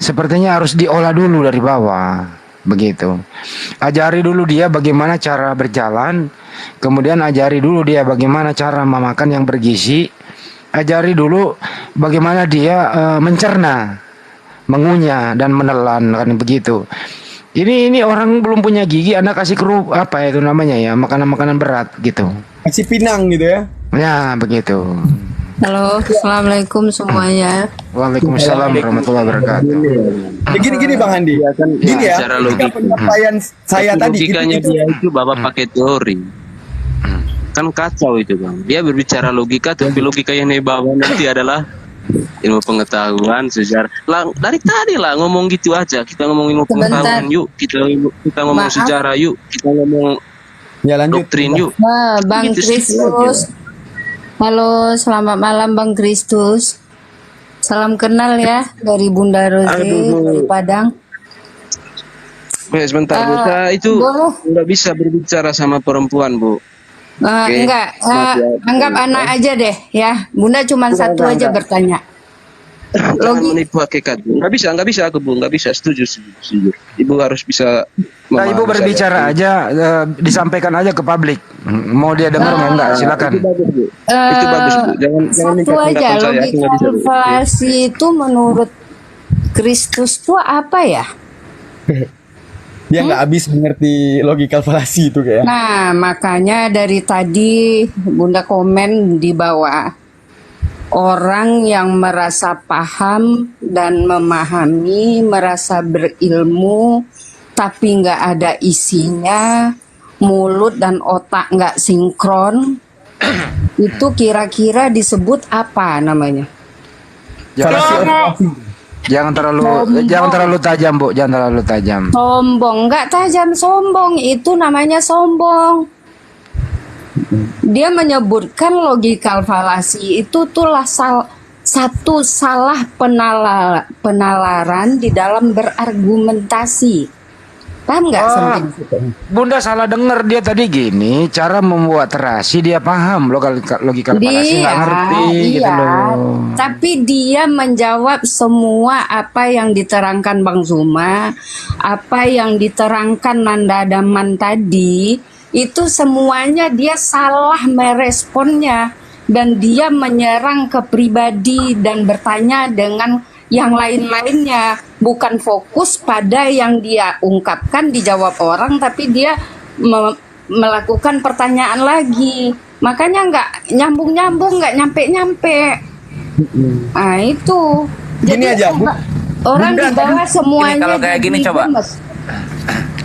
sepertinya harus diolah dulu dari bawah, begitu. Ajari dulu dia bagaimana cara berjalan, kemudian ajari dulu dia bagaimana cara memakan yang bergizi, ajari dulu bagaimana dia mencerna, mengunyah dan menelan, kan begitu. Ini orang belum punya gigi, Anda kasih apa itu namanya ya, makanan-makanan berat gitu. Kasih pinang gitu ya. Ya, begitu. Halo, assalamualaikum semuanya. Waalaikumsalam warahmatullahi wabarakatuh. Gini Bang Handi, gini ya, secara ketika logika. penyampaian saya tadi Logikanya dia itu Bapak pakai teori. Kan kacau itu Bang. Dia berbicara logika, tapi logika yang dia bawa nanti adalah ilmu pengetahuan, sejarah. Dari tadi lah ngomong gitu aja. Kita ngomong ilmu pengetahuan yuk, kita ngomong sejarah yuk, kita ngomong doktrin yuk. Nah, Bang Gitu sih Kristus. Halo, selamat malam Bang Kristus. Salam kenal ya dari Bunda Rosi dari Padang. Sebentar Bu, saya itu nggak bisa berbicara sama perempuan Bu. Oke. Enggak, Maaf ya. anggap anak aja deh ya. Bunda cuma satu aja bertanya. Jangan menipu hakikat Bu. Nggak bisa aku Bu, nggak bisa. Setuju. Ibu harus bisa. Nah, Ibu berbicara aja, disampaikan aja ke publik. Mau dia dengar mau enggak, silakan. Itu bagus Bu. Jangan Satu minta aja, pendapat saya. Aku nggak bisa. logikalisasi itu menurut Kristus itu apa ya? dia nggak habis mengerti logikal falasi itu kayak. Nah, makanya dari tadi Bunda komen di bawah, orang yang merasa paham dan memahami, merasa berilmu, tapi nggak ada isinya, mulut dan otak nggak sinkron, itu kira-kira disebut apa namanya? Jangan terlalu tajam Bu, jangan terlalu tajam. Sombong, nggak tajam, sombong itu namanya sombong. Dia menyebutkan logikal falasi itu tulah satu salah penalaran di dalam berargumentasi. Paham nggak sampai di situ? Bunda salah dengar, dia tadi gini, cara membuat terasi dia paham, logikal falasi nggak ngerti gitu loh. Tapi dia menjawab semua apa yang diterangkan Bang Zuma, apa yang diterangkan Nanda Daman tadi, itu semuanya dia salah meresponnya, dan dia menyerang ke pribadi dan bertanya dengan yang lain-lainnya, bukan fokus pada yang dia ungkapkan dijawab orang, tapi dia melakukan pertanyaan lagi. Makanya nggak nyambung-nyambung, nggak nyampe-nyampe. Nah itu. Gini aja, orang di bawah semuanya. Kalau kayak gini jadi coba. gemes.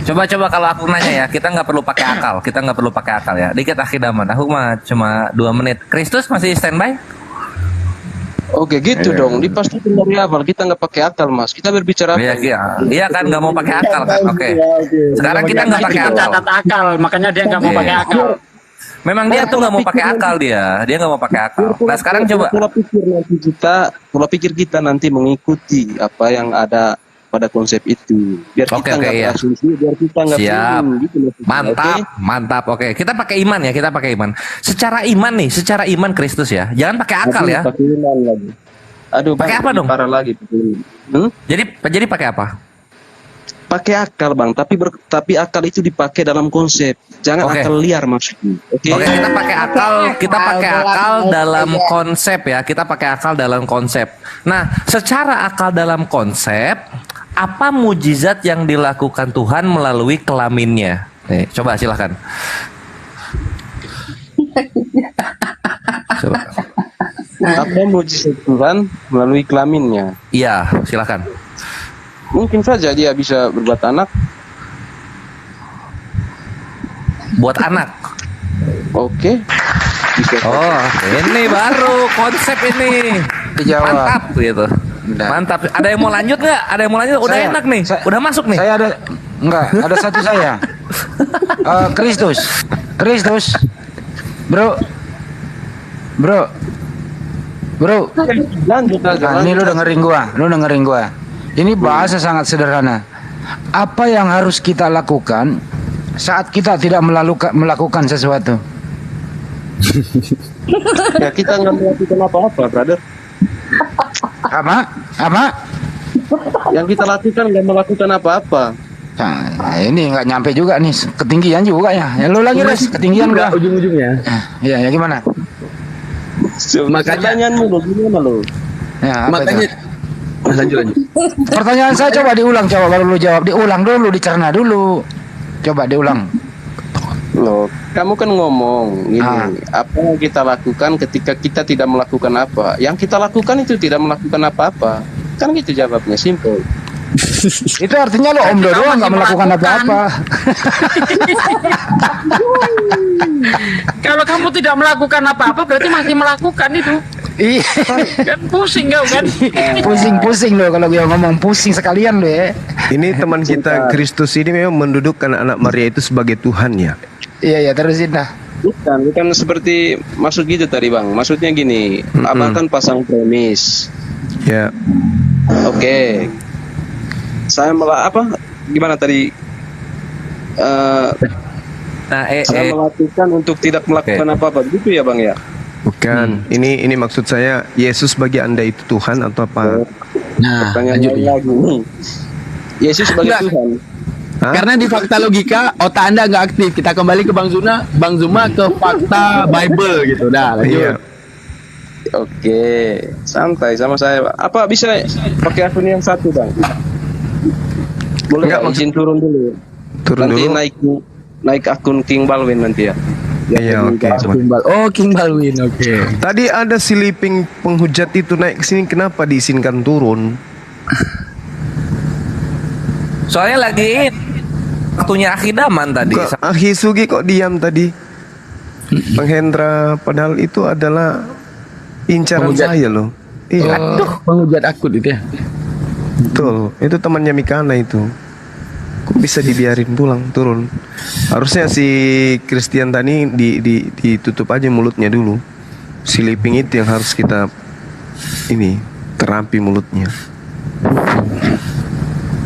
Coba kalau aku nanya ya, kita nggak perlu pakai akal, ya. Dikit akhidaman, aku mah cuma 2 menit. Kristus masih standby? Oke gitu dong, dipastikan dari awal kita nggak pakai akal mas, kita berbicara apa? Iya kan, nggak mau pakai akal kan, oke. Sekarang kita nggak pakai akal, makanya dia nggak mau pakai akal. Memang dia tuh nggak mau pakai akal dia nggak mau pakai akal. Nah sekarang coba. Pola pikir kita nanti mengikuti apa yang ada pada konsep itu, biar kita nggak berasumsi, biar kita nggak siap, gitu, mantap, oke. Kita pakai iman ya, Secara iman Kristus ya, jangan pakai akal ya. Pakai iman lagi. Aduh, pakai apa dong? Parah lagi. Jadi pakai apa? Pakai akal bang, tapi akal itu dipakai dalam konsep, jangan akal liar maksudnya. Oke, kita pakai akal dalam konsep ya, Nah, secara akal dalam konsep, apa mujizat yang dilakukan Tuhan melalui kelaminnya? Nih, coba silakan. Apa mujizat Tuhan melalui kelaminnya? Iya, silakan. Mungkin saja dia bisa berbuat anak. Buat anak. Oke. Oh, ini baru konsep ini. Dijawab. Mantap gitu. Mantap. Ada yang mau lanjut nggak? Udah enak nih. Udah masuk nih. Saya ada satu saya. Kristus. Bro. Lanjut. Ini lu dengerin gua. Ini bahasa sangat sederhana. Apa yang harus kita lakukan saat kita tidak melakukan sesuatu? Ya kita nggak melakukan apa-apa, brother. Apa? Yang kita lakukan nggak melakukan apa-apa. Nah, ini nggak nyampe juga nih, ketinggian juga ya. Ya lu lagi res, ketinggian gua. Ujung-ujungnya. Iya, ya gimana? Pertanyaanmu lo gimana lo? Ya, makanya lanjut. Pertanyaan saya coba diulang, baru lu jawab. Diulang dulu, dicerna dulu. Coba diulang. Loh, kamu kan ngomong ini, apa yang kita lakukan ketika kita tidak melakukan apa? Yang kita lakukan itu tidak melakukan apa-apa. Kan gitu jawabnya, simple. Itu artinya lo Om Dodo nggak melakukan apa-apa. Kalau kamu tidak melakukan apa-apa, berarti masih melakukan itu. Iya. Kan pusing kau kan? Pusing lo kalau dia ngomong, pusing sekalian lo ya. Ini teman kita Kristus ini memang mendudukkan anak Maria itu sebagai Tuhan ya. Iya terusin dah. Bukan seperti maksud gitu tadi bang. Maksudnya gini, abang kan pasang premis. Ya. Oke. Saya gimana tadi? Saya melakukan untuk tidak melakukan apa-apa, gitu ya bang ya? Bukan. Ini maksud saya, Yesus bagi Anda itu Tuhan atau apa? Nah, lanjut lagi. Yesus sebagai Tuhan. Karena di fakta logika otak Anda nggak aktif. Kita kembali ke Bang Zuma ke fakta Bible gitu. Dah, lanjut. Iya. Oke, santai sama saya. Apa bisa pakai akun yang satu bang? Boleh nggak izin turun dulu? Nanti naik akun King Balwin nanti ya. Iya, oke. King Balwin, oke. Tadi ada siliping penghujat itu naik ke sini, kenapa diizinkan turun? Soalnya lagi waktunya akhidaman tadi. Akhi Sugi kok diam tadi? Bang Hendra, padahal itu adalah incaran saya loh. Iya. Aduh, penghujat akut itu ya. Betul, itu temannya Mikana itu. Kok bisa dibiarin turun? Harusnya si Christian tadi ditutup aja mulutnya dulu. Siliping itu yang harus kita terapi mulutnya.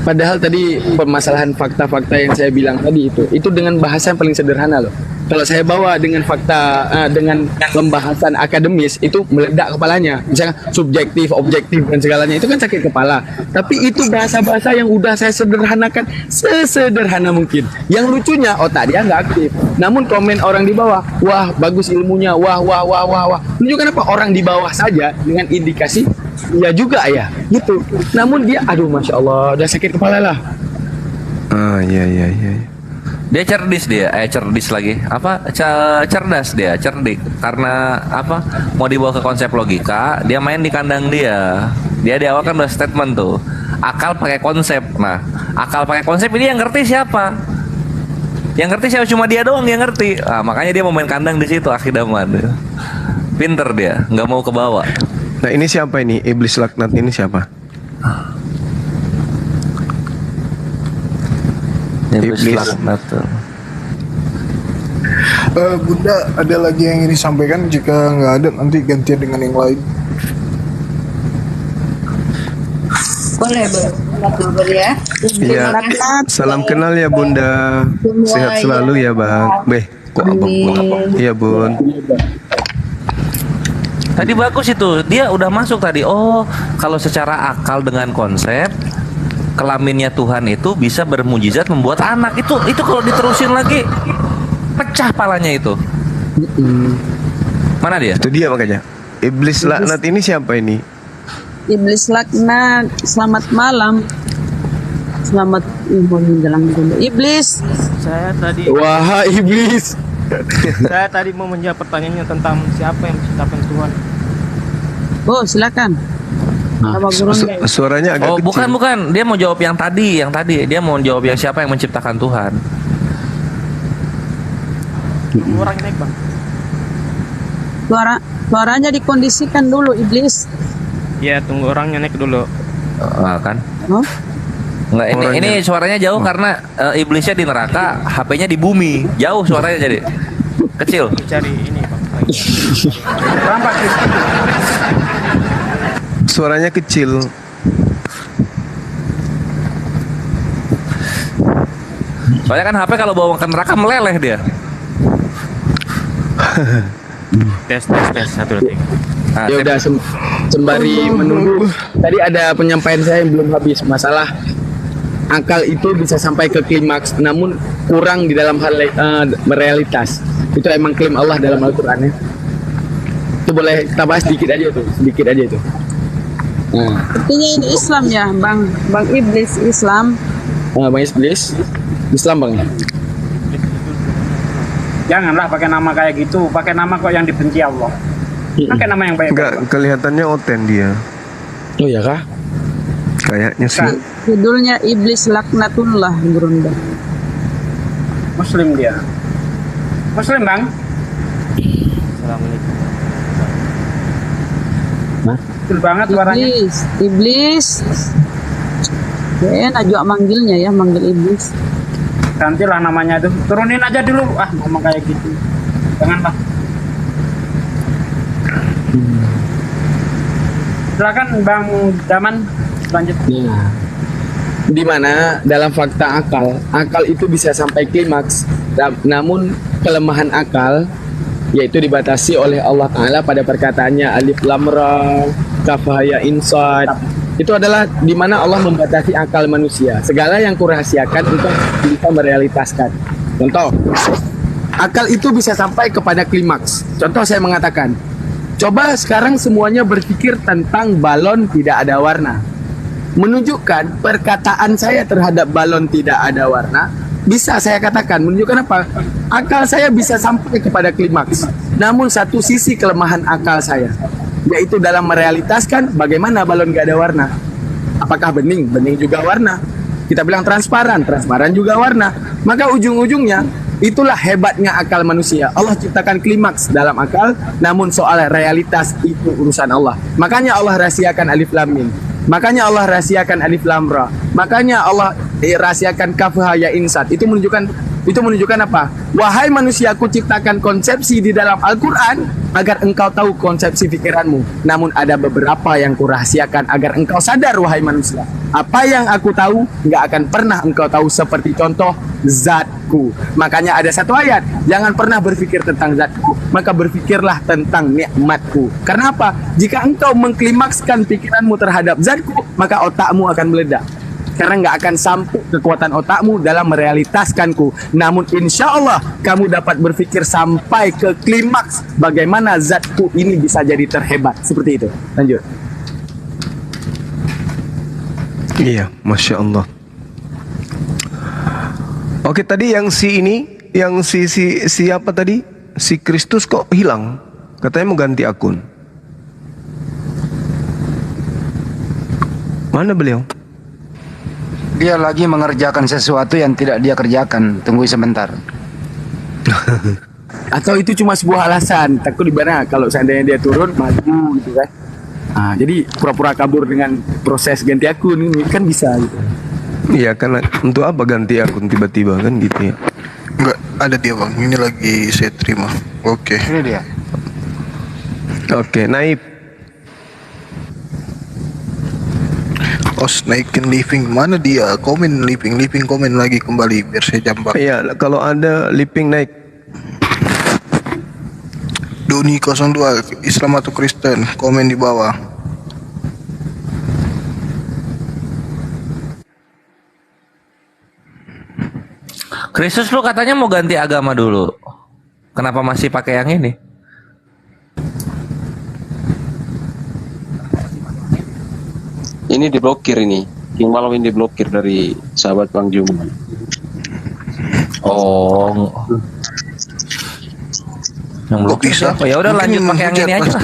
Padahal tadi permasalahan fakta-fakta yang saya bilang tadi itu dengan bahasa yang paling sederhana loh. Kalau saya bawa dengan fakta dengan pembahasan akademis itu meledak kepalanya. Misalnya subjektif, objektif dan segalanya itu kan sakit kepala. Tapi itu bahasa-bahasa yang udah saya sederhanakan sesederhana mungkin. Yang lucunya otak dia nggak aktif. Namun komen orang di bawah, wah bagus ilmunya, wah. Menunjukkan apa? Orang di bawah saja dengan indikasi iya juga ya, gitu. Namun dia, aduh masya Allah, udah sakit kepala lah. Iya. Dia cerdas lagi. Cerdas dia, cerdik. Karena mau dibawa ke konsep logika, dia main di kandang dia. Dia di awal kan udah statement tuh. Akal pakai konsep. Nah, akal pakai konsep ini yang ngerti siapa? Yang ngerti siapa? Cuma dia doang yang ngerti. Makanya dia mau main kandang di situ, Akhidaman. Pinter dia, nggak mau ke bawah. Nah, ini siapa ini? Iblis laknat ini siapa? Iblis laknat. Bunda, ada lagi yang ingin disampaikan? Jika nggak ada, nanti gantian dengan yang lain. Boleh ya. Iya. Salam kenal ya Bunda. Sehat selalu ya Bang. Kok abang Bun? Iya Bun. Tadi bagus itu. Dia udah masuk tadi. Oh, kalau secara akal dengan konsep kelaminnya Tuhan itu bisa bermujizat membuat anak. Itu kalau diterusin lagi pecah palanya itu. Mana dia? Itu dia makanya. Iblis laknat ini siapa ini? Iblis laknat, selamat malam. Selamat menjelang Iblis. Saya tadi. Wah, iblis. Saya tadi mau menjawab pertanyaannya tentang siapa yang menciptakan Tuhan. Oh, silakan. Suaranya agak kecil. Bukan. Dia mau jawab yang tadi. Dia mau jawab yang siapa yang menciptakan Tuhan. Orang naik, Bang. Suaranya dikondisikan dulu, Iblis. Iya, tunggu orangnya naik dulu. Kan? Nggak, ini suaranya jauh karena iblisnya di neraka, HP-nya di bumi. Jauh suaranya jadi kecil. Cari ini, Bang. Suaranya kecil. Soalnya kan HP kalau bawa ke neraka meleleh dia. Tes 1 detik. Ya udah sembari menunggu, tadi ada penyampaian saya yang belum habis, masalah akal itu bisa sampai ke klimaks namun kurang di dalam hal realitas. Itu emang klaim Allah dalam Al-Qur'an ya. Itu boleh kita bahas sedikit aja itu. Artinya ini Islam ya, Bang Iblis Islam. Bang Iblis Islam, Bang. Janganlah pakai nama kayak gitu, pakai nama kok yang dibenci Allah. Pakai nama yang baik. Enggak, kelihatannya oten dia. Oh ya kah? Kayaknya sih. Judulnya Iblis laknatullah, Bunda. Muslim dia. Muslim, Bang. Assalamualaikum. Betul banget suaranya. Iblis. Enak juga manggilnya ya, manggil Iblis. Gantilah namanya itu. Turunin aja dulu. Ngomong kayak gitu. Janganlah. Silakan Bang Daman lanjut. Di mana dalam fakta akal itu bisa sampai klimaks, namun kelemahan akal yaitu dibatasi oleh Allah Ta'ala pada perkataannya alif lam ra kaf ha ya ain shad. Itu adalah di mana Allah membatasi akal manusia. Segala yang kurahasiakan untuk bisa merealitaskan. Contoh, akal itu bisa sampai kepada klimaks. Contoh saya mengatakan, coba sekarang semuanya berpikir tentang balon tidak ada warna. Menunjukkan perkataan saya terhadap balon tidak ada warna, bisa saya katakan, menunjukkan apa? Akal saya bisa sampai kepada klimaks. Namun satu sisi kelemahan akal saya, yaitu dalam merealitaskan bagaimana balon gak ada warna. Apakah bening? Bening juga warna. Kita bilang transparan, transparan juga warna. Maka ujung-ujungnya itulah hebatnya akal manusia. Allah ciptakan klimaks dalam akal, namun soal realitas itu urusan Allah. Makanya Allah rahasiakan alif lam mim. Makanya Allah rahasiakan alif lam ra. Makanya Allah rahasiakan kaf ha ya ain shad. Itu menunjukkan apa? Wahai manusia, aku ciptakan konsepsi di dalam Al-Qur'an agar engkau tahu konsepsi pikiranmu. Namun ada beberapa yang kurahasiakan agar engkau sadar, wahai manusia. Apa yang aku tahu nggak akan pernah engkau tahu, seperti contoh zatku. Makanya ada satu ayat, jangan pernah berpikir tentang zatku, maka berpikirlah tentang nikmatku. Karena apa? Jika engkau mengklimakskan pikiranmu terhadap zatku, maka otakmu akan meledak. Karena nggak akan sampai kekuatan otakmu dalam merealitaskanku. Namun insya Allah kamu dapat berpikir sampai ke klimaks bagaimana zatku ini bisa jadi terhebat. Seperti itu. Lanjut. Iya, Masya Allah. Oke, tadi yang si ini, yang siapa tadi? Si Kristus kok hilang? Katanya mau ganti akun. Mana beliau? Dia lagi mengerjakan sesuatu yang tidak dia kerjakan. Tunggu sebentar. Atau itu cuma sebuah alasan, takut dimana kalau seandainya dia turun maju gitu kan. Nah, jadi pura-pura kabur dengan proses ganti akun ini kan bisa gitu. Iya, karena untuk apa ganti akun tiba-tiba kan gitu ya? Enggak, ada dia bang. Ini lagi saya terima. Oke. Ini dia. Oke, naik. Os naikin living, mana dia? Komen living komen lagi kembali biar saya jambak. Iya, kalau ada living naik. Doni 02 Islam atau Kristen, komen di bawah. Kristus lu katanya mau ganti agama dulu. Kenapa masih pakai yang ini? Ini diblokir ini. Yang malam ini diblokir dari sahabat Bang Juma. Oh. Yang blokir siapa? Ya udah lanjut pakai yang ini aja.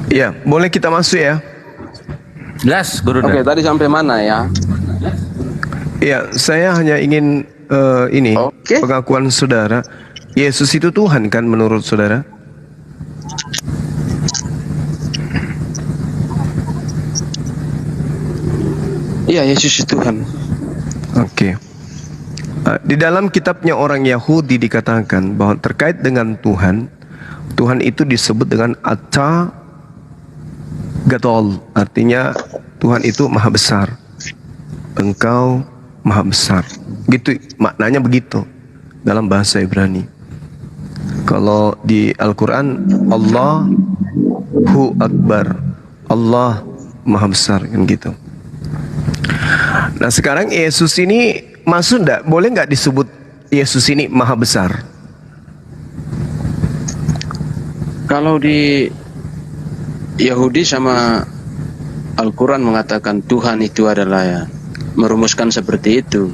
Iya, boleh kita masuk ya. Jelas, Guru. Oke, tadi sampai mana ya? Iya, saya hanya ingin ini pengakuan saudara. Yesus itu Tuhan kan menurut saudara? Iya, Yesus itu Tuhan. Oke. Di dalam kitabnya orang Yahudi dikatakan bahwa terkait dengan Tuhan, Tuhan itu disebut dengan Ata Gadol, artinya Tuhan itu maha besar. Engkau maha besar. Gitu maknanya begitu dalam bahasa Ibrani. Kalau di Al-Qur'an Allahu Akbar. Allah maha besar kan gitu. Nah, sekarang Yesus ini masuk enggak? Boleh enggak disebut Yesus ini maha besar? Kalau di Yahudi sama Al-Quran mengatakan Tuhan itu adalah ya, merumuskan seperti itu.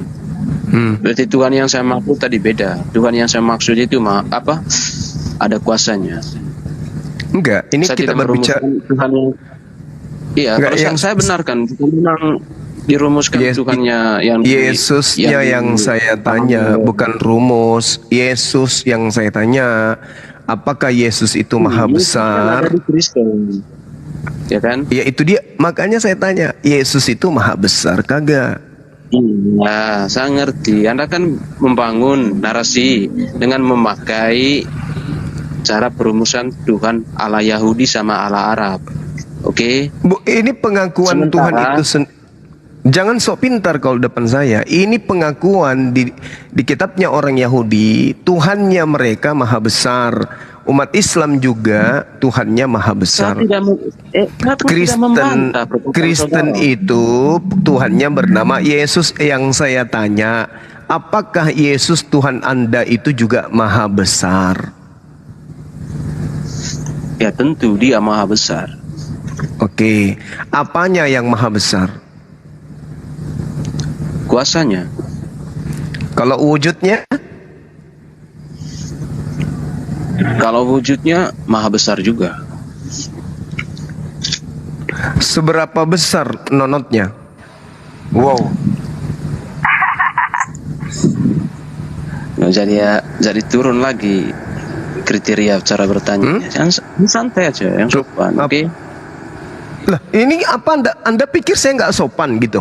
Berarti Tuhan yang saya maksud tadi beda. Tuhan yang saya maksud itu apa? Ada kuasanya. Enggak, ini saya kita berbicara Tuhan yang, iya, enggak, kalau yang saya benarkan bukan dirumuskan Tuhannya yang Yesusnya yang saya tanya, bukan rumus. Yesus yang saya tanya, apakah Yesus itu maha besar? Ya kan? Ya itu dia, makanya saya tanya, Yesus itu maha besar kagak? Iya, saya ngerti. Anda kan membangun narasi dengan memakai cara perumusan Tuhan ala Yahudi sama ala Arab. Oke? Bu, ini pengakuan Tuhan itu jangan sok pintar kalau depan saya. Ini pengakuan di kitabnya orang Yahudi, Tuhannya mereka maha besar. Umat Islam juga Tuhannya maha besar. Kristen itu Tuhannya bernama Yesus. Yang saya tanya, apakah Yesus Tuhan Anda itu juga maha besar? Ya tentu dia maha besar. Oke, apanya yang maha besar? Kuasanya. Kalau wujudnya? Kalau wujudnya maha besar juga. Seberapa besar nonotnya? Wow. Nah, jadi turun lagi kriteria cara bertanya. Jangan santai aja, yang sopan. Oke. Lah, ini apa Anda pikir saya nggak sopan gitu?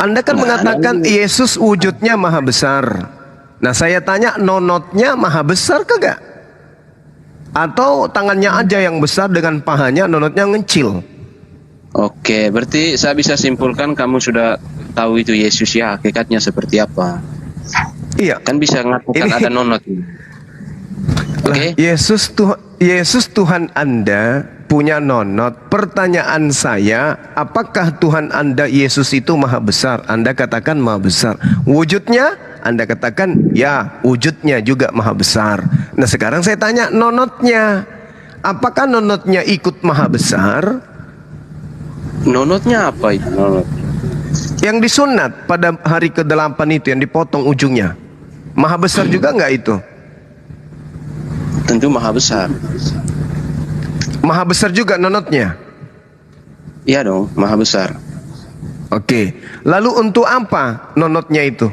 Anda kan mengatakan Yesus wujudnya maha besar. Nah, saya tanya, nonotnya maha besar kagak? Atau tangannya aja yang besar dengan pahanya, nonotnya ngecil? Oke, berarti saya bisa simpulkan kamu sudah tahu itu Yesus ya, hakikatnya seperti apa. Iya. Kan bisa mengatakan ada nonot. Oke. Yesus Tuhan Anda punya nonot. Pertanyaan saya, apakah Tuhan Anda Yesus itu maha besar? Anda katakan maha besar. Wujudnya Anda katakan ya, wujudnya juga maha besar. Nah, sekarang saya tanya nonotnya. apakah nonotnya ikut maha besar? Nonotnya apa itu nonot? Yang disunat pada hari ke-8 itu yang dipotong ujungnya. Maha besar juga nggak itu? Tentu maha besar. Maha besar juga nonotnya? Iya dong, maha besar. Oke. Lalu untuk apa nonotnya itu?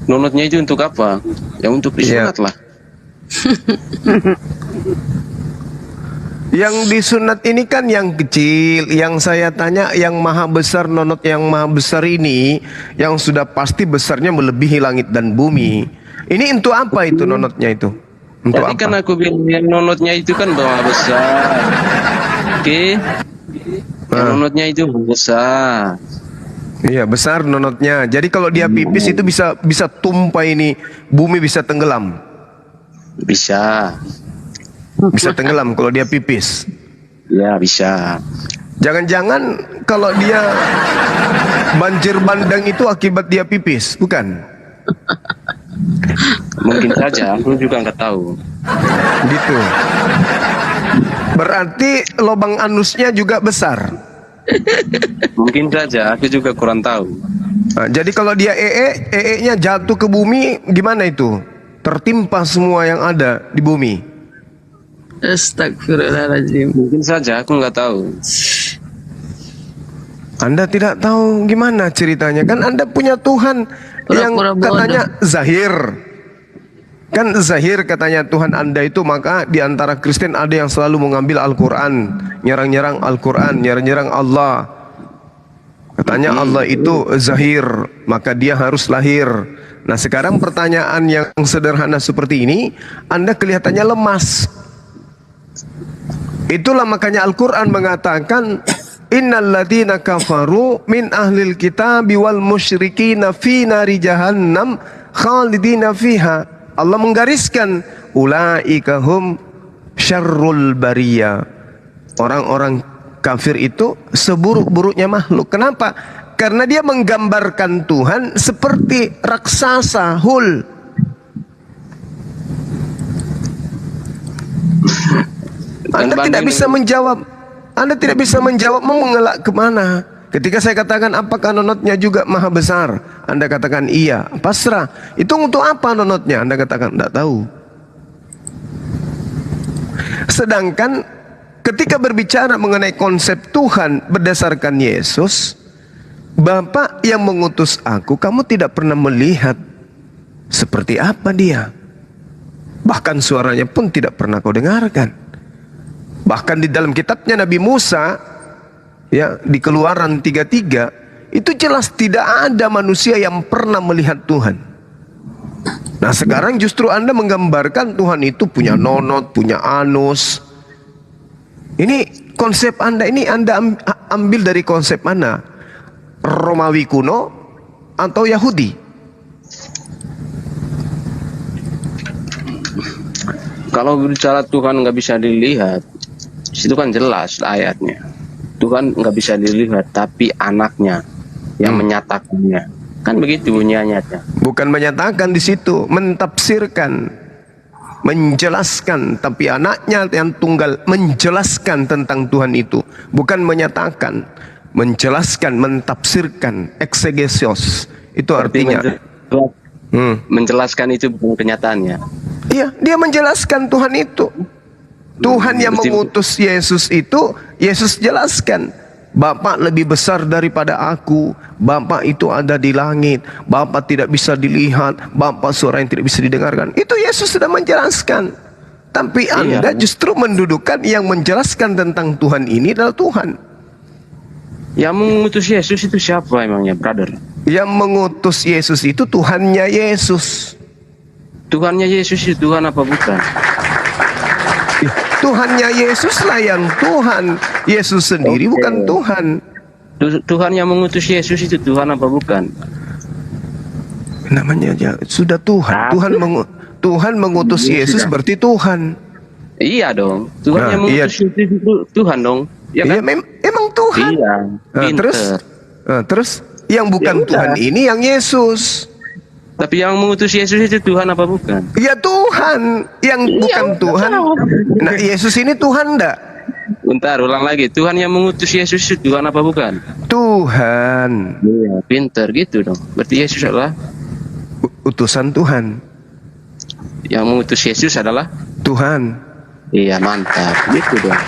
Nonotnya itu untuk apa? Ya untuk disunat lah. Yang disunat ini kan yang kecil. Yang saya tanya yang maha besar, nonot yang maha besar ini yang sudah pasti besarnya melebihi langit dan bumi. Ini untuk apa itu nonotnya itu? Untuk Tadi apa? kan aku bilang yang nonotnya itu kan maha besar. Oke. Yang nonotnya itu besar. Iya, besar nonotnya. Jadi kalau dia pipis itu bisa tumpah ini, bumi bisa tenggelam. Bisa. Bisa tenggelam kalau dia pipis. Ya, bisa. Jangan-jangan kalau dia banjir bandang itu akibat dia pipis, bukan? Mungkin saja, aku juga nggak tahu. Gitu. Berarti lubang anusnya juga besar. Mungkin saja, aku juga kurang tahu. Nah, jadi kalau dia nya jatuh ke bumi, gimana itu? Tertimpa semua yang ada di bumi. Astagfirullahaladzim. Mungkin saja, aku nggak tahu. Anda tidak tahu gimana ceritanya? Kan Anda punya Tuhan yang katanya zahir. Kan zahir katanya Tuhan Anda itu, maka di antara Kristen ada yang selalu mengambil Al-Quran, nyerang-nyerang Al-Quran, nyerang-nyerang Allah. Katanya Allah itu zahir, maka dia harus lahir. Nah sekarang pertanyaan yang sederhana seperti ini, Anda kelihatannya lemas. Itulah makanya Al-Quran mengatakan, Innal ladzina kafaru min ahlil kitabi wal musyrikina fi nari jahannam khalidina fiha. Allah menggariskan ulaika hum syarrul bariyah. Orang-orang kafir itu seburuk-buruknya makhluk. Kenapa? Karena dia menggambarkan Tuhan seperti raksasa hul. Anda tidak bisa menjawab. Anda tidak bisa menjawab, mau mengelak kemana? Ketika saya katakan apakah nonotnya juga maha besar, Anda katakan iya, pasrah. Itu untuk apa nonotnya? Anda katakan tidak tahu. Sedangkan ketika berbicara mengenai konsep Tuhan berdasarkan Yesus, Bapa yang mengutus aku, kamu tidak pernah melihat seperti apa dia. Bahkan suaranya pun tidak pernah kau dengarkan. Bahkan di dalam kitabnya Nabi Musa, ya, di Keluaran 33, itu jelas tidak ada manusia yang pernah melihat Tuhan. Nah sekarang justru Anda menggambarkan Tuhan itu punya nonot, punya anus. Ini konsep Anda ini Anda ambil dari konsep mana? Romawi kuno atau Yahudi? Kalau bicara Tuhan nggak bisa dilihat, itu kan jelas ayatnya. Tuhan nggak bisa dilihat, tapi anaknya yang menyatakannya. Kan begitu bunyi ayatnya. Bukan menyatakan di situ, mentafsirkan, menjelaskan. Tapi anaknya yang tunggal menjelaskan tentang Tuhan itu. Bukan menyatakan, menjelaskan, mentafsirkan, exegesis. Itu artinya. Menjelaskan itu bukan kenyataannya. Iya, dia menjelaskan Tuhan itu. Tuhan yang mengutus Yesus itu, Yesus jelaskan, Bapa lebih besar daripada aku. Bapa itu ada di langit. Bapa tidak bisa dilihat. Bapa suara yang tidak bisa didengarkan. Itu Yesus sudah menjelaskan. Tapi Anda justru mendudukan yang menjelaskan tentang Tuhan ini adalah Tuhan. Yang mengutus Yesus itu siapa emangnya, brother? Yang mengutus Yesus itu Tuhannya Yesus. Tuhannya Yesus itu Tuhan apa bukan? Tuhannya Yesuslah yang Tuhan. Yesus sendiri bukan Tuhan. Tuhan yang mengutus Yesus itu Tuhan apa bukan? Namanya aja sudah Tuhan. Tuhan mengutus Yesus berarti Tuhan. Iya dong. Tuhan yang mengutus Yesus itu Tuhan dong. Ya kan? Emang Tuhan. Iya. Terus yang bukan Tuhan ini yang Yesus. Tapi yang mengutus Yesus itu Tuhan apa bukan? Ya Tuhan, yang bukan Tuhan. Nah, Yesus ini Tuhan enggak? Bentar, ulang lagi. Tuhan yang mengutus Yesus itu Tuhan apa bukan? Tuhan. Iya, pintar gitu dong. Berarti Yesus adalah utusan Tuhan. Yang mengutus Yesus adalah Tuhan. Iya, mantap. Gitu dong.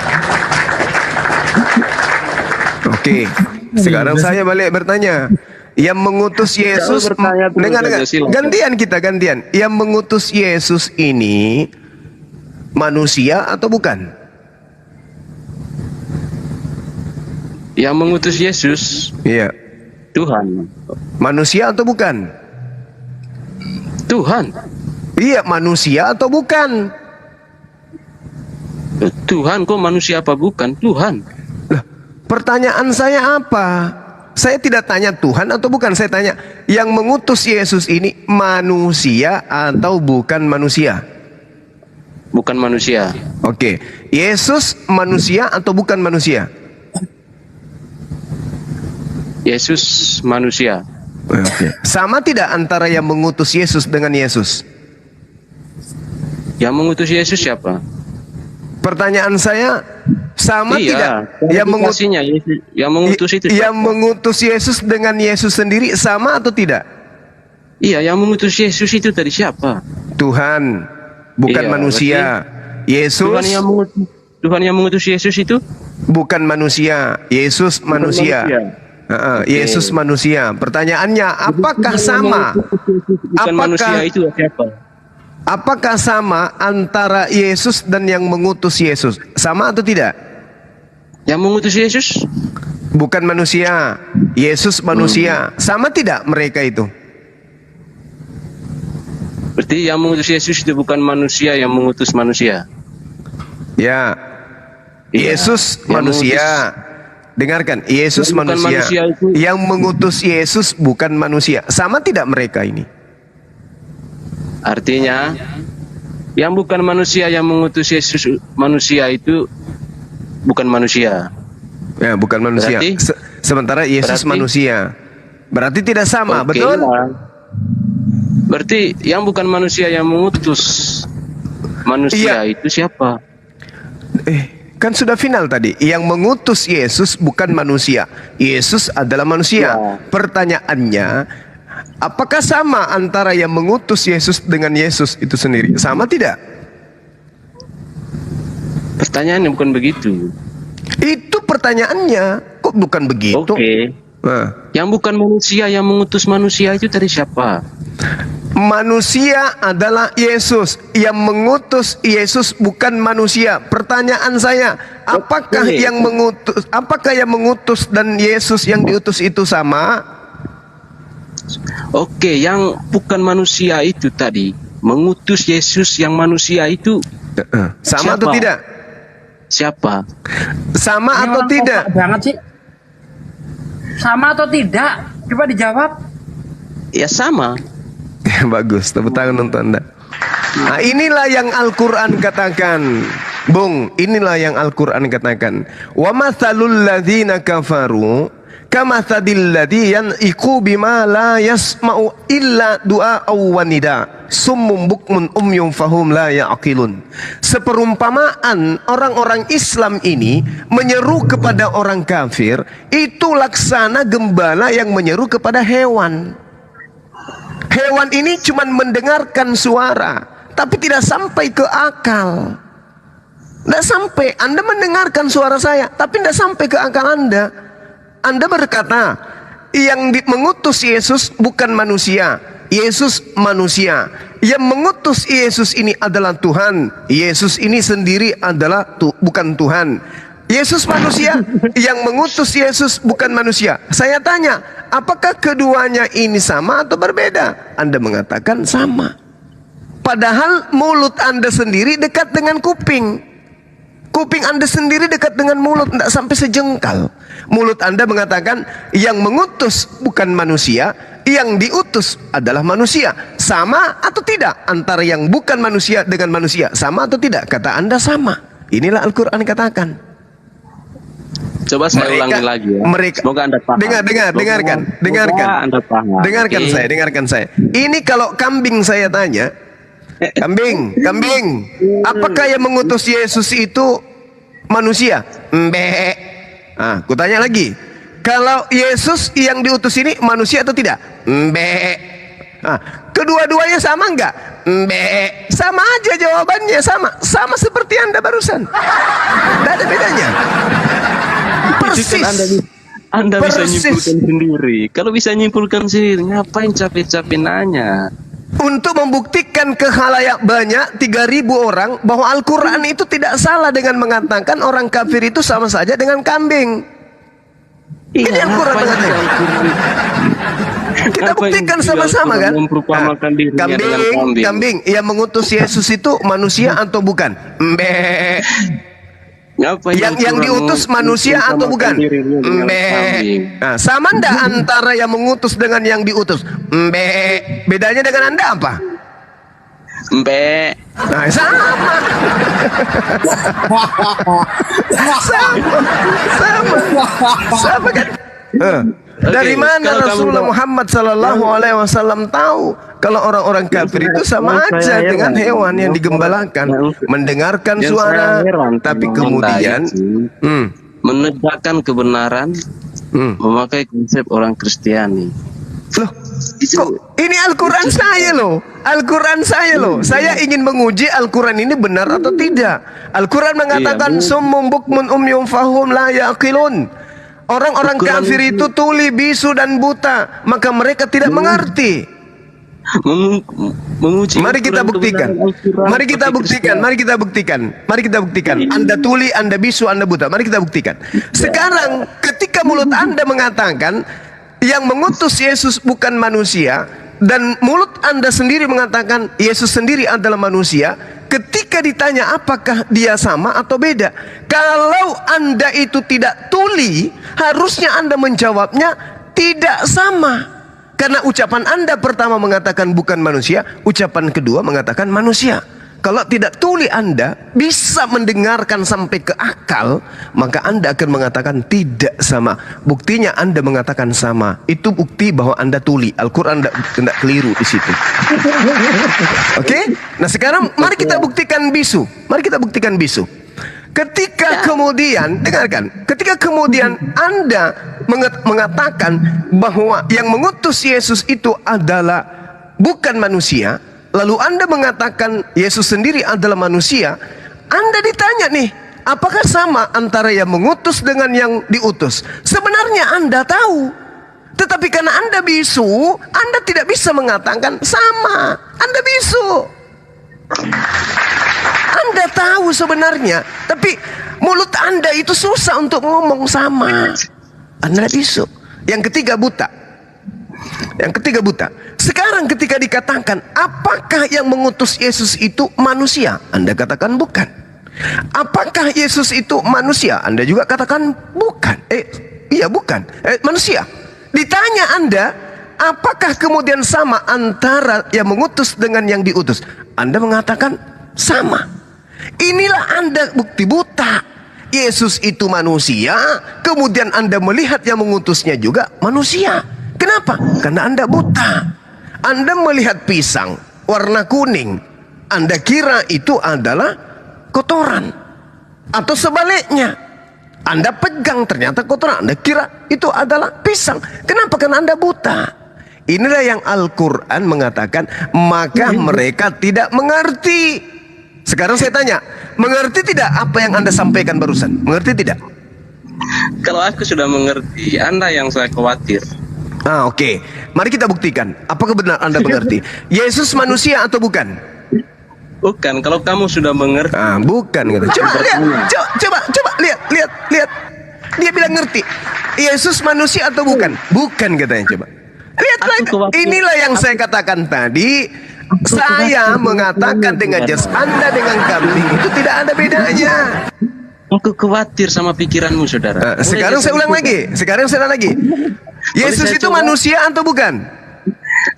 Oke. Sekarang saya balik bertanya. Yang mengutus Yesus, dengar, gantian. Yang mengutus Yesus ini manusia atau bukan? Yang mengutus Yesus, iya, Tuhan. Manusia atau bukan? Tuhan. Iya, manusia atau bukan? Tuhan, kok manusia apa bukan? Tuhan. Lah, pertanyaan saya apa? Saya tidak tanya Tuhan atau bukan, saya tanya yang mengutus Yesus ini manusia atau bukan manusia? Bukan manusia. Oke, Yesus manusia atau bukan manusia? Yesus manusia. Oke. Sama tidak antara yang mengutus Yesus dengan Yesus? Yang mengutus Yesus siapa? Pertanyaan saya, sama tidak? Yang mengutus itu siapa? Yang mengutus Yesus dengan Yesus sendiri sama atau tidak? Iya, yang mengutus Yesus itu dari siapa? Tuhan, bukan manusia. Yesus. Tuhan yang mengutus Yesus itu bukan manusia. Yesus manusia. Yesus manusia. Pertanyaannya, apakah sama? Bukan manusia itu siapa? Apakah sama antara Yesus dan yang mengutus Yesus? Sama atau tidak? Yang mengutus Yesus bukan manusia, Yesus manusia. Sama tidak mereka itu? Berarti yang mengutus Yesus itu bukan manusia yang mengutus manusia. Ya. Yesus manusia. Dengarkan, Yesus manusia. Yang mengutus Yesus bukan manusia. Sama tidak mereka ini? Artinya yang bukan manusia yang mengutus Yesus manusia itu bukan manusia. Ya, bukan manusia. Sementara Yesus manusia. Berarti tidak sama, betul? Berarti yang bukan manusia yang mengutus manusia itu siapa? Kan sudah final tadi. Yang mengutus Yesus bukan manusia. Yesus adalah manusia. Pertanyaannya, apakah sama antara yang mengutus Yesus dengan Yesus itu sendiri? Sama tidak? Pertanyaannya bukan begitu. Itu pertanyaannya. Kok bukan begitu? Oke. Yang bukan manusia yang mengutus manusia itu dari siapa? Manusia adalah Yesus. Yang mengutus Yesus bukan manusia. Pertanyaan saya, apakah yang mengutus dan Yesus yang diutus itu sama? Oke, yang bukan manusia itu tadi mengutus Yesus yang manusia itu sama atau tidak? Siapa? Ini Sama atau orang tidak? Banget sih. Sama atau tidak? Coba dijawab. Ya sama. Bagus, tepuk tangan untuk Anda. Nah, inilah yang Al-Quran katakan, Bung. Inilah yang Al-Quran katakan. Wa mathalul ladzina kafaru kamathalil ladzi yan'iqu bima la yasma'u illa du'a'aw wa nida summum bukmun umyum fahum la ya'qilun. Seperumpamaan orang-orang Islam ini menyeru kepada orang kafir itu laksana gembala yang menyeru kepada hewan. Hewan ini cuma mendengarkan suara tapi tidak sampai ke akal. Tidak sampai. Anda mendengarkan suara saya tapi tidak sampai ke akal Anda. Anda berkata, yang mengutus Yesus bukan manusia, Yesus manusia. Yang mengutus Yesus ini adalah Tuhan. Yesus ini sendiri adalah bukan Tuhan. Yesus manusia, yang mengutus Yesus bukan manusia. Saya tanya, apakah keduanya ini sama atau berbeda? Anda mengatakan sama. Padahal mulut Anda sendiri dekat dengan kuping. Kuping Anda sendiri dekat dengan mulut, tidak sampai sejengkal. Mulut Anda mengatakan yang mengutus bukan manusia, yang diutus adalah manusia. Sama atau tidak antara yang bukan manusia dengan manusia? Sama atau tidak? Kata Anda sama. Inilah Al-Quran katakan. Coba saya ulangi lagi ya. Semoga Anda paham. Dengarkan saya. Ini kalau kambing saya tanya, kambing, apakah yang mengutus Yesus itu manusia? Mbe. Ah, kutanya lagi. Kalau Yesus yang diutus ini manusia atau tidak? Mbe. Ah, kedua-duanya sama enggak? Mbe. Sama aja jawabannya, sama seperti Anda barusan. Tidak ada bedanya. Persis. Anda bisa nyimpulkan sendiri. Kalau bisa nyimpulkan sendiri, ngapain capek-capek nanya? Untuk membuktikan ke khalayak banyak 3.000 orang bahwa Al-Quran itu tidak salah dengan mengatakan orang kafir itu sama saja dengan kambing. Ini Al-Quran mengatakan. Kita buktikan sama-sama kan? Kambing yang mengutus Yesus itu manusia atau bukan? Mbe. Yang diutus manusia atau bukan? Mbe. Nah, sama ndak antara yang mengutus dengan yang diutus? Mbe. Bedanya dengan Anda apa? Mbe. Nah, sama kan? Dari mana Rasulullah Muhammad Sallallahu Alaihi Wasallam tahu kalau orang-orang kafir itu sama aja dengan hewan yang digembalakan, mendengarkan suara, tapi kemudian menegakkan kebenaran, memakai konsep orang Kristiani. Loh, kok ini Al-Quran saya loh, Saya ingin menguji Al-Quran ini benar atau tidak. Al-Quran mengatakan summum bukmun umyum fahum la yaqilun. Orang-orang kafir itu tuli, bisu dan buta, maka mereka tidak mengerti. Mari kita buktikan. Anda tuli, Anda bisu, Anda buta. Mari kita buktikan. Sekarang ketika mulut Anda mengatakan yang mengutus Yesus bukan manusia, dan mulut Anda sendiri mengatakan Yesus sendiri adalah manusia, ketika ditanya apakah dia sama atau beda, kalau Anda itu tidak tuli, harusnya Anda menjawabnya tidak sama. Karena ucapan Anda pertama mengatakan bukan manusia, ucapan kedua mengatakan manusia. Kalau tidak tuli Anda bisa mendengarkan sampai ke akal, maka Anda akan mengatakan tidak sama. Buktinya Anda mengatakan sama. Itu bukti bahwa Anda tuli. Al-Quran tidak keliru di situ. Oke? Nah sekarang mari kita buktikan bisu. Ketika kemudian, dengarkan, ketika kemudian Anda mengatakan bahwa yang mengutus Yesus itu adalah bukan manusia, lalu Anda mengatakan Yesus sendiri adalah manusia, Anda ditanya nih, apakah sama antara yang mengutus dengan yang diutus? Sebenarnya Anda tahu, tetapi karena Anda bisu, Anda tidak bisa mengatakan sama. Anda bisu. Anda tahu sebenarnya, tapi mulut Anda itu susah untuk ngomong sama. Anda bisu. Yang ketiga buta. Sekarang ketika dikatakan apakah yang mengutus Yesus itu manusia, Anda katakan bukan. Apakah Yesus itu manusia, Anda juga katakan bukan. Iya bukan, manusia. Ditanya Anda, apakah kemudian sama antara yang mengutus dengan yang diutus, Anda mengatakan sama. Inilah Anda bukti buta. Yesus itu manusia, kemudian Anda melihat yang mengutusnya juga manusia. Kenapa? Karena Anda buta. Anda melihat pisang warna kuning, Anda kira itu adalah kotoran. Atau sebaliknya, Anda pegang ternyata kotoran, Anda kira itu adalah pisang. Kenapa? Karena Anda buta. Inilah yang Al-Quran mengatakan, maka mereka tidak mengerti. Sekarang saya tanya, mengerti tidak apa yang Anda sampaikan barusan? Mengerti tidak? Kalau aku sudah mengerti, Anda yang saya khawatir. Oke. Mari kita buktikan. Apakah benar Anda mengerti? Yesus manusia atau bukan? Bukan. Kalau kamu sudah mengerti. Bukan. Coba lihat. Dia bilang ngerti. Yesus manusia atau bukan? Bukan katanya. Coba. Lihat lagi. Inilah yang saya katakan tadi. Saya mengatakan dengan jas Anda dengan kambing itu tidak ada bedanya. Aku khawatir sama pikiranmu, saudara. Sekarang saya ulang lagi. Yesus itu manusia atau bukan?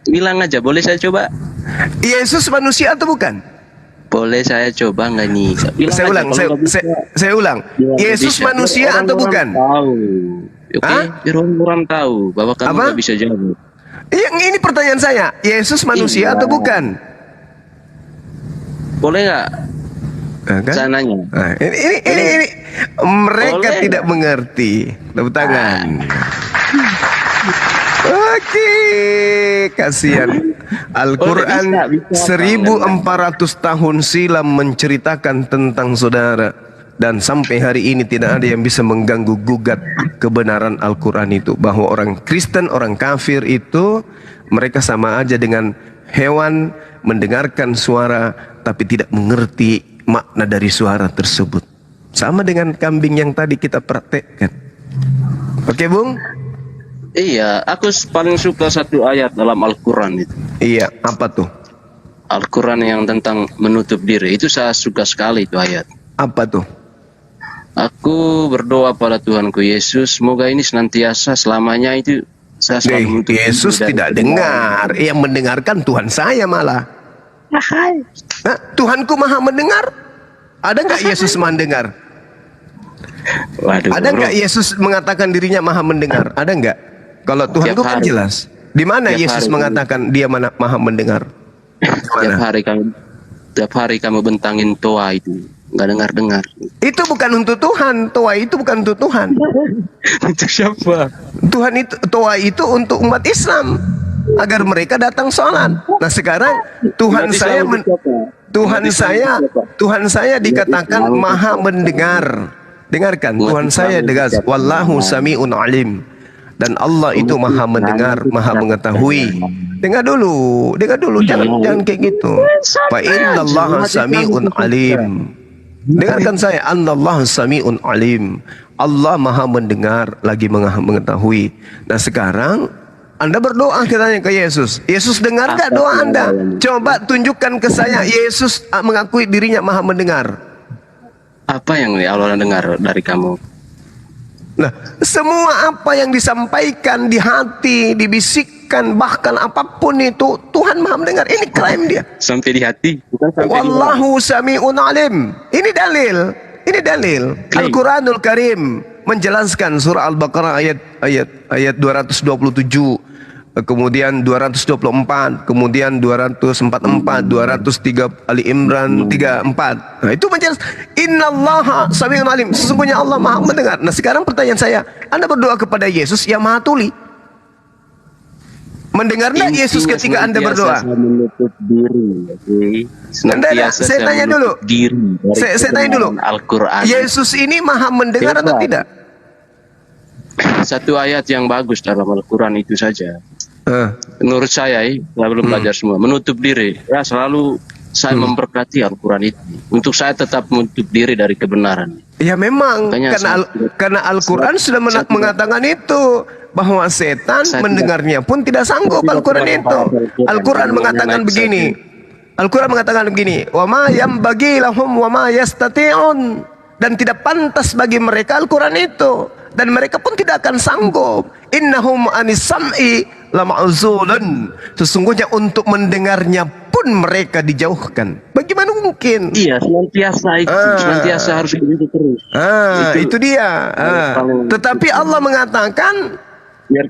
Bilang aja, boleh saya coba? Yesus manusia atau bukan? Boleh saya coba nggak nih? Bilang Saya aja, ulang, kalau nggak bisa, saya ulang. ya, Yesus bisa. manusia Biar atau orang-orang bukan? Tahu. Oke, biar orang tahu bahwa kamu Apa? nggak bisa jawab. Ini pertanyaan saya. Yesus manusia Iya. atau bukan? Boleh nggak? Kan? Saya nanya. Nah, ini mereka Boleh. tidak mengerti. Tepuk tangan. Oke, kasihan. Al-Quran bisa, 1400 tahun silam menceritakan tentang saudara, dan sampai hari ini tidak ada yang bisa mengganggu gugat kebenaran Al-Quran itu, bahwa orang Kristen, orang kafir itu mereka sama aja dengan hewan, mendengarkan suara tapi tidak mengerti makna dari suara tersebut. Sama dengan kambing yang tadi kita praktekkan. Oke, Bung? Iya, aku paling suka satu ayat dalam Al-Quran itu. Iya, apa tuh? Al-Quran yang tentang menutup diri, itu saya suka sekali itu ayat. Apa tuh? Aku berdoa pada Tuhanku Yesus, semoga ini senantiasa selamanya itu saya selalu menutup diri Yesus dari tidak kebenaran. dengar, yang mendengarkan Tuhan saya malah. Nah, Tuhanku maha mendengar. Ada nggak Yesus mendengar? Waduh, Ada nggak Yesus mengatakan dirinya maha mendengar? Ada nggak? Kalau Tuhanku kan hari. jelas. Di mana Tiap Yesus hari. mengatakan dia maha mendengar? Tiap hari kamu bentangin toa itu, nggak dengar. Itu bukan untuk Tuhan. Toa itu bukan untuk Tuhan. Untuk siapa? Tuhan itu, toa itu untuk umat Islam agar mereka datang sholat. Nah sekarang Tuhan Umat saya Islam untuk siapa? Tuhan saya dikatakan maha mendengar. Dengarkan, Tuhan saya dengar. Wallahu sami'un alim. Dan Allah itu maha mendengar, maha mengetahui. Dengar dulu, jangan kayak gitu. Fa innallaha sami'un alim. Dengarkan saya, Anallahu sami'un alim. Allah maha mendengar lagi maha mengetahui. Nah sekarang Anda berdoa katanya ke Yesus. Yesus dengar gak doa Anda? Coba tunjukkan ke saya Yesus mengakui dirinya maha mendengar. Apa yang Allah dengar dari kamu? Nah, semua apa yang disampaikan di hati, dibisikkan, bahkan apapun itu, Tuhan maha mendengar. Ini klaim dia. Sampai di hati, bukan sampai Wallahu sami'un alim. Ini dalil. Al-Quranul Karim menjelaskan surah Al-Baqarah ayat 227, kemudian 224, kemudian 244, 203 Ali Imran 34. Nah, itu menjelaskan innallaha sami'un alim. Sesungguhnya Allah maha mendengar. Nah, sekarang pertanyaan saya, Anda berdoa kepada Yesus yang maha tuli. Mendengar enggak Yesus ketika Anda berdoa? Menutup diri, Saya tanya dulu. Saya tanya dulu. Al-Quran. Yesus ini maha mendengar atau tidak? Satu ayat yang bagus dalam Al-Quran itu saja. Menurut saya, saya belum belajar semua. Menutup diri, ya selalu saya memberkati Al-Quran itu. Untuk saya tetap menutup diri dari kebenaran. Ya memang, Makanya karena Al-Quran sudah mengatakan itu, bahwa setan mendengarnya pun tidak sanggup. Al-Quran itu, Al-Quran mengatakan begini. Al-Quran mengatakan begini, wa ma yambagi lahum wa ma yastati'un, dan tidak pantas bagi mereka Al-Quran itu, dan mereka pun tidak akan sanggup. Innahum anis sam'i lama'zulun, sesungguhnya untuk mendengarnya pun mereka dijauhkan. Bagaimana mungkin? Iya, senantiasa itu, senantiasa harus begitu terus. Itu dia. Tetapi Allah mengatakan,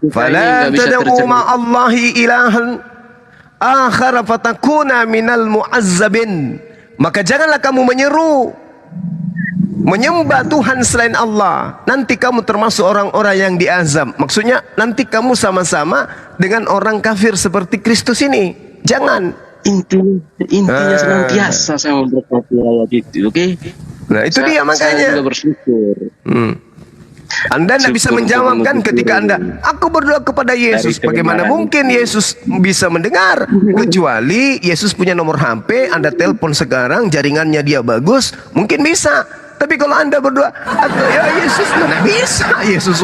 fala tad'u ma'allahi ilahan akhar fatakuna minal mu'azzabin. Maka janganlah kamu menyembah Tuhan selain Allah, nanti kamu termasuk orang-orang yang diazab. Maksudnya nanti kamu sama-sama dengan orang kafir seperti Kristus ini. Jangan. Intinya senantiasa saya memberkati ayat itu, oke? Nah itu dia makanya. Saya juga bersyukur. Anda tidak bisa menjawabkan ketika aku berdoa kepada Yesus. Bagaimana mungkin Yesus bisa mendengar? Kecuali Yesus punya nomor HP, Anda telepon sekarang, jaringannya dia bagus, mungkin bisa. Tapi kalau Anda berdoa, ya Yesus, mana bisa Yesus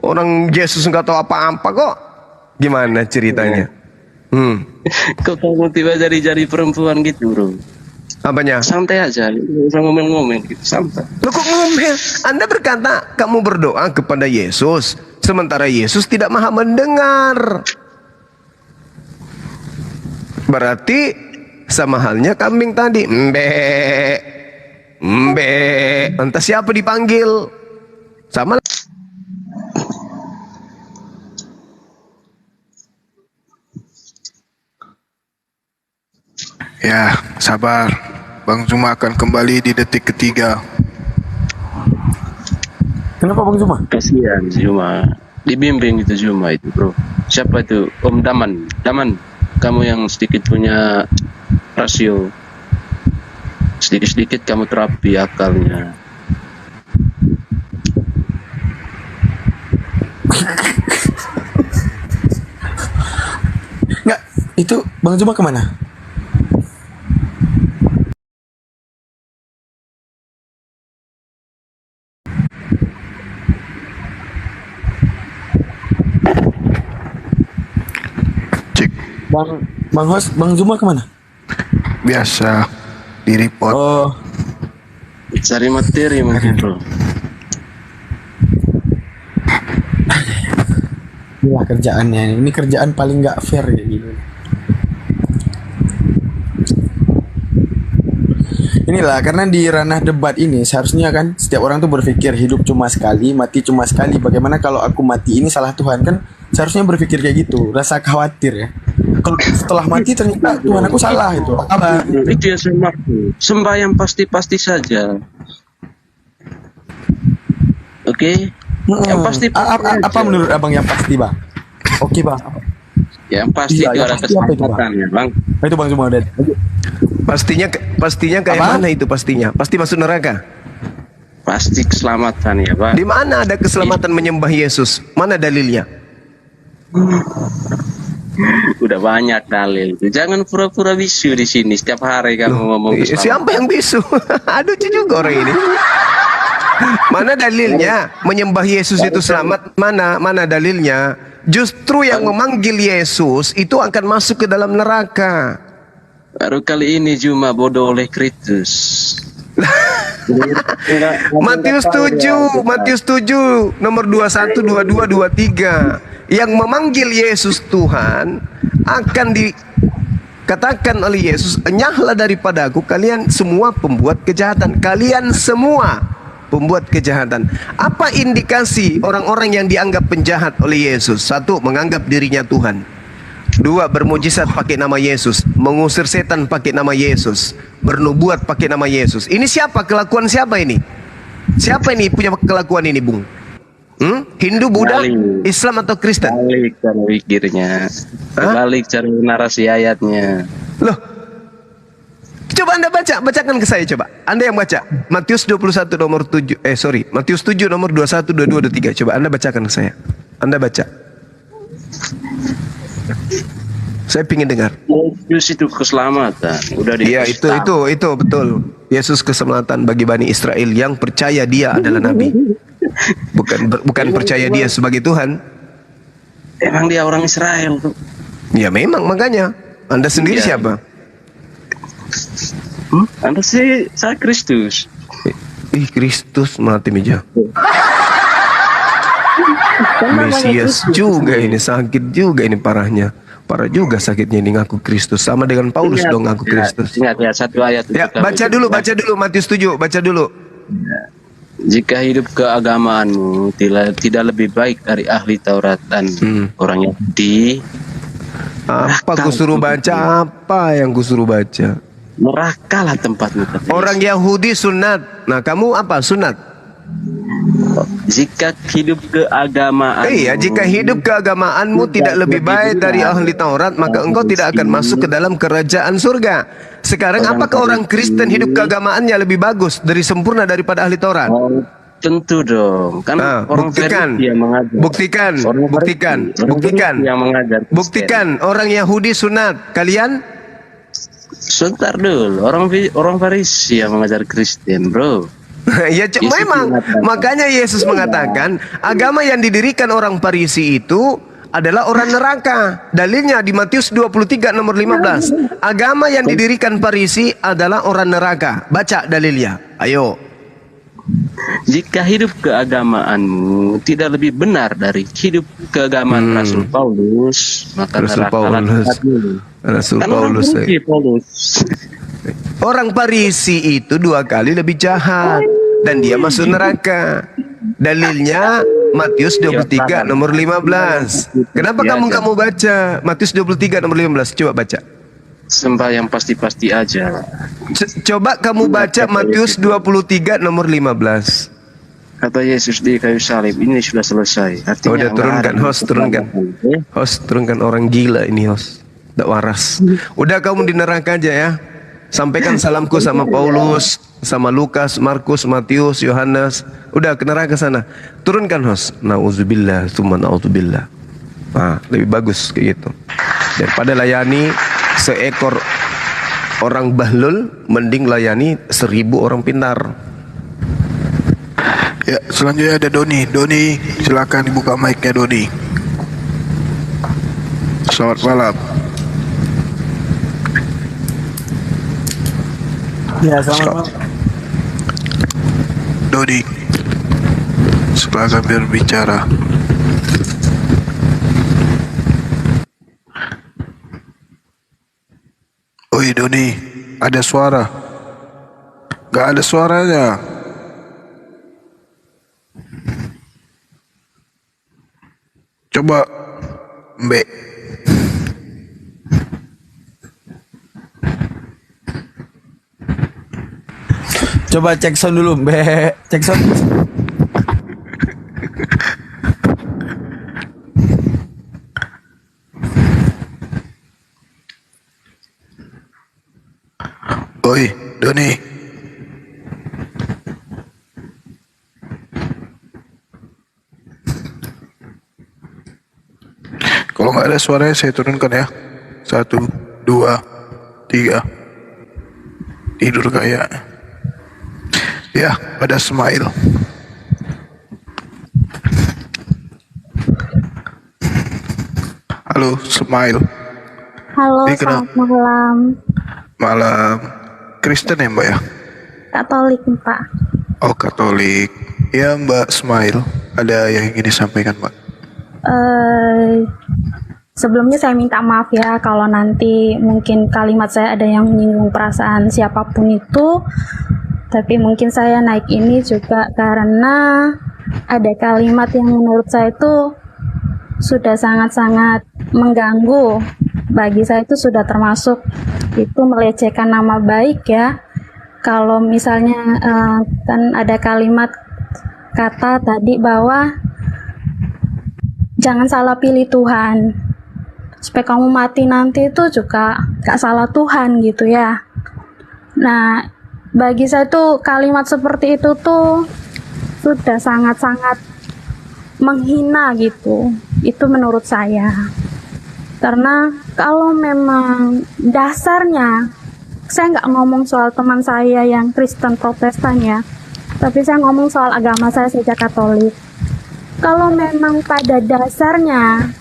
orang Yesus nggak tahu apa-apa kok. Gimana ceritanya? Kok kamu tiba jadi perempuan gitu, bro? Apanya? Santai aja, usah ngomel-ngomel gitu, santai. Loh kok ngomel? Anda berkata kamu berdoa kepada Yesus, sementara Yesus tidak maha mendengar. Berarti Sama halnya kambing tadi, mbe, mbe. Entah siapa dipanggil. Sama. Ya, sabar. Bang Zuma akan kembali di detik ketiga. Kenapa Bang Zuma? Kasihan Zuma. Dibimbing itu Zuma itu, bro. Siapa itu? Om Daman. Daman, kamu yang sedikit punya rasio. Sedikit-sedikit kamu terapi akalnya. Enggak, itu Bang Zuma kemana? Bang Host, Bang Zuma kemana? Biasa di report. Oh, Cari materi mungkin, bro. inilah kerjaannya. Ini kerjaan paling nggak fair kayak gitu. Inilah karena di ranah debat ini seharusnya kan setiap orang tuh berpikir hidup cuma sekali, mati cuma sekali. Bagaimana kalau aku mati ini salah Tuhan, kan seharusnya berpikir kayak gitu. Rasa khawatir ya. Kalau setelah mati ternyata Tuhan aku salah itu. Apa? Itu yang saya maksud. Sembahyang pasti-pasti saja. Oke? Yang pasti apa menurut abang yang pasti, Bang? Oke, Bang. Yang pasti Iya, itu yang ada pasti apa itu, Bang? kesempatan ya, Bang. Itu Bang Zuma udah. Pastinya kayak mana itu pastinya? Pasti masuk neraka. Pasti keselamatan ya, Bang. Di mana ada keselamatan menyembah Yesus? Mana dalilnya? Udah banyak dalil. Jangan pura-pura bisu di sini. Setiap hari kamu ngomong keselamatan. Siapa yang bisu? Aduh, juga orang ini. Mana dalilnya menyembah Yesus itu selamat? Mana dalilnya? Justru yang memanggil Yesus itu akan masuk ke dalam neraka. Baru kali ini cuma bodoh oleh Kristus. Matius 7 nomor 21, 22, 23. Yang memanggil Yesus Tuhan akan dikatakan oleh Yesus, enyahlah daripadaku kalian semua pembuat kejahatan. Kalian semua pembuat kejahatan. Apa indikasi orang-orang yang dianggap penjahat oleh Yesus? 1, menganggap dirinya Tuhan. 2, bermujizat pakai nama Yesus, mengusir setan pakai nama Yesus, bernubuat pakai nama Yesus. Ini siapa? Kelakuan siapa ini? Siapa ini punya kelakuan ini, Bung? Hindu, Buddha, Islam atau Kristen? Balik cara pikirnya. Balik cara narasi ayatnya. Loh, coba Anda bacakan ke saya coba. Anda yang baca. Matius 21 nomor 7, Matius 7 nomor 21, 22, 23. Coba Anda bacakan ke saya. Anda baca. Saya pingin dengar. Yesus itu keselamatan. Udah Iya, itu betul. Yesus keselamatan bagi Bani Israel yang percaya Dia adalah Nabi. Bukan percaya Dia sebagai Tuhan. Emang dia orang Israel tuh. Ya memang, makanya. Anda sendiri siapa? Anda sih, saya Kristus. Kristus mati meja. Mesias juga ini, sakit juga ini parahnya. Parah juga sakitnya ini ngaku Kristus. Sama dengan Paulus dong ngaku Kristus. Ingat ya, satu ayat. Ya, baca dulu Matius 7, baca dulu. Jika hidup keagamaanmu tidak lebih baik dari ahli Taurat dan orang Yahudi. Apa kusuruh baca? Apa yang kusuruh baca? Nerakalah tempatmu. Orang Yahudi sunat. Nah, kamu apa sunat? Jika hidup keagamaan. Iya, jika hidup keagamaanmu tidak lebih baik dari ahli Taurat, maka engkau tidak akan masuk ke dalam kerajaan surga. Sekarang apakah orang Kristen hidup keagamaannya lebih bagus dari sempurna daripada ahli Taurat? Tentu dong. Kan orang buktikan. yang mengajar. Buktikan orang Yahudi sunat. Kalian? Sebentar dulu. Orang Farisi yang mengajar Kristen, bro. Ya memang makanya Yesus mengatakan agama yang didirikan orang Farisi itu adalah orang neraka. Dalilnya di Matius 23 nomor 15. Agama yang didirikan Farisi adalah orang neraka. Baca dalilnya. Ayo. Jika hidup keagamaanmu tidak lebih benar dari hidup keagamaan Rasul Paulus, maka Rasul nerakalah Paulus. tempat dulu. Rasul Kan orang Paulus. Farisi, Paulus. Orang Farisi itu 2 kali lebih jahat dan dia masuk neraka. Dalilnya Matius 23 nomor 15. Kenapa kamu baca Matius 23 nomor 15? Coba baca. Sembah yang pasti-pasti aja. Coba kamu baca Matius 23 nomor 15. Kata Yesus di kayu salib, ini sudah selesai. Artinya Udah turunkan, host turunkan. Host turunkan, orang gila ini host. Tak waras. Udah kamu di neraka aja ya. Sampaikan salamku sama Paulus, sama Lukas, Markus, Matius, Yohanes. Udah ke neraka sana. Turunkan host. Nauzubillah, tsumma nauzubillah. Nah, lebih bagus kayak gitu. Daripada layani seekor orang bahlul, mending layani 1000 orang pintar. Ya, selanjutnya ada Doni. Doni, silakan dibuka mic-nya Doni. Selamat malam. Ya, selamat malam. Doni, silakan berbicara. Oi Doni, ada suara? Gak ada suaranya. Coba Mbak. Coba cek sound dulu, Mbak. Cek sound. Oi, Doni. Kalau nggak ada suaranya saya turunkan ya. 1, 2, 3. Tidur kayak. Ya, pada smile. Halo, smile. Halo, Ini selamat malam. Malam. Kristen ya Mbak ya? Katolik, Pak. Oh Katolik. Ya Mbak Smile, ada yang ingin disampaikan Mbak? Sebelumnya saya minta maaf ya kalau nanti mungkin kalimat saya ada yang menyinggung perasaan siapapun itu. Tapi mungkin saya naik ini juga karena ada kalimat yang menurut saya itu sudah sangat-sangat mengganggu. Bagi saya itu sudah termasuk itu melecehkan nama baik ya. Kalau misalnya kan ada kalimat kata tadi bahwa jangan salah pilih Tuhan. Supaya kamu mati nanti itu juga gak salah Tuhan gitu ya. Nah, bagi saya tuh kalimat seperti itu tuh sudah sangat-sangat menghina gitu. Itu menurut saya. Karena kalau memang dasarnya, saya nggak ngomong soal teman saya yang Kristen Protestan ya, tapi saya ngomong soal agama saya sejak Katolik. Kalau memang pada dasarnya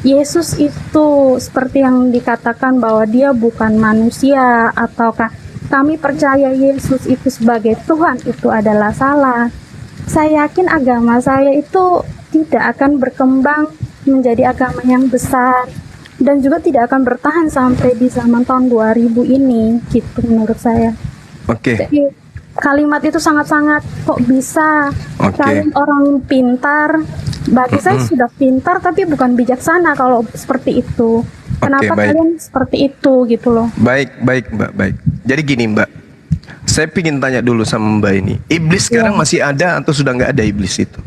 Yesus itu seperti yang dikatakan bahwa dia bukan manusia, ataukah kami percaya Yesus itu sebagai Tuhan, itu adalah salah. Saya yakin agama saya itu tidak akan berkembang menjadi agama yang besar dan juga tidak akan bertahan sampai di zaman tahun 2000 ini gitu menurut saya. Oke. Jadi kalimat itu sangat-sangat kok bisa kalian orang pintar, bagi saya sudah pintar tapi bukan bijaksana kalau seperti itu. Kenapa baik. kalian seperti itu gitu loh. Baik Mbak, baik. Jadi gini Mbak, saya ingin tanya dulu sama Mbak ini. Iblis sekarang masih ada atau sudah nggak ada iblis itu?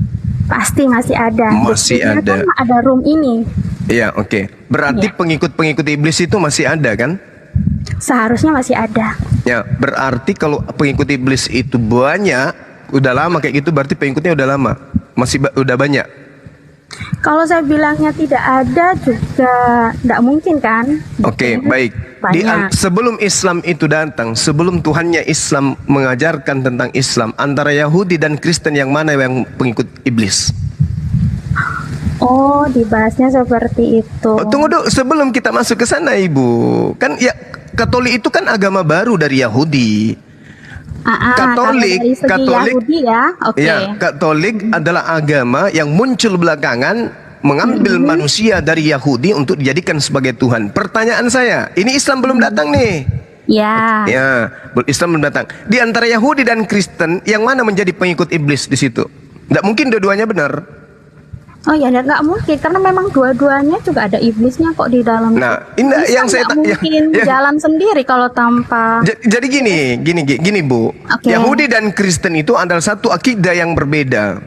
Pasti masih ada. Masih Buktinya ada. Kan ada room ini. Iya, oke. Berarti pengikut-pengikut iblis itu masih ada kan? Seharusnya masih ada. Ya, berarti kalau pengikut iblis itu banyak, udah lama kayak gitu, berarti pengikutnya udah lama, udah banyak. Kalau saya bilangnya tidak ada juga tidak mungkin kan? Oke, baik. Sebelum Islam itu datang, sebelum Tuhannya Islam mengajarkan tentang Islam, antara Yahudi dan Kristen yang mana yang pengikut iblis? Oh, dibahasnya seperti itu. Oh, tunggu dulu, sebelum kita masuk ke sana Ibu. Kan ya Katolik itu kan agama baru dari Yahudi. Katolik, dari segi Yahudi ya. Oke. Ya, Katolik adalah agama yang muncul belakangan mengambil manusia dari Yahudi untuk dijadikan sebagai Tuhan. Pertanyaan saya, ini Islam belum datang nih. Ya. Ya, Islam belum datang. Di antara Yahudi dan Kristen, yang mana menjadi pengikut iblis di situ? Tidak mungkin dua-duanya benar. Oh ya, nggak mungkin karena memang dua-duanya juga ada iblisnya kok di dalam. Nah, ini Islam yang saya nggak mungkin jalan sendiri kalau tanpa. Jadi gini Bu. Oke. Yahudi dan Kristen itu adalah satu akidah yang berbeda,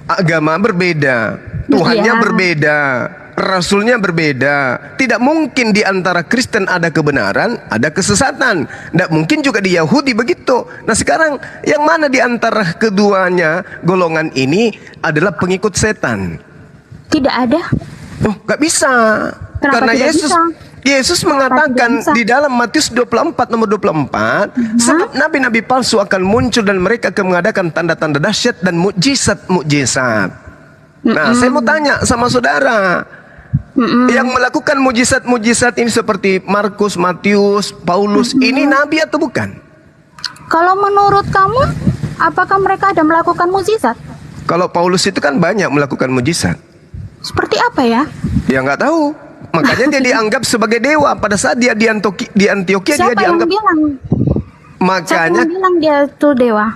agama berbeda, Tuhannya Iya. berbeda, Rasulnya berbeda. Tidak mungkin di antara Kristen ada kebenaran, ada kesesatan. Tidak mungkin juga di Yahudi begitu. Nah sekarang yang mana di antara keduanya golongan ini adalah pengikut setan? Tidak ada. Oh, nggak bisa. Kenapa Karena tidak Yesus bisa? Yesus mengatakan di dalam Matius 24 nomor 24, sebab nabi-nabi palsu akan muncul dan mereka akan mengadakan tanda-tanda dahsyat dan mukjizat-mukjizat. Nah, saya mau tanya sama saudara, yang melakukan mujizat-mujizat ini seperti Markus, Matius, Paulus, ini nabi atau bukan? Kalau menurut kamu, apakah mereka ada melakukan mukjizat? Kalau Paulus itu kan banyak melakukan mujizat. Seperti apa ya? Ya nggak tahu. Makanya dia dianggap sebagai dewa pada saat dia di Antioquia. Siapa Dia dianggap. yang bilang? Makanya. Siapa yang bilang dia itu dewa?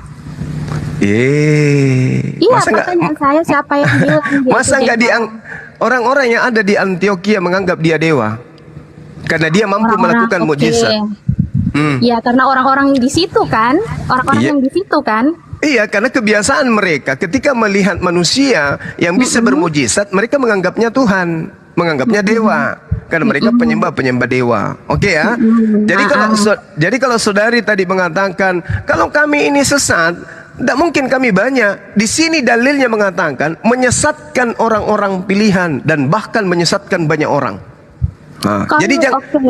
Iya, masa nggak? pertanyaan saya siapa yang bilang dia Masa itu nggak dewa? orang-orang yang ada di Antioquia menganggap dia dewa karena dia mampu Orang-orang, melakukan oke. mujizat. Ya karena orang-orang di situ kan, orang-orang Iya. yang di situ kan. Iya, karena kebiasaan mereka ketika melihat manusia yang bisa bermujizat, mereka menganggapnya Tuhan, menganggapnya dewa, karena mereka penyembah dewa. Oke ya. Jadi kalau saudari tadi mengatakan kalau kami ini sesat, tidak mungkin kami banyak. Di sini dalilnya mengatakan menyesatkan orang-orang pilihan dan bahkan menyesatkan banyak orang. Nah, jadi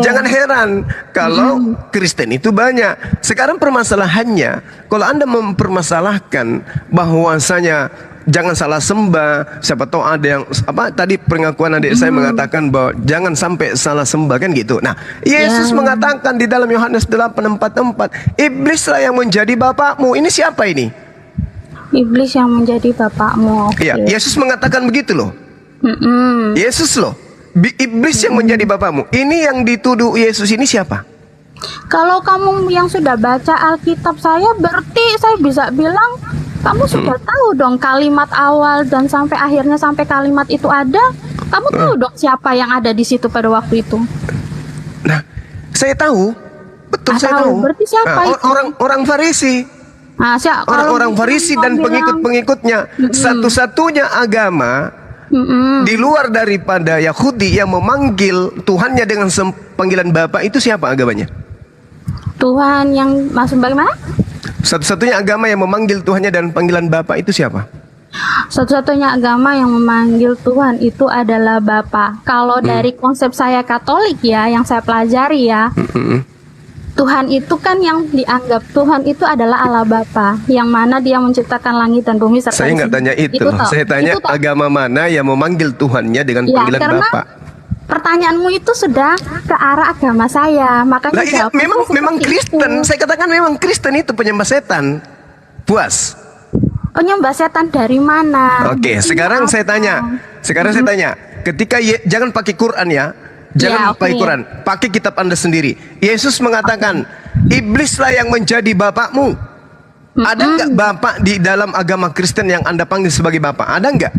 jangan heran kalau Kristen itu banyak. Sekarang permasalahannya, kalau Anda mempermasalahkan bahwasanya jangan salah sembah, siapa tahu ada yang tadi pengakuan adik saya mengatakan bahwa jangan sampai salah sembah kan gitu. Nah, Yesus mengatakan di dalam Yohanes 8:44, iblislah yang menjadi bapakmu. Ini siapa ini? Iblis yang menjadi bapakmu. Oke. Iya, Yesus mengatakan begitu loh. Yesus loh. Iblis yang menjadi bapakmu. Ini yang dituduh Yesus ini siapa? Kalau kamu yang sudah baca Alkitab saya, berarti saya bisa bilang kamu sudah tahu dong kalimat awal dan sampai akhirnya sampai kalimat itu ada. Kamu tahu dong siapa yang ada di situ pada waktu itu. Nah, saya tahu, betul saya tahu. Berarti siapa itu? Orang Farisi. Nah, Orang Farisi dan pengikut-pengikutnya. Satu-satunya agama di luar daripada Yahudi yang memanggil Tuhannya dengan panggilan Bapa itu siapa agamanya? Tuhan yang masuk bagaimana? Satu-satunya agama yang memanggil Tuhannya dan panggilan Bapa itu siapa? Satu-satunya agama yang memanggil Tuhan itu adalah Bapa. Kalau dari konsep saya Katolik ya, yang saya pelajari ya, Tuhan itu kan yang dianggap Tuhan itu adalah Allah Bapa, yang mana Dia menciptakan langit dan bumi. Saya nggak tanya itu loh. Saya tanya agama mana yang memanggil Tuhannya dengan panggilan Bapa. Pertanyaanmu itu sudah ke arah agama saya, makanya memang Kristen. Saya katakan memang Kristen itu penyembah setan. Puas. Penyembah setan dari mana? Oke, sekarang saya tanya. Ketika jangan pakai Quran ya. Jangan pakai Quran, pakai kitab Anda sendiri. Yesus mengatakan, iblislah yang menjadi bapakmu. Ada nggak bapak di dalam agama Kristen yang Anda panggil sebagai bapak? Ada nggak?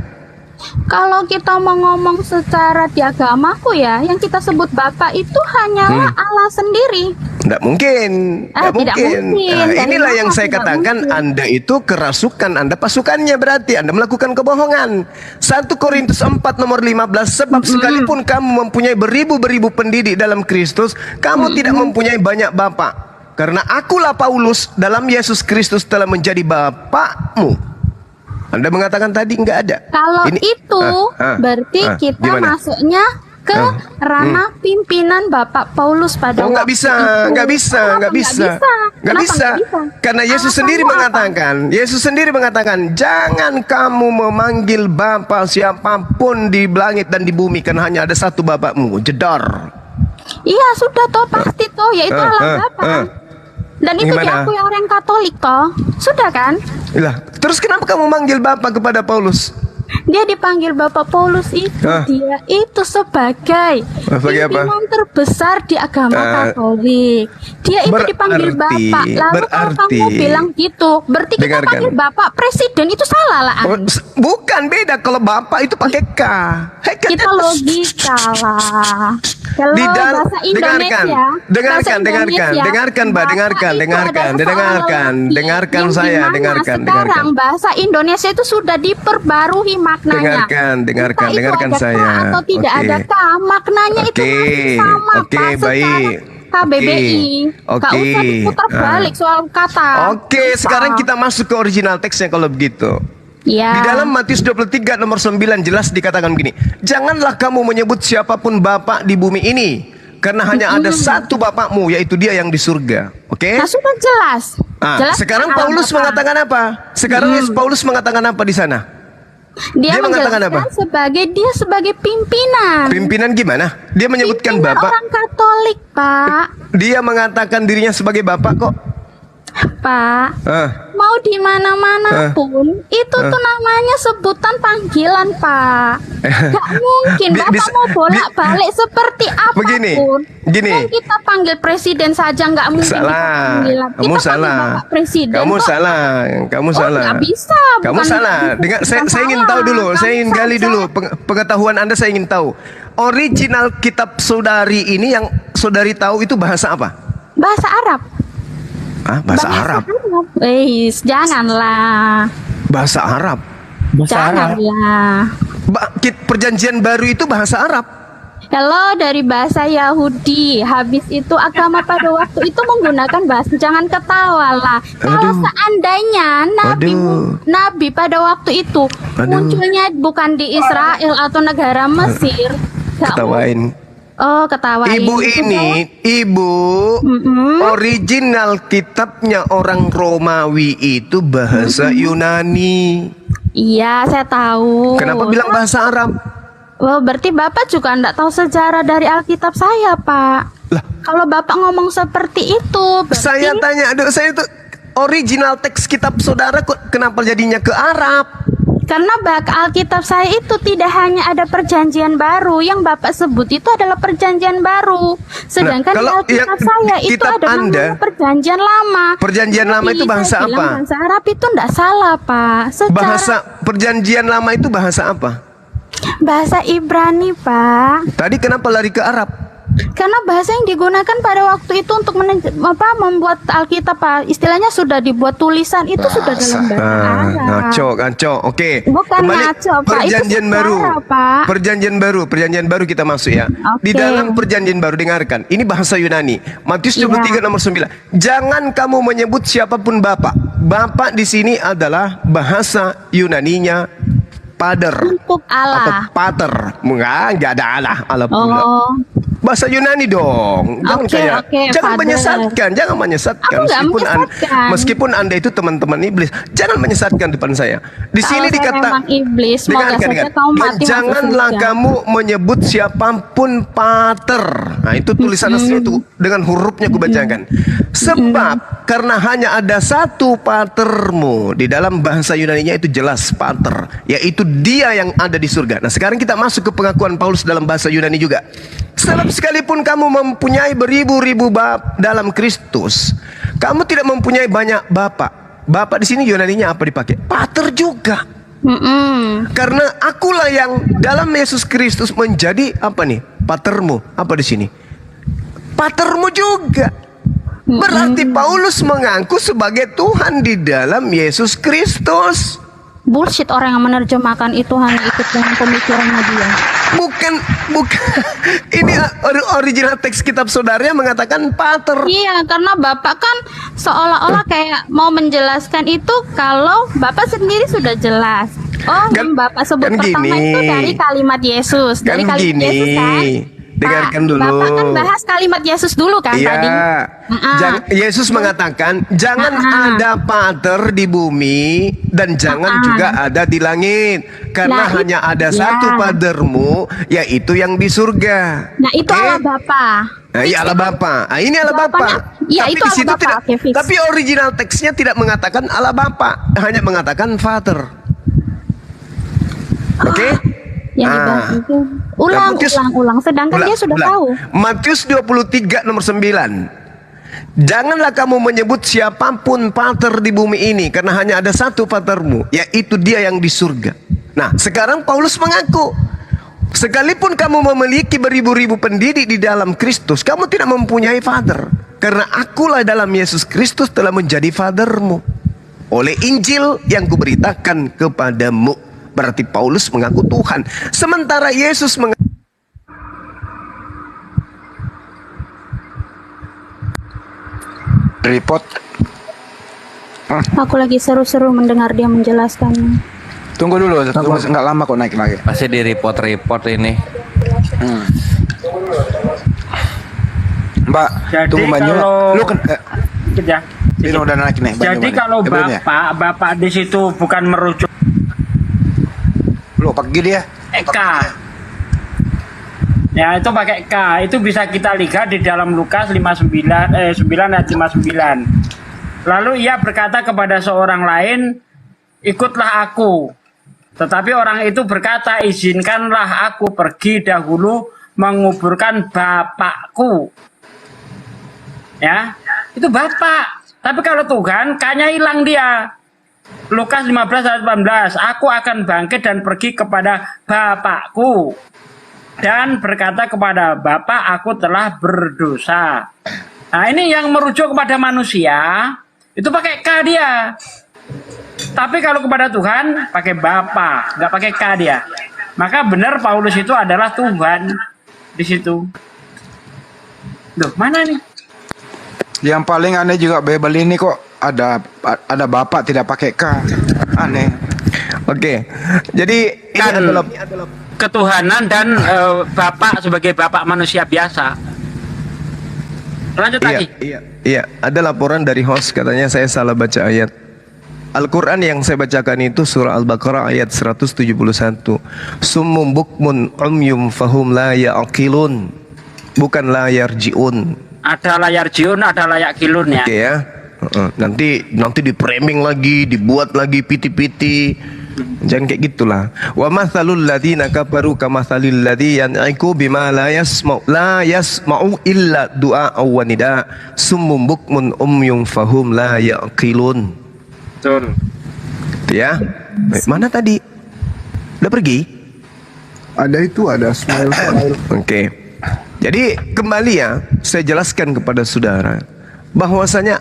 Kalau kita mau ngomong secara di agamaku ya, yang kita sebut Bapa itu hanyalah Allah sendiri. Tidak mungkin. Tidak mungkin. Nah, inilah yang saya katakan, Anda itu kerasukan, Anda pasukannya, berarti Anda melakukan kebohongan. 1 Korintus 4 nomor 15, sebab sekalipun kamu mempunyai beribu-beribu pendidik dalam Kristus, kamu tidak mempunyai banyak bapak. Karena akulah Paulus dalam Yesus Kristus telah menjadi bapakmu. Anda mengatakan tadi nggak ada. Kalau berarti kita masuknya ke ranah pimpinan Bapak Paulus pada nggak bisa. Karena Yesus sendiri mengatakan, jangan kamu memanggil Bapa siapapun di langit dan di bumi, karena hanya ada satu Bapakmu, jedar. Iya sudah toh pasti toh, yaitu Allah Bapa. Dan itu Gimana? diakui orang Katolik toh. Sudah kan? Lah, terus kenapa kamu manggil Bapak kepada Paulus? Dia dipanggil Bapak Paulus itu Hah? dia itu sebagai Sebagai apa? pimpinan terbesar di agama Katolik. Dia itu dipanggil berarti- Bapak. Lalu kalau berarti- kamu bilang gitu, berarti kita Dengarkan. panggil Bapak Presiden itu salah lah. Oh, bukan, beda kalau Bapak itu pakai K. Kita logika lah. Kalau Di dal- bahasa Indonesia, dengarkan, Mbak, dengarkan saya, Sekarang bahasa Indonesia itu sudah diperbarui maknanya. dengarkan Entah itu ada saya. K atau tidak Oke. ada K, maknanya itu masih sama Oke, Pak, secara baik. KBBI. Gak Oke. usah diputar balik soal kata. Oke, sekarang kita masuk ke original teksnya kalau begitu. Ya. Di dalam Matius 23 nomor 9 jelas dikatakan begini, janganlah kamu menyebut siapapun Bapak di bumi ini, karena hanya ada satu Bapakmu, yaitu Dia yang di surga. Oke? Nah, sudah jelas. Nah, Jelas sekarang kan Paulus Bapak? mengatakan apa? Sekarang Paulus mengatakan apa di sana? Dia mengatakan apa? menjelaskan dia sebagai pimpinan. Pimpinan gimana? Dia menyebutkan Pimpinan Bapak. orang Katolik, Pak. Dia mengatakan dirinya sebagai Bapak kok. Pak, Ah, mau di mana-mana pun itu tuh namanya sebutan panggilan, Pak. Gak mungkin Bapak mau bolak-balik seperti apapun. Begini. Kan kita panggil presiden saja nggak mungkin Salah. kita panggilan. Kamu Kita panggil salah. Bapak presiden. Kamu kok. salah. Kamu Oh, salah. nggak bisa. Kamu bukan salah. nggak bisa, Dengar, bukan saya ingin salah. tahu dulu. Saya ingin Kamu gali dulu pengetahuan Anda. Saya ingin tahu. Original kitab saudari ini yang saudari tahu itu bahasa apa? Bahasa Arab. Ah, bahasa Arab. Janganlah. Bahasa Arab. Janganlah. Perjanjian baru itu bahasa Arab. Kalau dari bahasa Yahudi, habis itu agama pada waktu itu menggunakan bahasa. Jangan ketawa lah. Kalau seandainya Nabi pada waktu itu munculnya bukan di Israel atau negara Mesir, Ketawain. Oh, ketawain. Ibu ini, original kitabnya orang Romawi itu bahasa Yunani. Iya, saya tahu. Kenapa bilang bahasa Arab? Wah, berarti Bapak juga enggak tahu sejarah dari Alkitab saya, Pak. Kalau Bapak ngomong seperti itu, Saya tanya, aduh, saya itu original teks kitab saudara kok kenapa jadinya ke Arab? Karena Alkitab saya itu tidak hanya ada perjanjian baru, yang Bapak sebut itu adalah perjanjian baru. Sedangkan kalau di Alkitab yang saya itu kitab ada Anda, namanya perjanjian lama. Perjanjian lama itu bahasa saya bilang apa? Bahasa Arab itu enggak salah, Pak. Bahasa perjanjian lama itu bahasa apa? Bahasa Ibrani, Pak. Tadi kenapa lari ke Arab? Karena bahasa yang digunakan pada waktu itu untuk membuat Alkitab, Pak, istilahnya sudah dibuat tulisan itu sudah dalam bahasa Arab. Ngaco. Oke. Bukan ngaco, Pak. Perjanjian Itu baru. sejarah, Pak. Perjanjian baru kita masuk ya. Di dalam perjanjian baru dengarkan. Ini bahasa Yunani. Matius 23 nomor 9. Jangan kamu menyebut siapapun Bapak. Bapak di sini adalah bahasa Yunaninya Pater. Untuk Allah. Atau Pater. Enggak ada Allah. Allah pula. Bahasa Yunani dong. Jangan menyesatkan, jangan menyesatkan. Meskipun anda itu teman-teman iblis, jangan menyesatkan depan saya. Di sini dikata, iblis, dengarkan. Janganlah kamu menyebut siapapun pater. Nah itu tulisan asli itu dengan hurufnya aku bacakan. Sebab karena hanya ada satu patermu, di dalam bahasa Yunaninya itu jelas pater, yaitu Dia yang ada di surga. Nah sekarang kita masuk ke pengakuan Paulus dalam bahasa Yunani juga. Sebab sekalipun kamu mempunyai beribu-ribu bapa dalam Kristus, kamu tidak mempunyai banyak bapak. Bapak di sini Yunaninya apa dipakai? Pater juga. Karena akulah yang dalam Yesus Kristus menjadi apa nih? Patermu. Apa di sini? Patermu juga. Berarti Paulus mengaku sebagai Tuhan di dalam Yesus Kristus. Bullshit orang yang menerjemahkan itu hanya ikut dengan pemikirannya dia. Bukan. Ini original teks kitab saudara mengatakan pater. Iya, karena Bapak kan seolah-olah kayak mau menjelaskan itu kalau Bapak sendiri sudah jelas. Oh, yang Bapak sebut pertama itu dari kalimat Yesus. Dari kalimat Yesus kan? Dengarkan dulu. Bapak kan bahas kalimat Yesus dulu kan tadi. Yesus mengatakan jangan ada pater di bumi dan jangan juga ada di langit, karena hanya ada satu patermu, yaitu yang di surga. Nah itu Allah Bapa. Nah, iya Allah Bapa. Nah, ini Allah Bapa. Iya, Tapi itu di Allah situ Bapa, tidak. oke, fix. Tapi original teksnya tidak mengatakan Allah Bapa, hanya mengatakan Father. Oke? Yang dibahas itu ulang. Sedangkan dia sudah tahu. Matius 23 nomor 9. Janganlah kamu menyebut siapapun pater di bumi ini, karena hanya ada satu patermu, yaitu dia yang di surga. Nah, sekarang Paulus mengaku, sekalipun kamu memiliki beribu-ribu pendidik di dalam Kristus, kamu tidak mempunyai father, karena akulah dalam Yesus Kristus telah menjadi fathermu oleh Injil yang kuberitakan kepadamu. Berarti Paulus mengaku Tuhan, sementara Yesus mengaku report. Aku lagi seru-seru mendengar dia menjelaskan. Tunggu dulu, nggak lama kok naik lagi. Masih di report ini. Mbak, Jadi tunggu Mbak Nyola. kalau- Lu kan Ini udah naik nih. Jadi kalau bapak di situ bukan merujuk lu pergi dia. K. Ya, itu pakai K. Itu bisa kita lihat di dalam Lukas 9 ayat 59. Lalu ia berkata kepada seorang lain, ikutlah aku. Tetapi orang itu berkata, izinkanlah aku pergi dahulu menguburkan bapakku. Ya, itu bapak. Tapi kalau Tuhan, K-nya hilang dia. Lukas 15 ayat 18, aku akan bangkit dan pergi kepada bapakku dan berkata kepada Bapa, aku telah berdosa. Nah, ini yang merujuk kepada manusia, itu pakai K dia. Tapi kalau kepada Tuhan pakai Bapa, nggak pakai K dia. Maka benar Paulus itu adalah Tuhan di situ. Duh, mana nih? Yang paling aneh juga Bible ini kok ada bapak tidak pakai K. Aneh. Oke. Jadi ini adalah ketuhanan dan bapak sebagai bapak manusia biasa. Lanjut lagi. Iya, ada laporan dari host, katanya saya salah baca ayat. Al-Quran yang saya bacakan itu surah Al-Baqarah ayat 171. Summum bukmun umyum fahum la ya'qilun, bukan la yarji'un. Ada layar jiun, ada layak kilun ya. Oke ya. Nanti di framing lagi, dibuat lagi piti-piti. Jangan kayak gitulah. Wa mathalul ladzina kafaru kamathalil ladzi yan'iku bima la yasma'u illa du'a wa nida summum bukmun umyum fahum la ya'qilun. Betul. Ya. Mana tadi? Udah pergi? Ada smile. Oke. Jadi kembali ya, saya jelaskan kepada saudara bahwasanya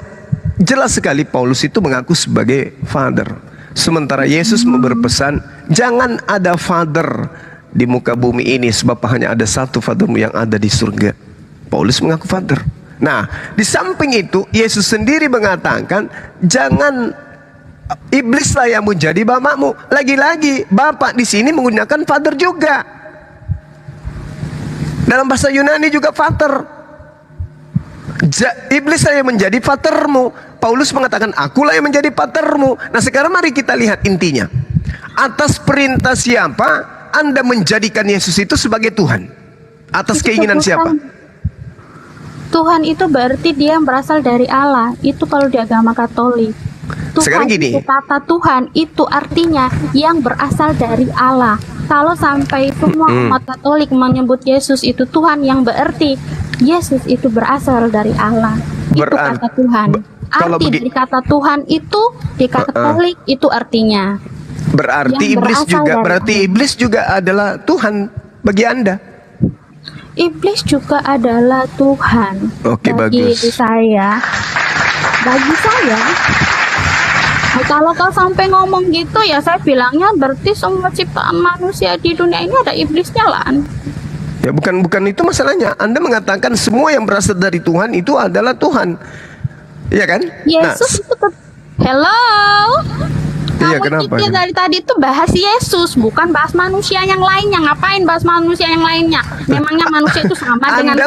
jelas sekali Paulus itu mengaku sebagai father. Sementara Yesus berpesan, jangan ada father di muka bumi ini sebab hanya ada satu fathermu yang ada di surga. Paulus mengaku father. Nah, di samping itu Yesus sendiri mengatakan, jangan iblislah yang menjadi bapakmu. Lagi-lagi bapak di sini menggunakan father juga. Dalam bahasa Yunani juga father. Iblis saya menjadi patermu. Paulus mengatakan, akulah yang menjadi patermu. Nah, sekarang mari kita lihat intinya. Atas perintah siapa Anda menjadikan Yesus itu sebagai Tuhan? Atas keinginan siapa? Tuhan itu berarti dia berasal dari Allah. Itu kalau di agama Katolik. Tuhan Sekarang gini. itu kata Tuhan itu artinya yang berasal dari Allah. Kalau sampai semua umat Katolik menyebut Yesus itu Tuhan, yang berarti Yesus itu berasal dari Allah. Itu kata Tuhan. Arti dari kata Tuhan itu di Katolik itu artinya. Berarti iblis juga adalah Tuhan bagi Anda. Iblis juga adalah Tuhan. Oke, bagi bagus. Bagi saya. Nah, kalau kau sampai ngomong gitu ya saya bilangnya berarti semua ciptaan manusia di dunia ini ada iblisnya lah. Ya bukan itu masalahnya. Anda mengatakan semua yang berasal dari Tuhan itu adalah Tuhan. Iya kan? Yesus itu hello. Iya, Kamu kenapa? dari tadi itu bahas Yesus, bukan bahas manusia yang lainnya. Ngapain bahas manusia yang lainnya? Memangnya manusia itu sama dengan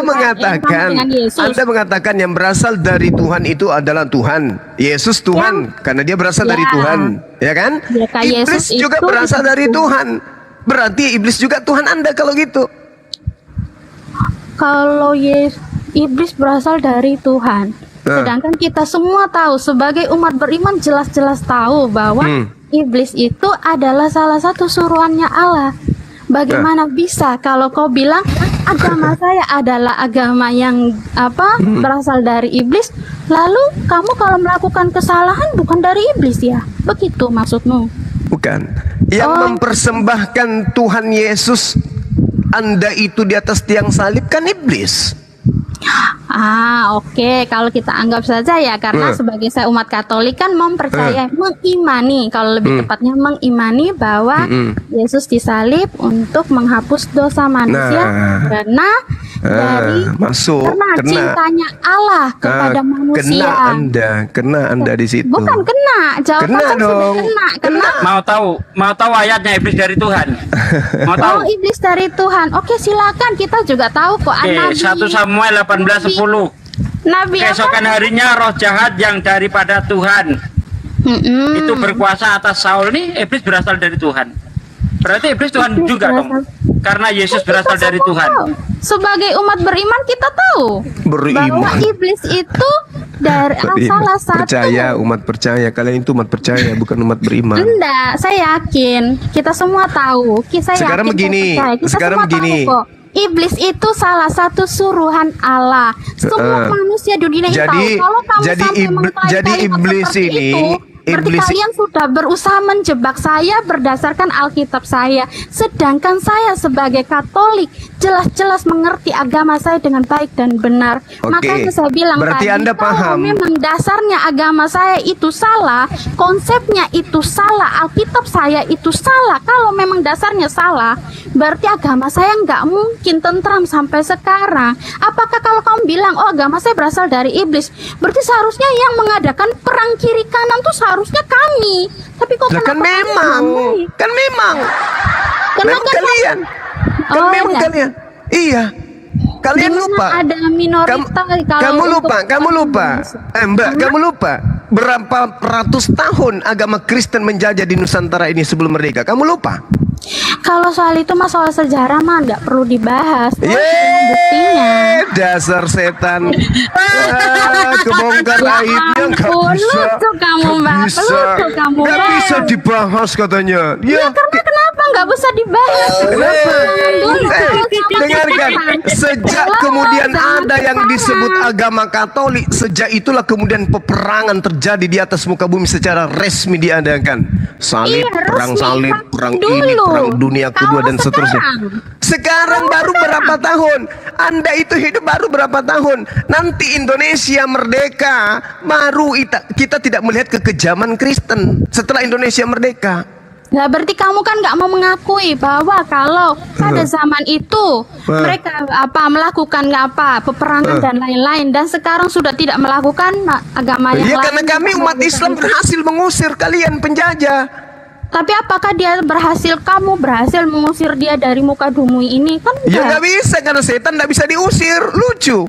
Yesus? Anda mengatakan yang berasal dari Tuhan itu adalah Tuhan. Yesus Tuhan karena dia berasal dari Tuhan, ya kan? Ya, Iblis juga berasal dari Tuhan. Berarti iblis juga Tuhan Anda kalau gitu. Kalau iblis berasal dari Tuhan. Sedangkan kita semua tahu sebagai umat beriman jelas-jelas tahu bahwa iblis itu adalah salah satu suruhannya Allah. Bagaimana bisa kalau kau bilang agama saya adalah agama yang berasal dari iblis, lalu kamu kalau melakukan kesalahan bukan dari iblis ya? Begitu maksudmu? Bukan. Yang mempersembahkan Tuhan Yesus Anda itu di atas tiang salib kan iblis. Oke. Kalau kita anggap saja ya, karena sebagai saya umat Katolik kan mengimani, kalau lebih tepatnya mengimani bahwa Yesus disalib untuk menghapus dosa manusia karena cintanya Allah kepada manusia. Kena Anda di situ. Bukan kena, jawabannya sudah kena. Mau tahu ayatnya iblis dari Tuhan? Mau tahu? Iblis dari Tuhan. Oke, silakan. Kita juga tahu kok. 1 Samuel 18:10. Keesokan harinya roh jahat yang daripada Tuhan itu berkuasa atas Saul. Nih iblis berasal dari Tuhan. Berarti iblis Tuhan juga dong. Karena Yesus berasal dari Tuhan. Sebagai umat beriman kita tahu bahwa iblis itu dari salah satu. Umat percaya. Kalian itu umat percaya, bukan umat beriman. Enggak, saya yakin. Kita semua tahu. Sekarang begini. Iblis itu salah satu suruhan Allah. Semua manusia di dunia ini tahu. Kalau kamu sampai mengklaim iblis ini, berarti kalian sudah berusaha menjebak saya berdasarkan Alkitab saya. Sedangkan saya sebagai Katolik jelas-jelas mengerti agama saya dengan baik dan benar. Makanya saya bilang berarti tadi, Anda paham. kalau memang dasarnya agama saya itu salah, konsepnya itu salah, Alkitab saya itu salah. Kalau memang dasarnya salah, berarti agama saya nggak mungkin tentram sampai sekarang. Apakah kalau kamu bilang, oh agama saya berasal dari iblis, berarti seharusnya yang mengadakan perang kiri kanan tuh seharusnya kami. Tapi kok kan memang kalian. Kalian. Iya. Kalian lupa. Ada minoritas kamu lupa. Mbak, kamu lupa berapa ratus tahun agama Kristen menjajah di Nusantara ini sebelum merdeka? Kamu lupa? Kalau soal itu masalah sejarah mah nggak perlu dibahas. Buktinya. Dasar setan. Kebongkar aibnya nggak bisa dibahas katanya. Ya karena kenapa nggak bisa dibahas? Dengarkan. Sejak kemudian ada yang disebut agama Katolik, sejak itulah kemudian peperangan terjadi di atas muka bumi secara resmi diadakan. Salib, perang salib, perang ini, perang dunia kedua dan seterusnya. Sekarang baru berapa tahun? Anda itu hidup baru berapa tahun? Nanti Indonesia merdeka, baru kita tidak melihat kekejaman Kristen setelah Indonesia merdeka. Nah, berarti kamu kan nggak mau mengakui bahwa kalau pada zaman itu mereka melakukan peperangan dan lain-lain, dan sekarang sudah tidak melakukan agama yang lain. Karena kami umat Islam berhasil mengusir kalian penjajah. Tapi apakah kamu berhasil mengusir dia dari muka bumi ini? Kan ya nggak bisa, karena setan nggak bisa diusir. Lucu.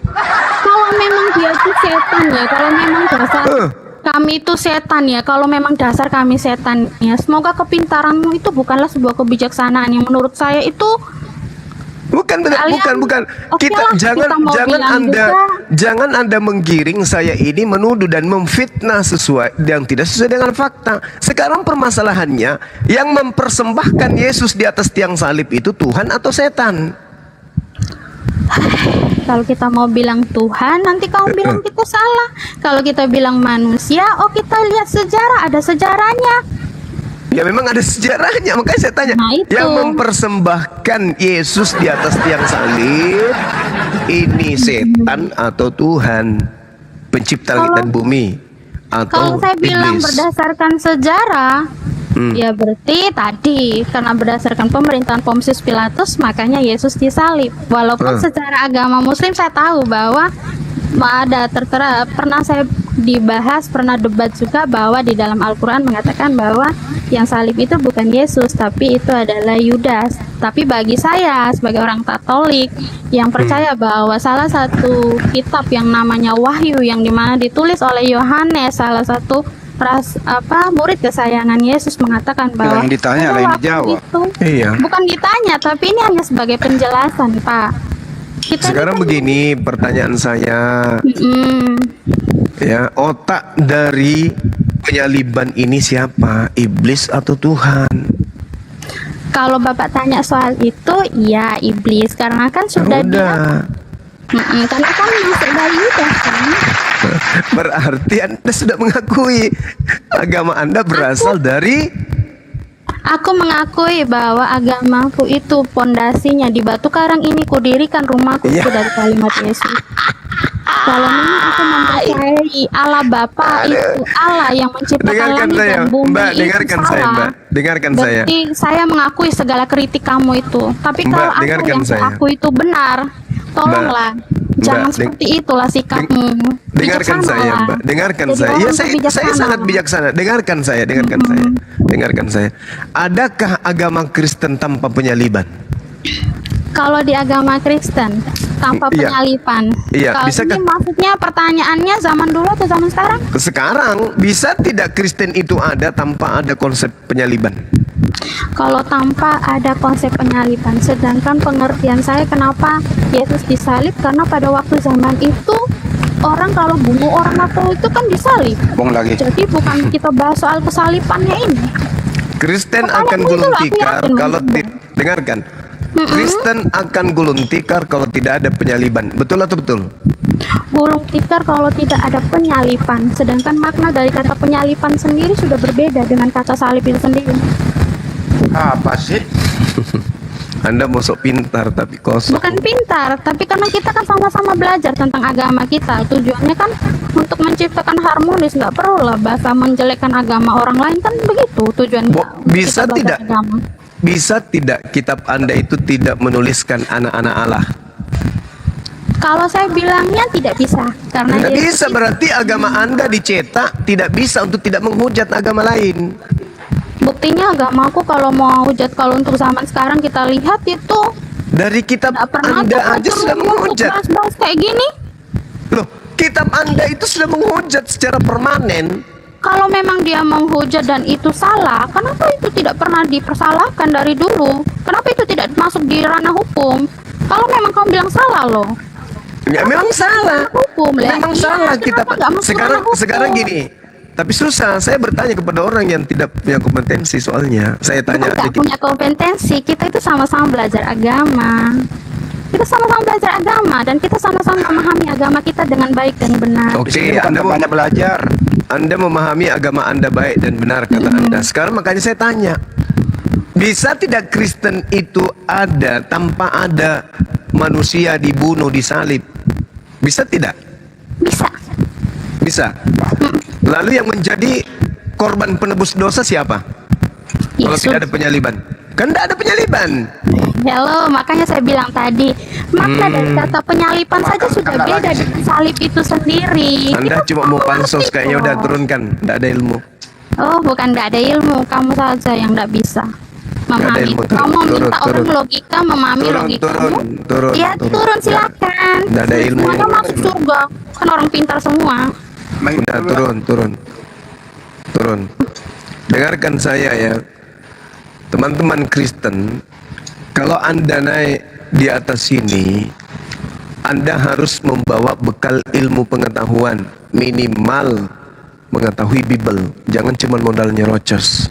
Kalau memang dia itu setan ya, kalau memang dasar kami itu setan ya, kalau memang dasar kami setan ya, semoga kepintaranmu itu bukanlah sebuah kebijaksanaan yang menurut saya itu bukan. Jangan Anda menggiring saya ini menuduh dan memfitnah sesuai yang tidak sesuai dengan fakta. Sekarang permasalahannya, yang mempersembahkan Yesus di atas tiang salib itu Tuhan atau setan? Kalau kita mau bilang Tuhan, nanti kamu bilang kita salah. Kalau kita bilang manusia, kita lihat sejarah, ada sejarahnya. Ya memang ada sejarahnya, makanya saya tanya, yang mempersembahkan Yesus di atas tiang salib ini setan atau Tuhan, pencipta langit dan bumi, atau kalau saya bilang iblis? Berdasarkan sejarah, ya berarti tadi karena berdasarkan pemerintahan Pontius Pilatus makanya Yesus disalib. Walaupun secara agama Muslim saya tahu bahwa ada pernah saya dibahas, pernah debat juga bahwa di dalam Al-Quran mengatakan bahwa yang salib itu bukan Yesus tapi itu adalah Yudas. Tapi bagi saya sebagai orang Katolik yang percaya bahwa salah satu kitab yang namanya Wahyu, yang dimana ditulis oleh Yohanes, salah satu murid kesayangan Yesus, mengatakan bahwa yang ditanya lain dijawab. Bukan ditanya, tapi ini hanya sebagai penjelasan, Pak. Sekarang begini pertanyaan saya. Ya, otak dari penyaliban ini siapa? Iblis atau Tuhan? Kalau Bapak tanya soal itu, ya iblis, karena kan sudah dia. Karena kan masuk dari Yudas kan. Berarti Anda sudah mengakui agama Anda berasal dari. Aku mengakui bahwa agamaku itu pondasinya di batu karang ini kudirikan rumahku itu dari kalimat Yesus. Kalau memang aku mempercayai Allah Bapa itu Allah yang menciptakan langit dan bumi, Mbak, itu dengarkan salah. saya, Mbak. Dengarkan saya. Berarti saya mengakui segala kritik kamu itu. Tapi Mbak, kalau aku dengarkan yang saya. aku itu benar, tolonglah. Jangan seperti itulah sikapmu. Dengarkan saya, Mbak. Dengarkan Jadi saya. orang Ya, itu saya bijaksana. sangat bijaksana. Dengarkan saya. Dengarkan saya. Adakah agama Kristen tanpa penyaliban? Kalau di agama Kristen tanpa Iya. penyalipan. Iya, Kalau bisakah- ini maksudnya pertanyaannya zaman dulu atau zaman sekarang? Sekarang bisa tidak Kristen itu ada tanpa ada konsep penyaliban? Kalau tanpa ada konsep penyalipan, sedangkan pengertian saya kenapa Yesus disalib, karena pada waktu zaman itu orang kalau bunuh orang atau itu kan disalib. Bong lagi. Jadi bukan kita bahas soal kesalipannya ini. Kristen Kalau akan begitu gulung lah, aku tikar yakin kalau dengarkan. Kristen akan gulung tikar kalau tidak ada penyaliban. Betul atau betul? Gulung tikar kalau tidak ada penyalipan, sedangkan makna dari kata penyalipan sendiri sudah berbeda dengan kata salib itu sendiri. Apa sih? Anda mau sok pintar tapi kosong. Bukan pintar, tapi karena kita kan sama-sama belajar tentang agama kita. Tujuannya kan untuk menciptakan harmonis, nggak perlu lah bahasa menjelekkan agama orang lain, kan begitu tujuan Bisa kita tidak? beragama. Bisa tidak kitab Anda itu tidak menuliskan anak-anak Allah? Kalau saya bilangnya tidak bisa, karena Tidak Yesus bisa, berarti agama Anda dicetak tidak bisa untuk tidak menghujat agama lain. buktinya agamaku kalau mau hujat, kalau untuk zaman sekarang kita lihat itu Dari kitab Anda aja sudah menghujat. bahas kayak gini. Loh, kitab Anda itu sudah menghujat secara permanen. Kalau memang dia menghujat dan itu salah, kenapa itu tidak pernah dipersalahkan dari dulu? Kenapa itu tidak masuk di ranah hukum? Kalau memang kamu bilang salah loh. Ya memang salah. Hukum, Memang iya, salah kenapa kitab. nggak masuk ranah hukum? Sekarang gini. Tapi susah, saya bertanya kepada orang yang tidak punya kompetensi soalnya. Saya tanya Bukan nggak punya kompetensi, kita itu sama-sama belajar agama. Kita sama-sama belajar agama dan kita sama-sama memahami agama kita dengan baik dan benar. Oke, Anda mau banyak belajar. Anda memahami agama Anda baik dan benar kata Anda. Sekarang makanya saya tanya, bisa tidak Kristen itu ada tanpa ada manusia dibunuh, disalib? Bisa tidak? Bisa. Bisa. Lalu yang menjadi korban penebus dosa siapa? Kalau Yesus. tidak ada penyaliban. Kan tidak ada penyaliban. Hello, makanya saya bilang tadi, makna dari kata penyalipan saja sudah beda dengan salib itu sendiri. Anda Kita cuma mau sama pansos ngerti kayaknya kok. udah turunkan, tidak ada ilmu. Oh, bukan tidak ada ilmu, kamu saja yang tidak bisa memahami. ilmu, Kamu minta orang turun. logika memahami logikamu. turun, Ya turun silakan. Nggak ada ilmu. Semuanya masuk surga, kan orang pintar semua. Udah turun. Dengarkan saya ya, teman-teman Kristen. Kalau Anda naik di atas sini, Anda harus membawa bekal ilmu pengetahuan, minimal mengetahui Bible. Jangan cuma modal nyerocos.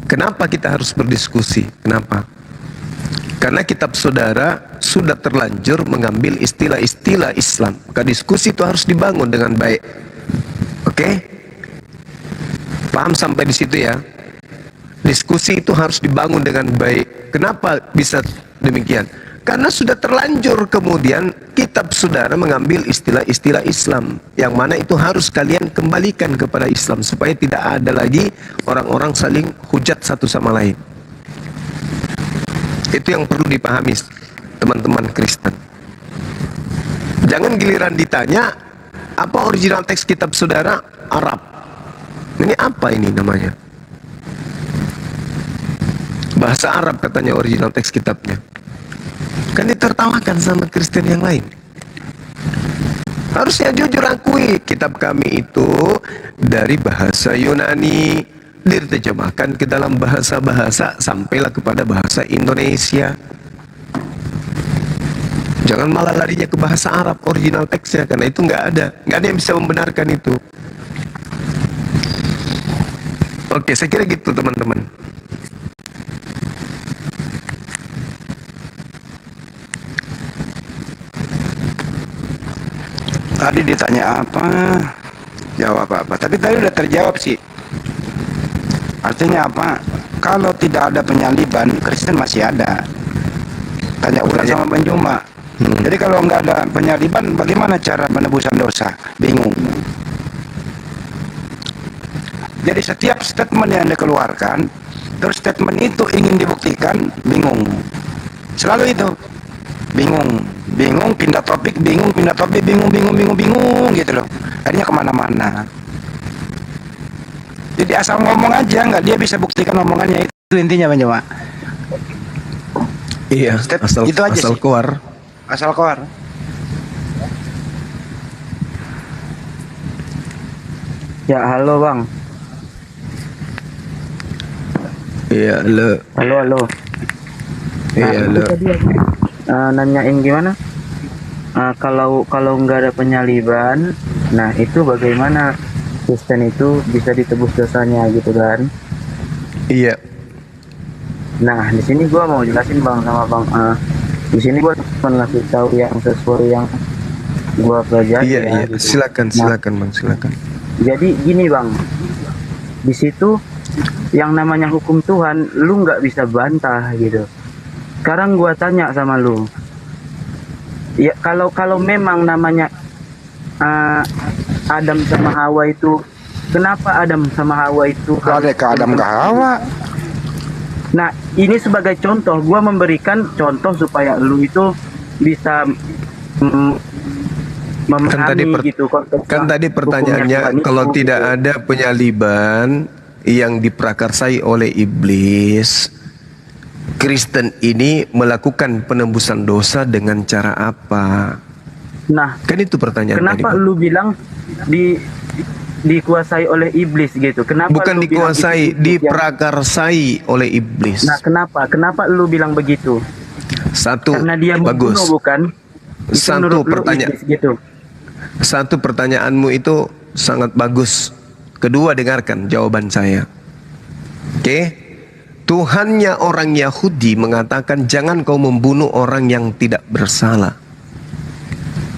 Kenapa kita harus berdiskusi? Kenapa? Karena kitab saudara sudah terlanjur mengambil istilah-istilah Islam. Maka diskusi itu harus dibangun dengan baik. Oke? Paham sampai di situ ya? Diskusi itu harus dibangun dengan baik. Kenapa bisa demikian? Karena sudah terlanjur kemudian kitab saudara mengambil istilah-istilah Islam. Yang mana itu harus kalian kembalikan kepada Islam. Supaya tidak ada lagi orang-orang saling hujat satu sama lain. Itu yang perlu dipahami teman-teman Kristen. Jangan giliran ditanya apa original teks kitab saudara Arab. Ini apa ini namanya? Bahasa Arab katanya original teks kitabnya. Kan ditertawakan sama Kristen yang lain. Harusnya jujur akui kitab kami itu dari bahasa Yunani, diterjemahkan ke dalam bahasa-bahasa sampailah kepada bahasa Indonesia. Jangan malah larinya ke bahasa Arab original teksnya, karena itu nggak ada yang bisa membenarkan itu. Oke, saya kira gitu teman-teman. Tadi ditanya apa, jawab apa. Tapi tadi udah terjawab sih. Artinya apa? Kalau tidak ada penyaliban, Kristen masih ada. Tanya ulang sama Bang Juma. Jadi kalau nggak ada penyaliban, bagaimana cara penebusan dosa? Bingung. Jadi setiap statement yang dikeluarkan, terus statement itu ingin dibuktikan, bingung. Selalu itu. Bingung, pindah topik, bingung gitu loh. Akhirnya kemana-mana. Jadi asal ngomong aja, nggak dia bisa buktikan omongannya itu intinya Bang Juma. Iya, itu aja asal sih. keluar. Asal keluar. Ya, halo Bang. Iya, halo. Halo. Iya, halo. Nanyain gimana? Kalau nggak ada penyaliban, nah itu bagaimana Kristen itu bisa ditebus dosanya gitu kan? Iya. Nah di sini gua mau jelasin Bang sama Bang. Di sini gua cuma ngasih tahu yang sesuatu yang gua pelajari. Iya. Gitu. Silakan Bang, silakan. Jadi gini Bang, di situ yang namanya hukum Tuhan, lu nggak bisa bantah gitu. Sekarang gua tanya sama lu, ya kalau memang namanya Adam sama Hawa itu, kenapa Adam sama Hawa itu? Ada ke Adam ke Hawa. Nah ini sebagai contoh, gua memberikan contoh supaya lu itu bisa memahami gitu konteksnya. Kan tadi pertanyaannya, kalau tidak ada penyaliban yang diprakarsai oleh iblis, Kristen ini melakukan penembusan dosa dengan cara apa? Nah, kan itu pertanyaan. Kenapa tadi, lu bilang dikuasai oleh iblis gitu? Kenapa bukan lu dikuasai, bilang diprakarsai oleh iblis. Nah, kenapa lu bilang begitu? Satu, karena dia bagus. Membunuh, bukan? Satu pertanyaan. Gitu. Satu pertanyaanmu itu sangat bagus. Kedua, dengarkan jawaban saya. Oke? Tuhannya orang Yahudi mengatakan jangan kau membunuh orang yang tidak bersalah.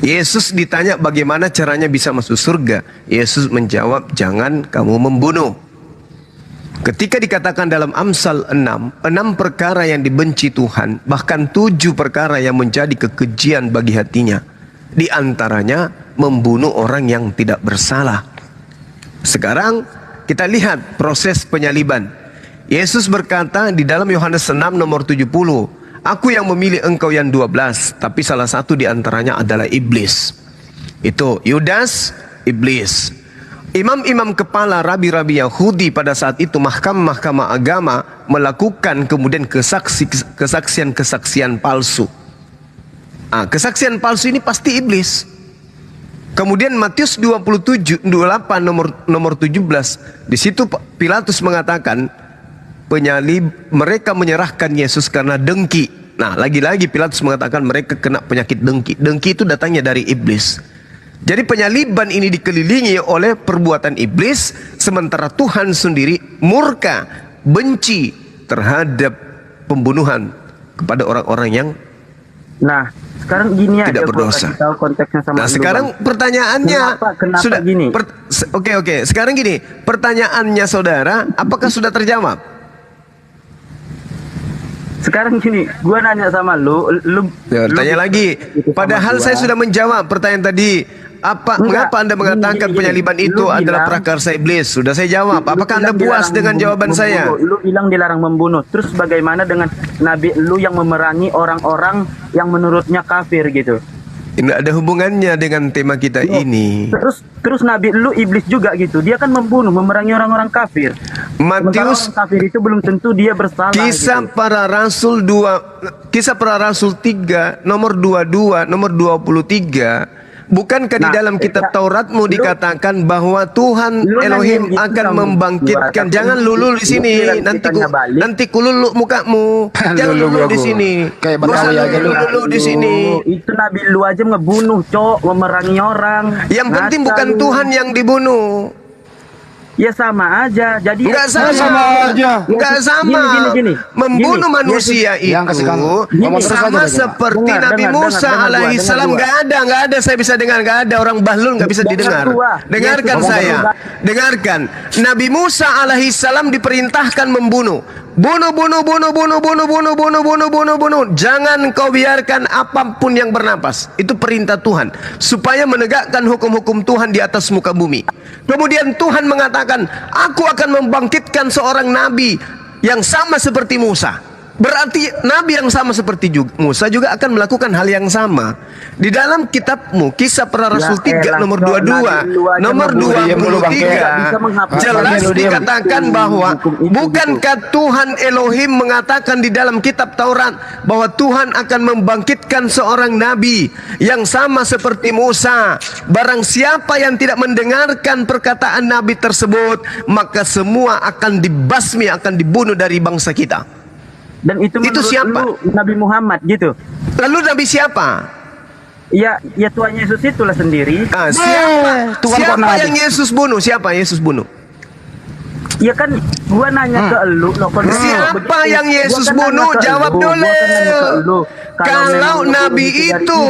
Yesus ditanya bagaimana caranya bisa masuk surga. Yesus menjawab jangan kamu membunuh. Ketika dikatakan dalam Amsal 6 perkara yang dibenci Tuhan, bahkan 7 perkara yang menjadi kekejian bagi hatinya. Di antaranya membunuh orang yang tidak bersalah. Sekarang kita lihat proses penyaliban. Yesus berkata di dalam Yohanes 6 nomor 70, aku yang memilih engkau yang 12, tapi salah satu di antaranya adalah iblis. Itu Yudas, iblis. Imam-imam kepala rabi-rabi Yahudi pada saat itu, mahkamah agama melakukan kemudian kesaksian palsu. Kesaksian palsu ini pasti iblis. Kemudian Matius 28 nomor 17, di situ Pilatus mengatakan mereka menyerahkan Yesus karena dengki. Nah, lagi-lagi Pilatus mengatakan mereka kena penyakit dengki. Dengki itu datangnya dari iblis. Jadi penyaliban ini dikelilingi oleh perbuatan iblis, sementara Tuhan sendiri murka, benci terhadap pembunuhan kepada orang-orang yang sekarang gini aja tidak berdosa. Tahu konteksnya sama sekarang pertanyaannya kenapa sudah gini? Oke. Sekarang gini, pertanyaannya saudara, apakah sudah terjawab? Sekarang gini, gua nanya sama lu tanya lagi. Padahal saya sudah menjawab pertanyaan tadi. Mengapa Anda mengatakan penyaliban itu adalah prakarsa iblis? Sudah saya jawab. Apakah Anda puas dengan jawaban saya? Lu bilang dilarang membunuh. Terus bagaimana dengan nabi lu yang memerangi orang-orang yang menurutnya kafir gitu? Tidak ada hubungannya dengan tema kita ini. Terus nabi lu iblis juga gitu. Dia kan membunuh, memerangi orang-orang kafir. Matius kafir itu belum tentu dia bersalah. Kisah para Rasul 3 nomor 22, nomor 23 Bukankah di dalam kitab Tauratmu dikatakan bahwa Tuhan Elohim akan membangkitkan? Jangan lulu di sini, nanti kululu mukamu. Jangan lulu di sini. Kayak Betawi aja lulu di sini. Itu Nabi lu aja ngebunuh, Cok, memerangi orang. Yang penting bukan Tuhan yang dibunuh. Ya sama aja. Jadi enggak sama aja. Enggak sama. Gini. Membunuh manusia itu sama seperti Nabi Musa alaihi salam. Enggak ada. Saya bisa dengar. Enggak ada orang bahlul enggak bisa didengar. Dengarkan saya. Dengarkan. Nabi Musa alaihi salam diperintahkan membunuh. Bunuh. Jangan kau biarkan apapun yang bernapas. Itu perintah Tuhan. Supaya menegakkan hukum-hukum Tuhan di atas muka bumi. Kemudian Tuhan mengatakan, aku akan membangkitkan seorang nabi yang sama seperti Musa. Berarti nabi yang sama seperti Musa juga akan melakukan hal yang sama. Di dalam kitabmu Kisah Para Rasul 3 nomor 22 nomor 23 jelas dikatakan bahwa bukankah Tuhan Elohim mengatakan di dalam kitab Taurat bahwa Tuhan akan membangkitkan seorang nabi yang sama seperti Musa. Barang siapa yang tidak mendengarkan perkataan nabi tersebut, maka semua akan dibasmi, akan dibunuh dari bangsa kita. Dan itu siapa? Nabi Muhammad gitu. Lalu nabi siapa? Ya Tuhan Yesus itulah sendiri. Siapa yang Yesus bunuh? Siapa Yesus bunuh? Ya kan gua nanya ke elu loh. Siapa yang Yesus bunuh? Jawab dulu. Kalau nabi itu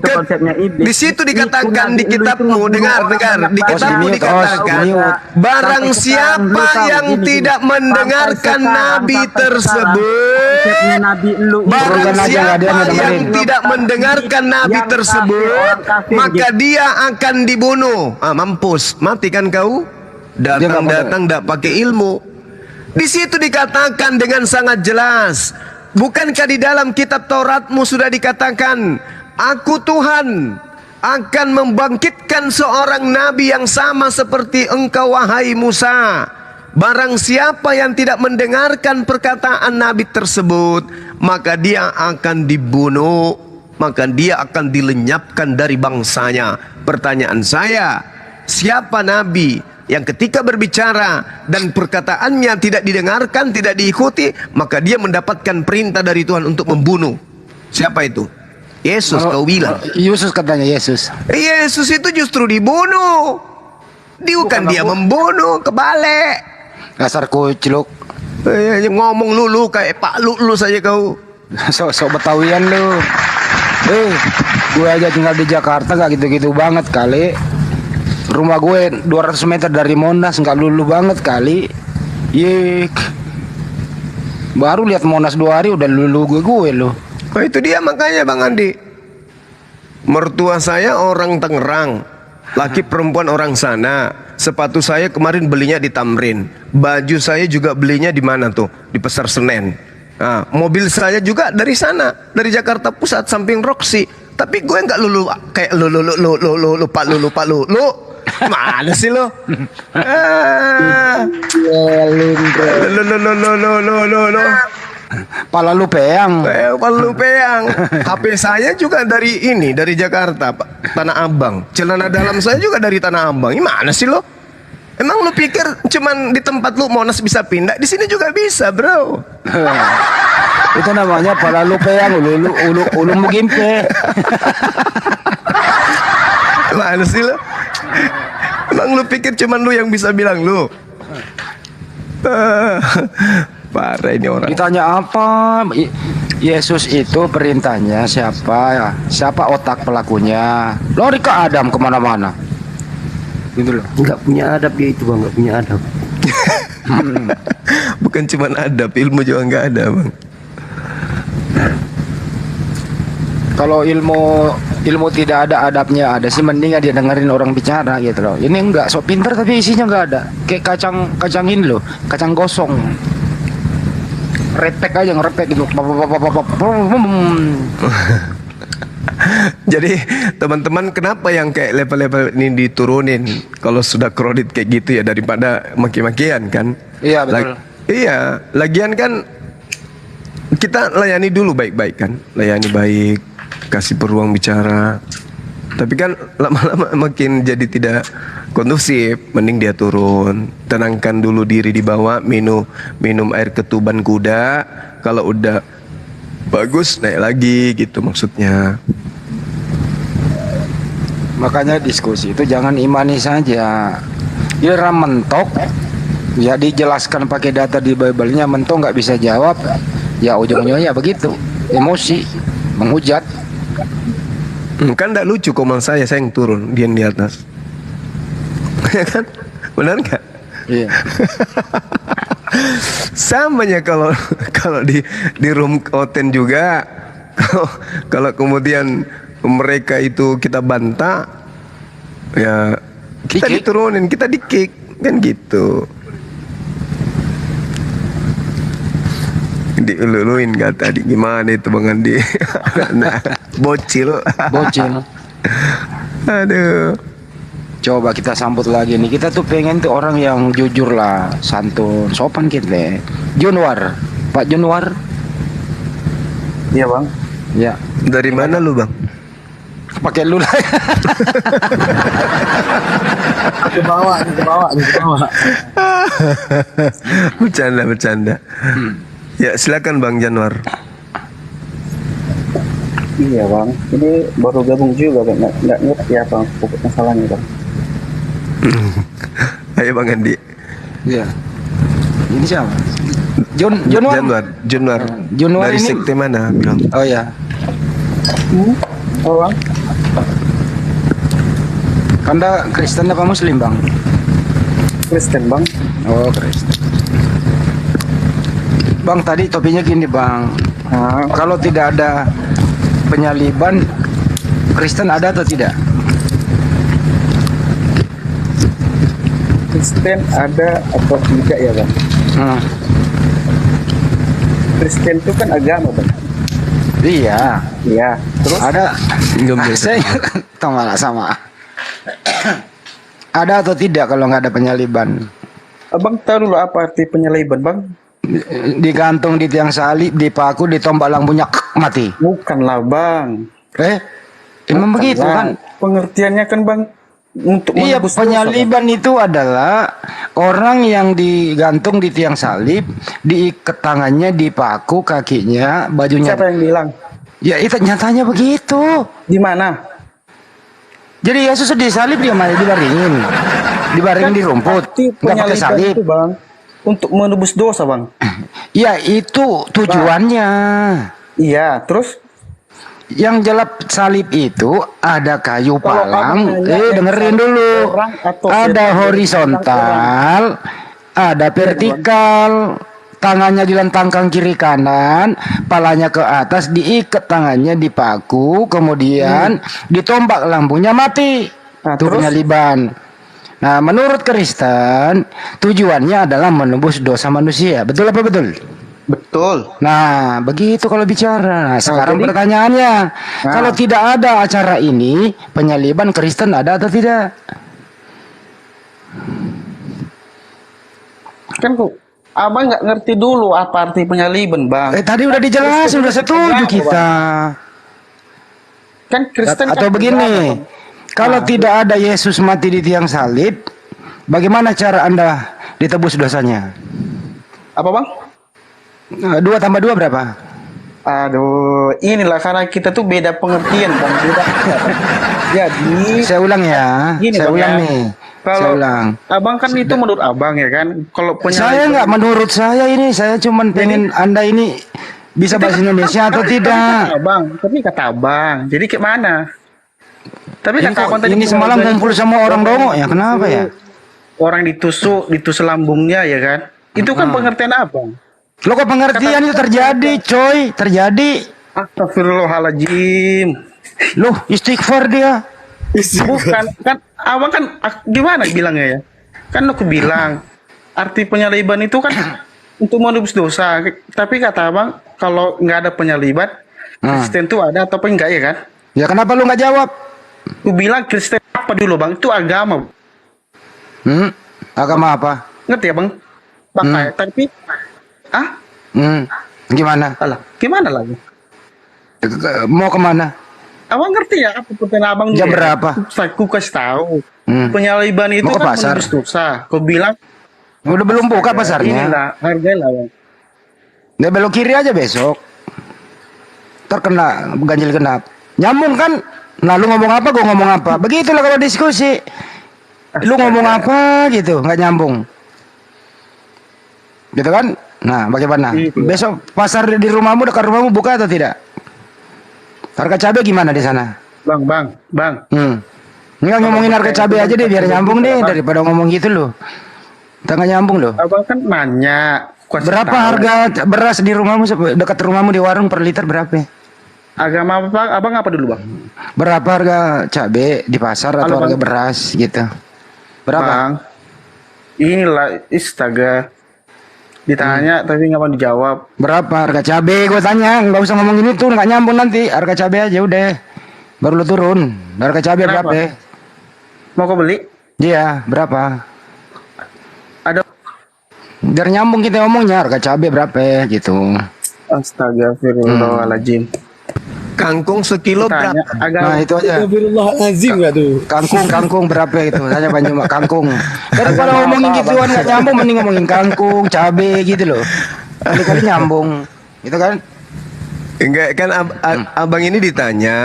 konsepnya iblis. Di situ dikatakan di kitabmu, dengar. Di kitabmu dikatakan barang siapa yang tidak mendengarkan nabi tersebut, barang siapa yang tidak mendengarkan nabi tersebut, maka dia akan dibunuh. Mampus, mati kan kau? Datang tidak pakai ilmu. Di situ dikatakan dengan sangat jelas. Bukankah di dalam kitab Tauratmu sudah dikatakan, aku Tuhan akan membangkitkan seorang nabi yang sama seperti engkau wahai Musa. Barang siapa yang tidak mendengarkan perkataan nabi tersebut, maka dia akan dibunuh, maka dia akan dilenyapkan dari bangsanya. Pertanyaan saya, siapa nabi yang ketika berbicara dan perkataannya tidak didengarkan, tidak diikuti, maka dia mendapatkan perintah dari Tuhan untuk membunuh? Siapa itu? Yesus. Kau bilang Yesus, katanya Yesus. Yesus itu justru dibunuh. Bukan dia membunuh, kebalik. Dasar kucluk. Ngomong lulu kayak Pak Lulu saja kau. Sok Betawian lu. Gue aja tinggal di Jakarta gak gitu-gitu banget kali. Rumah gue 200 meter dari Monas, nggak lulu banget kali. Baru lihat Monas 2 hari udah lulu gue loh. Itu dia makanya Bang Andi. Mertua saya orang Tangerang, laki perempuan orang sana. Sepatu saya kemarin belinya di Tamrin. Baju saya juga belinya di mana tuh? Di Pasar Senen. Nah, mobil saya juga dari sana, dari Jakarta Pusat samping Roxy. Tapi gue nggak lulu kayak Pak Lulu. Mana sih lo? Pala lu peang. HP saya juga dari Jakarta, Pak. Tanah Abang. Celana dalam saya juga dari Tanah Abang. Gimana sih lo? Emang lu pikir cuman di tempat lu Monas bisa pindah? Di sini juga bisa, bro. Itu namanya pala lu peang, ulu mugimpe. Mana sih lo? Emang lu pikir cuman lu yang bisa bilang lu? Parah ini orang. Ditanya apa? Yesus itu perintahnya siapa? Siapa otak pelakunya? Lari ke Adam kemana-mana. Gitu loh. Nggak punya adab ya itu Bang, nggak punya adab. Bukan cuman adab, ilmu juga nggak ada Bang. Kalau ilmu tidak ada adabnya ada sih, mending dia dengerin orang bicara gitu loh. Ini enggak sok pintar tapi isinya enggak ada. Kayak kacang ini loh, kacang gosong. Repek aja ngerepek gitu. Jadi teman-teman, kenapa yang kayak level-level ini diturunin kalau sudah kredit kayak gitu ya, daripada maki-makian kan? Iya betul. Iya, lagian kan kita layani dulu baik-baik kan, layani baik, kasih peluang bicara. Tapi kan lama-lama makin jadi tidak kondusif. Mending dia turun, tenangkan dulu diri di bawah, minum air ketuban kuda. Kalau udah bagus naik lagi gitu maksudnya. Makanya diskusi itu jangan imani saja. Dia mentok, ya dijelaskan pakai data di Bible-nya, mentok nggak bisa jawab, ya ujung-ujungnya begitu, emosi, menghujat. Kan tidak lucu komen saya yang turun, dia yang di atas. Ya kan? Benar nggak? Iya. Samanya kalau di room konten juga, kalau kemudian mereka itu kita bantah, ya kita diturunin, kita di-kick, kan gitu. Diululuin kata di gimana itu Bang Andi. Nah, bocil. Aduh. Coba kita sambut lagi nih. Kita tuh pengen tuh orang yang jujur lah, santun, sopan kita. Junwar, Pak Junwar. Iya Bang. Ya. Dari mana lu Bang? Pakai lu lah. Ke bawah. Bercanda. Ya silakan Bang Januar. Iya Bang, ini baru gabung juga Bang, nggak ngerti apa pokok masalahnya Bang. Ayo Bang Andi. Iya. Ini siapa? Januar. Dari ini sekte mana bilang? Oh ya. Oh Bang. Anda Kristen apa Muslim Bang? Kristen Bang. Oh Kristen. Bang tadi topiknya gini Bang. Kalau tidak ada penyaliban, Kristen ada atau tidak? Kristen ada atau tidak ya Bang? Kristen itu kan agama Bang. Iya. Terus ada. Saya malah sama. Ada atau tidak kalau nggak ada penyaliban? Abang tahu dulu apa arti penyaliban Bang? Digantung di tiang salib, dipaku, ditombak lampunya mati. Bukanlah Bang. Emang begitu kan? Pengertiannya kan Bang untuk iya, menebus penyaliban dosa, itu adalah orang yang digantung di tiang salib, diikat tangannya, dipaku kakinya, bajunya. Siapa yang bilang? Ya itu nyatanya begitu. Di mana? Jadi Yesus disalib dia malah dibaringin di rumput, nggak pakai salib. Itu Bang untuk menebus dosa Bang. Iya itu tujuannya. Iya terus yang jelap salib itu ada kayu palang. Dengerin dulu. Ada horizontal, ada vertikal. Tangannya dilentangkan kiri kanan, palanya ke atas, diikat tangannya dipaku, kemudian ditombak lampunya mati. Itu penyaliban. Nah, menurut Kristen, tujuannya adalah menebus dosa manusia. Betul apa betul? Betul. Nah, begitu kalau bicara. Nah, sekarang pertanyaannya, kalau tidak ada acara ini, penyaliban Kristen ada atau tidak? Kan Abang nggak ngerti dulu apa arti penyaliban Bang. Tadi udah dijelasin, udah setuju kita. Kan Kristen atau kan begini. Kalau tidak ada Yesus mati di tiang salib, bagaimana cara Anda ditebus dosanya? Apa Bang? 2 tambah 2 berapa? Aduh, inilah karena kita tuh beda pengertian Bang. Jadi saya ulang ya. Saya ulang nih. Kalau Abang kan itu menurut Abang ya kan. Kalau saya nggak menurut saya ini, saya cuman pengen Anda ini bisa bahasa Indonesia atau tidak. Abang, tapi kata Abang. Jadi kayak mana? Tapi kata Abang tadi ini semalam kumpul sama orang dongo ya, kenapa ya? Orang ditusuk lambungnya ya kan? Itu kan pengertian Abang. Lo kok pengertian itu terjadi, coy? Terjadi. Astagfirullahaladzim. Loh, istighfar dia. Bukan, kan Abang kan gimana bilangnya ya? Kan aku bilang arti penyaliban itu kan untuk menebus dosa. Tapi kata Abang kalau nggak ada penyaliban, Kristen itu ada atau enggak ya kan? Ya kenapa lu nggak jawab? Aku bilang Kristen apa dulu Bang? Itu agama. Agama apa? Ngerti ya Bang? Tapi Gimana? Alah, gimana lagi? Mau kemana? abang ngerti ya apa pertanyaan abang? Jam dulu ya? berapa? Aku kasih tahu. Penyaliban itu Mau ke kan pasar? menebus dosa. Kau bilang Udah belum buka pasarnya. inilah harganya lah bang. Dia belok kiri aja besok. Terkena ganjil genap. Nyambung kan? Nah lu ngomong apa, gua ngomong apa. Begitulah kalau diskusi. Lu ngomong apa gitu, nggak nyambung. Gitu kan? Nah, bagaimana? Besok pasar di rumahmu, dekat rumahmu buka atau tidak? Harga cabai gimana di sana? Bang. Nggak ngomongin harga cabai aja deh, biar nyambung deh, daripada ngomong gitu loh. Tengah nyambung loh. Abang kan nanya. Berapa harga beras di rumahmu, dekat rumahmu di warung per liter berapa? Agama apa? Abang apa dulu bang? Berapa harga cabai di pasar atau harga beras gitu? Berapa? Bang, inilah istaga. Ditanya tapi nggak mau dijawab. Berapa harga cabai? Gue tanya, nggak usah ngomongin itu, nggak nyambung nanti. Harga cabai aja udah, baru lu turun. Harga cabai berapa? Mau kau beli? Iya, berapa? Ada. Biar nyambung kita ngomongnya, harga cabai berapa gitu. Astagfirullahaladzim. Kangkung sekilo berapa? Nah itu aja. Astagfirullahaladzim nggak tuh? Kangkung berapa itu? Tanya Pak Juma, kangkung. Daripada ngomongin gituan nggak nyambung, mending ngomongin kangkung, cabai gitu loh. Kali-kali nyambung, gitu kan? Enggak kan abang ini ditanya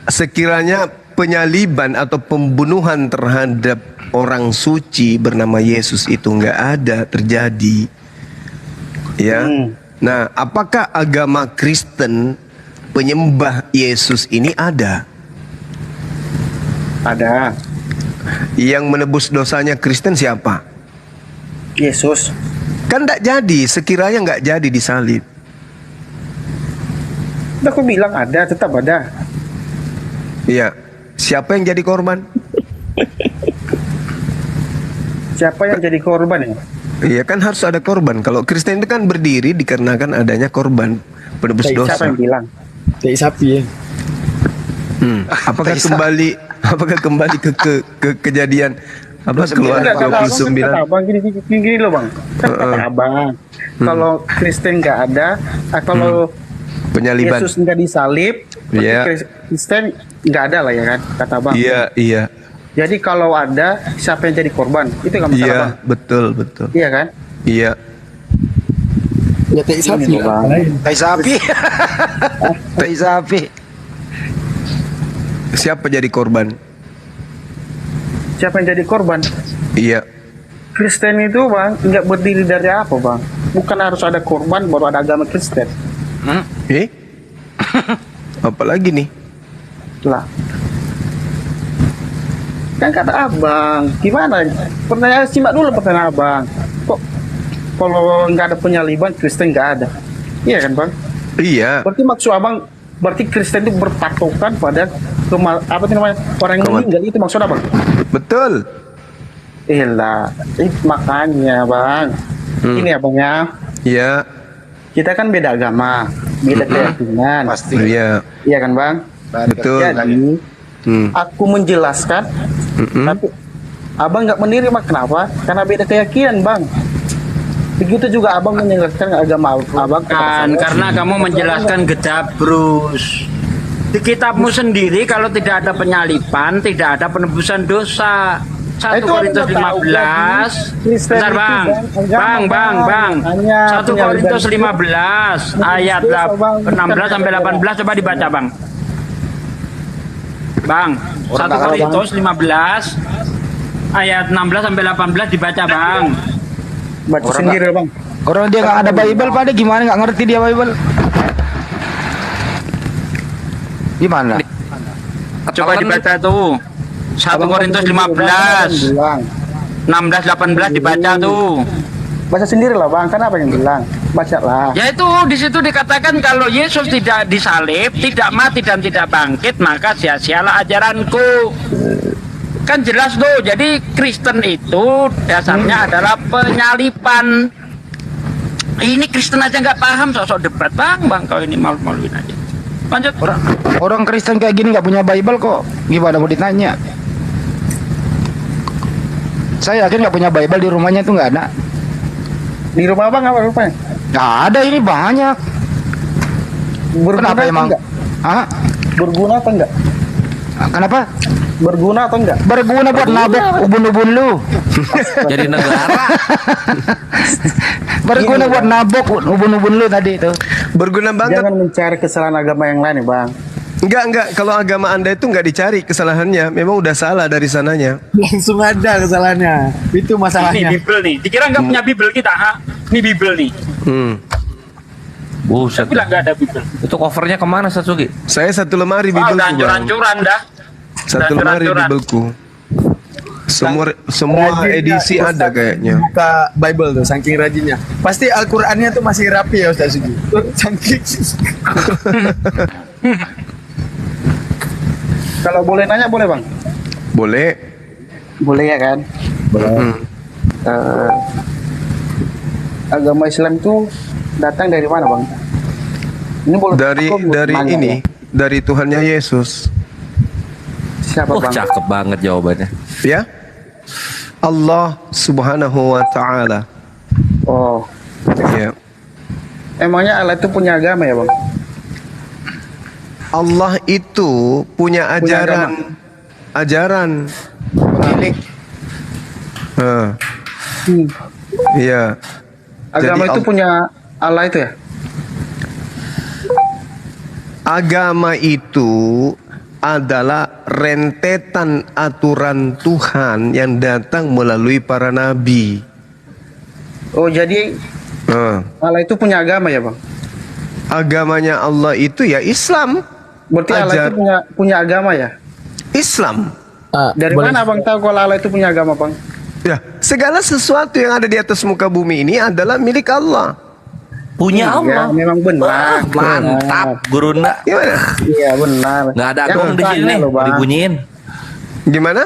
sekiranya penyaliban atau pembunuhan terhadap orang suci bernama Yesus itu nggak ada terjadi, ya. Nah, apakah agama Kristen penyembah Yesus ini ada? Ada. Yang menebus dosanya Kristen siapa? Yesus. Kan tidak jadi, sekiranya nggak jadi disalib. Udah aku bilang ada, tetap ada. Iya. Siapa yang jadi korban? Siapa yang jadi korban ya? Iya kan harus ada korban. Kalau Kristen itu kan berdiri dikarenakan adanya korban penebus dosa. Siapa yang bilang? Tai sapi ya. Apakah kembali ke kejadian apa Keluaran 29? Abang gini loh bang. Kan kata abang. Kalau Kristen nggak ada, kalau penyaliban Yesus nggak disalib, Kristen nggak ada lah ya kan, kata abang. Iya. Jadi kalau ada, siapa yang jadi korban? Itu nggak masalah bang. Betul. Iya kan? Iya. Ya tai sapi. Tai sapi. Siapa jadi korban? Siapa yang jadi korban? Iya. Kristen itu bang nggak berdiri dari apa bang? Bukan harus ada korban baru ada agama Kristen. Apalagi nih? Lah. Kan kata abang, gimana? Pertanyaan simak dulu pertanyaan abang. Kok kalau nggak ada penyaliban Kristen nggak ada? Iya kan bang? Iya. Berarti maksud abang, berarti Kristen itu berpatokan pada apa itu namanya orang yang meninggal itu maksud abang? Betul. Makanya bang. Ini abangnya. Iya. Kita kan beda agama, beda keyakinan. Pasti. Iya. Iya kan bang? Betul. Jadi aku menjelaskan, tapi abang nggak menerima. Kenapa? Karena beda keyakinan bang. Begitu juga abang menjelaskan agama abang kan karena kamu menjelaskan gedabrus. Di kitabmu sendiri kalau tidak ada penyaliban, tidak ada penebusan dosa. 1 Korintus 15. Bentar bang. 1 Korintus 15 ayat 16 sampai 18 coba dibaca bang. Bang, 1 Korintus 15 ayat 16 sampai 18 dibaca bang. Baca sendiri bang. Orang dia nggak ada Bible, pada gimana nggak ngerti dia Bible? Gimana? Coba dibaca tuh. 1 Korintus 15 16 18 dibaca tuh. Baca sendiri lah bang, kan apa yang bilang? Baca lah. Ya itu di situ dikatakan kalau Yesus tidak disalib, tidak mati dan tidak bangkit, maka sia-sialah ajaranku. Kan jelas tuh. Jadi Kristen itu dasarnya adalah penyalipan. Ini Kristen aja nggak paham, sosok debat bang. Kau ini malu-maluin aja. Lanjut. Orang Kristen kayak gini nggak punya Bible kok. Gimana mau ditanya? Saya yakin nggak punya Bible, di rumahnya tuh nggak ada. Di rumah abang apa rupanya? Nggak ada, ini banyak. Kenapa emang? Hah? Berguna atau enggak? Kenapa? Berguna atau enggak? Berguna buat nabok ubun-ubun lu. Jadi negara. Berguna buat nabok ubun-ubun lu tadi itu. Berguna banget. Jangan mencari kesalahan agama yang lain, Bang. Enggak. Kalau agama Anda itu enggak dicari kesalahannya, memang udah salah dari sananya. Langsung ada kesalahannya. Itu masalahnya. Ini Bible nih. Dikira nggak punya Bible kita, ha? Ini Bible nih. Buset. Bilang nggak ada Bible. Itu covernya kemana Satsuki? Saya satu lemari Udah Bibelku, Bang. hancur-hancuran dah. Satu lemari Bibelku. Semua edisi ada kayaknya. Buka Bible tuh, saking rajinnya. Pasti Al-Qur'annya tuh masih rapi ya Ustaz Sugi. Saking. Kalau boleh nanya boleh, Bang? Boleh. Boleh ya kan? Boleh. Agama Islam itu datang dari mana, Bang? Ini boleh Dari ini, dari Tuhannya Yesus. Siapa, Bang? Cakep banget jawabannya. Ya. Allah Subhanahu wa taala. Oh. Ya. Emangnya Allah itu punya agama ya, Bang? Allah itu punya ajaran. Ajaran. Pemilik. Iya. Agama Jadi itu punya Allah itu ya? Agama itu adalah rentetan aturan Tuhan yang datang melalui para nabi. Oh, jadi Allah itu punya agama ya, Bang? Agamanya Allah itu ya Islam. Berarti Allah itu punya agama ya? Islam. Dari mana Bang tahu kalau Allah itu punya agama, Bang? Ya, segala sesuatu yang ada di atas muka bumi ini adalah milik Allah. Punya Allah. Ya, memang benar. Mantap, Gurunda. Gimana? Iya, benar. Nggak ada gong di sini nih, dibunyiin. Gimana?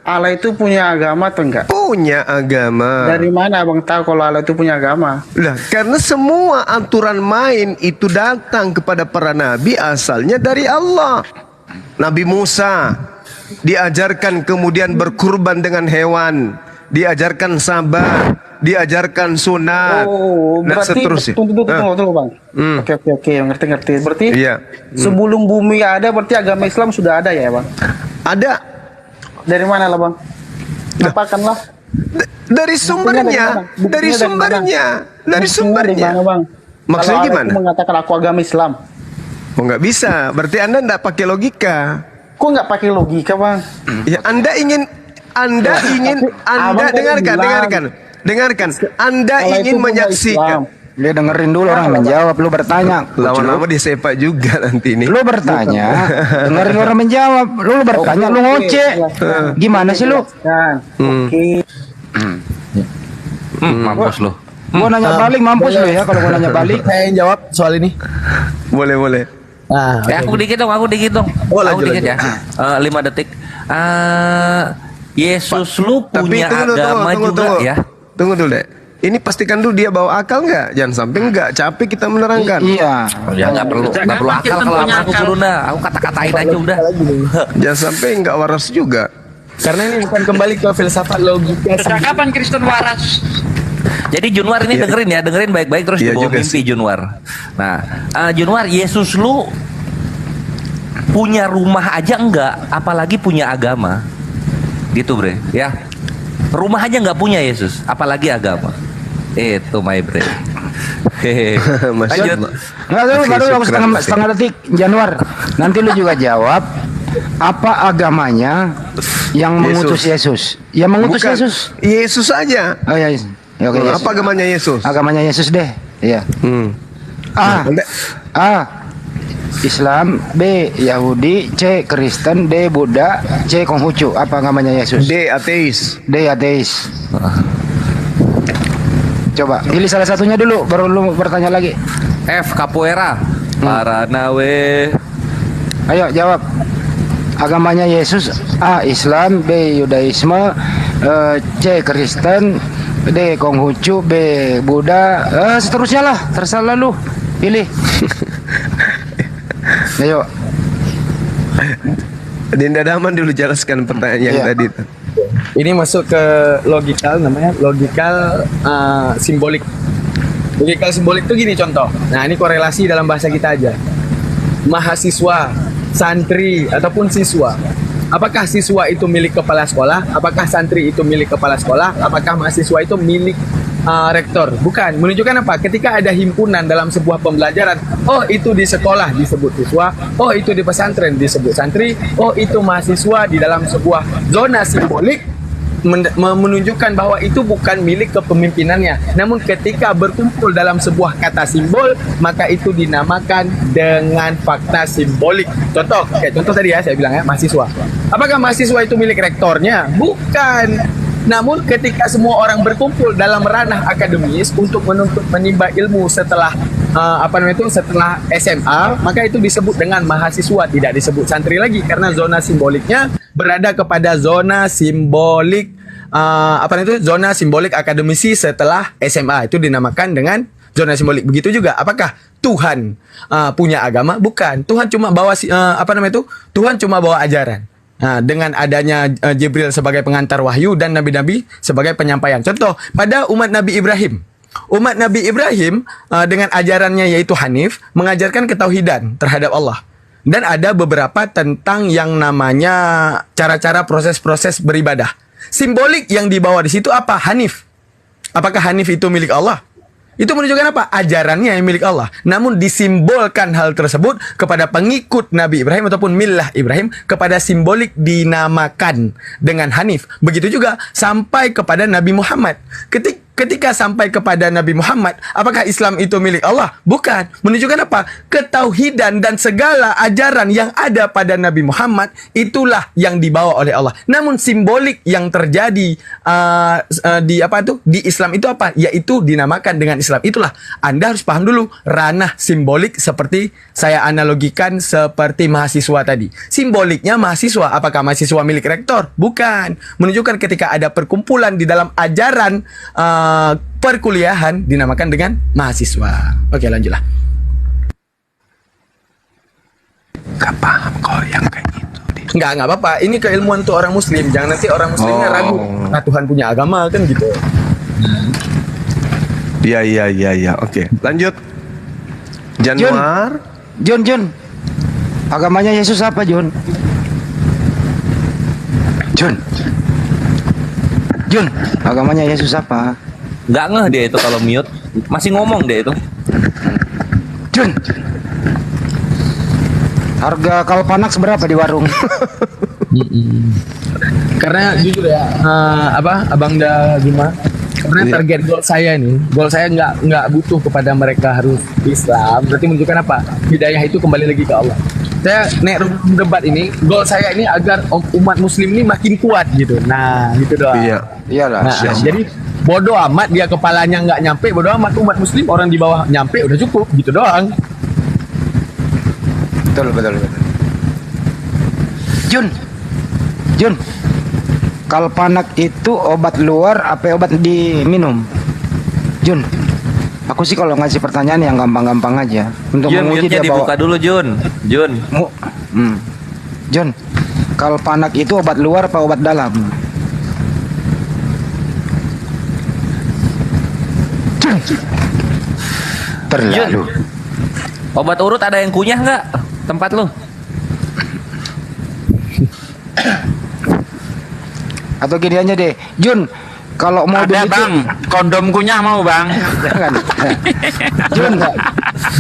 Allah itu punya agama atau enggak? Punya agama. Dari mana Abang tahu kalau Allah itu punya agama? Lah, karena semua aturan main itu datang kepada para nabi asalnya dari Allah. Nabi Musa diajarkan kemudian berkurban dengan hewan, diajarkan sabar, diajarkan sunat. Oh, nah, berarti seterusnya. tunggu Bang. Oke, ngerti. Berarti iya. Sebelum bumi ada berarti agama Islam sudah ada ya, Bang? Ada. Dari mana lah, Bang? Katakanlah. Dari sumbernya, dari sumbernya. Bang? Maksudnya kalau gimana? Aku mengatakan aku agama Islam. Oh, nggak bisa. Berarti Anda nggak pakai logika. Kok nggak pakai logika, Bang? Ya, Anda dengarkan. Anda ingin menyaksikan. Dia dengerin dulu orang menjawab, lu bertanya. Lama-lama disepak juga nanti ini. Lu bertanya, dengerin orang menjawab. Lu bertanya, lu ngoceh. Gimana sih lu? Oke. Mampus lu. Gua nanya balik, mampus lu ya kalau gua nanya balik. Saya yang jawab soal ini. Boleh. Aku dikit dong. Aku dikit ya. 5 detik. Yesus lu punya agama juga ya. Tunggu dulu deh. Ini pastikan dulu dia bawa akal nggak? Jangan sampai nggak capek kita menerangkan. Iya. Ya nggak perlu akal kalau aku Gurunda. Aku kata-katain aja udah. Jangan sampai nggak waras juga. Karena ini bukan kembali ke filsafat logika. Sejak kapan Kristen waras? Jadi Junwar ini dengerin baik-baik terus dibawa mimpi Junwar. Nah, Junwar, Yesus lu punya rumah aja enggak, apalagi punya agama. Gitu, Bre, ya. Rumah aja enggak punya Yesus, apalagi agama. Itu my bre. Hehehe. Lanjut. Baru setengah detik Januar. Nanti lu juga jawab apa agamanya yang mengutus Yesus. Yang mengutus Bukan. Yesus aja. Oh ya. Ya, oke, Apa agamanya Yesus? Agamanya Yesus deh. Iya. A. Islam, B. Yahudi, C. Kristen, D. Buddha, C. Konghucu. Apa agamanya Yesus? D. Ateis. D. Ateis. Coba pilih salah satunya dulu, baru lu bertanya lagi. F. Capoeira. Paranawe. Ayo jawab. Agamanya Yesus. A. Islam, B. Yudaisme, C. Kristen, D. Konghucu, B. Buddha, seterusnya lah, terserah lu. Pilih. Ayo. Dinda Daman dulu jelaskan pertanyaan yang tadi. Ini masuk ke logikal, namanya logikal simbolik. Logikal simbolik itu gini contoh. Nah, ini korelasi dalam bahasa kita aja. Mahasiswa santri ataupun siswa. Apakah siswa itu milik kepala sekolah? Apakah santri itu milik kepala sekolah? Apakah mahasiswa itu milik rektor? Bukan. Menunjukkan apa? Ketika ada himpunan dalam sebuah pembelajaran, oh itu di sekolah disebut siswa, oh itu di pesantren disebut santri, oh itu mahasiswa di dalam sebuah zona simbolik, menunjukkan bahwa itu bukan milik kepemimpinannya. Namun ketika berkumpul dalam sebuah kata simbol, maka itu dinamakan dengan fakta simbolik. Contoh, kayak contoh tadi ya saya bilang ya, mahasiswa. Apakah mahasiswa itu milik rektornya? Bukan. Namun ketika semua orang berkumpul dalam ranah akademis untuk menuntut menimba ilmu setelah setelah SMA, maka itu disebut dengan mahasiswa, tidak disebut santri lagi, karena zona simboliknya berada kepada zona simbolik zona simbolik akademisi setelah SMA, itu dinamakan dengan zona simbolik. Begitu juga, apakah Tuhan punya agama? Bukan. Tuhan cuma bawa Tuhan cuma bawa ajaran. Nah, dengan adanya Jibril sebagai pengantar wahyu dan nabi-nabi sebagai penyampaian. Contoh, pada umat Nabi Ibrahim. Umat Nabi Ibrahim dengan ajarannya yaitu Hanif, mengajarkan ketauhidan terhadap Allah. Dan ada beberapa tentang yang namanya cara-cara proses-proses beribadah. Simbolik yang dibawa di situ apa? Hanif. Apakah Hanif itu milik Allah? Itu menunjukkan apa? Ajarannya yang milik Allah. Namun disimbolkan hal tersebut kepada pengikut Nabi Ibrahim ataupun millah Ibrahim, kepada simbolik dinamakan dengan Hanif. Begitu juga sampai kepada Nabi Muhammad. Ketika sampai kepada Nabi Muhammad, apakah Islam itu milik Allah? Bukan. Menunjukkan apa? Ketauhidan dan segala ajaran yang ada pada Nabi Muhammad, itulah yang dibawa oleh Allah. Namun simbolik yang terjadi di Islam itu apa? Yaitu dinamakan dengan Islam. Itulah, Anda harus paham dulu ranah simbolik, seperti saya analogikan seperti mahasiswa tadi. Simboliknya mahasiswa, apakah mahasiswa milik rektor? Bukan. Menunjukkan ketika ada perkumpulan di dalam ajaran perkuliahan, dinamakan dengan mahasiswa. Oke, lanjutlah. Gak paham kalau yang kayak gitu. Nggak apa-apa. Ini keilmuan untuk orang muslim. Jangan nanti orang muslimnya ragu. Nah, Tuhan punya agama kan gitu. Iya. Oke, lanjut. Januar. Jun. Agamanya Yesus apa, Jun? Jun, agamanya Yesus apa? Nggak ngeh dia itu kalau mute. Masih ngomong dia itu. Jun, harga kalpanak seberapa di warung? Karena jujur ya, Abang Bima, karena target goal saya nggak butuh kepada mereka harus Islam. Berarti menunjukkan apa? Hidayah itu kembali lagi ke Allah. Saya naik debat ini, goal saya ini agar umat muslim ini makin kuat gitu. Nah, gitu doang. Iyalah. Nah, jadi bodoh amat dia kepalanya nggak nyampe, bodoh amat umat muslim orang di bawah nyampe, udah cukup gitu doang. Betul. Jun, kalpanak itu obat luar apa obat diminum? Jun, aku sih kalau ngasih pertanyaan yang gampang-gampang aja untuk menguji dia dibuka bawa. dulu, Jun. Jun, kalpanak itu obat luar apa obat dalam? Jun, terlalu. Obat urut ada yang kunyah nggak tempat lu? Atau gini aja deh, Jun, kalau mau ada bang, kondom kunyah mau bang? Jangan. Jun,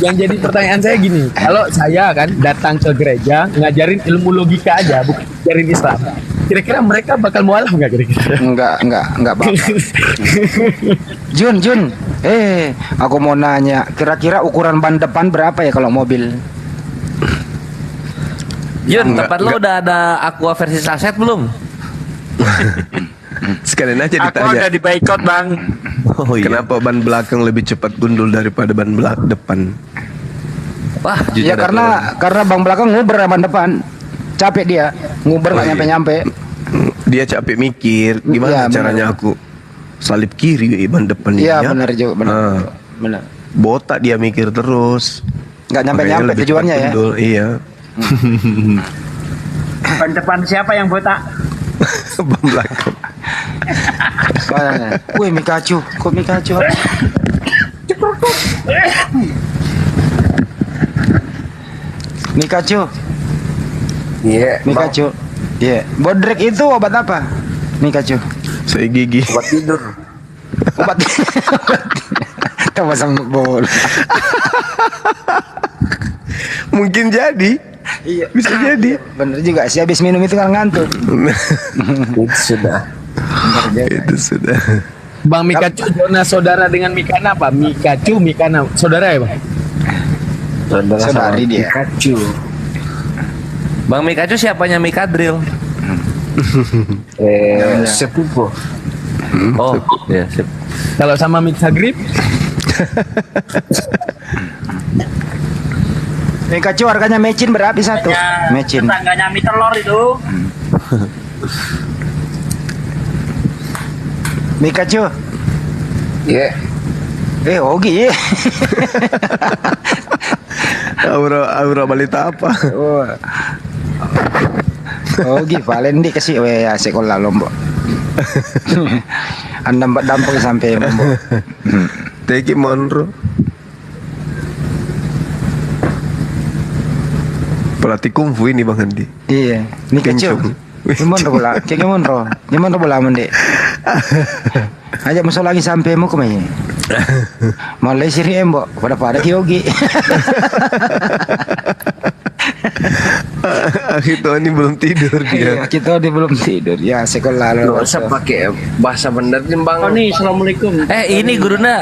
yang jadi pertanyaan saya gini, kalau saya kan datang ke gereja ngajarin ilmu logika aja, bukan ngajarin Islam, kira-kira mereka bakal mualaf nggak kira-kira? Enggak bakal. Jun, aku mau nanya, kira-kira ukuran ban depan berapa ya kalau mobil? Jun, tempat lo udah ada aqua versi saset belum? Sekalian aja ditanya. Aku udah dibaikot bang. Oh, iya. Kenapa ban belakang lebih cepat gundul daripada ban depan? Wah, ya karena ban belakang nguber ban depan. Capek dia, nguber nggak nyampe-nyampe. Dia capek mikir, gimana caranya aku salip kiri ban depan. Iya benar juga, benar. Botak dia mikir terus. Nggak nyampe-nyampe tujuannya ya. Iya. Ban depan siapa yang botak? Ban belakang. Wih, Mikachu, kok Mikachu? Mikachu, Iya. Mikacu. Iya. Bodrek itu obat apa? Mikacu. Saya gigi. Obat tidur. Obat. Tahu pasang bola. Mungkin jadi. Iya. Bisa jadi. Bener juga sih, habis minum itu kan ngantuk. Itu sudah. Itu sudah. Bang Mikacu zona saudara dengan Mikana apa? Mikacu, Mikana saudara ya bang? Saudari dia. Mikacu. Bang Mikacu siapanya Mikadril? Sepupu. Oh, ya sip. Kalau sama Mixagrip? Mikacu harganya mecin berapa satu? Mecin. Tetangganya mie telur itu. Mikacu. Iya. Ogi. Aura balita apa? Ogi paling di kasih ya sekolah Lombok. Anda dampung sampai Lombok. Teki Monro. Pelatih kungfu ini Bang Andi. Iya. Mikacu. Gimana bola? Gimana bola mende? Aja masuk lagi sampai mau kemana? Mulai siri embok pada Yogi. Kita ini belum tidur dia. Kita ini belum tidur. Ya sekolah Nggak usah pakai bahasa bener nih Bang. Oh nih, assalamualaikum. Ini Guruna,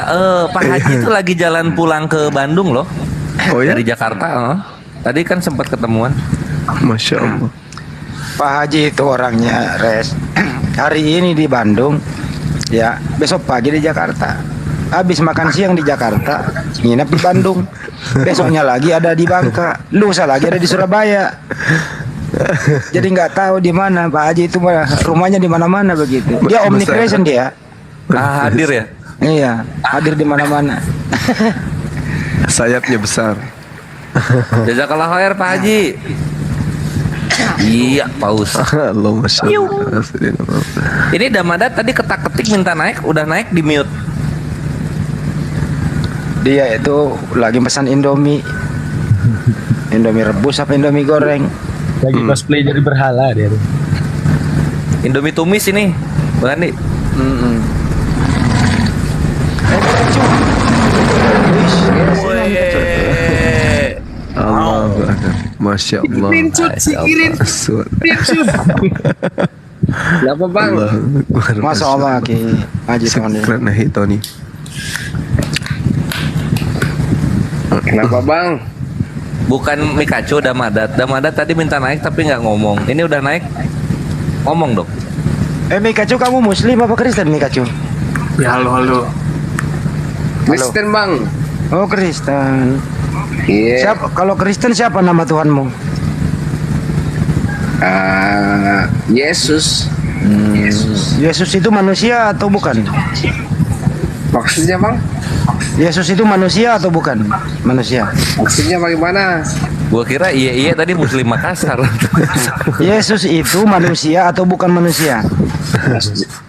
Pak Haji itu lagi jalan pulang ke Bandung loh. Oh ya? Dari Jakarta. Tadi kan sempat ketemuan. Masya Allah. Pak Haji itu orangnya hari ini di Bandung, ya besok pagi di Jakarta. Habis makan siang di Jakarta, nginep di Bandung. Besoknya lagi ada di Bangka, lusa lagi ada di Surabaya. Jadi nggak tahu di mana Pak Haji itu, rumahnya di mana-mana begitu. Dia omnipresent dia. Hadir ya? Iya, hadir di mana-mana. Sayapnya besar. Jazakallah khair Pak Haji. Iya, paus. Allah Masya Allah. Ini Damada tadi ketak-ketik minta naik, udah naik di mute. Dia itu lagi pesan Indomie. Indomie rebus apa Indomie goreng? Lagi cosplay jadi berhala dia. Indomie tumis ini, Bang Andi. Allah Masya Allah. Kenapa Bang? Masya Allah Ki Haji Karena Tony. Kenapa Bang? Bukan Mikacu, Damadat. Damadat tadi minta naik tapi nggak ngomong. Ini udah naik, ngomong dong. Mikacu kamu Muslim apa Kristen Mikacu? Ya halo. Kristen Bang. Oh Kristen. Iya. Siapa kalau Kristen siapa nama Tuhanmu? Yesus. Yesus itu manusia atau bukan? Maksudnya Bang? Yesus itu manusia atau bukan? Manusia. Maksudnya bagaimana? Gua kira iya tadi Muslim Makassar. Yesus itu manusia atau bukan manusia?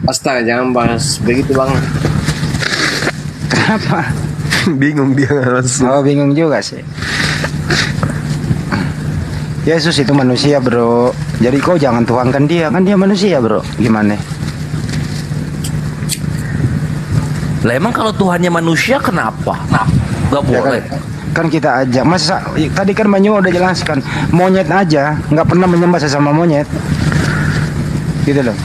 Astaga, jangan bahas begitu Bang. Kenapa? Bingung dia langsung. Oh bingung juga sih. Yesus itu manusia bro. Jadi kau jangan tuangkan dia, kan dia manusia bro. Gimana? Lah emang kalau Tuhannya manusia kenapa? Gak boleh. Kan kita aja. Masa tadi kan Banyu udah jelaskan, monyet aja nggak pernah menyembah sesama monyet. Gitu loh.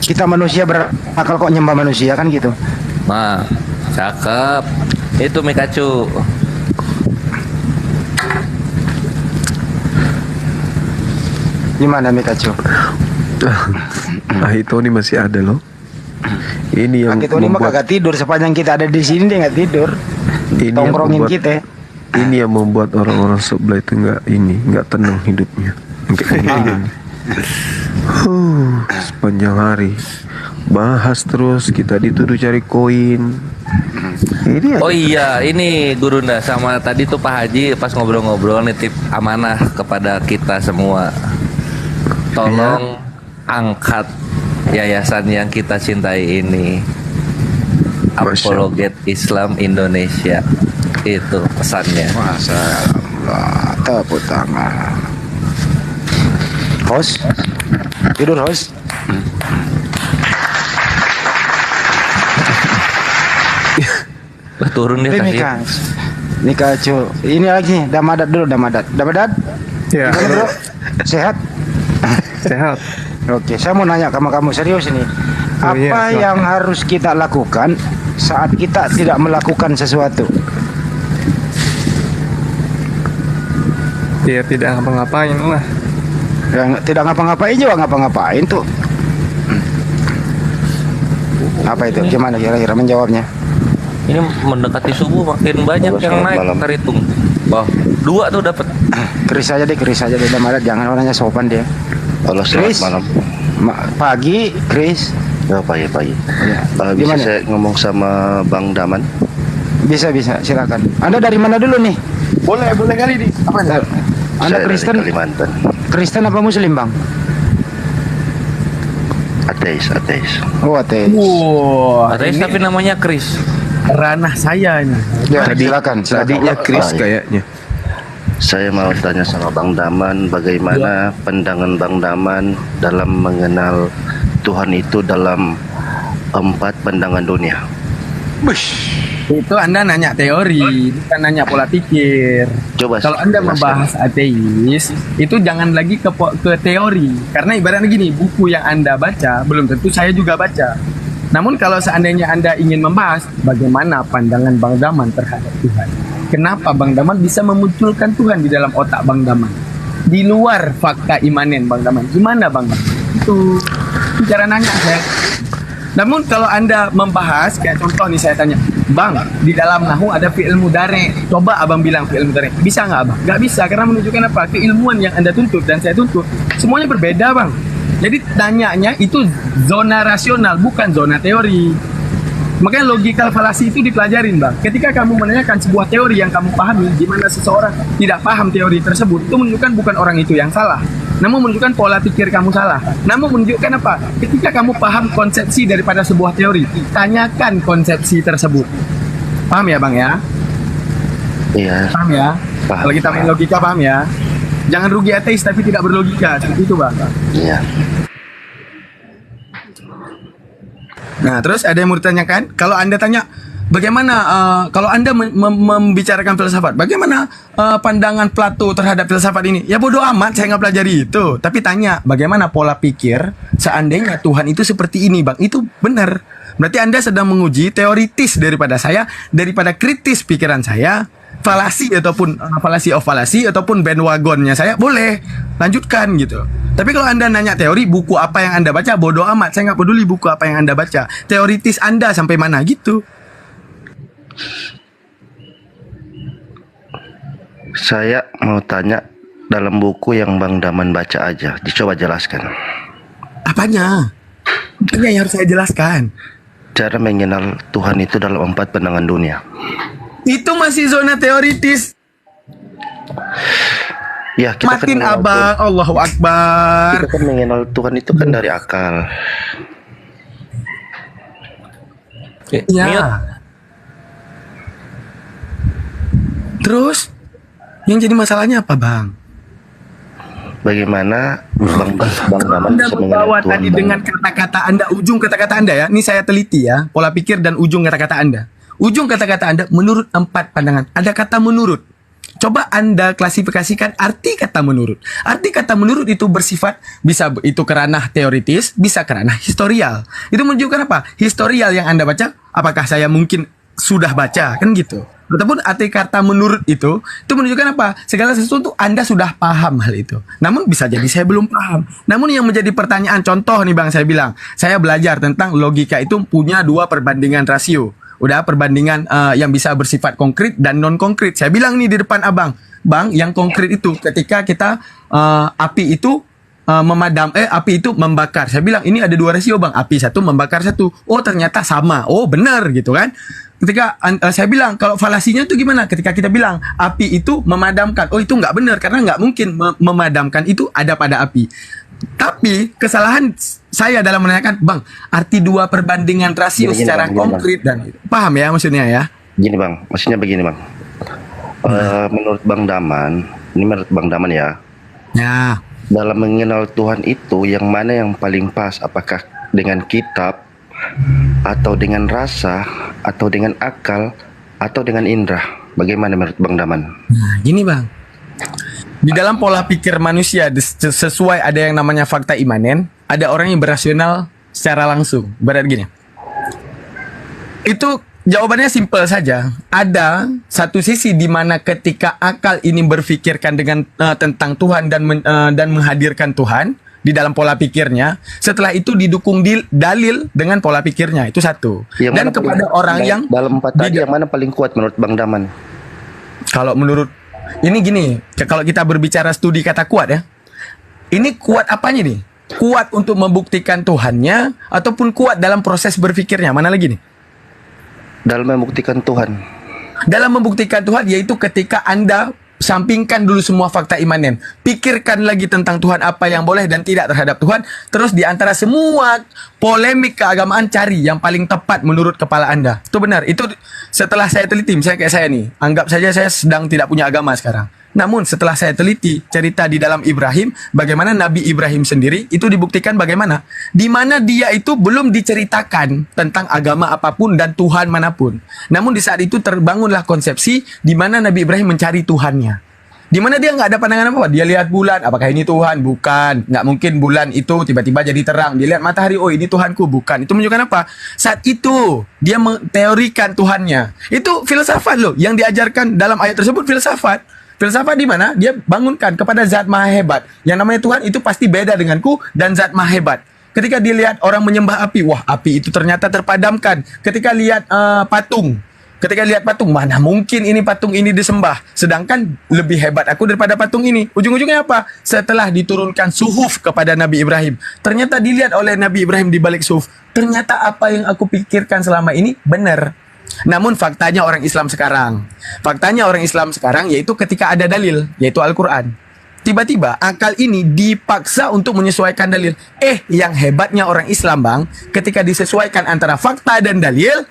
Kita manusia berakal kok nyembah manusia kan gitu. Nah, cakep. Itu Mikacu. Gimana Mikacu? Itu nih masih ada loh. Ini yang Itu mah kagak tidur sepanjang kita ada di sini dia nggak tidur. Tongkrongin kita. Ini yang membuat orang-orang sebelah itu nggak tenang hidupnya. Sepanjang hari bahas terus, kita dituduh cari koin. Oh iya, ini Gurunda sama tadi tuh Pak Haji pas ngobrol-ngobrol nitip amanah kepada kita semua. Tolong angkat yayasan yang kita cintai ini, Apologet Islam Indonesia. Itu pesannya. Masya Allah, tepuk tangan. Host. Tidur host. Turun dia Ini Kang. Ini Kak ini lagi Damadat dulu Damadat. Ya. Gimana, bro? Sehat? Sehat. Oke, saya mau nanya sama kamu serius ini. Apa yang harus kita lakukan saat kita tidak melakukan sesuatu? Ya tidak ngapa-ngapain lah. Yang tidak ngapa-ngapain juga ngapa-ngapain tuh. Apa itu? Gimana kira-kira menjawabnya? Ini mendekati subuh makin banyak yang naik terhitung. Wah, 2 tuh dapat. Keris aja deh Damadat, jangan orangnya sopan dia. Halo, Chris, selamat malam. Pagi, Chris. Ya, pagi. Ya. Bisa Gimana? saya ngomong sama Bang Daman? Bisa, silakan. Anda dari mana dulu nih? Boleh kali nih. Apa nih? Anda Saya Kristen? dari Kalimantan. Kristen apa Muslim, Bang? Ateis. Oh, ateis. Ateis tapi namanya Chris. Ranah saya ini. Ya, silakan. Tadinya Chris kayaknya. Saya mau tanya sama Bang Daman, bagaimana pandangan Bang Daman dalam mengenal Tuhan itu dalam 4 pandangan dunia? Itu Anda nanya teori, bukan nanya pola pikir. Coba kalau Anda jelaskan. membahas ateis, itu jangan lagi ke teori. Karena ibaratnya gini, buku yang Anda baca belum tentu saya juga baca. Namun kalau seandainya Anda ingin membahas bagaimana pandangan Bang Daman terhadap Tuhan, kenapa Bang Daman bisa memunculkan Tuhan di dalam otak Bang Daman, di luar fakta imanen Bang Daman, gimana Bang Daman? Itu cara nanya saya. Namun kalau Anda membahas, kayak contoh nih saya tanya, Bang, di dalam nahu ada fi'il mudhari. Coba Abang bilang fi'il mudhari. Bisa nggak Abang? Nggak bisa, karena menunjukkan apa? Keilmuan yang Anda tuntut dan saya tuntut, semuanya berbeda Bang. Jadi tanyanya itu zona rasional, bukan zona teori. Makanya logikal falasi itu dipelajarin Bang. Ketika kamu menanyakan sebuah teori yang kamu pahami, di mana seseorang tidak paham teori tersebut, itu menunjukkan bukan orang itu yang salah, namun menunjukkan pola pikir kamu salah. Namun menunjukkan apa? Ketika kamu paham konsepsi daripada sebuah teori, tanyakan konsepsi tersebut. Paham ya Bang ya? Iya. Paham ya? Kalau kita main logika paham ya? Jangan rugi ateis tapi tidak berlogika, seperti itu Bang. Iya. Nah, terus ada yang mau ditanyakan? Kalau Anda tanya, bagaimana kalau Anda membicarakan filsafat, bagaimana pandangan Plato terhadap filsafat ini? Ya bodoh amat, saya nggak pelajari itu. Tapi tanya, bagaimana pola pikir seandainya Tuhan itu seperti ini, Bang? Itu benar. Berarti Anda sedang menguji teoritis daripada saya, daripada kritis pikiran saya. Falasi ataupun falasi ataupun bandwagonnya saya boleh lanjutkan gitu. Tapi kalau Anda nanya teori, buku apa yang Anda baca, bodoh amat, saya nggak peduli buku apa yang Anda baca. Teoritis Anda sampai mana gitu. Saya mau tanya dalam buku yang Bang Daman baca aja, dicoba jelaskan. Apanya? Apanya yang harus saya jelaskan? Cara mengenal Tuhan itu dalam 4 pandangan dunia. Itu masih zona teoritis. Ya, kita Matin kan Abang, Allahu Akbar. Kita kan mengenal Tuhan itu kan dari akal. Ya. Terus yang jadi masalahnya apa Bang? Bagaimana Bang Daman Anda bisa membawa mengenal Tuhan tadi dengan kata-kata Anda, ujung kata-kata Anda ya. Ini saya teliti ya, pola pikir dan ujung kata-kata Anda. Ujung kata-kata Anda menurut 4 pandangan. Ada kata menurut. Coba Anda klasifikasikan arti kata menurut. Arti kata menurut itu bersifat, bisa itu kerana teoritis, bisa kerana historial. Itu menunjukkan apa? Historial yang Anda baca, apakah saya mungkin sudah baca, kan gitu. Ataupun arti kata menurut itu menunjukkan apa? Segala sesuatu Anda sudah paham hal itu. Namun bisa jadi saya belum paham. Namun yang menjadi pertanyaan, contoh nih Bang, saya bilang, saya belajar tentang logika itu punya 2 perbandingan rasio. Udah perbandingan yang bisa bersifat konkret dan non konkret. Saya bilang nih di depan Abang, Bang, yang konkret itu ketika kita api itu api itu membakar. Saya bilang ini ada 2 rasio Bang, api 1 membakar 1. Oh ternyata sama. Oh benar gitu kan. Ketika saya bilang kalau falasinya itu gimana? Ketika kita bilang api itu memadamkan, oh itu nggak benar karena nggak mungkin memadamkan itu ada pada api. Tapi kesalahan saya dalam menanyakan, Bang, arti 2 perbandingan rasio Gini, secara bang, konkret dan paham ya maksudnya ya? Gini Bang, maksudnya begini Bang. Menurut Bang Daman, ini menurut Bang Daman ya. Ya. dalam mengenal Tuhan itu yang mana yang paling pas? Apakah dengan kitab, atau dengan rasa, atau dengan akal, atau dengan indera? Bagaimana menurut Bang Daman? Nah, gini Bang. Di dalam pola pikir manusia sesuai ada yang namanya fakta imanen, ada orang yang berasional secara langsung. Berat gini. Itu jawabannya simpel saja. Ada satu sisi di mana ketika akal ini berpikirkan dengan tentang Tuhan dan menghadirkan Tuhan di dalam pola pikirnya, setelah itu didukung dalil dengan pola pikirnya. Itu satu. Dan kepada orang yang dalam 4 tadi yang mana paling kuat menurut Bang Daman? Kalau menurut ini gini, kalau kita berbicara studi kata kuat ya, ini kuat apanya nih? Kuat untuk membuktikan Tuhannya ataupun kuat dalam proses berpikirnya? Mana lagi nih? Dalam membuktikan Tuhan. Dalam membuktikan Tuhan yaitu ketika Anda sampingkan dulu semua fakta imanen, pikirkan lagi tentang Tuhan, apa yang boleh dan tidak terhadap Tuhan, terus di antara semua polemik keagamaan cari yang paling tepat menurut kepala Anda. Itu benar. Itu setelah saya teliti, misalnya kayak saya nih, anggap saja saya sedang tidak punya agama sekarang. Namun setelah saya teliti cerita di dalam Ibrahim, bagaimana Nabi Ibrahim sendiri itu dibuktikan bagaimana, di mana dia itu belum diceritakan tentang agama apapun dan Tuhan manapun. Namun di saat itu terbangunlah konsepsi di mana Nabi Ibrahim mencari Tuhannya. Di mana dia nggak ada pandangan apa-apa. Dia lihat bulan, apakah ini Tuhan? Bukan. Nggak mungkin bulan itu tiba-tiba jadi terang. Dia lihat matahari, oh ini Tuhanku. Bukan. Itu menunjukkan apa? Saat itu dia menteorikan Tuhannya. Itu filsafat loh. Yang diajarkan dalam ayat tersebut filsafat. Filsafat di mana? Dia bangunkan kepada zat maha hebat. Yang namanya Tuhan itu pasti beda denganku dan zat maha hebat. Ketika dilihat orang menyembah api, wah api itu ternyata terpadamkan. Ketika lihat patung, mana mungkin ini patung ini disembah. Sedangkan lebih hebat aku daripada patung ini. Ujung-ujungnya apa? Setelah diturunkan suhuf kepada Nabi Ibrahim, ternyata dilihat oleh Nabi Ibrahim di balik suhuf, ternyata apa yang aku pikirkan selama ini benar. Namun faktanya orang Islam sekarang yaitu ketika ada dalil, yaitu Al-Quran, tiba-tiba akal ini dipaksa untuk menyesuaikan dalil. Yang hebatnya orang Islam Bang, ketika disesuaikan antara fakta dan dalil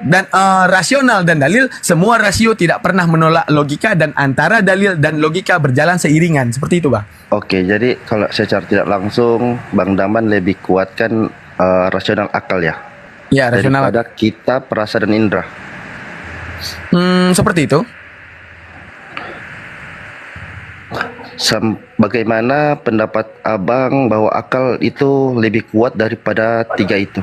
dan rasional dan dalil, semua rasio tidak pernah menolak logika dan antara dalil dan logika berjalan seiringan. Seperti itu Bang. Oke, jadi kalau secara tidak langsung Bang Daman lebih kuatkan rasional akal ya? Ya, rasional. Daripada kitab, rasa dan indera. Seperti itu. Bagaimana pendapat Abang bahwa akal itu lebih kuat daripada 3 itu?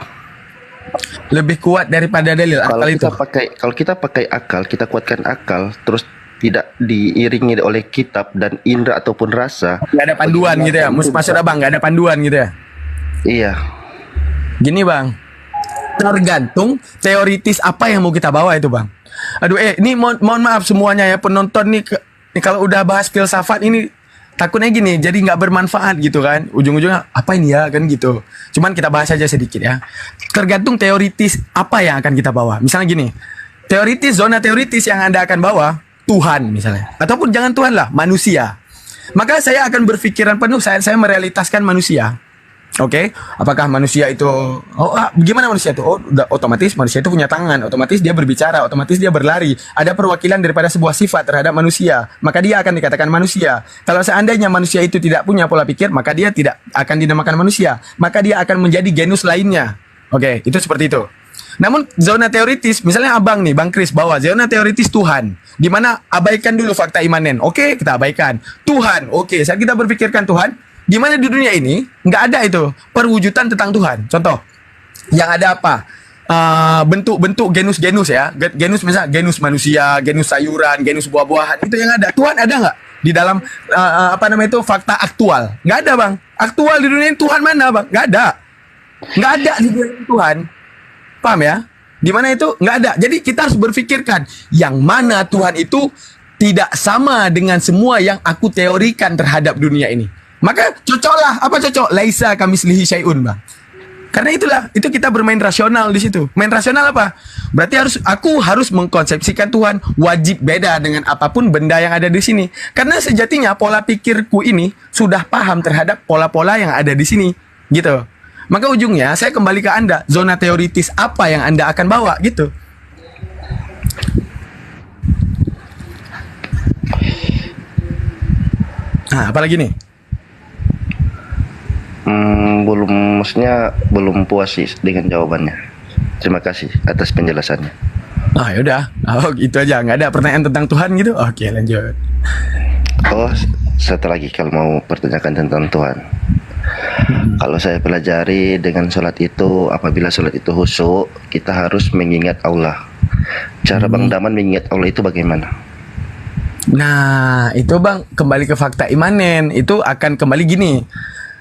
Lebih kuat daripada dalil akal itu. Kalau kita pakai akal, kita kuatkan akal, terus tidak diiringi oleh kitab dan indera ataupun rasa. Gak ada panduan gitu ya. Maksud Abang gak ada panduan gitu ya. Iya. Gini Bang, tergantung teoritis apa yang mau kita bawa itu Bang. Aduh ini mohon maaf semuanya ya penonton nih, kalau udah bahas filsafat ini takutnya gini jadi nggak bermanfaat gitu kan, ujung-ujungnya apa ini ya kan gitu. Cuman kita bahas aja sedikit ya. Tergantung teoritis apa yang akan kita bawa. Misalnya gini, zona teoritis yang Anda akan bawa Tuhan misalnya, ataupun jangan Tuhan lah, manusia. Maka saya akan berpikiran penuh, saya merealitaskan manusia. Oke, apakah manusia itu gimana manusia itu? Udah otomatis manusia itu punya tangan, otomatis dia berbicara, otomatis dia berlari. Ada perwakilan daripada sebuah sifat terhadap manusia, maka dia akan dikatakan manusia. Kalau seandainya manusia itu tidak punya pola pikir, maka dia tidak akan dinamakan manusia, maka dia akan menjadi genus lainnya. Oke, itu seperti itu. Namun zona teoritis, misalnya Abang nih, Bang Kris bawa zona teoritis Tuhan, di mana abaikan dulu fakta imanen. Oke, kita abaikan Tuhan. Oke, saat kita berpikirkan Tuhan, di mana di dunia ini nggak ada itu perwujudan tentang Tuhan. Contoh, yang ada apa? Bentuk-bentuk genus-genus ya. Genus misalnya genus manusia, genus sayuran, genus buah-buahan. Itu yang ada. Tuhan ada nggak di dalam fakta aktual? Nggak ada Bang. Aktual di dunia ini Tuhan mana Bang? Nggak ada. Nggak ada di dunia ini Tuhan. Paham ya? Di mana itu nggak ada. Jadi kita harus berpikirkan yang mana Tuhan itu tidak sama dengan semua yang aku teorikan terhadap dunia ini. Maka cocoklah, apa cocok? Laisa kamislihi syai'un, Bang. Karena itu kita bermain rasional di situ. Main rasional apa? Berarti aku harus mengkonsepsikan Tuhan wajib beda dengan apapun benda yang ada di sini. Karena sejatinya pola pikirku ini sudah paham terhadap pola-pola yang ada di sini, gitu. Maka ujungnya saya kembali ke Anda, zona teoritis apa yang Anda akan bawa, gitu. Nah, apalagi nih? Belum, maksudnya belum puas sih dengan jawabannya. Terima kasih atas penjelasannya. Ah yaudah, itu aja, nggak ada pertanyaan tentang Tuhan gitu. Oke, lanjut. Oh, satu lagi kalau mau pertanyakan tentang Tuhan. Kalau saya pelajari dengan sholat itu, apabila sholat itu khusyuk, kita harus mengingat Allah. Cara Bang Daman mengingat Allah itu bagaimana? Nah, itu Bang, kembali ke fakta imanen. Itu akan kembali gini.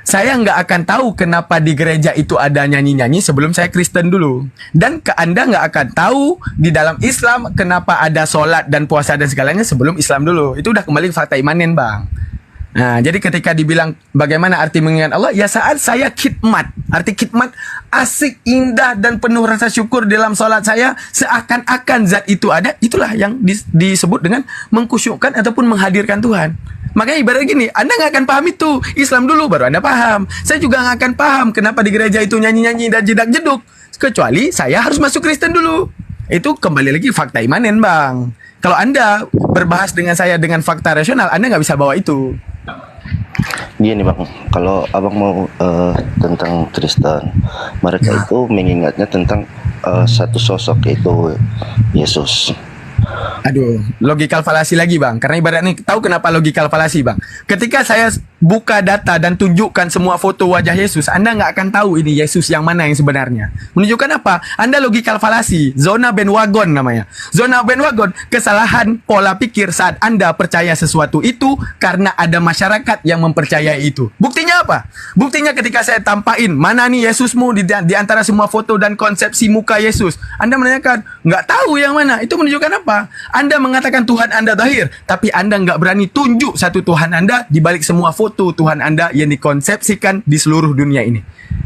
Saya nggak akan tahu kenapa di gereja itu ada nyanyi-nyanyi sebelum saya Kristen dulu. Dan Anda nggak akan tahu di dalam Islam kenapa ada sholat dan puasa dan segalanya sebelum Islam dulu. Itu udah kembali ke fakta imanen, Bang. Nah, jadi ketika dibilang bagaimana arti mengingat Allah, ya saat saya khidmat. Arti khidmat asik, indah, dan penuh rasa syukur dalam sholat saya, seakan-akan zat itu ada. Itulah yang disebut dengan mengkusyukkan ataupun menghadirkan Tuhan. Makanya ibarat gini, Anda nggak akan paham itu Islam dulu baru Anda paham. Saya juga nggak akan paham kenapa di gereja itu nyanyi-nyanyi dan jedak-jeduk, kecuali saya harus masuk Kristen dulu. Itu kembali lagi fakta imanen, Bang. Kalau Anda berbahas dengan saya dengan fakta rasional, Anda nggak bisa bawa itu. Gini Bang, kalau Abang mau tentang Kristen, mereka itu mengingatnya tentang satu sosok, yaitu Yesus. Aduh, logikal falasi lagi Bang. Karena ibaratnya, tahu kenapa logikal falasi Bang? Ketika saya buka data dan tunjukkan semua foto wajah Yesus, Anda nggak akan tahu ini Yesus yang mana yang sebenarnya. Menunjukkan apa? Anda logikal falasi, zona bandwagon namanya. Zona bandwagon, kesalahan pola pikir saat Anda percaya sesuatu itu karena ada masyarakat yang mempercayai itu. Buktinya apa? Buktinya ketika saya tampain, mana nih Yesusmu di antara semua foto dan konsepsi muka Yesus. Anda menanyakan, nggak tahu yang mana. Itu menunjukkan apa? Anda mengatakan Tuhan Anda zahir, tapi Anda nggak berani tunjuk satu Tuhan Anda di balik semua foto Tuhan Anda yang dikonsepsikan di seluruh dunia ini.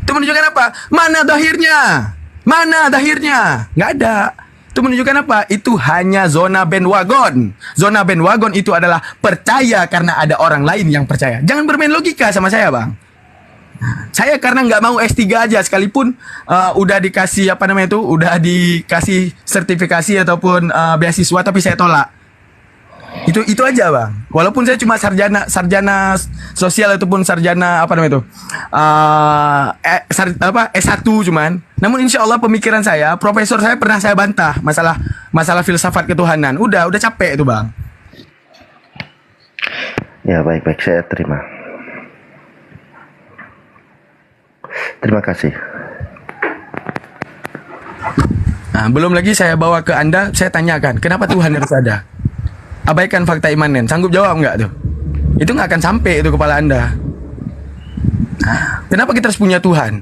Itu menunjukkan apa? Mana zahirnya? Mana zahirnya? Nggak ada. Itu menunjukkan apa? Itu hanya zona bandwagon. Zona bandwagon itu adalah percaya karena ada orang lain yang percaya. Jangan bermain logika sama saya, Bang. Saya karena nggak mau S3 aja, sekalipun udah dikasih udah dikasih sertifikasi ataupun beasiswa, tapi saya tolak. Itu aja Bang. Walaupun saya cuma sarjana sosial ataupun sarjana S1 cuman. Namun insya Allah pemikiran saya, profesor saya pernah saya bantah masalah filsafat ketuhanan. Udah capek itu Bang. Ya baik saya terima. Terima kasih. Nah, belum lagi saya bawa ke Anda, saya tanyakan, kenapa Tuhan harus ada? Abaikan fakta imanen, sanggup jawab nggak tuh? Itu nggak akan sampai itu kepala Anda. Nah, kenapa kita harus punya Tuhan?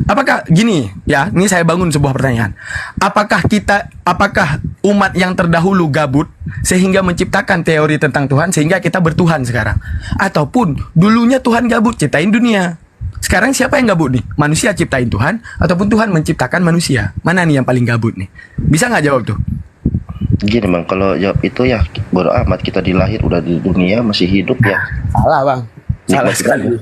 Apakah gini ya? Ini saya bangun sebuah pertanyaan. Apakah umat yang terdahulu gabut sehingga menciptakan teori tentang Tuhan sehingga kita bertuhan sekarang? Ataupun dulunya Tuhan gabut ciptain dunia? Sekarang siapa yang gabut nih? Manusia ciptain Tuhan ataupun Tuhan menciptakan manusia? Mana nih yang paling gabut nih? Bisa nggak jawab tuh? Gini Bang, kalau jawab itu ya bodo amat, kita dilahir udah di dunia masih hidup ya. Salah Bang, salah sekali.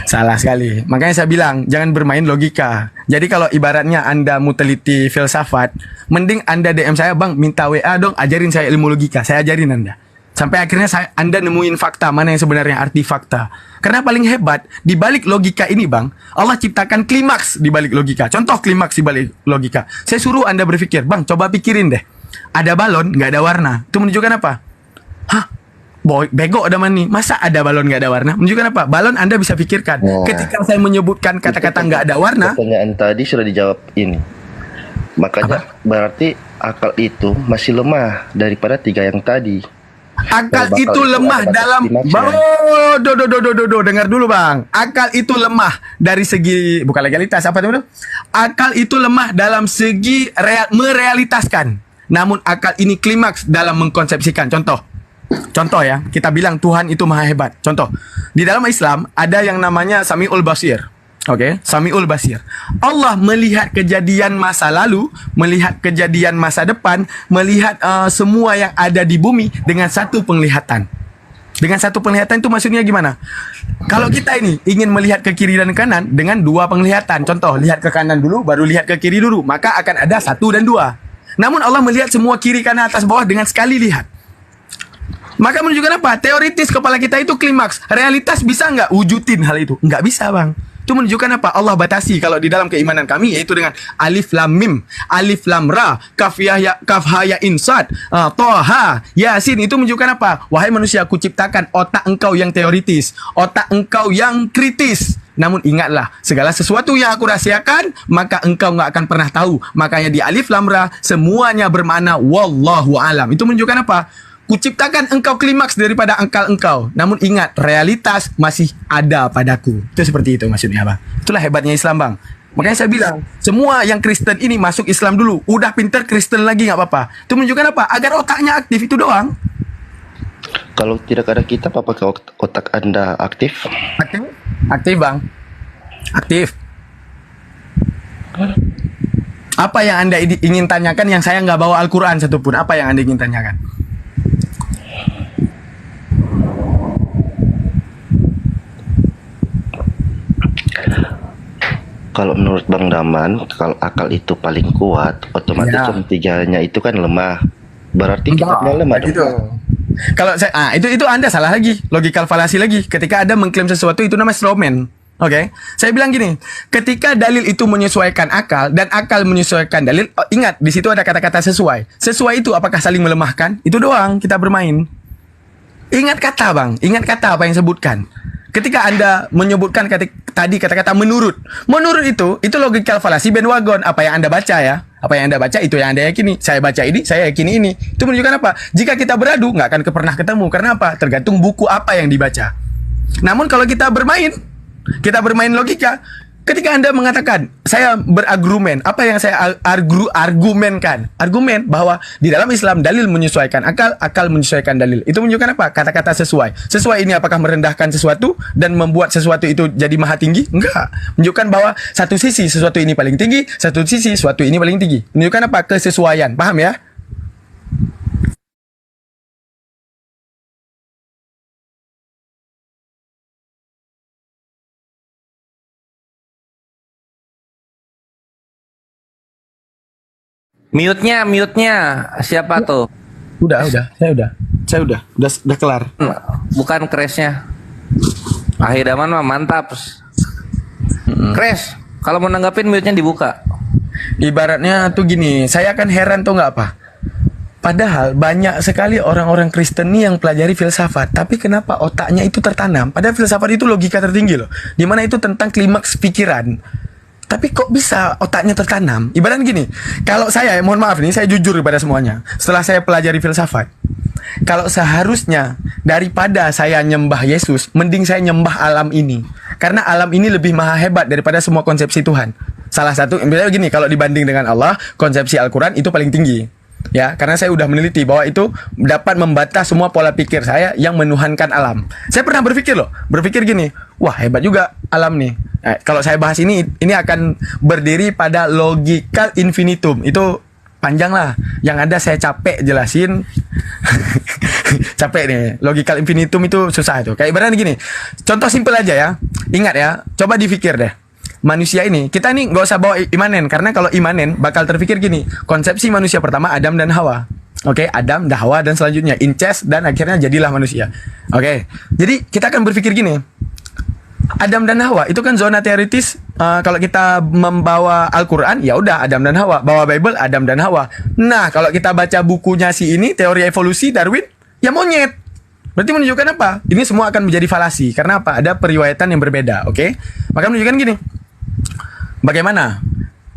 Salah sekali. Makanya saya bilang jangan bermain logika. Jadi kalau ibaratnya Anda mau teliti filsafat, mending Anda DM saya, Bang, minta WA dong, ajarin saya ilmu logika. Saya ajarin Anda. Sampai akhirnya Anda nemuin fakta mana yang sebenarnya arti fakta. Karena paling hebat di balik logika ini Bang, Allah ciptakan klimaks di balik logika. Contoh klimaks di balik logika. Saya suruh Anda berpikir, Bang, coba pikirin deh. Ada balon nggak ada warna. Itu menunjukkan apa? Hah? Bego ada mana nih? Masa ada balon nggak ada warna? Menunjukkan apa? Balon Anda bisa pikirkan. Ketika saya menyebutkan kata-kata nggak ada warna, pertanyaan tadi sudah dijawab ini. Makanya berarti akal itu masih lemah daripada tiga yang tadi. Akal itu lemah dalam dengar dulu Bang. Akal itu lemah dari segi bukan legalitas apa itu? Akal itu lemah dalam segi merealitaskan. Namun akal ini klimaks dalam mengkonsepsikan. Contoh ya, kita bilang Tuhan itu maha hebat. Contoh, di dalam Islam ada yang namanya Sami'ul Basir. Oke, Sami'ul Basir. Allah melihat kejadian masa lalu, melihat kejadian masa depan, melihat semua yang ada di bumi dengan satu penglihatan. Dengan satu penglihatan itu maksudnya gimana? Kalau kita ini ingin melihat ke kiri dan kanan dengan dua penglihatan. Contoh, lihat ke kanan dulu, baru lihat ke kiri dulu. Maka akan ada 1 dan 2. Namun Allah melihat semua kiri, kanan, atas, bawah dengan sekali lihat. Maka menunjukkan apa? Teoritis kepala kita itu klimaks. Realitas bisa nggak wujudin hal itu? Nggak bisa Bang. Itu menunjukkan apa? Allah batasi kalau di dalam keimanan kami, yaitu dengan alif lam mim, alif lam ra, kaf ha ya insad, toha, yasin. Itu menunjukkan apa? Wahai manusia, aku ciptakan otak engkau yang teoritis, otak engkau yang kritis. Namun ingatlah, segala sesuatu yang aku rahasiakan, maka engkau nggak akan pernah tahu. Makanya di alif lam ra semuanya bermakna wallahu alam. Itu menunjukkan apa? Kuciptakan engkau klimaks daripada akal engkau. Namun ingat, realitas masih ada padaku. Itu seperti itu maksudnya, Bang. Itulah hebatnya Islam, Bang. Makanya saya bilang, semua yang Kristen ini masuk Islam dulu. Udah pinter Kristen lagi nggak apa-apa. Itu menunjukkan apa? Agar otaknya aktif, itu doang. Kalau tidak ada kitab, apakah otak Anda aktif? Aktif, Bang. Aktif. Apa yang Anda ingin tanyakan yang saya nggak bawa Al-Quran satupun? Apa yang Anda ingin tanyakan? Kalau menurut Bang Daman, kalau akal itu paling kuat, otomatis yang tiganya itu kan lemah. Berarti kitabnya lemah gitu. Kalau saya, itu Anda salah lagi, logikal falasi lagi. Ketika Anda mengklaim sesuatu itu namanya strawman. Oke, saya bilang gini, ketika dalil itu menyesuaikan akal dan akal menyesuaikan dalil, ingat di situ ada kata-kata sesuai. Sesuai itu apakah saling melemahkan? Itu doang kita bermain. Ingat kata, Bang, ingat kata apa yang sebutkan. Ketika Anda menyebutkan tadi kata-kata menurut itu logikal falasi bandwagon. Apa yang Anda baca ya, apa yang Anda baca itu yang Anda yakini. Saya baca ini, saya yakini ini. Itu menunjukkan apa? Jika kita beradu nggak akan pernah ketemu. Karena apa? Tergantung buku apa yang dibaca. Namun kalau kita bermain logika. Ketika Anda mengatakan saya berargumen, apa yang saya argumenkan? Argumen bahwa di dalam Islam dalil menyesuaikan akal, akal menyesuaikan dalil. Itu menunjukkan apa? Kata-kata sesuai. Sesuai ini apakah merendahkan sesuatu dan membuat sesuatu itu jadi maha tinggi? Enggak. Menunjukkan bahwa satu sisi sesuatu ini paling tinggi, satu sisi sesuatu ini paling tinggi. Menunjukkan apa? Kesesuaian. Paham ya? Mute-nya siapa tuh? Saya udah kelar. Bukan crash-nya. Ahidaman mah mantap. Crash, kalau mau nanggapin mute-nya dibuka. Ibaratnya tuh gini, saya akan heran tuh nggak apa? Padahal banyak sekali orang-orang Kristen nih yang pelajari filsafat, tapi kenapa otaknya itu tertanam? Padahal filsafat itu logika tertinggi loh, dimana itu tentang klimaks pikiran. Tapi kok bisa otaknya tertanam? Ibarat gini, kalau saya, mohon maaf nih, saya jujur kepada semuanya. Setelah saya pelajari filsafat, kalau seharusnya daripada saya nyembah Yesus, mending saya nyembah alam ini. Karena alam ini lebih maha hebat daripada semua konsepsi Tuhan. Salah satu, misalnya gini, kalau dibanding dengan Allah, konsepsi Al-Quran itu paling tinggi. Ya, karena saya udah meneliti bahwa itu dapat membantah semua pola pikir saya yang menuhankan alam. Saya pernah berpikir gini, wah hebat juga alam nih. Kalau saya bahas ini akan berdiri pada logical infinitum. Itu panjang lah. Yang ada saya capek jelasin. Capek nih. Logical infinitum itu susah itu. Kayak ibaratnya gini. Contoh simpel aja ya. Ingat ya. Coba dipikir deh. Manusia ini, kita nih nggak usah bawa imanen, karena kalau imanen bakal terpikir gini, konsepsi manusia pertama Adam dan Hawa. Oke, Adam, Hawa dan selanjutnya incest dan akhirnya jadilah manusia. Oke, jadi kita akan berpikir gini, Adam dan Hawa itu kan zona teoritis. Kalau kita membawa Al-Quran, ya udah Adam dan Hawa. Bawa Bible, Adam dan Hawa. Nah, kalau kita baca bukunya si ini, teori evolusi Darwin, ya monyet. Berarti menunjukkan apa? Ini semua akan menjadi falasi. Karena apa? Ada periwayatan yang berbeda. Oke, maka menunjukkan gini. Bagaimana?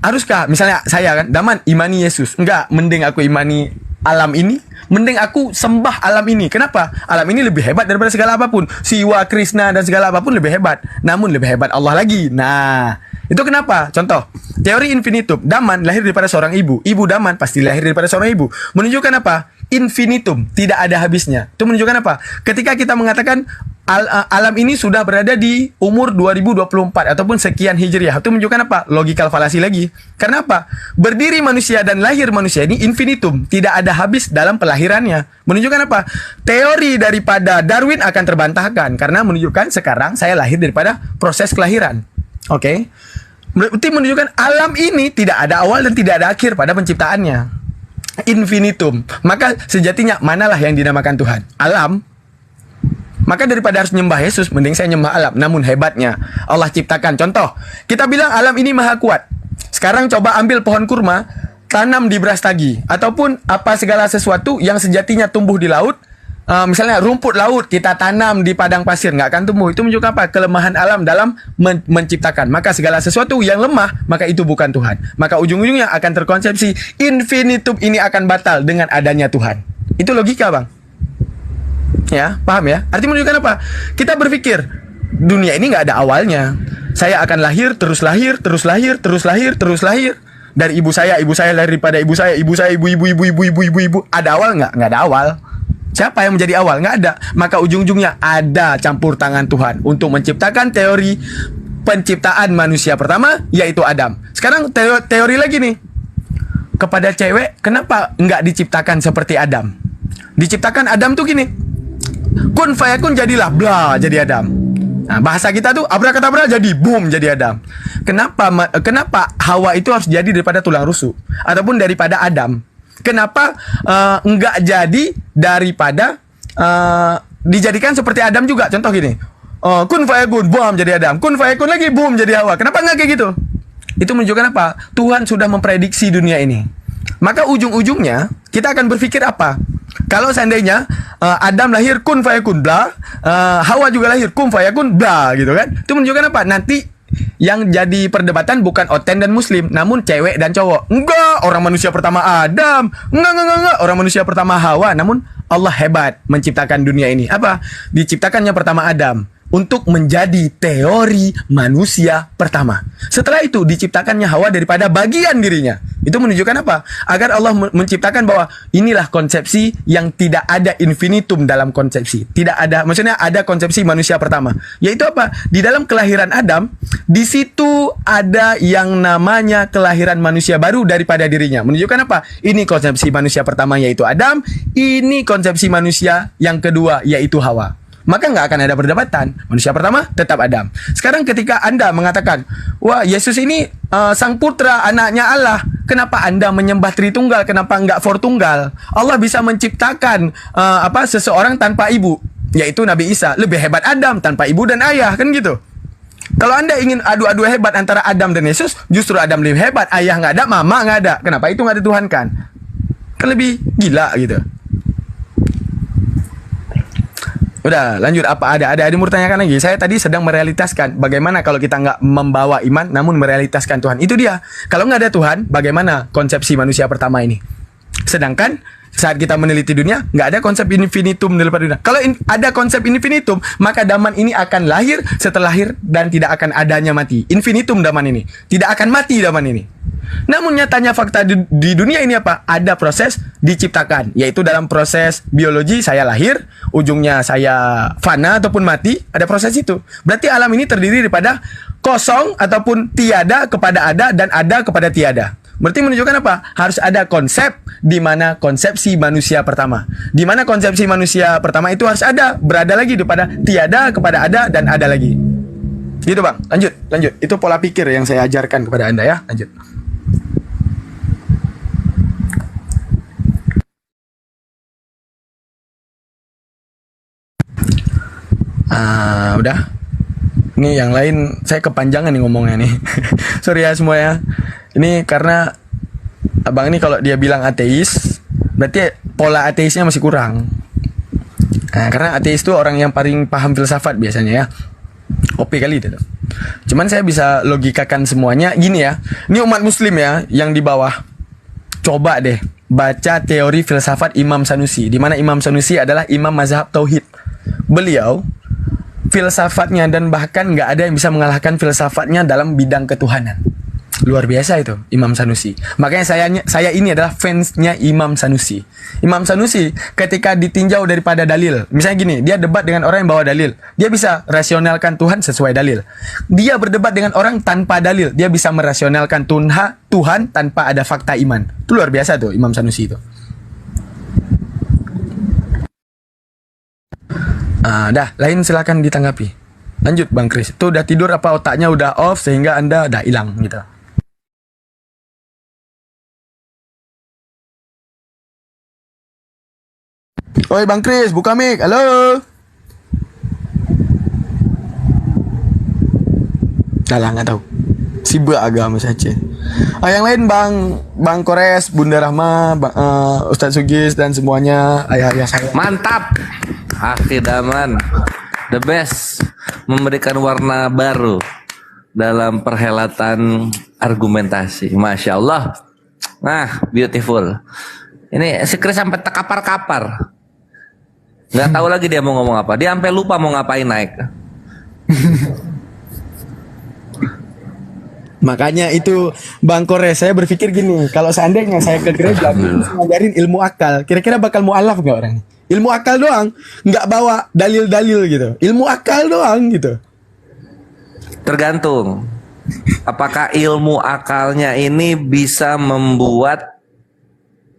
Haruskah misalnya saya kan, Daman imani Yesus? Enggak, mending aku imani alam ini, mending aku sembah alam ini. Kenapa? Alam ini lebih hebat daripada segala apapun. Siwa, Krishna dan segala apapun lebih hebat. Namun lebih hebat Allah lagi. Nah, itu kenapa? Contoh, teori infinitum. Daman lahir daripada seorang ibu. Ibu Daman pasti lahir daripada seorang ibu. Menunjukkan apa? Infinitum, tidak ada habisnya. Itu menunjukkan apa? Ketika kita mengatakan alam ini sudah berada di umur 2024 ataupun sekian hijriah, itu menunjukkan apa? Logikal falasi lagi. Karena apa? Berdiri manusia dan lahir manusia ini infinitum, tidak ada habis dalam kelahirannya. Menunjukkan apa? Teori daripada Darwin akan terbantahkan karena menunjukkan sekarang saya lahir daripada proses kelahiran. Oke? Berarti menunjukkan alam ini tidak ada awal dan tidak ada akhir pada penciptaannya. Infinitum. Maka sejatinya manalah yang dinamakan Tuhan? Alam Maka daripada harus nyembah Yesus, mending saya nyembah alam. Namun hebatnya, Allah ciptakan. Contoh, kita bilang alam ini maha kuat. Sekarang coba ambil pohon kurma, tanam di Brastagi. Ataupun apa segala sesuatu yang sejatinya tumbuh di laut. Misalnya rumput laut kita tanam di padang pasir, nggak akan tumbuh. Itu menunjukkan apa? Kelemahan alam dalam menciptakan. Maka segala sesuatu yang lemah, maka itu bukan Tuhan. Maka ujung-ujungnya akan terkonsepsi infinitum ini akan batal dengan adanya Tuhan. Itu logika, Bang. Ya, paham ya? Artinya menunjukkan apa? Kita berpikir dunia ini nggak ada awalnya. Saya akan lahir, terus lahir, terus lahir, terus lahir, terus lahir. Dari ibu saya lahir daripada ibu saya, ibu, ibu. Ada awal nggak? Nggak ada awal. Siapa yang menjadi awal? Nggak ada. Maka ujung-ujungnya ada campur tangan Tuhan untuk menciptakan teori penciptaan manusia pertama, yaitu Adam. Sekarang teori lagi nih. Kepada cewek, kenapa nggak diciptakan seperti Adam? Diciptakan Adam tuh gini, kun fayakun jadilah bla jadi Adam. Nah, bahasa kita tuh abrakadabra jadi boom jadi Adam. Kenapa Hawa itu harus jadi daripada tulang rusuk ataupun daripada Adam? Kenapa enggak jadi daripada dijadikan seperti Adam juga? Contoh gini, kun fayakun boom jadi Adam, kun fayakun lagi boom jadi Hawa. Kenapa enggak kayak gitu? Itu menunjukkan apa? Tuhan sudah memprediksi dunia ini. Maka ujung-ujungnya kita akan berpikir apa? Kalau seandainya Adam lahir kun fayakun bla, Hawa juga lahir kun fayakun bla gitu kan? Itu menunjukkan apa? Nanti yang jadi perdebatan bukan Oten dan Muslim, namun cewek dan cowok. Enggak, orang manusia pertama Adam. Enggak, orang manusia pertama Hawa. Namun Allah hebat menciptakan dunia ini. Apa? Diciptakannya pertama Adam untuk menjadi teori manusia pertama. Setelah itu diciptakannya Hawa daripada bagian dirinya. Itu menunjukkan apa? Agar Allah menciptakan bahwa inilah konsepsi yang tidak ada infinitum dalam konsepsi. Tidak ada, maksudnya ada konsepsi manusia pertama. Yaitu apa? Di dalam kelahiran Adam, di situ ada yang namanya kelahiran manusia baru daripada dirinya. Menunjukkan apa? Ini konsepsi manusia pertama yaitu Adam. Ini konsepsi manusia yang kedua yaitu Hawa. Maka nggak akan ada perdebatan. Manusia pertama tetap Adam. Sekarang ketika Anda mengatakan, wah Yesus ini sang putra, anaknya Allah. Kenapa Anda menyembah Tritunggal? Kenapa nggak Fortunggal? Allah bisa menciptakan seseorang tanpa ibu, yaitu Nabi Isa. Lebih hebat Adam tanpa ibu dan ayah, kan gitu. Kalau Anda ingin adu-adu hebat antara Adam dan Yesus, justru Adam lebih hebat. Ayah nggak ada, mama nggak ada. Kenapa itu nggak dituhankan? Kan lebih gila gitu. Udah lanjut, apa ada mau tanyakan lagi? Saya tadi sedang merealitaskan bagaimana kalau kita nggak membawa iman namun merealitaskan Tuhan. Itu dia. Kalau nggak ada Tuhan, bagaimana konsepsi manusia pertama ini? Sedangkan saat kita meneliti dunia, nggak ada konsep infinitum dalam dunia. Kalau ada konsep infinitum, maka daman ini akan lahir, setelah lahir dan tidak akan adanya mati. Infinitum daman ini, tidak akan mati daman ini. Namun nyatanya fakta di dunia ini apa? Ada proses diciptakan, yaitu dalam proses biologi saya lahir, ujungnya saya fana ataupun mati, ada proses itu. Berarti alam ini terdiri daripada kosong ataupun tiada kepada ada dan ada kepada tiada. Berarti menunjukkan apa? Harus ada konsep di mana konsepsi manusia pertama. Di mana konsepsi manusia pertama itu harus ada, berada lagi daripada tiada kepada ada dan ada lagi. Gitu Bang, lanjut. Itu pola pikir yang saya ajarkan kepada Anda ya, lanjut. Udah. Ini yang lain saya kepanjangan nih ngomongnya nih. Sorry ya semua ya. Ini karena Abang ini kalau dia bilang ateis, berarti pola ateisnya masih kurang. Nah, karena ateis itu orang yang paling paham filsafat biasanya ya. OP kali itu. Cuman saya bisa logikakan semuanya gini ya. Ini umat muslim ya yang di bawah. Coba deh baca teori filsafat Imam Sanusi, di mana Imam Sanusi adalah imam mazhab tauhid. Beliau filsafatnya dan bahkan nggak ada yang bisa mengalahkan filsafatnya dalam bidang ketuhanan. Luar biasa itu Imam Sanusi. Makanya saya ini adalah fansnya Imam Sanusi. Imam Sanusi ketika ditinjau daripada dalil, misalnya gini, dia debat dengan orang yang bawa dalil, dia bisa rasionalkan Tuhan sesuai dalil. Dia berdebat dengan orang tanpa dalil, dia bisa merasionalkan Tuhan tanpa ada fakta iman. Itu luar biasa tuh Imam Sanusi itu. Dah, lain silakan ditanggapi. Lanjut Bang Kris. Itu udah tidur apa otaknya udah off sehingga Anda udah hilang gitu. Oi Bang Kris, buka mic. Halo. Alah, nggak tahu. Sibuk agama saja. Yang lain Bang Kores, Bunda Rahma, Ustadz Sugis dan semuanya, ayah-ayah saya. Mantap. Akhidaman the best, memberikan warna baru dalam perhelatan argumentasi. Masya Allah. Nah, beautiful. Ini si Chris sampai terkapar-kapar. Nggak tahu lagi dia mau ngomong apa. Dia sampai lupa mau ngapain naik. Makanya itu Bang Kores, saya berpikir gini, kalau seandainya saya ke gereja ngajarin ilmu akal, kira-kira bakal mualaf nggak orangnya? Ilmu akal doang, nggak bawa dalil-dalil gitu. Ilmu akal doang gitu. Tergantung. Apakah ilmu akalnya ini bisa membuat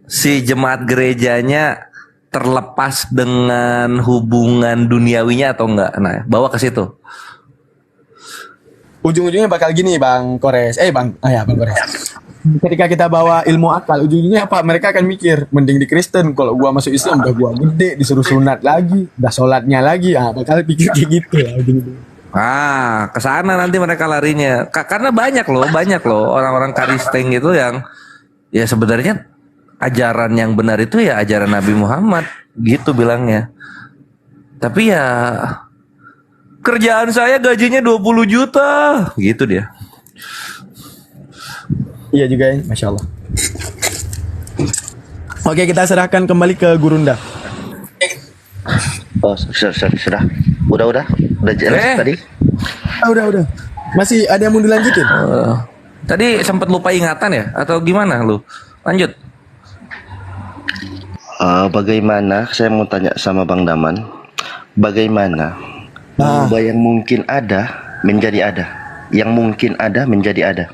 si jemaat gerejanya terlepas dengan hubungan duniawinya atau enggak? Nah, bawa ke situ. Ujung-ujungnya bakal gini Bang Kores. Bang Kores. Ketika kita bawa ilmu akal, ujung-ujungnya apa? Mereka akan mikir, mending di Kristen. Kalau gua masuk Islam, udah gua gede, disuruh sunat lagi, udah sholatnya lagi. Bakal pikir kayak gitu lah. Kesana nanti mereka larinya. Karena banyak loh orang-orang Kristen gitu yang ya sebenarnya ajaran yang benar itu ya ajaran Nabi Muhammad gitu bilangnya. Tapi ya kerjaan saya gajinya 20 juta gitu dia. Iya juga ya, Masya Allah. Oke, kita serahkan kembali ke Gurunda. Oh, sudah. Udah jelas tadi. Udah. Masih ada yang mau dilanjutin? Tadi sempat lupa ingatan ya? Atau gimana lu? Lanjut. Bagaimana, saya mau tanya sama Bang Daman, bagaimana mengubah yang mungkin ada menjadi ada, yang mungkin ada menjadi ada?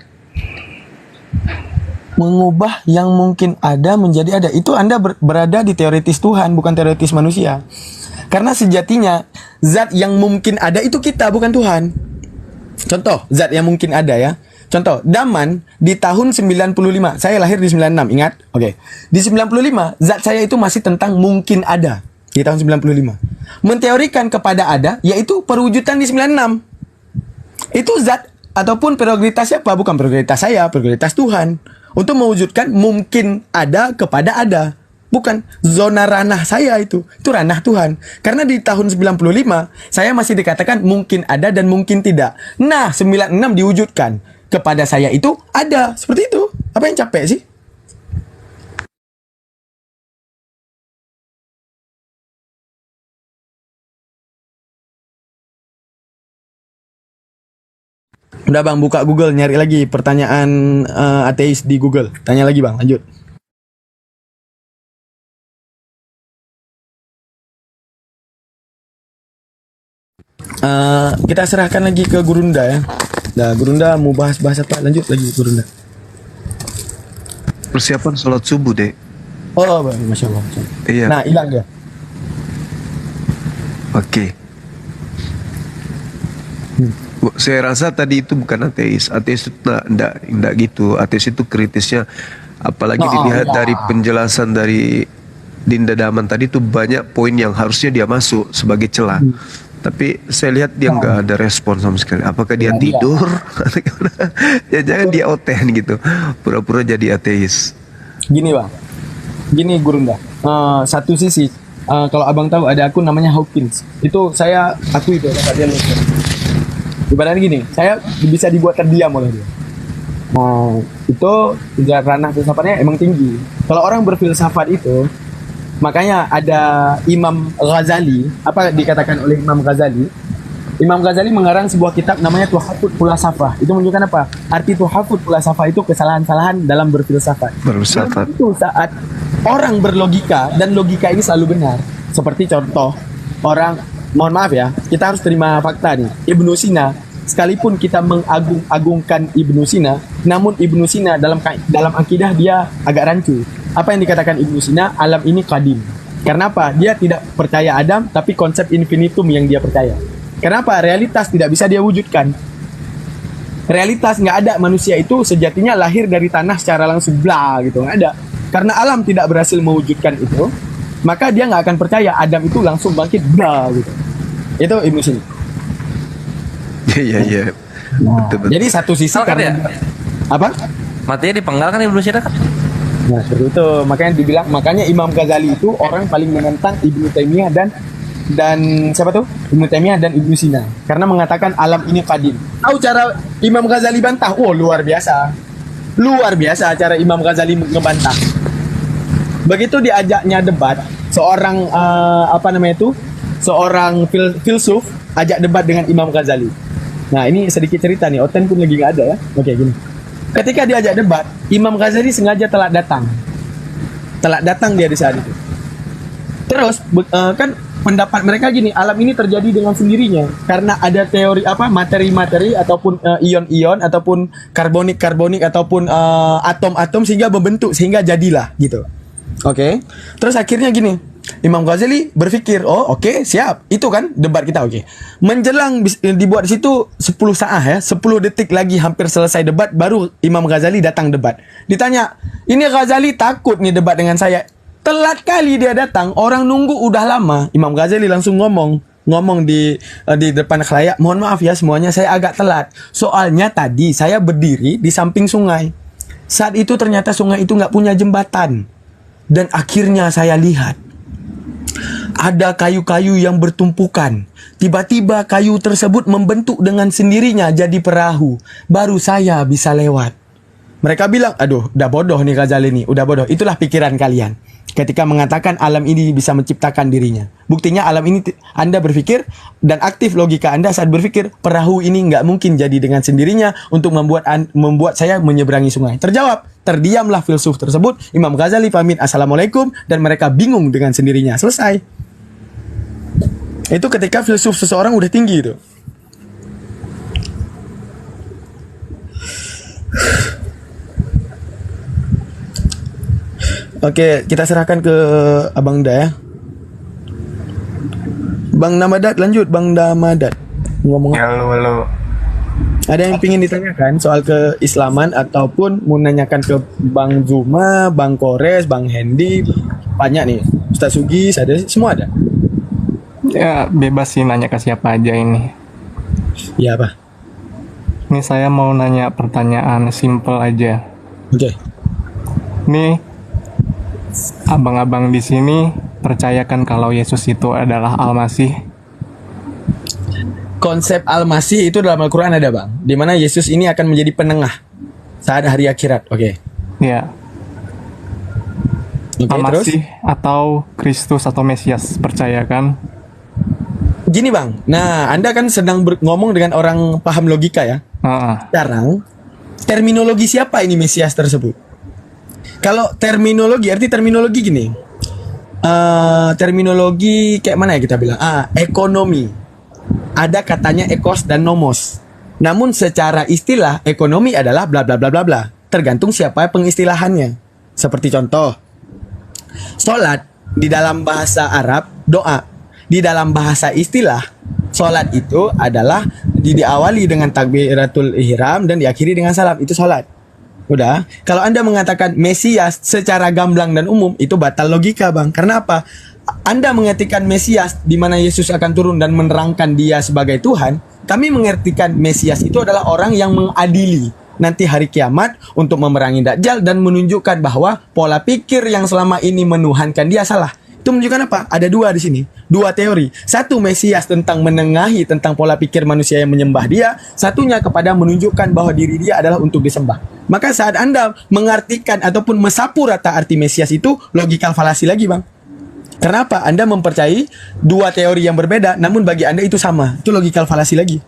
Mengubah yang mungkin ada menjadi ada, itu Anda berada di teoritis Tuhan, bukan teoritis manusia. Karena sejatinya zat yang mungkin ada itu kita, bukan Tuhan. Contoh zat yang mungkin ada ya. Contoh, Daman di tahun 95, saya lahir di 96, ingat? Oke. Di 95, zat saya itu masih tentang mungkin ada di tahun 95. Menteorikan kepada ada, yaitu perwujudan di 96. Itu zat ataupun prioritas siapa? Bukan prioritas saya, prioritas Tuhan. Untuk mewujudkan mungkin ada kepada ada. Bukan zona ranah saya itu ranah Tuhan. Karena di tahun 95, saya masih dikatakan mungkin ada dan mungkin tidak. Nah, 96 diwujudkan. Kepada saya itu ada. Seperti itu. Apa yang capek sih? Udah Bang, buka Google, nyari lagi pertanyaan ateis di Google. Tanya lagi Bang, lanjut. Kita serahkan lagi ke Gurunda ya. Nah, Gurunda mau bahas apa? Lanjut lagi Gurunda. Persiapan sholat subuh deh. Oh, Masya Allah. Iya. Nah, hilang dia. Oke. Saya rasa tadi itu bukan ateis. Ateis itu enggak gitu. Ateis itu kritisnya, apalagi dilihat dari penjelasan dari Dinda Daman tadi, itu banyak poin yang harusnya dia masuk sebagai celah. Tapi saya lihat dia nggak ada respon sama sekali. Apakah dia tidur? Ya jangan dia oten gitu, pura-pura jadi ateis. Gini Bang, gini Gurunda. Satu sisi, kalau abang tahu ada akun namanya Hawkins. Itu saya akui itu kata dia. Ibaratnya gini, saya bisa dibuat terdiam oleh dia. Nah, itu ranah filsafatnya emang tinggi. Kalau orang berfilsafat itu, makanya ada Imam Ghazali. Apa dikatakan oleh Imam Ghazali? Imam Ghazali mengarang sebuah kitab namanya Tuhafut Fulasafah. Itu menunjukkan apa? Arti Tuhafut Fulasafah itu kesalahan-kesalahan dalam berfilsafat. Itu saat orang berlogika, dan logika ini selalu benar. Seperti contoh, orang, mohon maaf ya, kita harus terima fakta nih. Ibnu Sina, sekalipun kita mengagung-agungkan Ibnu Sina, namun Ibnu Sina dalam akidah dia agak rancu. Apa yang dikatakan Ibnu Sina? Alam ini qadim. Karena apa? Dia tidak percaya Adam, tapi konsep infinitum yang dia percaya. Kenapa? Realitas tidak bisa dia wujudkan. Realitas nggak ada. Manusia itu sejatinya lahir dari tanah secara langsung, bla gitu, nggak ada. Karena alam tidak berhasil mewujudkan itu, maka dia nggak akan percaya Adam itu langsung bangkit, bla gitu. Itu Ibnu Sina. Iya. Jadi satu sisi karena apa? Matinya dipenggal kan Ibnu Sina kan? Nah seperti itu, makanya Imam Ghazali itu orang paling menentang Ibnu Taimiyah dan siapa tuh? Ibnu Taimiyah dan Ibnu Sina, karena mengatakan alam ini qadim. Tahu cara Imam Ghazali bantah? Oh luar biasa cara Imam Ghazali ngebantah. Begitu diajaknya debat, seorang seorang filsuf ajak debat dengan Imam Ghazali. Nah ini sedikit cerita nih, Oten pun lagi nggak ada ya. Oke gini. Ketika diajak debat, Imam Ghazali sengaja telat datang dia di saat itu. Terus kan pendapat mereka gini, alam ini terjadi dengan sendirinya karena ada teori materi-materi ataupun ion-ion ataupun karbonik ataupun atom-atom sehingga membentuk sehingga jadilah gitu. Oke. Terus akhirnya gini, Imam Ghazali berpikir, oke, siap. Itu kan debat kita, oke. Menjelang dibuat di situ 10 saat ya, 10 detik lagi hampir selesai debat, baru Imam Ghazali datang debat. Ditanya, ini Ghazali takut nih debat dengan saya. Telat kali dia datang, orang nunggu udah lama. Imam Ghazali langsung ngomong di depan khalayak, mohon maaf ya semuanya, saya agak telat. Soalnya tadi saya berdiri di samping sungai. Saat itu ternyata sungai itu nggak punya jembatan. Dan akhirnya saya lihat ada kayu-kayu yang bertumpukan. Tiba-tiba kayu tersebut membentuk dengan sendirinya jadi perahu. Baru saya bisa lewat. Mereka bilang, aduh, udah bodoh nih Ghazali nih, udah bodoh. Itulah pikiran kalian ketika mengatakan alam ini bisa menciptakan dirinya. Buktinya alam ini, Anda berpikir dan aktif logika Anda saat berpikir perahu ini nggak mungkin jadi dengan sendirinya untuk membuat saya menyeberangi sungai. Terjawab, terdiamlah filsuf tersebut. Imam Ghazali pamit assalamualaikum dan mereka bingung dengan sendirinya. Selesai. Itu ketika filsuf seseorang udah tinggi itu. Oke, kita serahkan ke Abang Da ya. Bang Damadat, lanjut Bang Damadat. Ngomong. Halo. Ada yang ingin ditanyakan soal keislaman ataupun mau nanyakan ke Bang Zuma, Bang Kores, Bang Hendy, banyak nih. Ustaz Sugis ada, semua ada. Ya, bebas sih nanya ke siapa aja ini. Iya apa? Ini saya mau nanya pertanyaan simple aja. Oke. Nih, abang-abang di sini percayakan kalau Yesus itu adalah Al-Masih? Konsep Al-Masih itu dalam Al-Quran ada bang, di mana Yesus ini akan menjadi penengah saat hari akhirat. Oke. Ya. Al-Masih atau Kristus atau Mesias, percayakan? Gini bang, nah Anda kan sedang ngomong dengan orang paham logika ya. Sekarang terminologi siapa ini Mesias tersebut? Kalau terminologi, arti terminologi gini. Terminologi kayak mana ya kita bilang? Ekonomi. Ada katanya ekos dan nomos. Namun secara istilah ekonomi adalah bla bla bla bla bla. Tergantung siapa pengistilahannya. Seperti contoh, sholat di dalam bahasa Arab doa. Di dalam bahasa istilah, sholat itu adalah diawali dengan takbiratul ihram dan diakhiri dengan salam. Itu sholat. Udah, kalau Anda mengatakan Mesias secara gamblang dan umum, itu batal logika bang. Karena apa? Anda mengartikan Mesias di mana Yesus akan turun dan menerangkan dia sebagai Tuhan. Kami mengartikan Mesias itu adalah orang yang mengadili nanti hari kiamat untuk memerangi Dajjal dan menunjukkan bahwa pola pikir yang selama ini menuhankan dia salah. Itu menunjukkan apa? Ada dua di sini, dua teori. Satu Mesias tentang menengahi tentang pola pikir manusia yang menyembah dia. Satunya kepada menunjukkan bahwa diri dia adalah untuk disembah. Maka saat Anda mengartikan ataupun mensapu rata arti Mesias itu logikal falasi lagi bang. Kenapa? Anda mempercayai dua teori yang berbeda, namun bagi Anda itu sama. Itu logikal falasi lagi.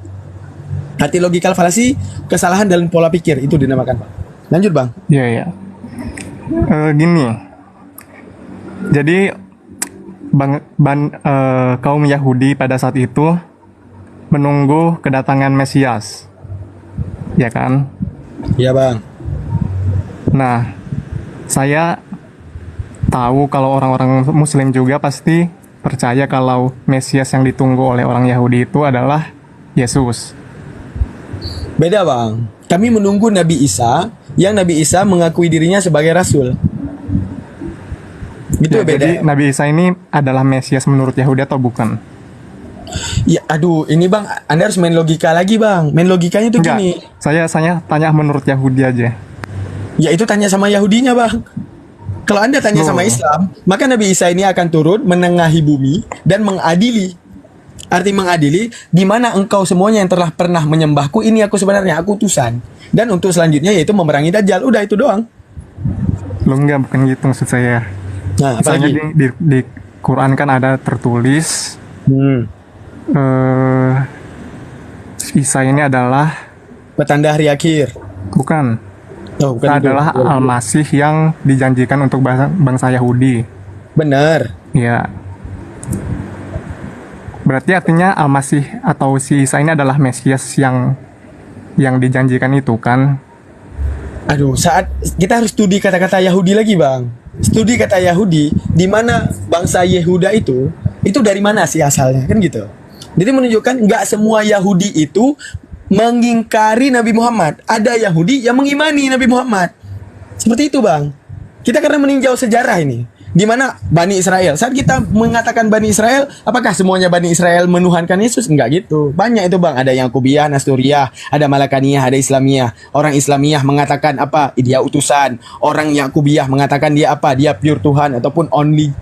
Arti logikal falasi, kesalahan dalam pola pikir, itu dinamakan bang. Lanjut bang. Iya. Gini. Jadi kaum Yahudi pada saat itu menunggu kedatangan Mesias, ya kan? Iya bang. Nah, saya tahu kalau orang-orang Muslim juga pasti percaya kalau Mesias yang ditunggu oleh orang Yahudi itu adalah Yesus. Beda bang. Kami menunggu Nabi Isa, yang Nabi Isa mengakui dirinya sebagai Rasul. Itu ya, beda. Jadi Nabi Isa ini adalah Mesias menurut Yahudi atau bukan? Ya, aduh, ini Bang, Anda harus main logika lagi Bang. Main logikanya tuh Enggak, gini. saya tanya menurut Yahudi aja. Ya itu tanya sama Yahudinya Bang. Kalau Anda tanya Oh. sama Islam, maka Nabi Isa ini akan turun menengahi bumi dan mengadili. Arti mengadili, di mana engkau semuanya yang telah pernah menyembahku, ini aku sebenarnya, aku utusan. Dan untuk selanjutnya yaitu memerangi Dajjal. Udah itu doang. Lo enggak, bukan gitu maksud saya. Nah, Misalnya apalagi? di Quran kan ada tertulis Isa ini adalah petanda hari akhir. Bukan. Oh, bukan Isa itu. adalah Al-Masih yang dijanjikan untuk bangsa Yahudi. Benar. Ya. Berarti artinya Al-Masih atau si Isa ini adalah Mesias yang dijanjikan itu kan? Aduh, saat kita harus studi kata-kata Yahudi lagi Bang. Studi kata Yahudi, di mana bangsa Yehuda itu dari mana sih asalnya, kan gitu. Jadi menunjukkan nggak semua Yahudi itu mengingkari Nabi Muhammad. Ada Yahudi yang mengimani Nabi Muhammad. Seperti itu Bang. Kita karena meninjau sejarah ini. Di mana Bani Israel. Saat kita mengatakan Bani Israel, apakah semuanya Bani Israel menuhankan Yesus? Enggak gitu. Banyak itu Bang. Ada Yakubiyah, Nasturiyah, ada Malakaniyah, ada Islamiyah. Orang Islamiyah mengatakan apa? Dia utusan. Orang Yakubiyah mengatakan dia apa? Dia pure Tuhan ataupun only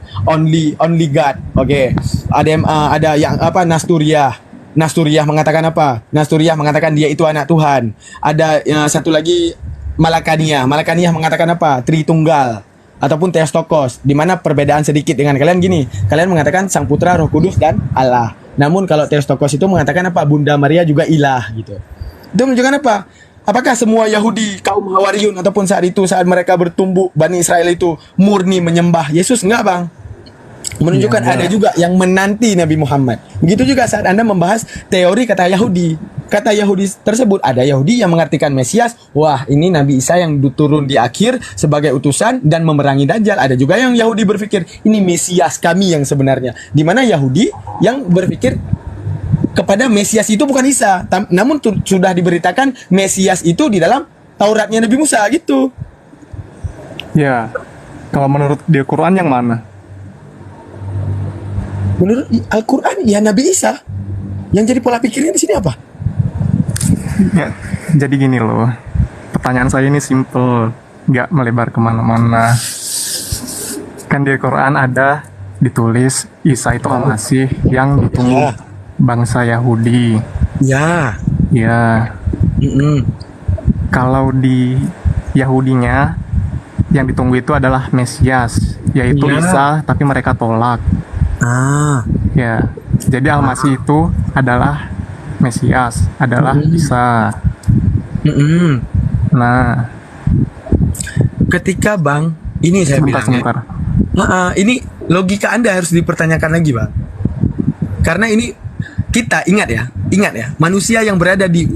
God. Oke. Ada yang apa? Nasturiyah mengatakan apa? Nasturiyah mengatakan dia itu anak Tuhan. Ada satu lagi Malakaniyah. Malakaniyah mengatakan apa? Tritunggal ataupun Theotokos, di mana perbedaan sedikit dengan kalian gini. Kalian mengatakan Sang Putra, Roh Kudus dan Allah. Namun kalau Theotokos itu mengatakan apa? Bunda Maria juga ilah gitu. Itu menunjukkan apa? Apakah semua Yahudi kaum Hawariyun ataupun saat mereka bertumbuh Bani Israel itu murni menyembah Yesus? Enggak Bang. Menunjukkan ada juga yang menanti Nabi Muhammad. Begitu juga saat Anda membahas teori kata Yahudi. Kata Yahudi tersebut, ada Yahudi yang mengartikan Mesias, wah ini Nabi Isa yang turun di akhir sebagai utusan dan memerangi Dajjal. Ada juga yang Yahudi berpikir, ini Mesias kami yang sebenarnya. Di mana Yahudi yang berpikir kepada Mesias itu bukan Isa, namun sudah diberitakan Mesias itu di dalam Tauratnya Nabi Musa gitu. Ya, kalau menurut di Quran yang mana? Menurut Al-Quran ya Nabi Isa. Yang jadi pola pikirnya di sini apa? Ya, jadi gini loh. Pertanyaan saya ini simple, nggak melebar kemana-mana. Kan di Quran ada ditulis Isa itu Al-Masih yang ditunggu bangsa Yahudi. Ya. Ya. Kalau di Yahudinya yang ditunggu itu adalah Mesias, yaitu Isa, tapi mereka tolak. Ya, jadi Al-Masih itu adalah Mesias, adalah Isa. Nah, ketika Bang, ini saya bilang ini logika Anda harus dipertanyakan lagi Bang. Karena ini kita ingat ya, manusia yang berada di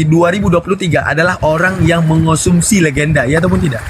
2023 adalah orang yang mengonsumsi legenda, ya ataupun tidak?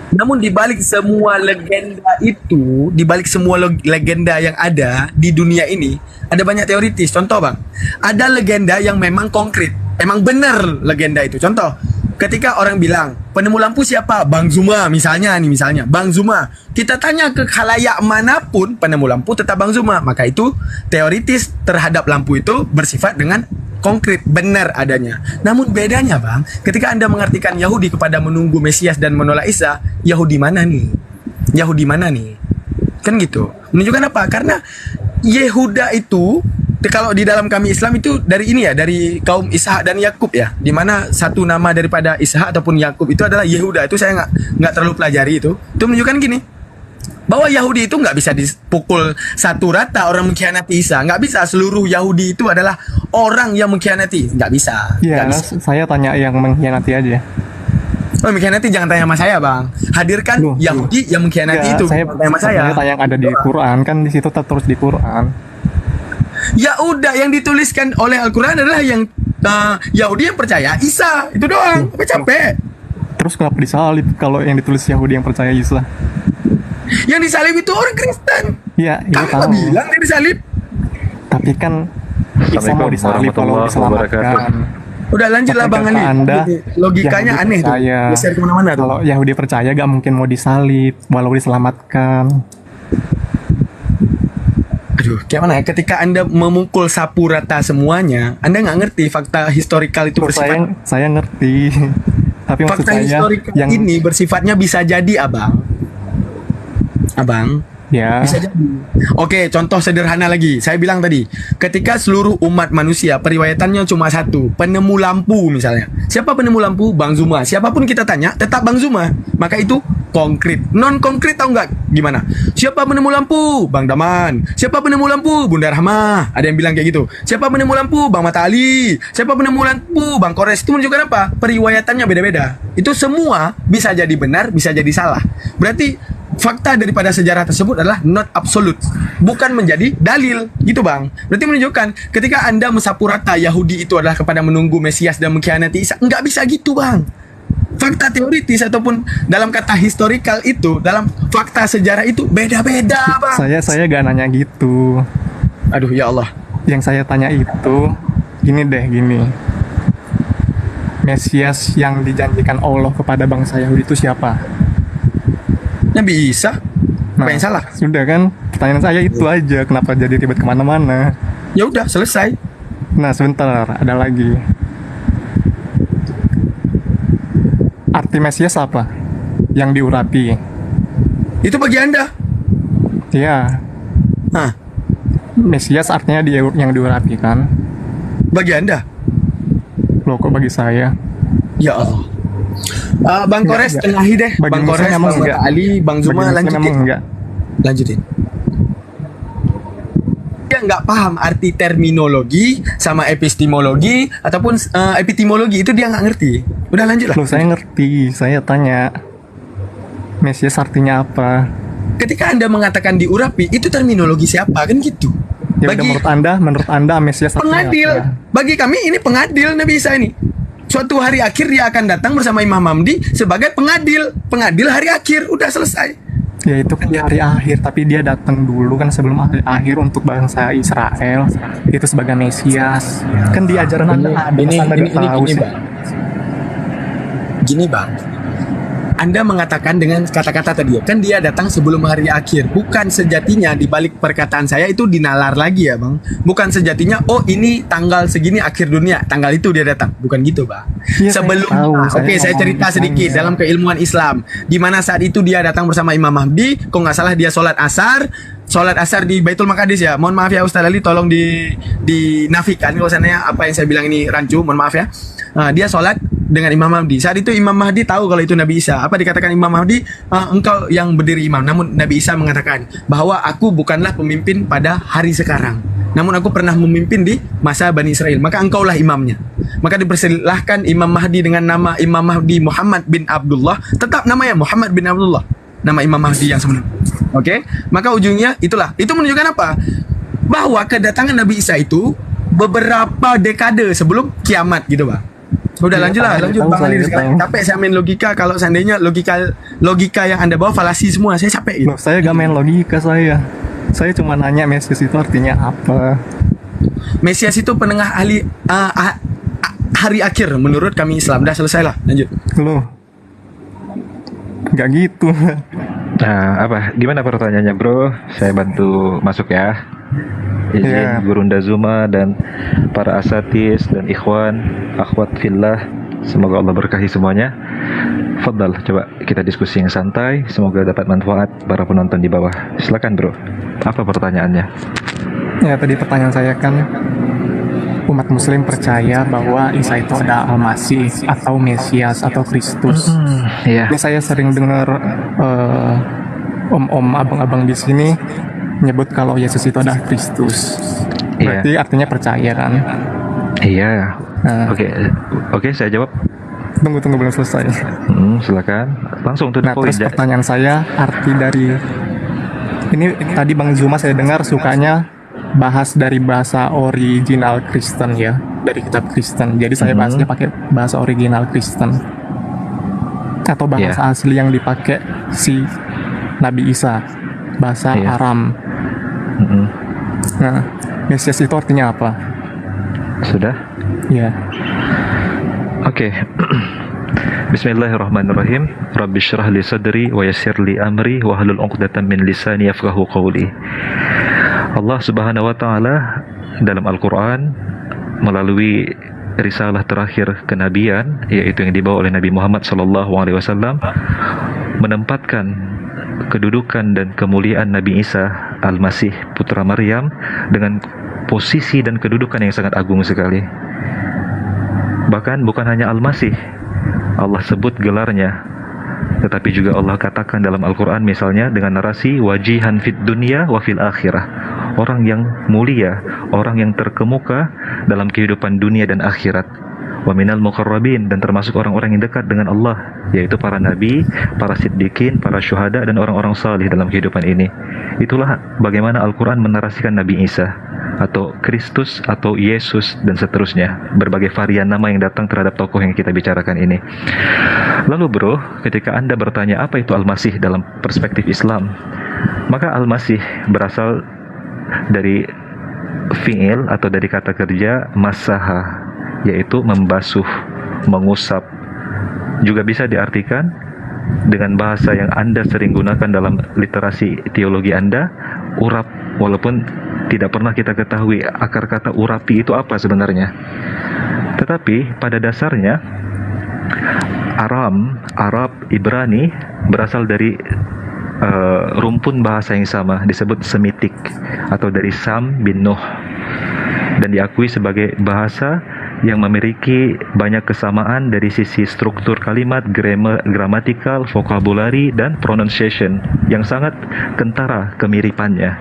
Namun dibalik semua legenda itu, dibalik semua legenda yang ada di dunia ini, ada banyak teoritis. Contoh Bang, ada legenda yang memang konkret, emang benar legenda itu. Contoh, ketika orang bilang penemu lampu siapa? Bang Zuma misalnya Bang Zuma. Kita tanya ke khalayak manapun, penemu lampu tetap Bang Zuma. Maka itu teoritis terhadap lampu itu bersifat dengan konkret, benar adanya. Namun bedanya Bang, ketika Anda mengartikan Yahudi kepada menunggu Mesias dan menolak Isa, Yahudi mana nih? Kan gitu. Menunjukkan apa? Karena Yehuda itu, kalau di dalam kami Islam itu dari ini ya, dari kaum Ishak dan Yakub ya, di mana satu nama daripada Ishak ataupun Yakub itu adalah Yehuda. Itu saya nggak terlalu pelajari itu. Itu menunjukkan gini, bahwa Yahudi itu nggak bisa dipukul satu rata orang mengkhianati Isa. Nggak bisa seluruh Yahudi itu adalah orang yang mengkhianati. Nggak bisa. Ya, saya tanya yang mengkhianati aja. Oh, mengkhianati jangan tanya sama saya Bang. Hadirkan Yahudi yang mengkhianati itu. Saya tanya sama saya. Tanya yang ada di Quran, kan di situ tertulis di Quran. Ya udah, yang dituliskan oleh Al-Quran adalah yang Yahudi yang percaya Isa. Itu doang. Capek. Terus kenapa disalib kalau yang ditulis Yahudi yang percaya Isa? Yang disalib itu orang Kristen. Iya, kamu nggak bilang dia disalib. Tapi kan Isa mau disalib kalau diselamatkan. Udah lanjutlah Bang Ali. Logikanya aneh tuh. Geser kemana-mana tuh. Kalau Yahudi percaya gak mungkin mau disalib walau diselamatkan. Aduh, kayak mana ya? Ketika Anda memukul sapu rata semuanya, Anda nggak ngerti fakta historikal itu bersifat. Saya ngerti. Tapi maksud Fakta saya historikal yang ini bersifatnya bisa jadi, Abang. ya. Bisa jadi. Oke, contoh sederhana lagi. Saya bilang tadi, ketika seluruh umat manusia periwayatannya cuma satu, penemu lampu misalnya. Siapa penemu lampu? Bang Zuma. Siapapun kita tanya, tetap Bang Zuma. Maka itu konkret. Non konkret tahu nggak gimana? Siapa penemu lampu? Bang Daman. Siapa penemu lampu? Bunda Rahmah. Ada yang bilang kayak gitu. Siapa penemu lampu? Bang Mata Ali. Siapa penemu lampu? Bang Kores. Itu menunjukkan apa? Periwayatannya beda-beda. Itu semua bisa jadi benar, bisa jadi salah. Berarti fakta daripada sejarah tersebut adalah not absolute, bukan menjadi dalil, gitu Bang. Berarti menunjukkan ketika Anda mensapu rata Yahudi itu adalah kepada menunggu Mesias dan mengkhianati Isa, nggak bisa gitu Bang. Fakta teoritis ataupun dalam kata historikal itu, dalam fakta sejarah itu beda-beda Bang. Saya gak nanya gitu. Aduh ya Allah. Yang saya tanya itu gini. Mesias yang dijanjikan Allah kepada bangsa Yahudi itu siapa? Nabi Isa. Apa yang salah? Sudah kan, pertanyaan saya itu aja. Kenapa jadi ribet kemana-mana? Ya udah, selesai. Nah sebentar, ada lagi. Arti Mesias apa? Yang diurapi. Itu bagi Anda? Iya. Hah? Mesias artinya yang diurapi kan? Bagi Anda? Loh kok bagi saya? Ya Allah. Bang Kores tengahi deh. Bang Kores, Bang Mata Ali, Bang Zuma lanjutin. Lanjutin. Dia nggak paham arti terminologi sama epistemologi ataupun epistemologi itu dia nggak ngerti. Udah lanjut lah. Loh saya ngerti. Saya tanya Mesias artinya apa? Ketika Anda mengatakan diurapi, itu terminologi siapa kan gitu? Ya bagi menurut Anda Mesias artinya pengadil. apa? Bagi kami ini pengadil Nabi Isa ini. Suatu hari akhir dia akan datang bersama Imam Mahdi sebagai pengadil hari akhir. Udah selesai. Ya itu kan di hari akhir, tapi dia datang dulu kan sebelum hari akhir untuk bangsa Israel. Itu sebagai Mesias. Kan di ajaran Anda ada Gini Bang. Anda mengatakan dengan kata-kata tadi, kan dia datang sebelum hari akhir. Bukan sejatinya di balik perkataan saya itu dinalar lagi ya Bang. Bukan sejatinya, oh ini tanggal segini akhir dunia, tanggal itu dia datang. Bukan gitu Bang. Ya, Sebelumnya, saya cerita sedikit dalam keilmuan Islam. Di mana saat itu dia datang bersama Imam Mahdi, kok nggak salah dia sholat asar di Baitul Maqdis ya. Mohon maaf ya Ustaz Ali, tolong dinafikan kalau seandainya apa yang saya bilang ini rancu, mohon maaf ya. Dia sholat dengan Imam Mahdi. Saat itu Imam Mahdi tahu kalau itu Nabi Isa. Apa dikatakan Imam Mahdi? Engkau yang berdiri imam. Namun Nabi Isa mengatakan bahwa aku bukanlah pemimpin pada hari sekarang. Namun aku pernah memimpin di masa Bani Israel. Maka engkaulah imamnya. Maka dipersilahkan Imam Mahdi dengan nama Imam Mahdi Muhammad bin Abdullah. Tetap namanya Muhammad bin Abdullah. Nama Imam Mahdi yang sebenarnya. Oke? Maka ujungnya itulah. Itu menunjukkan apa? Bahwa kedatangan Nabi Isa itu beberapa dekade sebelum kiamat gitu Bang. Udah lanjut Bang Ali sekarang. Capek saya main logika. Kalau seandainya logika yang Anda bawa falasi semua, saya capek gitu. Loh, saya gak main logika saya cuma nanya Mesias itu artinya apa. Mesias itu penengah hari akhir menurut kami Islam. Udah selesai lah, lanjut. Loh, gak gitu. Nah, gimana pertanyaannya bro? Saya bantu masuk ya. Izin Gurunda Zuma dan para asatis dan ikhwan, akhwat fillah, semoga Allah berkahi semuanya. Fadal, coba kita diskusi yang santai, semoga dapat manfaat para penonton di bawah. Silakan bro, apa pertanyaannya? Ya tadi pertanyaan saya kan, umat muslim percaya bahwa Isa itu ada Al-Masih atau Mesias atau Kristus. Ini saya sering dengar om-om abang-abang di sini nyebut kalau Yesus itu adalah Kristus. Berarti artinya percaya kan? Iya. Oke, saya jawab. Tunggu belum selesai. Silakan. Langsung to the point. Terus pertanyaan saya, arti dari ini tadi Bang Zuma saya dengar sukanya bahas dari bahasa original Kristen ya, dari kitab Kristen. Jadi saya bahasnya pakai bahasa original Kristen atau bahasa asli yang dipakai si Nabi Isa, bahasa Aram. Nah, Mesias itu artinya apa? Sudah? Ya. Oke. Bismillahirrahmanirrahim. Rabbi syrah li sadri wa yassir li amri wa hlul 'uqdatam min lisani yafqahu qawli. Allah Subhanahu wa taala dalam Al-Qur'an melalui risalah terakhir kenabian, yaitu yang dibawa oleh Nabi Muhammad SAW, menempatkan kedudukan dan kemuliaan Nabi Isa Al-Masih putra Maryam dengan posisi dan kedudukan yang sangat agung sekali. Bahkan bukan hanya Al-Masih Allah sebut gelarnya, tetapi juga Allah katakan dalam Al-Quran misalnya dengan narasi wajihan fid dunya wa fil akhirah, orang yang mulia, orang yang terkemuka dalam kehidupan dunia dan akhirat. Wa minal muqarrabin, dan termasuk orang-orang yang dekat dengan Allah, yaitu para nabi, para siddiqin, para syuhada, dan orang-orang salih dalam kehidupan ini. Itulah bagaimana Al-Quran menarasikan Nabi Isa atau Kristus atau Yesus dan seterusnya, berbagai varian nama yang datang terhadap tokoh yang kita bicarakan ini. Lalu bro, ketika Anda bertanya apa itu Al-Masih dalam perspektif Islam, maka Al-Masih berasal dari fi'il atau dari kata kerja masaha, yaitu membasuh, mengusap. Juga bisa diartikan dengan bahasa yang Anda sering gunakan dalam literasi teologi Anda, urap, walaupun tidak pernah kita ketahui akar kata urapi itu apa sebenarnya. Tetapi pada dasarnya Aram, Arab, Ibrani berasal dari rumpun bahasa yang sama, disebut Semitik atau dari Sam bin Nuh, dan diakui sebagai bahasa yang memiliki banyak kesamaan dari sisi struktur kalimat, gramatikal, vocabulary, dan pronunciation yang sangat kentara kemiripannya.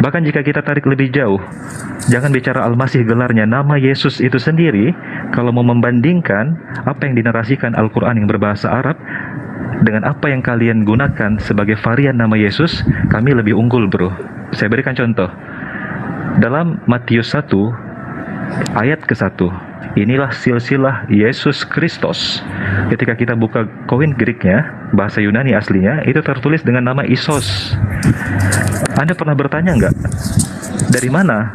Bahkan jika kita tarik lebih jauh, jangan bicara Al-Masih gelarnya, nama Yesus itu sendiri, kalau mau membandingkan apa yang dinarasikan Al-Quran yang berbahasa Arab dengan apa yang kalian gunakan sebagai varian nama Yesus, kami lebih unggul bro. Saya berikan contoh. Dalam Matius 1 ayat ke-1, inilah silsilah Yesus Kristus. Ketika kita buka koin Greeknya, bahasa Yunani aslinya, itu tertulis dengan nama Isos. Anda pernah bertanya nggak, dari mana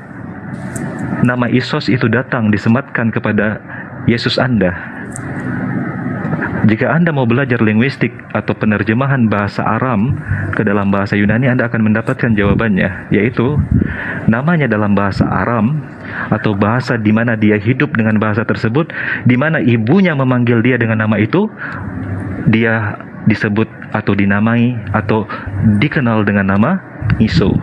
nama Isos itu datang disematkan kepada Yesus Anda? Jika Anda mau belajar linguistik atau penerjemahan bahasa Aram ke dalam bahasa Yunani, Anda akan mendapatkan jawabannya, yaitu namanya dalam bahasa Aram atau bahasa di mana dia hidup dengan bahasa tersebut, di mana ibunya memanggil dia dengan nama itu, dia disebut atau dinamai atau dikenal dengan nama Iso.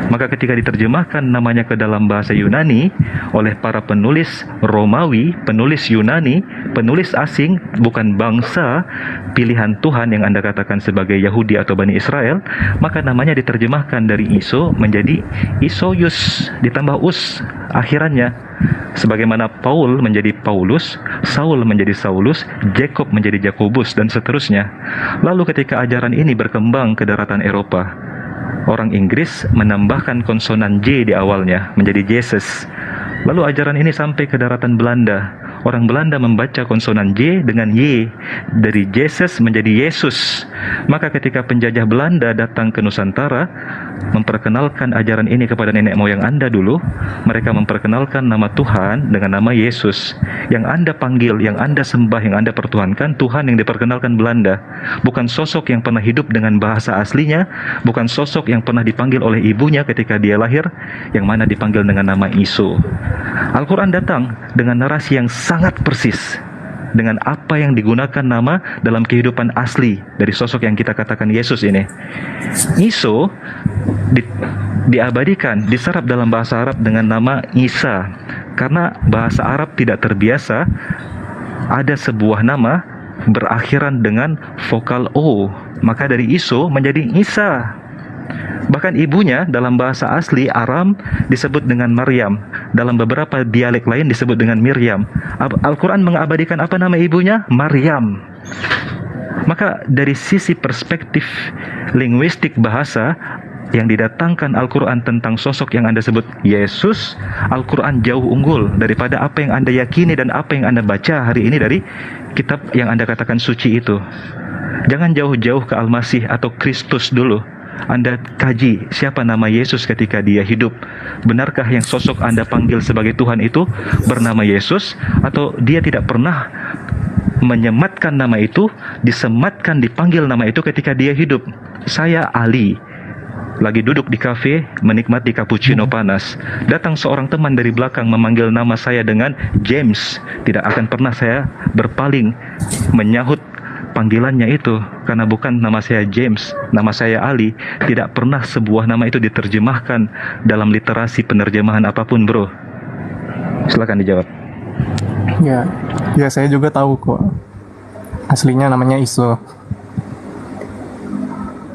Maka ketika diterjemahkan namanya ke dalam bahasa Yunani oleh para penulis Romawi, penulis Yunani, penulis asing, bukan bangsa pilihan Tuhan yang Anda katakan sebagai Yahudi atau Bani Israel, maka namanya diterjemahkan dari Iso menjadi Isoyus, ditambah us akhirannya. Sebagaimana Paul menjadi Paulus, Saul menjadi Saulus, Jacob menjadi Jakobus, dan seterusnya. Lalu ketika ajaran ini berkembang ke daratan Eropa, orang Inggris menambahkan konsonan J di awalnya menjadi Jesus. Lalu ajaran ini sampai ke daratan Belanda. Orang Belanda membaca konsonan J dengan Y, dari Jesus menjadi Yesus. Maka ketika penjajah Belanda datang ke Nusantara memperkenalkan ajaran ini kepada nenek moyang Anda dulu, mereka memperkenalkan nama Tuhan dengan nama Yesus. Yang Anda panggil, yang Anda sembah, yang Anda pertuhankan, Tuhan yang diperkenalkan Belanda. Bukan sosok yang pernah hidup dengan bahasa aslinya, bukan sosok yang pernah dipanggil oleh ibunya ketika dia lahir, yang mana dipanggil dengan nama Iso. Al-Quran datang dengan narasi yang sangat persis dengan apa yang digunakan nama dalam kehidupan asli dari sosok yang kita katakan Yesus ini. Iso diabadikan, diserap dalam bahasa Arab dengan nama Isa, karena bahasa Arab tidak terbiasa ada sebuah nama berakhiran dengan vokal O, maka dari Iso menjadi Isa. Bahkan ibunya dalam bahasa asli Aram disebut dengan Maryam, dalam beberapa dialek lain disebut dengan Miriam. Al-Quran mengabadikan apa nama ibunya? Maryam. Maka dari sisi perspektif linguistik bahasa yang didatangkan Al-Quran tentang sosok yang Anda sebut Yesus, Al-Quran jauh unggul daripada apa yang Anda yakini dan apa yang Anda baca hari ini dari kitab yang Anda katakan suci itu. Jangan jauh-jauh ke Al-Masih atau Kristus dulu. Anda kaji siapa nama Yesus ketika dia hidup. Benarkah yang sosok Anda panggil sebagai Tuhan itu bernama Yesus, atau dia tidak pernah menyematkan nama itu, disematkan, dipanggil nama itu ketika dia hidup? Saya Ali, Lagi duduk di kafe, menikmati cappuccino panas. Datang seorang teman dari belakang memanggil nama saya dengan James. Tidak akan pernah saya berpaling menyahut panggilannya itu, karena bukan nama saya James, nama saya Ali. Tidak pernah sebuah nama itu diterjemahkan dalam literasi penerjemahan apapun, bro. Silakan dijawab. Ya saya juga tahu kok. Aslinya namanya Iso.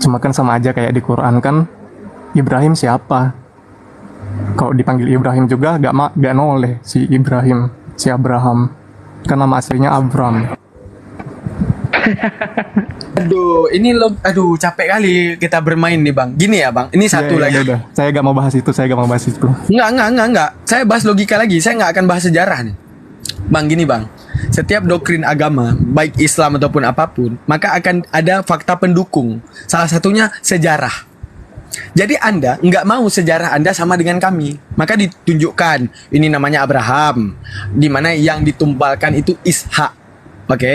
Cuma kan sama aja kayak di Quran kan, Ibrahim siapa? Kalau dipanggil Ibrahim juga gak noleh si Ibrahim, si Abraham. Kan nama aslinya Abram. Aduh, capek kali kita bermain nih bang. Gini ya bang, ini satu lagi. Udah. Saya gak mau bahas itu. Enggak. Saya bahas logika lagi. Saya nggak akan bahas sejarah nih. Bang, gini bang. Setiap doktrin agama, baik Islam ataupun apapun, maka akan ada fakta pendukung. Salah satunya sejarah. Jadi Anda nggak mau sejarah Anda sama dengan kami, maka ditunjukkan ini namanya Abraham, di mana yang ditumbalkan itu Ishak, oke?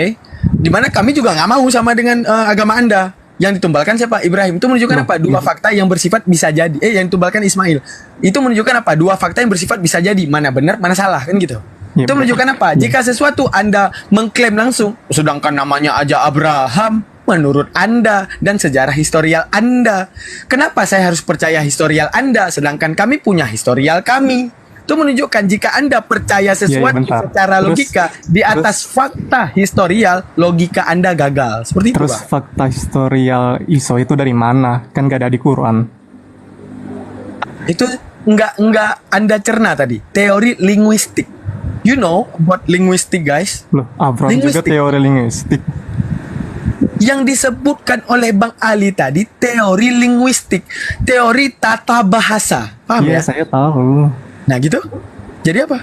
Di mana kami juga nggak mau sama dengan agama Anda. Yang ditumbalkan siapa? Ibrahim. Itu menunjukkan apa? Dua fakta yang bersifat bisa jadi. Yang ditumbalkan Ismail. Itu menunjukkan apa? Dua fakta yang bersifat bisa jadi. Mana benar, mana salah, kan gitu. Itu menunjukkan apa? Jika sesuatu Anda mengklaim langsung, sedangkan namanya aja Abraham, menurut Anda dan sejarah historial Anda. Kenapa saya harus percaya historial Anda, sedangkan kami punya historial kami? Itu menunjukkan jika Anda percaya sesuatu secara logika di atas fakta historial, logika Anda gagal. Seperti itu, Bang. Fakta historial Iso itu dari mana? Kan gak ada di Quran. Itu enggak Anda cerna tadi. Teori linguistik. You know about linguistic, guys? Loh, Abraham juga teori linguistik. Yang disebutkan oleh Bang Ali tadi teori linguistik, teori tata bahasa. Paham ya? Saya tahu. Nah gitu. Jadi apa?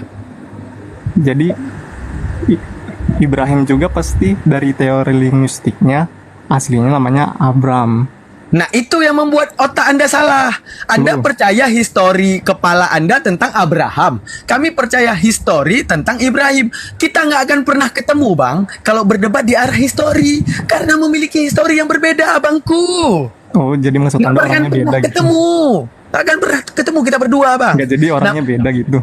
Jadi Ibrahim juga pasti dari teori linguistiknya aslinya namanya Abram. Nah itu yang membuat otak Anda salah. Anda percaya histori kepala Anda tentang Abraham. Kami percaya histori tentang Ibrahim. Kita nggak akan pernah ketemu, Bang, kalau berdebat di arah histori, karena memiliki histori yang berbeda, Bangku. Oh, jadi maksud Anda orangnya beda gitu? Ketemu. Nggak akan pernah ketemu kita berdua, Bang. Nggak, jadi orangnya beda gitu.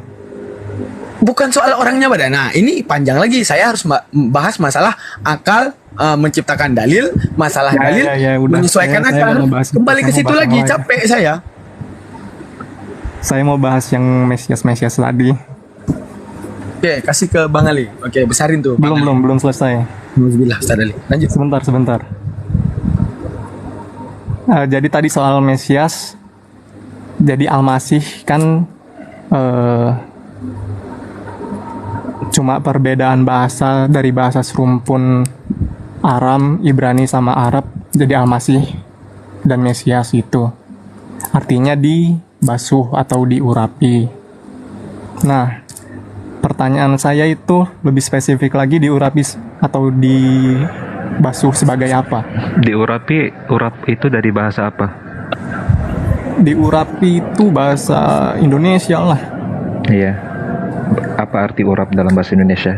Bukan soal orangnya beda. Nah ini panjang lagi. Saya harus bahas masalah akal menciptakan dalil, masalah dalil menyesuaikan akal. Kembali ke situ lagi, capek saya. Saya mau bahas yang Mesias tadi. Oke, kasih ke Bang Ali. Oke, besarin tuh. Belum selesai. Alhamdulillah, Ustaz Ali. Lanjut. Sebentar. Jadi tadi soal Mesias. Jadi Al-Masih kan cuma perbedaan bahasa dari bahasa serumpun Aram, Ibrani sama Arab, jadi Al-Masih dan Mesias itu artinya dibasuh atau diurapi. Nah, pertanyaan saya itu lebih spesifik lagi, diurapi atau dibasuh sebagai apa? Diurapi, urap itu dari bahasa apa? Diurapi itu bahasa Indonesia lah. Iya. Apa arti urap dalam bahasa Indonesia?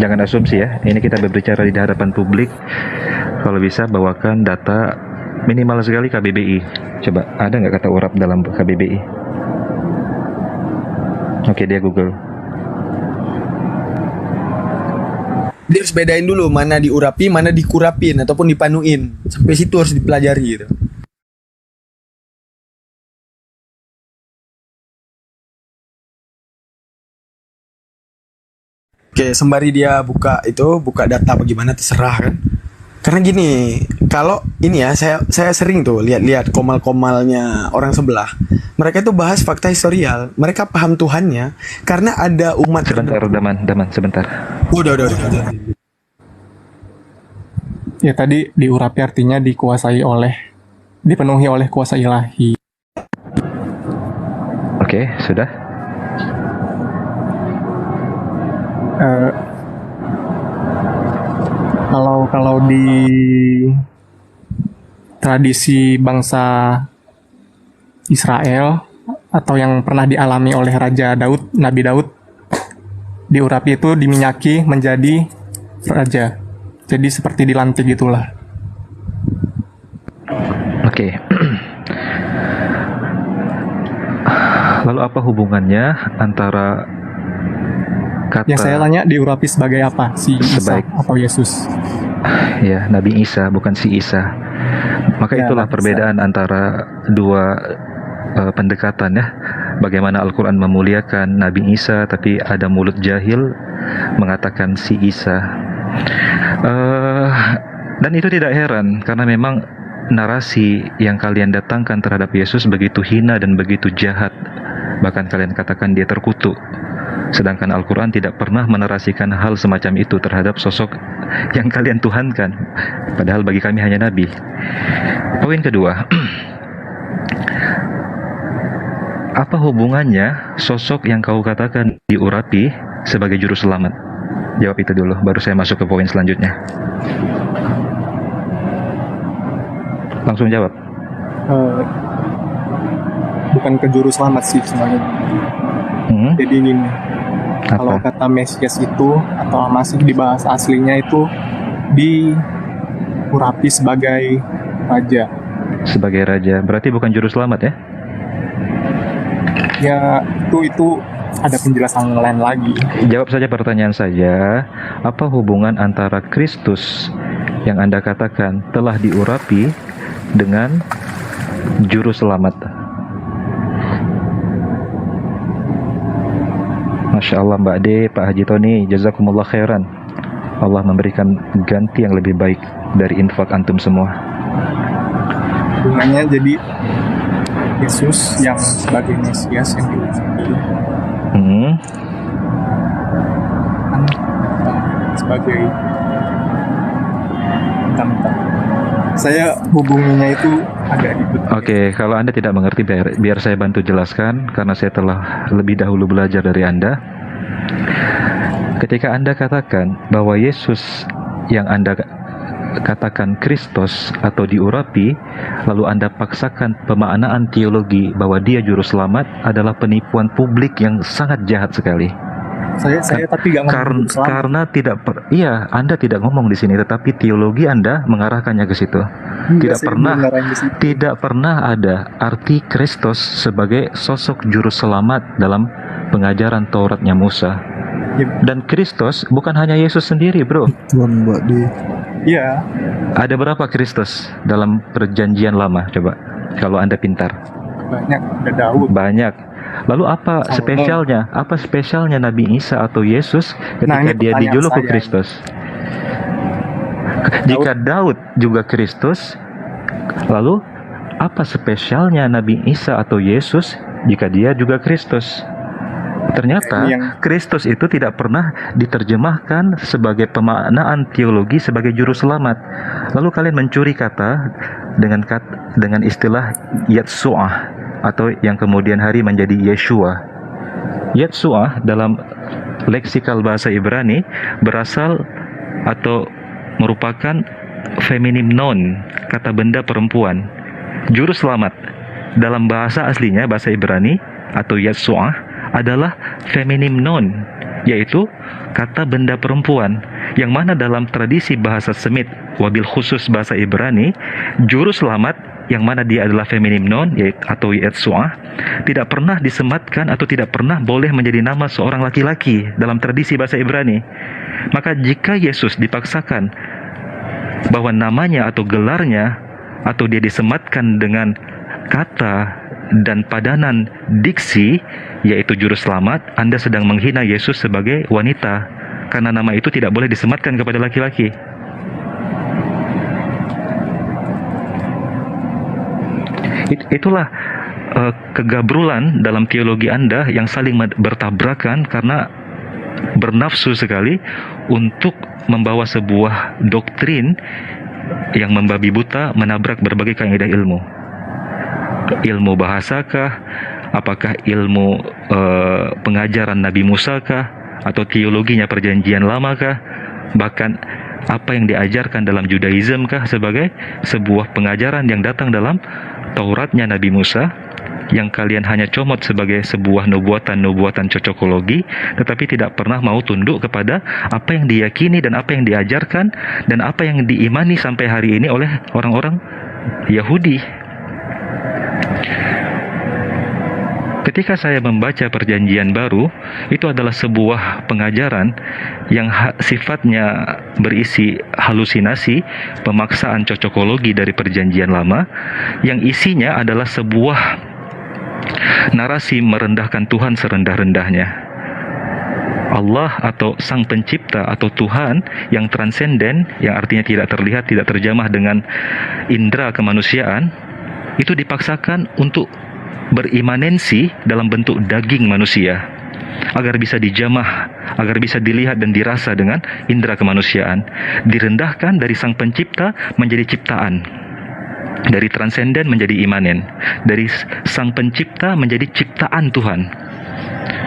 Jangan asumsi ya. Ini kita berbicara di hadapan publik. Kalau bisa bawakan data minimal sekali KBBI. Coba ada nggak kata urap dalam KBBI? Oke, dia Google. Dia harus bedain dulu mana diurapi, mana dikurapin ataupun dipanuin. Sampai situ harus dipelajari gitu. Oke, sembari dia buka data bagaimana terserah kan. Karena gini, kalau ini ya saya sering tuh lihat komal-komalnya orang sebelah. Mereka itu bahas fakta historial. Mereka paham Tuhannya karena ada umat. Sebentar, Daman, sebentar. Udah. Ya tadi diurapi artinya dipenuhi oleh kuasa ilahi. Oke, sudah. Kalau di tradisi bangsa Israel atau yang pernah dialami oleh Raja Daud, Nabi Daud, diurapi itu diminyaki menjadi raja. Jadi seperti dilantik gitulah. Lalu apa hubungannya antara kata Yang saya tanya diurapi sebagai apa? Si Isa atau Yesus? ya Nabi Isa, bukan si Isa. Maka Ya, itulah Nabi Isa. perbedaan antara dua pendekatan ya. Bagaimana Al-Quran memuliakan Nabi Isa, tapi ada mulut jahil mengatakan si Isa. Dan itu tidak heran, karena memang narasi yang kalian datangkan terhadap Yesus begitu hina dan begitu jahat. Bahkan kalian katakan dia terkutuk. Sedangkan Al-Quran tidak pernah menarasikan hal semacam itu terhadap sosok yang kalian tuhankan. Padahal bagi kami hanya Nabi. Poin kedua, apa hubungannya sosok yang kau katakan diurapi sebagai juru selamat? Jawab itu dulu, baru saya masuk ke poin selanjutnya. Langsung jawab. Bukan ke juru selamat sih sebenarnya. Jadi gini, kalau kata Mesias itu atau masih dibahas aslinya itu diurapi sebagai raja. Sebagai raja, berarti bukan juru selamat ya? Ya itu ada penjelasan lain lagi. Jawab saja pertanyaan saja. Apa hubungan antara Kristus yang Anda katakan telah diurapi dengan juru selamat? Masya Allah Mbak De, Pak Haji Tony, jazakumullah khairan. Allah memberikan ganti yang lebih baik dari infak antum semua. Hubungannya jadi Yesus yang sebagai Mesias yang diurapi sebagai bentar. Saya hubunginya itu agak ribet. Oke, kalau Anda tidak mengerti biar saya bantu jelaskan karena saya telah lebih dahulu belajar dari Anda. Ketika Anda katakan bahwa Yesus yang Anda katakan Kristus atau diurapi, lalu Anda paksakan pemaknaan teologi bahwa dia juru selamat, adalah penipuan publik yang sangat jahat sekali. Saya tapi nggak ngomong karena iya, Anda tidak ngomong di sini, tetapi teologi Anda mengarahkannya ke situ. Tidak pernah ada arti Kristus sebagai sosok juru selamat dalam pengajaran Tauratnya Musa. Dan Kristus bukan hanya Yesus sendiri, bro. Tuhan Mbak D. Iya. Ada berapa Kristus dalam perjanjian lama? Coba, kalau Anda pintar. Banyak, ada Daud. Banyak. Lalu apa spesialnya? Apa spesialnya Nabi Isa atau Yesus ketika dia dijuluki Kristus? Jika Daud juga Kristus, lalu apa spesialnya Nabi Isa atau Yesus jika dia juga Kristus? Ternyata Kristus itu tidak pernah diterjemahkan sebagai pemaknaan teologi sebagai juru selamat. Lalu kalian mencuri kata dengan istilah Yatsu'ah, atau yang kemudian hari menjadi Yeshua. Yatsu'ah dalam leksikal bahasa Ibrani berasal atau merupakan feminim noun, kata benda perempuan. Juru selamat dalam bahasa aslinya, bahasa Ibrani atau Yatsu'ah, adalah feminim noun, yaitu kata benda perempuan, yang mana dalam tradisi bahasa Semit, wabil khusus bahasa Ibrani, juru selamat yang mana dia adalah feminim noun atau Yatsu'ah, tidak pernah disematkan atau tidak pernah boleh menjadi nama seorang laki-laki dalam tradisi bahasa Ibrani. Maka jika Yesus dipaksakan bahwa namanya atau gelarnya atau dia disematkan dengan kata dan padanan diksi, yaitu juru selamat, Anda sedang menghina Yesus sebagai wanita, karena nama itu tidak boleh disematkan kepada laki-laki. Itulah kegabrulan dalam teologi Anda yang saling bertabrakan karena bernafsu sekali untuk membawa sebuah doktrin yang membabi buta menabrak berbagai kaidah ilmu. Ilmu bahasakah, apakah ilmu pengajaran Nabi Musa kah, atau teologinya perjanjian lama kah, bahkan apa yang diajarkan dalam Judaism kah sebagai sebuah pengajaran yang datang dalam Tauratnya Nabi Musa, yang kalian hanya comot sebagai sebuah nubuatan cocokologi, tetapi tidak pernah mau tunduk kepada apa yang diyakini dan apa yang diajarkan dan apa yang diimani sampai hari ini oleh orang-orang Yahudi. ketika saya membaca perjanjian baru, itu adalah sebuah pengajaran yang sifatnya berisi halusinasi, pemaksaan cocokologi dari perjanjian lama, yang isinya adalah sebuah narasi merendahkan Tuhan serendah-rendahnya. Allah atau Sang Pencipta atau Tuhan yang transenden, yang artinya tidak terlihat, tidak terjamah dengan indera kemanusiaan, itu dipaksakan untuk berimanensi dalam bentuk daging manusia agar bisa dijamah, agar bisa dilihat dan dirasa dengan indera kemanusiaan. Direndahkan dari Sang Pencipta menjadi ciptaan, dari transenden menjadi imanen, dari Sang Pencipta menjadi ciptaan Tuhan.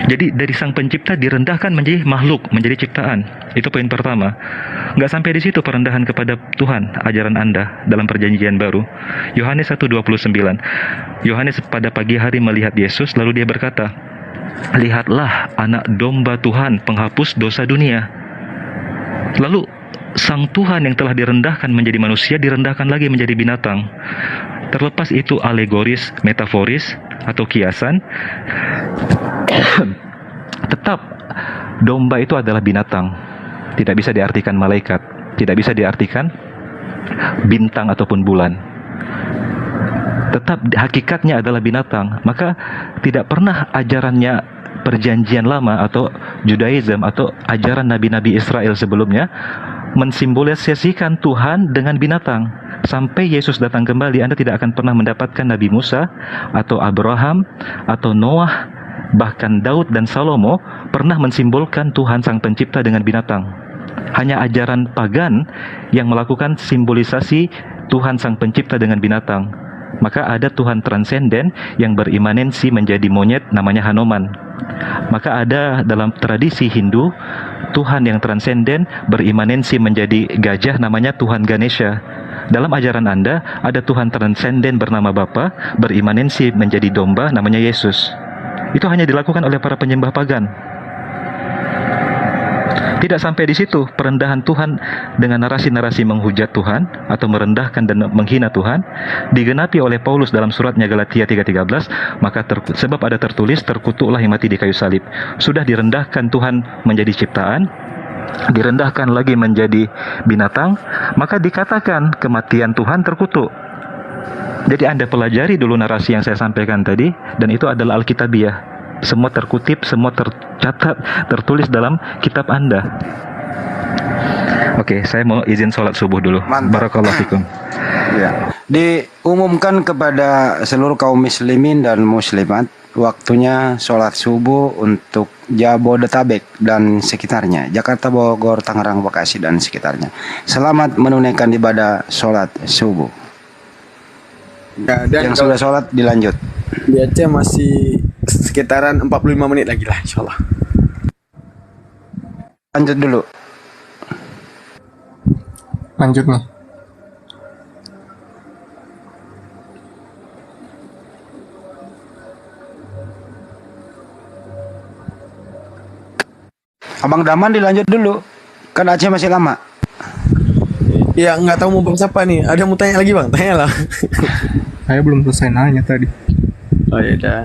Jadi dari Sang Pencipta direndahkan menjadi makhluk, menjadi ciptaan. Itu poin pertama. Nggak sampai di situ perendahan kepada Tuhan, ajaran Anda dalam perjanjian baru. Yohanes 1:29. Yohanes pada pagi hari melihat Yesus, lalu dia berkata, "Lihatlah anak domba Tuhan, penghapus dosa dunia." Lalu Sang Tuhan yang telah direndahkan menjadi manusia direndahkan lagi menjadi binatang. Terlepas itu alegoris, metaforis, atau kiasan, tetap domba itu adalah binatang. Tidak bisa diartikan malaikat, tidak bisa diartikan bintang ataupun bulan. Tetap hakikatnya adalah binatang. Maka tidak pernah ajarannya perjanjian lama atau Judaism atau ajaran nabi-nabi Israel sebelumnya mensimbolisasikan Tuhan dengan binatang. Sampai Yesus datang kembali, Anda tidak akan pernah mendapatkan Nabi Musa atau Abraham atau Noah, bahkan Daud dan Salomo pernah mensimbolkan Tuhan Sang Pencipta dengan binatang. Hanya ajaran pagan yang melakukan simbolisasi Tuhan Sang Pencipta dengan binatang. Maka ada Tuhan transenden yang berimanensi menjadi monyet, namanya Hanuman. Maka ada dalam tradisi Hindu Tuhan yang transenden berimanensi menjadi gajah, namanya Tuhan Ganesha. Dalam ajaran Anda ada Tuhan transenden bernama Bapa berimanensi menjadi domba, namanya Yesus. Itu hanya dilakukan oleh para penyembah pagan. Tidak sampai di situ perendahan Tuhan dengan narasi-narasi menghujat Tuhan atau merendahkan dan menghina Tuhan digenapi oleh Paulus dalam suratnya Galatia 3:13, maka sebab ada tertulis, terkutuklah yang mati di kayu salib. Sudah direndahkan Tuhan menjadi ciptaan, direndahkan lagi menjadi binatang, maka dikatakan kematian Tuhan terkutuk. Jadi Anda pelajari dulu narasi yang saya sampaikan tadi, dan itu adalah Alkitabiah. Semua terkutip, semua tercatat, tertulis dalam kitab Anda. Oke, saya mau izin sholat subuh dulu. Barakallahu fikum. Ya. Diumumkan kepada seluruh kaum muslimin dan muslimat waktunya sholat subuh untuk Jabodetabek dan sekitarnya, Jakarta, Bogor, Tangerang, Bekasi dan sekitarnya. Selamat menunaikan ibadah sholat subuh. Ya, dan yang sudah sholat dilanjut. Di Aceh masih sekitaran 45 menit lagi lah, insyaallah. Lanjut dulu. Lanjut nih. Abang Daman dilanjut dulu. Kan Aceh masih lama. Ya, nggak tahu mau bang siapa nih. Ada mau tanya lagi bang? Tanya lah. Saya belum selesai nanya tadi. Oh ya udah.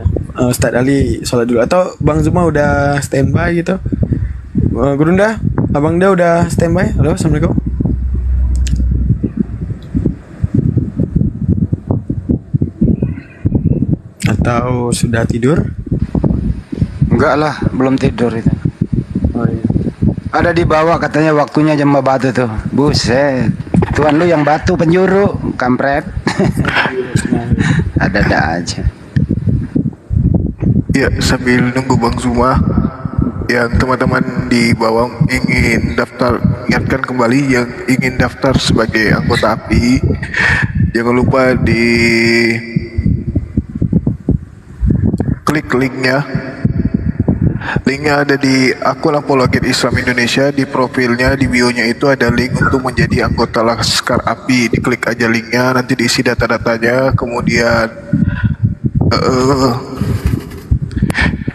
Ustadz Ali sholat dulu. Atau Bang Zuma udah standby gitu? Gurunda, Abang Dia udah standby? Halo, Assalamualaikum. Atau sudah tidur? Enggak lah, belum tidur itu. Oh iya. Ada di bawah katanya waktunya jam batu tuh. Buset. Tuan lu yang batu penjuru, kampret. Ada aja. Ya, sambil nunggu Bang Zuma, yang teman-teman di bawah ingin daftar, ingatkan kembali yang ingin daftar sebagai anggota API, jangan lupa di klik linknya. Linknya ada di akun Apologet Islam Indonesia, di profilnya, di bio-nya itu ada link untuk menjadi anggota Laskar API. Diklik aja linknya, nanti diisi data-datanya, kemudian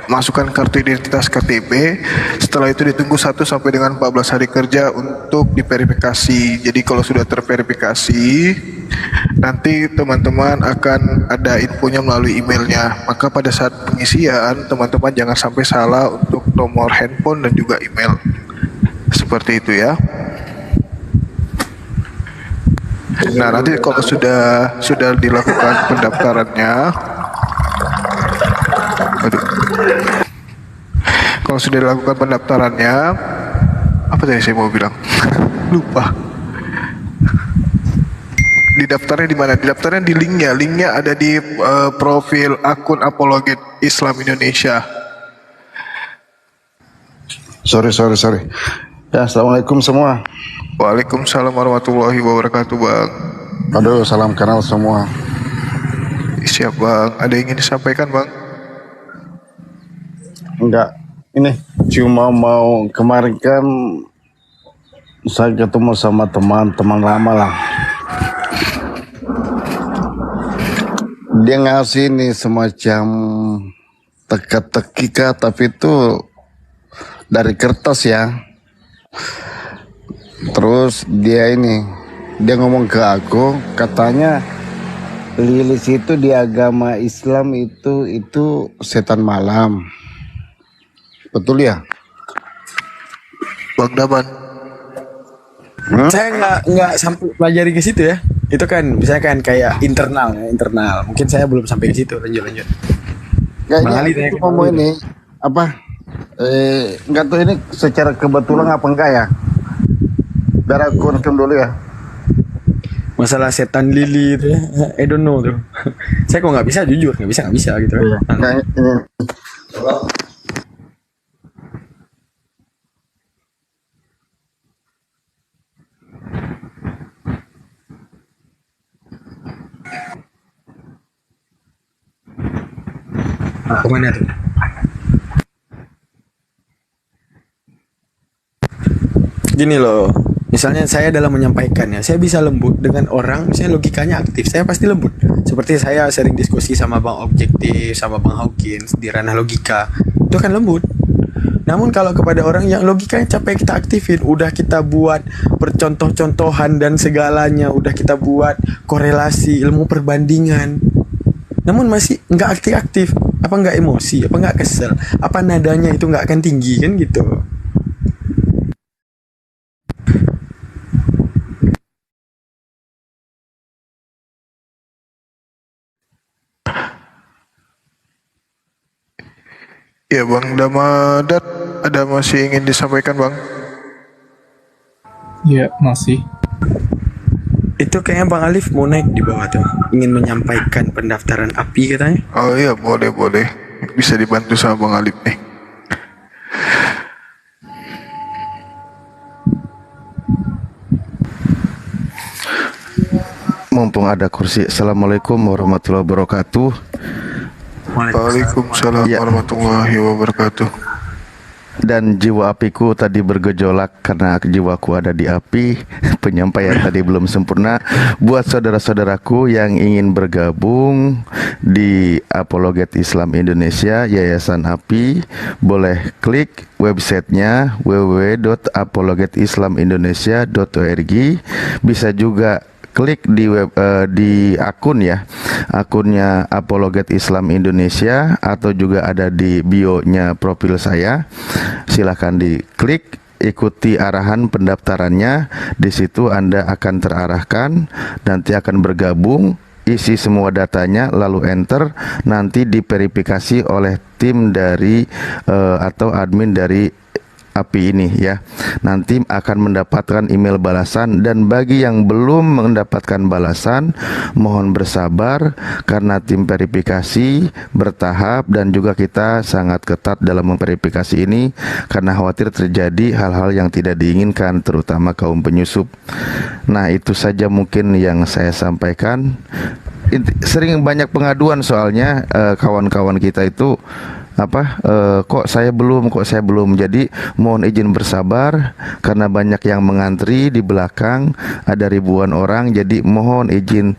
masukkan kartu identitas KTP. Setelah itu ditunggu 1 sampai dengan 14 hari kerja untuk diverifikasi. Jadi kalau sudah terverifikasi, nanti teman-teman akan ada infonya melalui emailnya. Maka pada saat pengisian, teman-teman jangan sampai salah untuk nomor handphone dan juga email. Seperti itu ya. Nah, nanti kalau sudah dilakukan pendaftarannya, kalau sudah dilakukan pendaftarannya, apa tadi saya mau bilang? Lupa. Didaftarnya di mana? Didaftarnya di linknya. Linknya ada di profil akun Apologet Islam Indonesia. Sorry. Ya, assalamualaikum semua. Waalaikumsalam warahmatullahi wabarakatuh, Bang. Aduh, salam kenal semua. Siap, Bang. Ada yang ingin disampaikan, Bang? Enggak, ini cuma mau kemarin kan saya ketemu sama teman lama lah. Dia ngasih nih semacam teka-teki kah, tapi itu dari kertas ya. Terus dia ngomong ke aku, katanya Lilis itu di agama Islam itu setan malam. Betul ya? Bang Daman. Saya nggak sampai pelajari ke situ ya. Itu kan misalnya kan kayak internal. Mungkin saya belum sampai ke situ. Lanjut. Kayaknya aku mau ini apa? Nggak tahu ini secara kebetulan apa enggak ya? Biar aku konfirm dulu ya. Masalah setan lili itu ya, I don't know tuh. Saya kok nggak bisa jujur, nggak bisa gitu. Kayak ini. Kemana tuh? Gini loh, misalnya saya dalam menyampaikannya, saya bisa lembut dengan orang, misalnya logikanya aktif, saya pasti lembut. Seperti saya sering diskusi sama Bang Objektif, sama Bang Hawkins di ranah logika, itu kan lembut. Namun kalau kepada orang yang logikanya capek kita aktifin, udah kita buat percontoh-contohan dan segalanya, udah kita buat korelasi, ilmu perbandingan, namun masih nggak aktif-aktif, apa nggak emosi, apa nggak kesel, apa nadanya itu nggak akan tinggi kan gitu. Ya, Bang Damadat, ada masih ingin disampaikan, Bang? Ya, masih. Itu kayaknya Bang Alif mau naik di bawah tuh, ingin menyampaikan pendaftaran API katanya. Oh iya, boleh. Bisa dibantu sama Bang Alif nih. Mumpung ada kursi. Assalamualaikum warahmatullahi wabarakatuh. Waalaikumsalam warahmatullahi wabarakatuh. Dan jiwa apiku tadi bergejolak karena jiwaku ada di api. Penyampaian tadi belum sempurna. Buat saudara-saudaraku yang ingin bergabung di Apologet Islam Indonesia Yayasan API, boleh klik websitenya www.apologetislamindonesia.org. Bisa juga klik di di akunnya Apologet Islam Indonesia, atau juga ada di bio-nya profil saya. Silahkan diklik, ikuti arahan pendaftarannya. Di situ Anda akan terarahkan, nanti akan bergabung, isi semua datanya, lalu enter, nanti diverifikasi oleh tim dari atau admin dari API ini ya. Nanti akan mendapatkan email balasan, dan bagi yang belum mendapatkan balasan, mohon bersabar karena tim verifikasi bertahap dan juga kita sangat ketat dalam memverifikasi ini karena khawatir terjadi hal-hal yang tidak diinginkan, terutama kaum penyusup. Nah, itu saja mungkin yang saya sampaikan. Sering banyak pengaduan soalnya kawan-kawan kita itu kok saya belum. Jadi mohon izin bersabar karena banyak yang mengantri di belakang, ada ribuan orang. Jadi mohon izin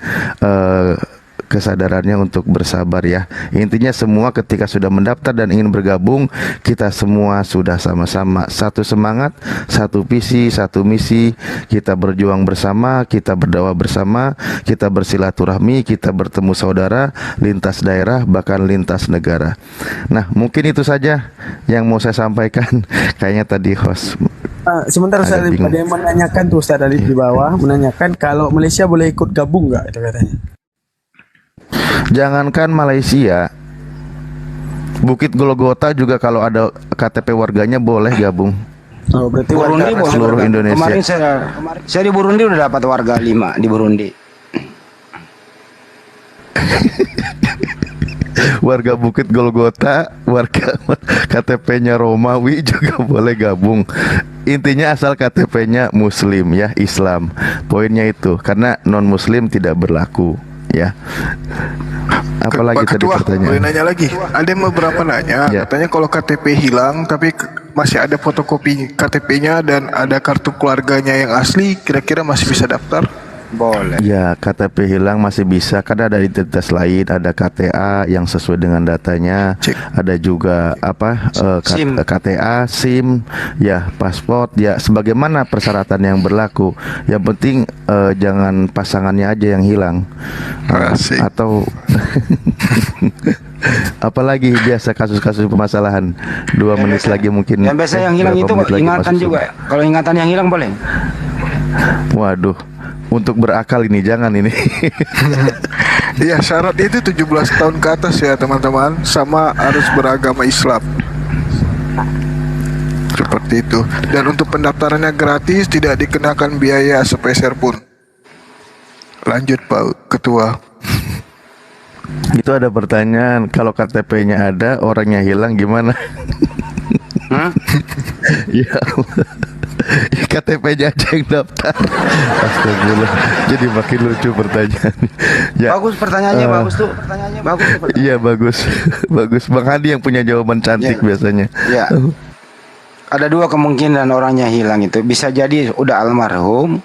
kesadarannya untuk bersabar ya. Intinya semua ketika sudah mendaftar dan ingin bergabung, kita semua sudah sama-sama satu semangat, satu visi, satu misi. Kita berjuang bersama, kita berdakwah bersama, kita bersilaturahmi, kita bertemu saudara lintas daerah bahkan lintas negara. Nah, mungkin itu saja yang mau saya sampaikan. Kayaknya tadi host Sebentar Ustaz, ada yang menanyakan tuh Ustaz di bawah, menanyakan kalau Malaysia boleh ikut gabung nggak itu katanya. Jangankan Malaysia, Bukit Golgota juga kalau ada KTP warganya boleh gabung. Oh, berarti Burundi boleh seluruh bergabung. Indonesia. Kemarin saya di Burundi udah dapat warga 5 di Burundi. Warga Bukit Golgota, warga KTP-nya Romawi juga boleh gabung. Intinya asal KTP-nya Muslim ya, Islam. Poinnya itu, karena non-Muslim tidak berlaku ya. Apalagi Pak tadi Ketua, pertanyaan? boleh nanya lagi? Ada yang beberapa nanya, katanya kalau KTP hilang tapi masih ada fotokopi KTP-nya dan ada kartu keluarganya yang asli, kira-kira masih bisa daftar? Boleh. Ya, KTP hilang masih bisa karena ada identitas lain, ada KTA yang sesuai dengan datanya, ada juga KTA, SIM, ya paspor, ya sebagaimana persyaratan yang berlaku. Yang penting jangan pasangannya aja yang hilang. Atau apalagi biasa kasus-kasus permasalahan 2 menit lagi mungkin. Yang biasa yang hilang itu ingatan juga. Kalau ingatan yang hilang boleh. Waduh, untuk berakal ini jangan ini. Iya, syarat itu 17 tahun ke atas ya teman-teman, sama harus beragama Islam. Seperti itu. Dan untuk pendaftarannya gratis, tidak dikenakan biaya sepeser pun. Lanjut Pak Ketua. Itu ada pertanyaan, kalau KTP-nya ada, orangnya hilang gimana? Ya Allah. KTP-nya aja yang daftar. Astagfirullah. Jadi makin lucu pertanyaannya. Ya. Bagus pertanyaannya, bagus tuh. Pertanyaannya bagus tuh. Iya bagus. Bagus. Bang Hadi yang punya jawaban cantik biasanya. Ya. Ada 2 kemungkinan orangnya hilang itu. Bisa jadi udah almarhum,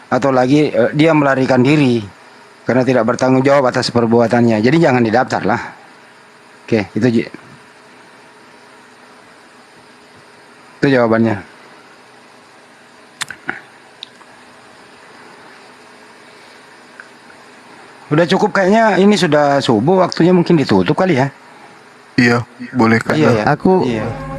atau lagi dia melarikan diri karena tidak bertanggung jawab atas perbuatannya. Jadi jangan didaftar lah. Oke, itu jawabannya. Udah cukup kayaknya, ini sudah subuh, waktunya mungkin ditutup kali ya. Iya, boleh kan? Aku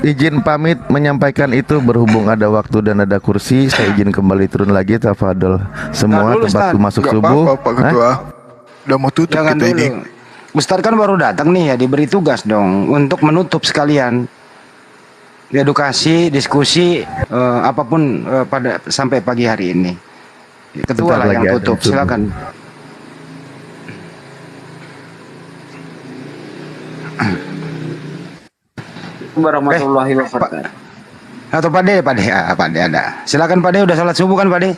izin pamit menyampaikan itu, berhubung ada waktu dan ada kursi, saya izin kembali turun lagi. Tafadhol semua, tempatku masuk subuh. Pak Ketua. Udah mau tutup Jangan kita dulu. ini. Ustadz kan baru datang nih ya, diberi tugas dong untuk menutup sekalian. Edukasi, diskusi, apapun pada sampai pagi hari ini. Ketua lah yang tutup, silakan. Warahmatullahi wabarakatuh. Atau Pak De ada. Silakan Pak De, udah salat subuh kan Pak De?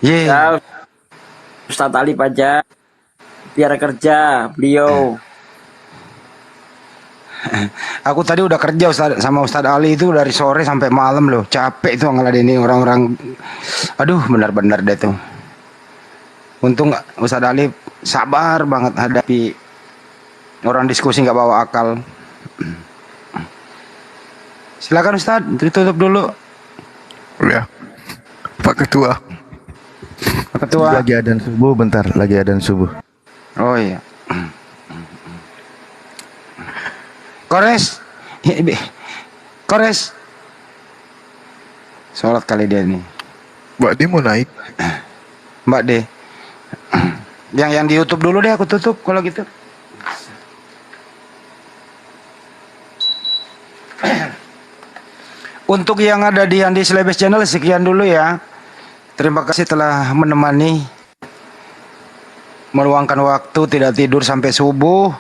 Ya, Ustadz Ali Pajak, biar kerja beliau. Aku tadi udah kerja sama Ustadz Ali itu dari sore sampai malam loh. Capek itu ngeladeni orang-orang. Aduh, benar-benar deh tuh. Untung Ustadz Ali sabar banget hadapi orang diskusi nggak bawa akal. Silakan Ustadz, ditutup dulu. Ya, Pak Ketua. Pak Ketua. Lagi adzan subuh, bentar, lagi adzan subuh. Oh iya. Kores. Sholat kali dia nih. Mbak D mau naik. Mbak D. Yang di YouTube dulu deh, aku tutup kalau gitu. Untuk yang ada di Andi Slebes Channel, sekian dulu ya. Terima kasih telah menemani, meluangkan waktu, tidak tidur sampai subuh.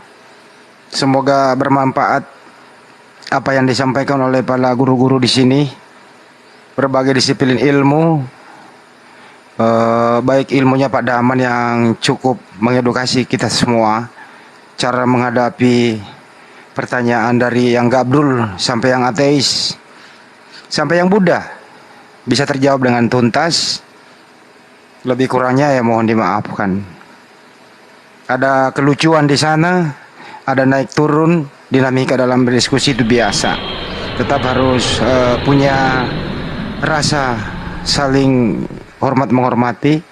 Semoga bermanfaat apa yang disampaikan oleh para guru-guru di sini. Berbagai disiplin ilmu, baik ilmunya Pak Daman yang cukup mengedukasi kita semua, cara menghadapi pertanyaan dari yang gabrul sampai yang ateis, sampai yang Buddha bisa terjawab dengan tuntas. Lebih kurangnya ya mohon dimaafkan. Ada kelucuan di sana, ada naik turun, dinamika dalam berdiskusi itu biasa. Tetap harus punya rasa saling hormat menghormati.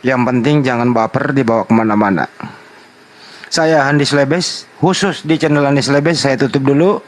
Yang penting jangan baper dibawa kemana-mana. Saya Handis Lebes, khusus di channel Handis Lebes, saya tutup dulu.